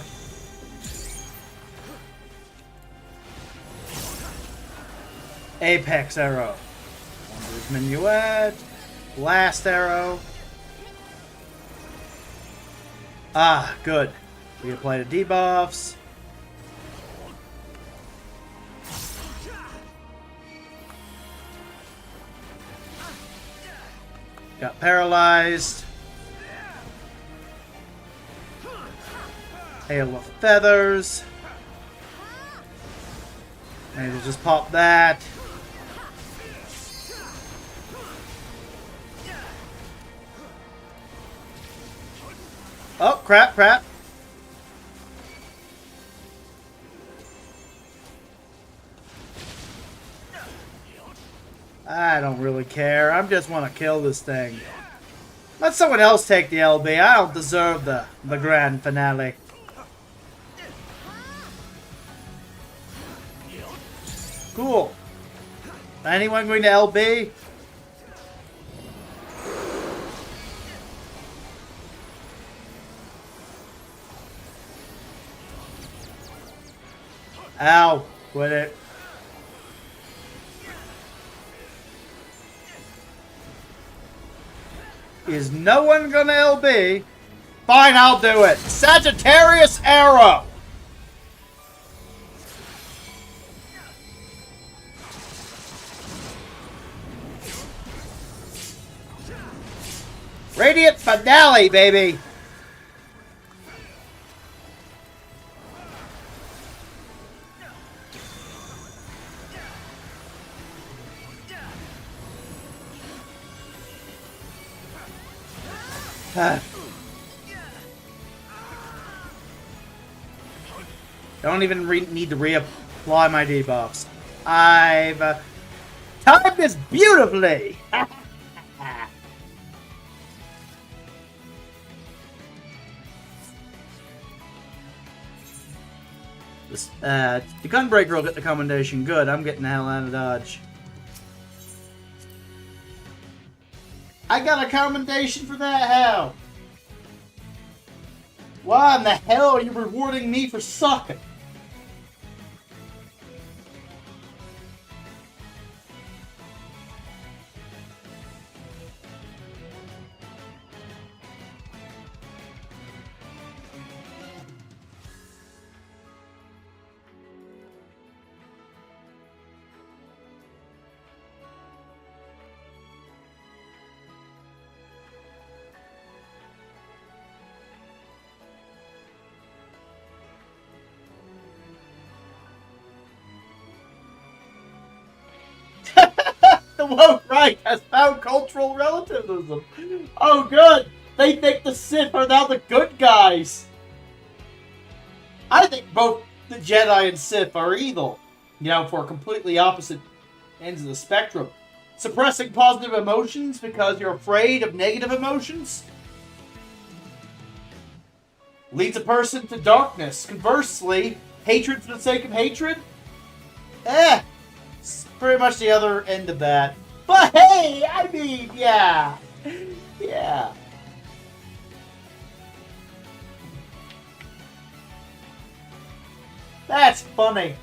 Apex Arrow. Wondrous Minuet. Blast Arrow. Ah, good. We apply the debuffs. Got paralyzed. Hail of Feathers. Maybe we'll just pop that. Oh, crap, crap. I don't really care. I just want to kill this thing. Let someone else take the LB. I don't deserve the grand finale. Cool. Anyone going to LB? Ow. Quit it. Is no one gonna LB? Fine, I'll do it. Sagittarius Arrow. Radiant Finale, baby. Don't even need to reapply my debuffs. I've timed this beautifully. The Gunbreaker will get the commendation. Good, I'm getting the hell out of Dodge. I got a commendation for that? How? Why in the hell are you rewarding me for sucking? The woke right has found cultural relativism. Oh, good. They think the Sith are now the good guys. I think both the Jedi and Sith are evil. You know, for completely opposite ends of the spectrum. Suppressing positive emotions because you're afraid of negative emotions leads a person to darkness. Conversely, hatred for the sake of hatred? It's pretty much the other end of that. But hey, I mean, yeah. Yeah. That's funny.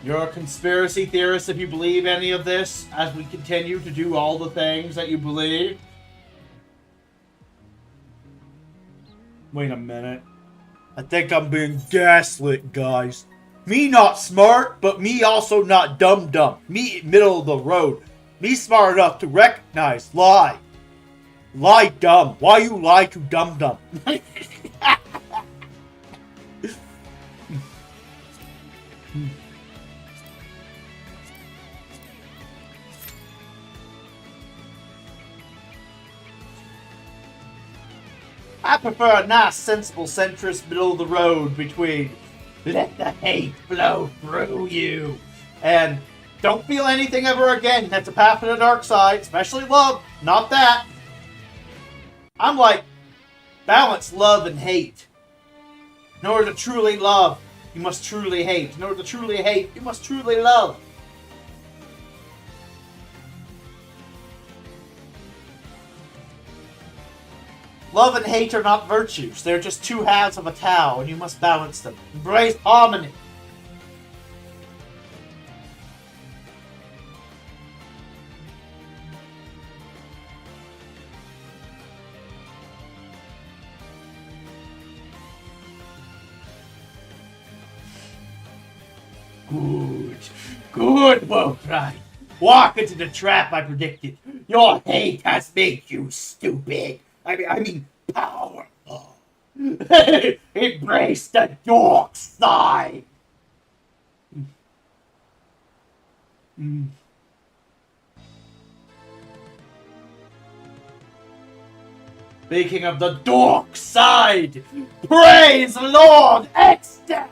You're a conspiracy theorist if you believe any of this, as we continue to do all the things that you believe. Wait a minute. I think I'm being gaslit, guys. Me not smart, but me also not dumb. Me middle of the road. Me smart enough to recognize lie. Lie dumb. Why you lie to dumb? I prefer a nice, sensible, centrist, middle of the road between let the hate flow through you and don't feel anything ever again. That's a path to the dark side, especially love. Not that. I'm like, balance love and hate. In order to truly love, you must truly hate. In order to truly hate, you must truly love. Love and hate are not virtues. They're just two halves of a Tao, and you must balance them. Embrace harmony. Good, Wolfride. Walk into the trap I predicted. Your hate has made you stupid. I mean, powerful. Embrace the dark side. Speaking of the dark side, praise Lord Extant.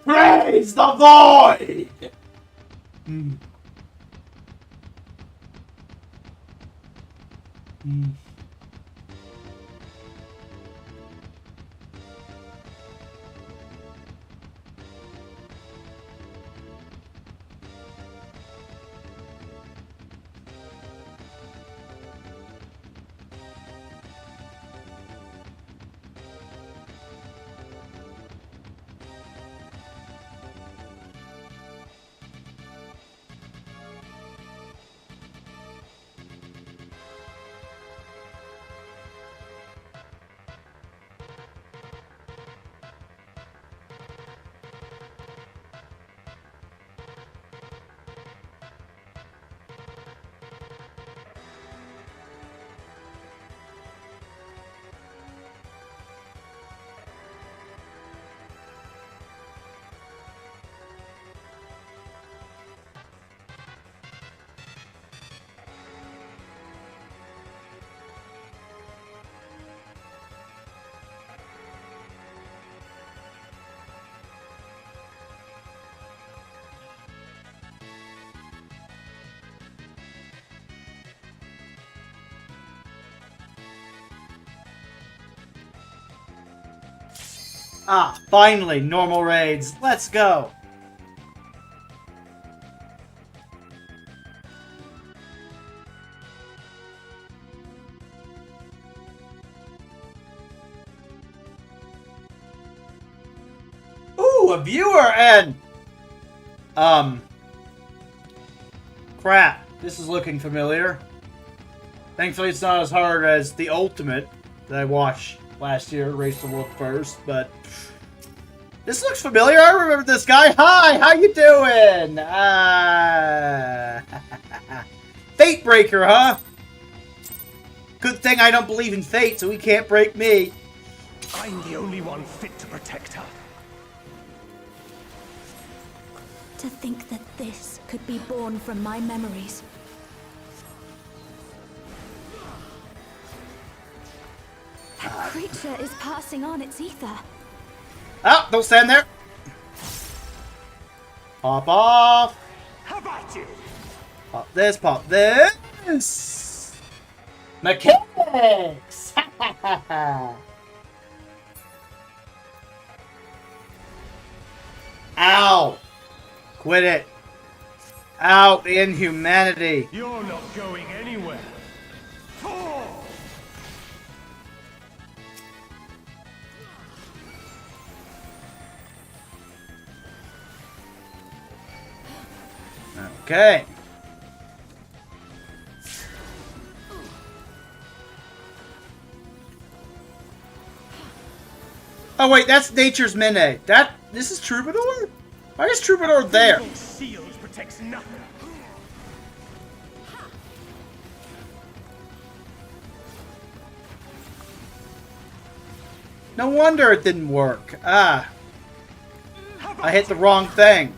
Praise the void. Ah, finally, normal raids. Let's go. Ooh, a viewer and... Crap. This is looking familiar. Thankfully, it's not as hard as the Ultimate that I watched last year, Race to the World First, but this looks familiar. I remember this guy. Hi, how you doing? Fate Breaker, huh? Good thing I don't believe in fate, so he can't break me. I'm the only one fit to protect her. To think that this could be born from my memories. That creature is passing on its ether. Oh, don't stand there. Pop off. How about you? Pop this, pop this. Mechanics. Ow. Quit it. Out inhumanity. You're not going anywhere. Okay. Oh wait, that's Nature's Mene. This is Troubadour? Why is Troubadour there? Seals protects nothing. No wonder it didn't work. Ah. I hit the wrong thing.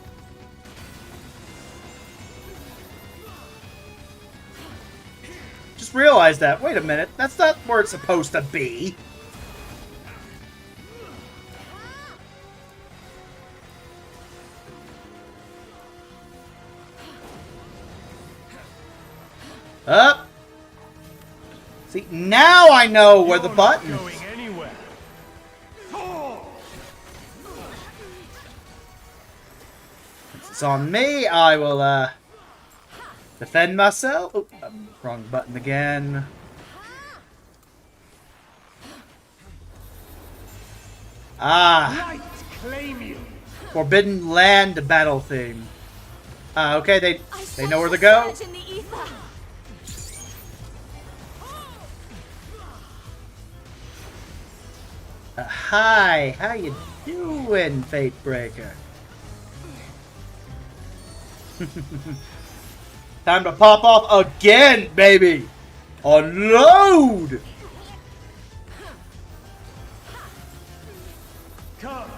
Just realized that. Wait a minute. That's not where it's supposed to be. Up. See, now I know where the button is. Since it's on me, I will defend myself. Oh, wrong button again. Ah. Forbidden Land battle theme. Okay, they know where to go. Hi, how you doing, Fate Breaker? Time to pop off again, baby! Unload! Come,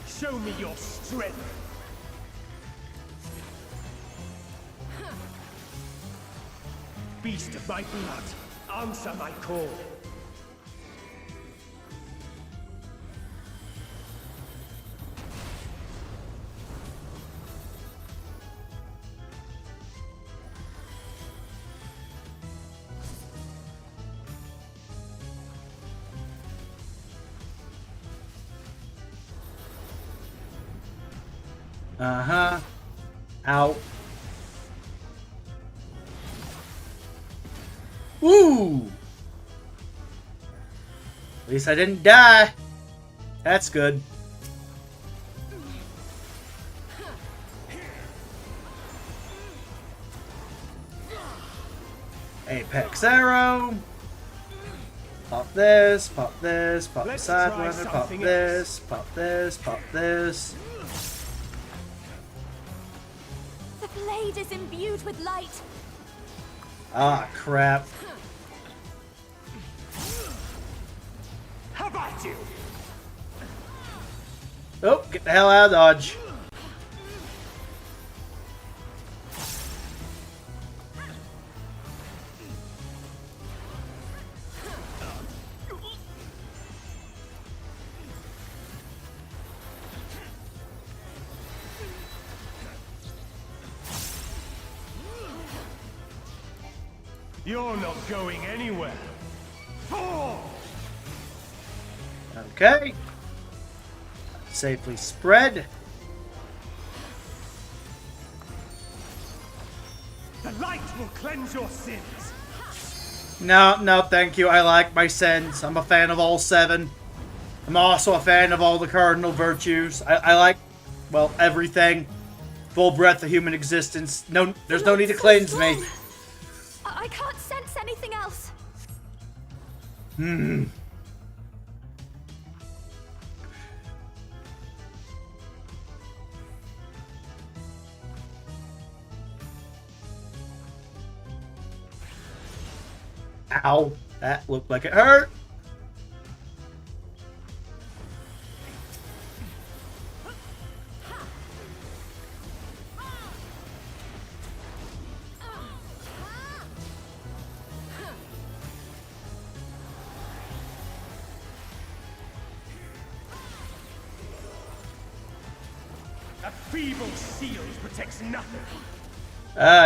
show me your strength. Beast of my blood, answer my call. Uh-huh. Ow. Woo! At least I didn't die. That's good. Apex Arrow. Pop this, pop this, pop the Sidewinder, pop this, pop this, pop this. The blade is imbued with light. Ah, crap. How about you? Oh, get the hell out of Dodge. You're not going anywhere. Okay. Safely spread. The light will cleanse your sins. No, thank you. I like my sins. I'm a fan of all 7. I'm also a fan of all the cardinal virtues. I like, well, everything. Full breadth of human existence. No, there's no need to cleanse me. I can't sense anything else. Hmm. Ow. That looked like it hurt. A feeble shield protects nothing.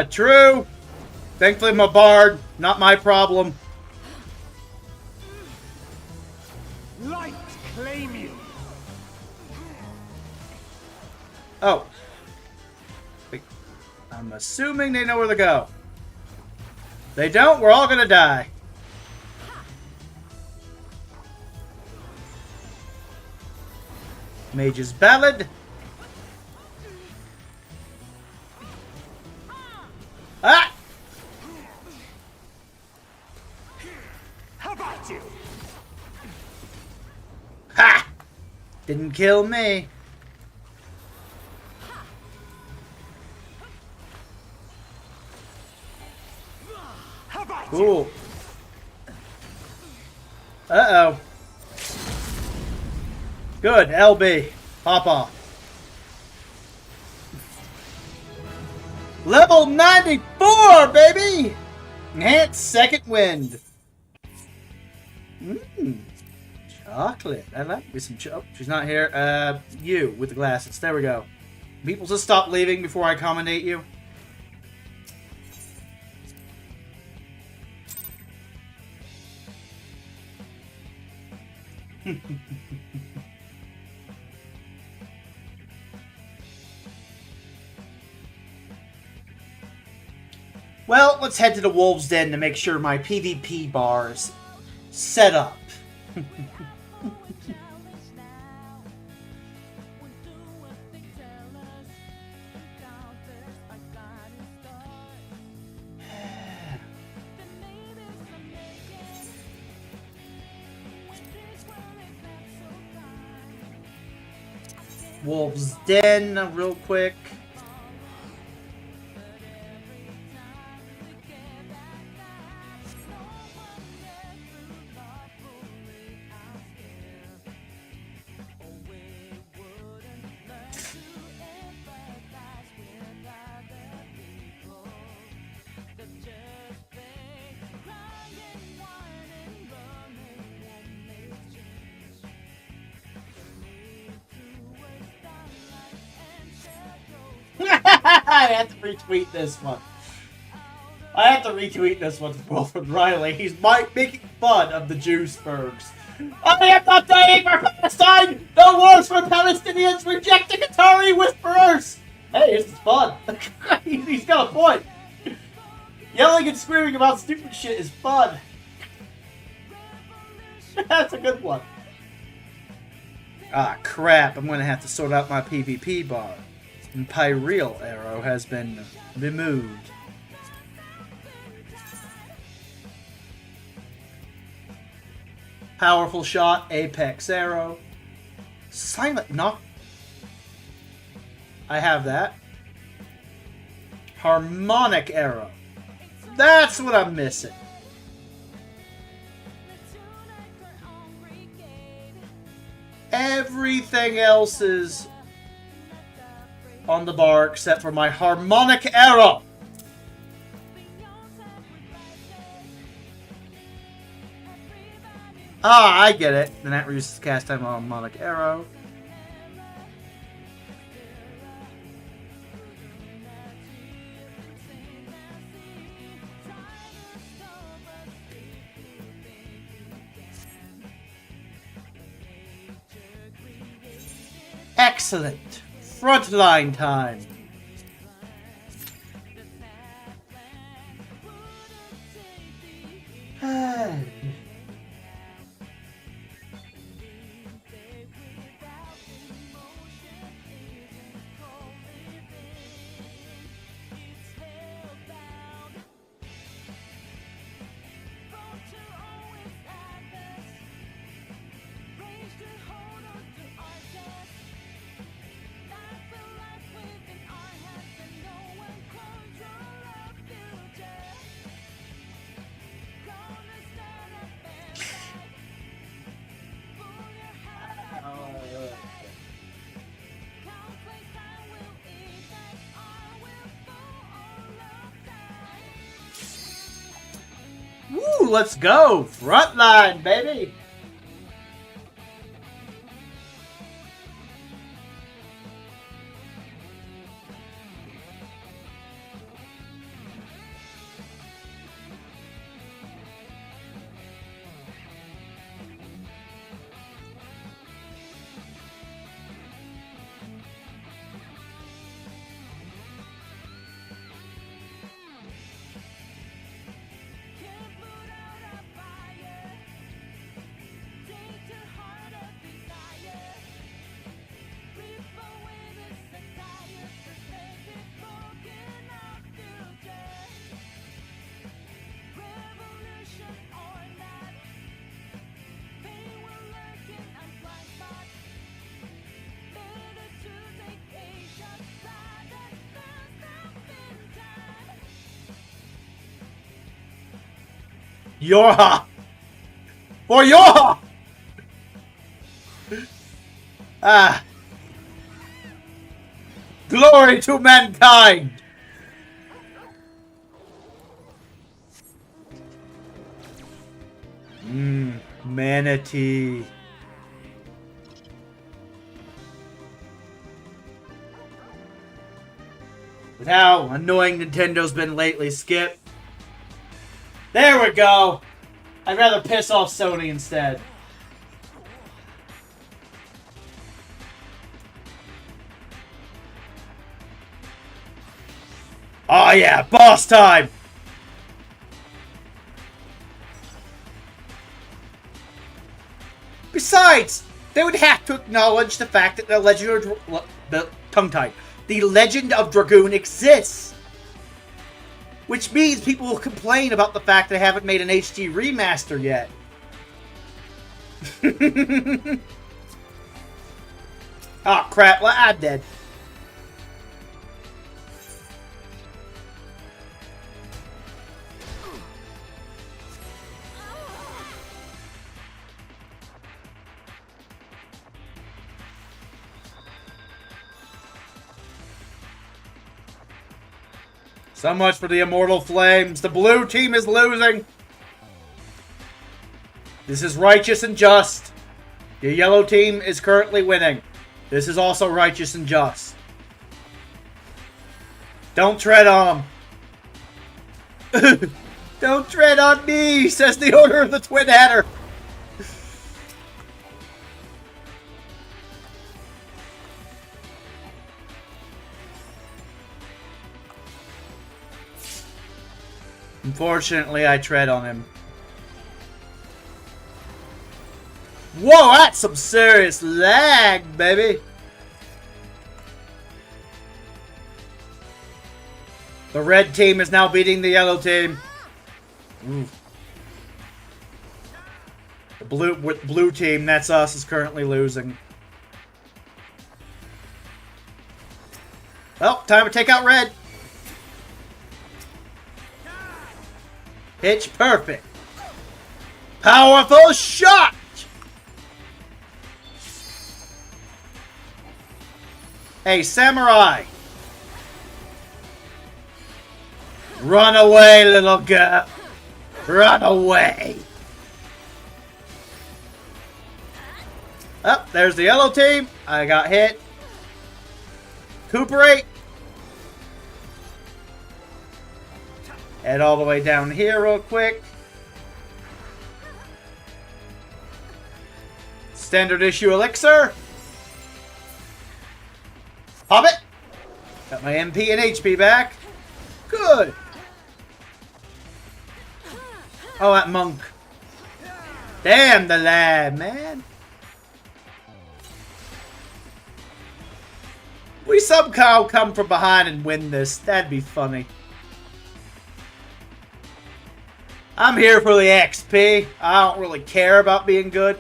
True. Thankfully, I'm a bard. Not my problem. Light claim you. Oh. I'm assuming they know where to go. They don't, we're all gonna die. Mage's Ballad. Ah! How about you? Ha! Didn't kill me. How about Cool. Uh-oh. Good, LB. Hop off. Level 94, baby! Enhanced second wind. Mmm. Chocolate. I like me some chocolate. She's not here. You with the glasses. There we go. People just stop leaving before I commendate you. Well, let's head to the Wolves' Den to make sure my PvP bar's set up. Wolves' Den, real quick. I have to retweet this one. I have to retweet this one from Riley. He's making fun of the Juicebergs. I am not dying for Palestine! No wars for Palestinians! Rejecting Atari Whisperers! Hey, this is fun. He's got a point. Yelling and screaming about stupid shit is fun. That's a good one. Ah, crap. I'm gonna have to sort out my PvP bar. And Pyreal arrow has been removed. Powerful shot, apex arrow. Silent knock. I have that. Harmonic arrow. That's what I'm missing. Everything else is on the bar except for my harmonic arrow. Ah, I get it. Then that reduces cast time on harmonic arrow. Excellent. Frontline time. Woo, let's go! Frontline, baby! Yorha! For Yorha! Ah. Glory to mankind! Manatee. With how annoying Nintendo's been lately, Skip. There we go! I'd rather piss off Sony instead. Oh yeah, boss time! Besides, they would have to acknowledge the fact that the the Legend of Dragoon exists. Which means people will complain about the fact they haven't made an HD remaster yet. Oh crap, well, I'm dead. So much for the Immortal Flames. The blue team is losing. This is righteous and just. The yellow team is currently winning. This is also righteous and just. Don't tread on them. Don't tread on me, says the owner of the Twin Header. Unfortunately, I tread on him. Whoa, that's some serious lag, baby. The red team is now beating the yellow team. Ooh. The blue team, that's us, is currently losing. Well, time to take out red. Pitch perfect. Powerful shot! Hey, Samurai! Run away, little girl! Run away! Oh, there's the yellow team. I got hit. Recuperate. Head all the way down here real quick. Standard issue elixir. Pop it. Got my MP and HP back. Good. Oh, that monk. Damn the lad, man. We somehow come from behind and win this. That'd be funny. I'm here for the XP. I don't really care about being good.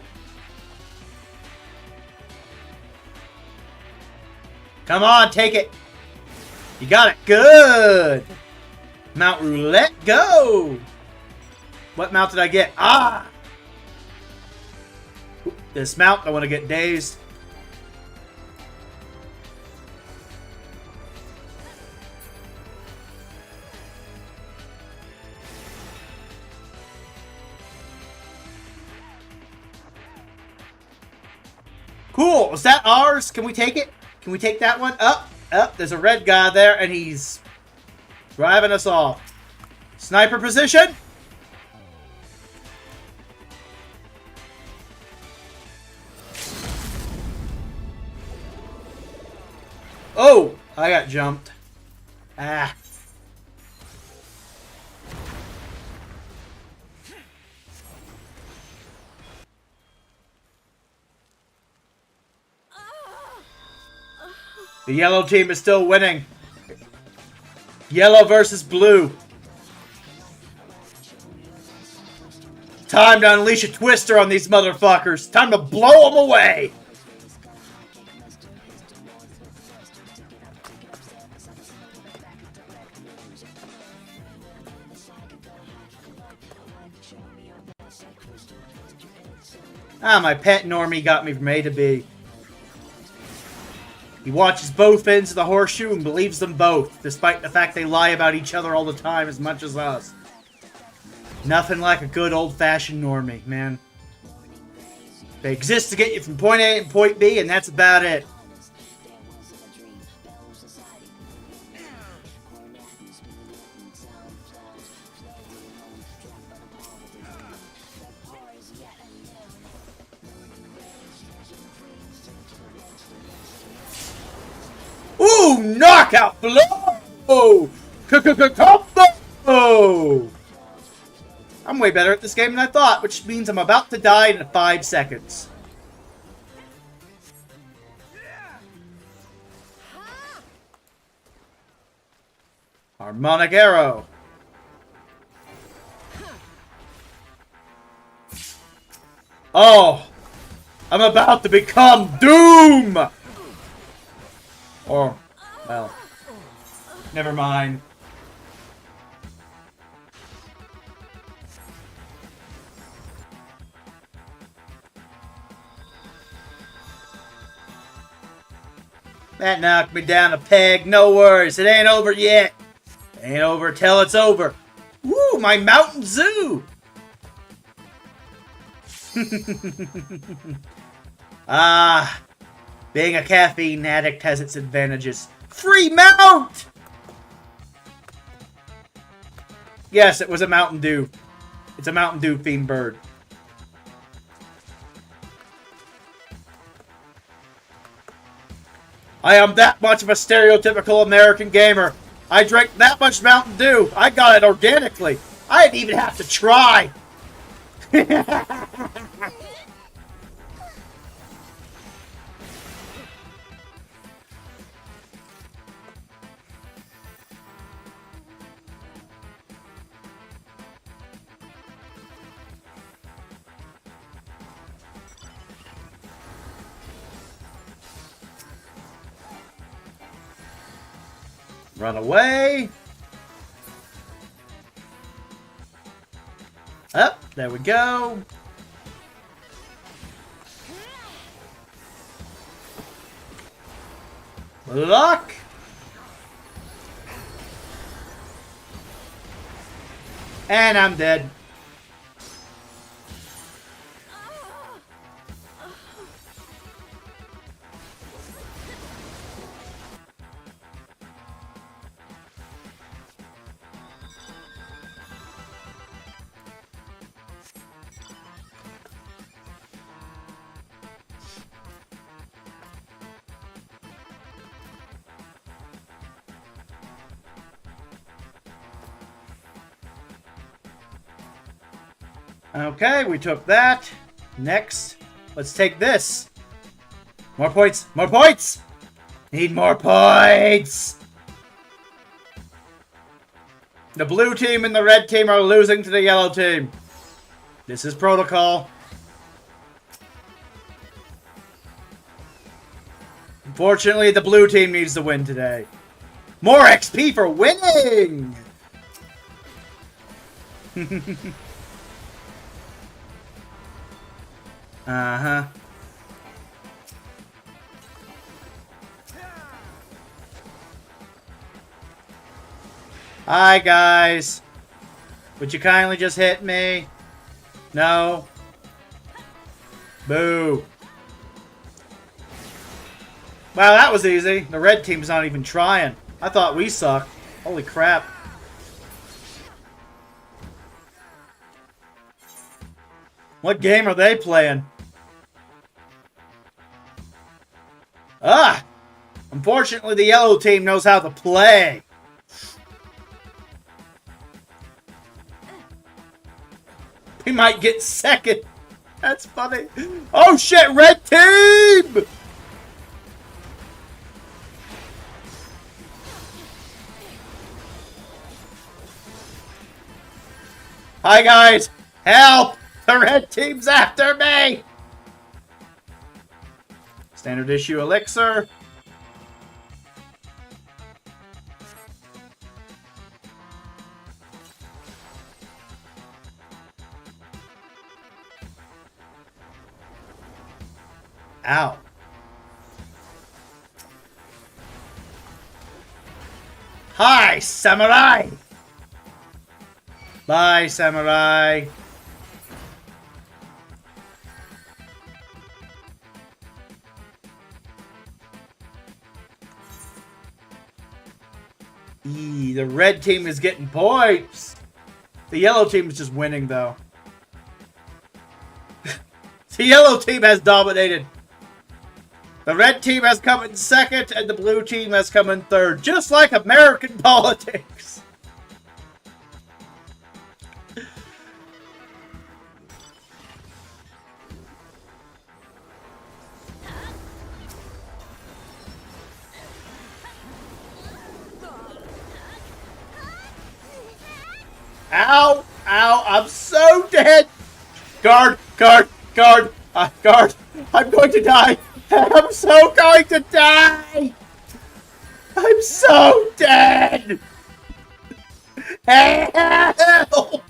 Come on, take it. You got it. Good. Mount Roulette, go. What mount did I get? Ah. Dismount. I want to get dazed. Cool. Was that ours? Can we take it? Can we take that one? Up. Up. There's a red guy there, and he's driving us off. Sniper position. Oh, I got jumped. Ah. The yellow team is still winning. Yellow versus blue. Time to unleash a twister on these motherfuckers. Time to blow them away. Ah, my pet normie got me from A to B. He watches both ends of the horseshoe and believes them both, despite the fact they lie about each other all the time as much as us. Nothing like a good old-fashioned normie, man. They exist to get you from point A and point B, and that's about it. Ooh, knockout blow! Combo! I'm way better at this game than I thought, which means I'm about to die in 5 seconds. Harmonic arrow. Oh! I'm about to become Doom! Or, well, never mind. That knocked me down a peg. No worries. It ain't over yet. Ain't over till it's over. Woo, my Mountain Zoo! Ah, being a caffeine addict has its advantages. Free mount! Yes, it was a Mountain Dew. It's a Mountain Dew themed bird. I am that much of a stereotypical American gamer. I drank that much Mountain Dew. I got it organically. I didn't even have to try. Run away. Up, there we go. Lock. And I'm dead. Okay, we took that. Next, let's take this. More points! More points! Need more points! The blue team and the red team are losing to the yellow team. This is protocol. Unfortunately, the blue team needs to win today. More XP for winning! Uh-huh. Hi, guys. Would you kindly just hit me? No? Boo. Wow, that was easy. The red team's not even trying. I thought we sucked. Holy crap. What game are they playing? Ah! Unfortunately, the yellow team knows how to play. We might get second. That's funny. Oh shit, red team! Hi guys! Help! The red team's after me! Standard issue elixir. Ow. Hi, samurai! Bye, samurai. The red team is getting points. The yellow team is just winning, though. The yellow team has dominated. The red team has come in second, and the blue team has come in third. Just like American politics. Ow! Ow! I'm so dead! Guard! Guard! Guard! Guard! I'm going to die! I'm so going to die! I'm so dead! Help!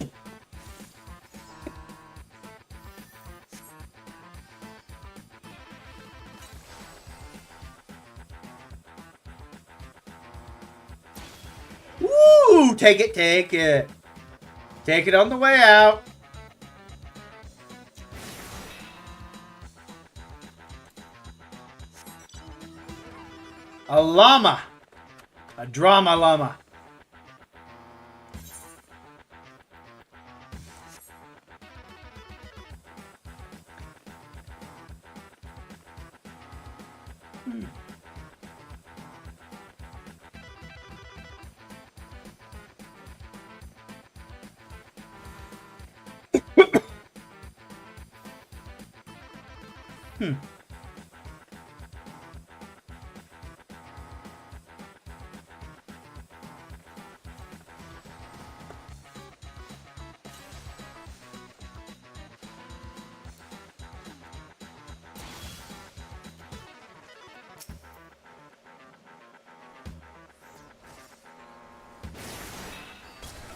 Woo! Take it, take it. Take it on the way out. A llama. A drama llama.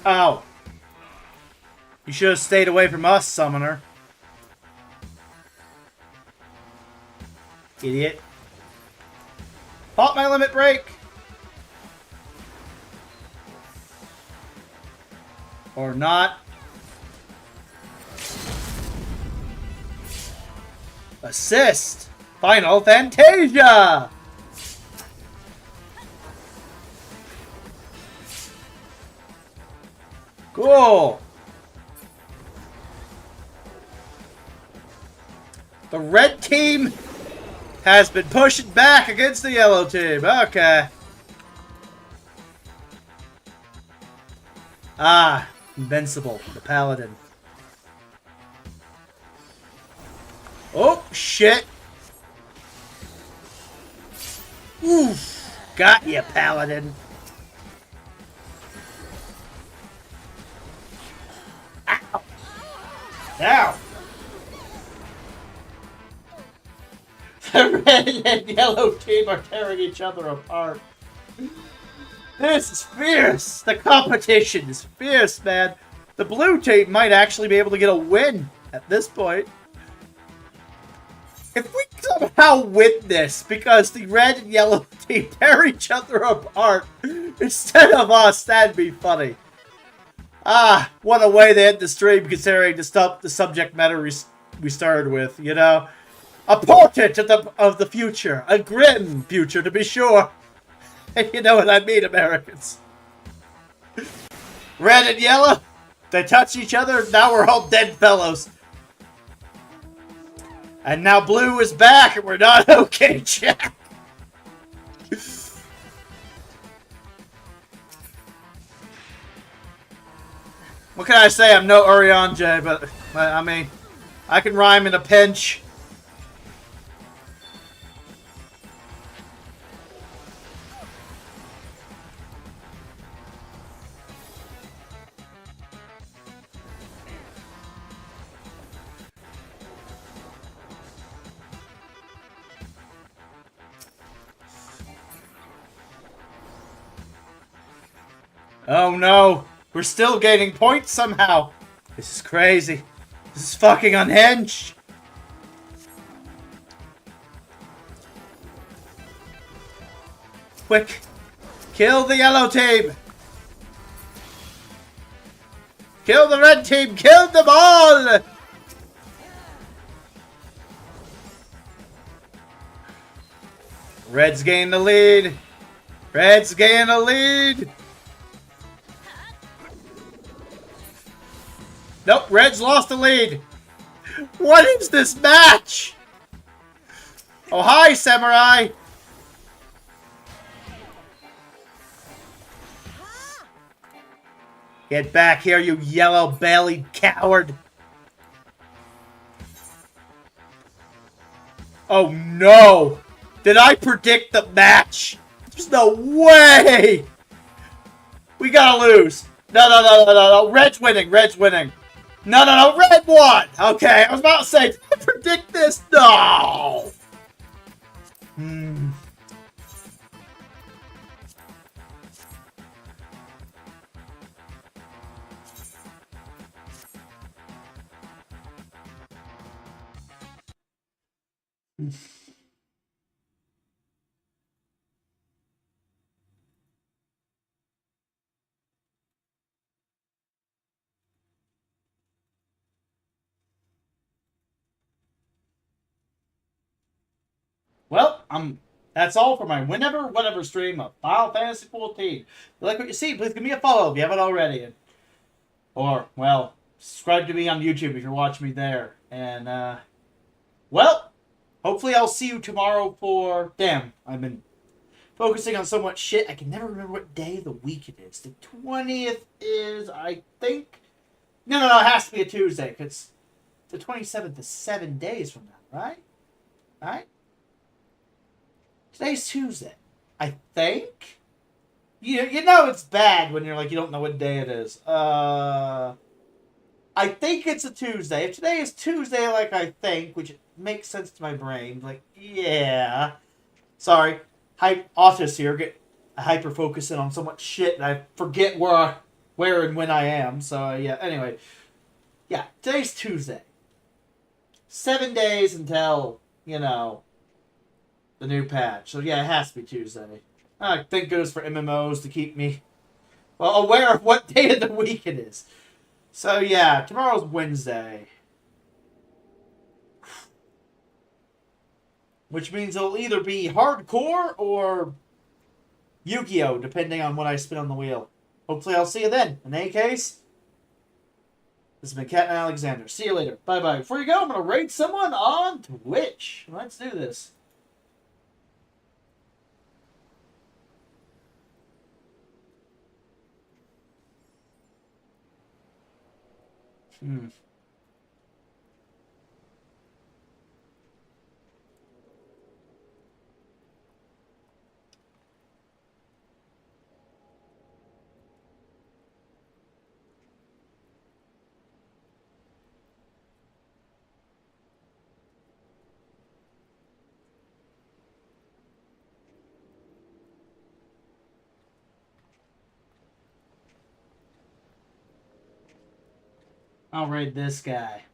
Ow. You should have stayed away from us, Summoner. Idiot. Pop my limit break! Or not. Assist! Final Fantasia! Cool! The red team has been pushing back against the yellow team. Okay. Ah, Invincible, the Paladin. Oh, shit. Oof. Got ya, Paladin. Ow. Now. The red and yellow team are tearing each other apart. This is fierce. The competition is fierce, man. The blue team might actually be able to get a win at this point. If we somehow win this because the red and yellow team tear each other apart instead of us, that'd be funny. Ah, what a way to end the stream considering the subject matter we started with, you know? A portent of the future. A grim future, to be sure. You know what I mean, Americans. Red and yellow, they touch each other, now we're all dead fellows. And now blue is back, and we're not okay, Jack. What can I say? I'm no Urianger, but I mean, I can rhyme in a pinch. Oh no! We're still gaining points somehow! This is crazy. This is fucking unhinged! Quick! Kill the yellow team! Kill the red team! Kill them all! Reds gain the lead. Reds gain the lead. Nope, Reds lost the lead. What is this match? Oh, hi, Samurai. Get back here, you yellow-bellied coward. Oh, no. Did I predict the match? There's no way. We gotta lose. No. Red's winning. Red's winning. No. Red won. Okay, I was about to say, did I predict this? No. Well, that's all for my whenever stream of Final Fantasy XIV. If you like what you see, please give me a follow if you haven't already. Or, well, subscribe to me on YouTube if you're watching me there. And, well, hopefully I'll see you tomorrow for... Damn, I've been focusing on so much shit, I can never remember what day of the week it is. The 20th is, I think... No, it has to be a Tuesday, because the 27th is 7 days from now, right? Right? Today's Tuesday. I think? You know it's bad when you're like, you don't know what day it is. I think it's a Tuesday. If today is Tuesday like I think, which makes sense to my brain, like, yeah. Sorry. Autist here. Get hyper-focusing on so much shit and I forget where and when I am. So, yeah. Anyway. Yeah, today's Tuesday. 7 days until, you know... the new patch. So yeah, it has to be Tuesday. Thank goodness for MMOs to keep me, well, aware of what day of the week it is. So yeah, tomorrow's Wednesday. Which means it'll either be hardcore or Yu-Gi-Oh! Depending on what I spin on the wheel. Hopefully I'll see you then. In any case, this has been Cat and Alexander. See you later. Bye-bye. Before you go, I'm going to raid someone on Twitch. Let's do this. I'll raid this guy.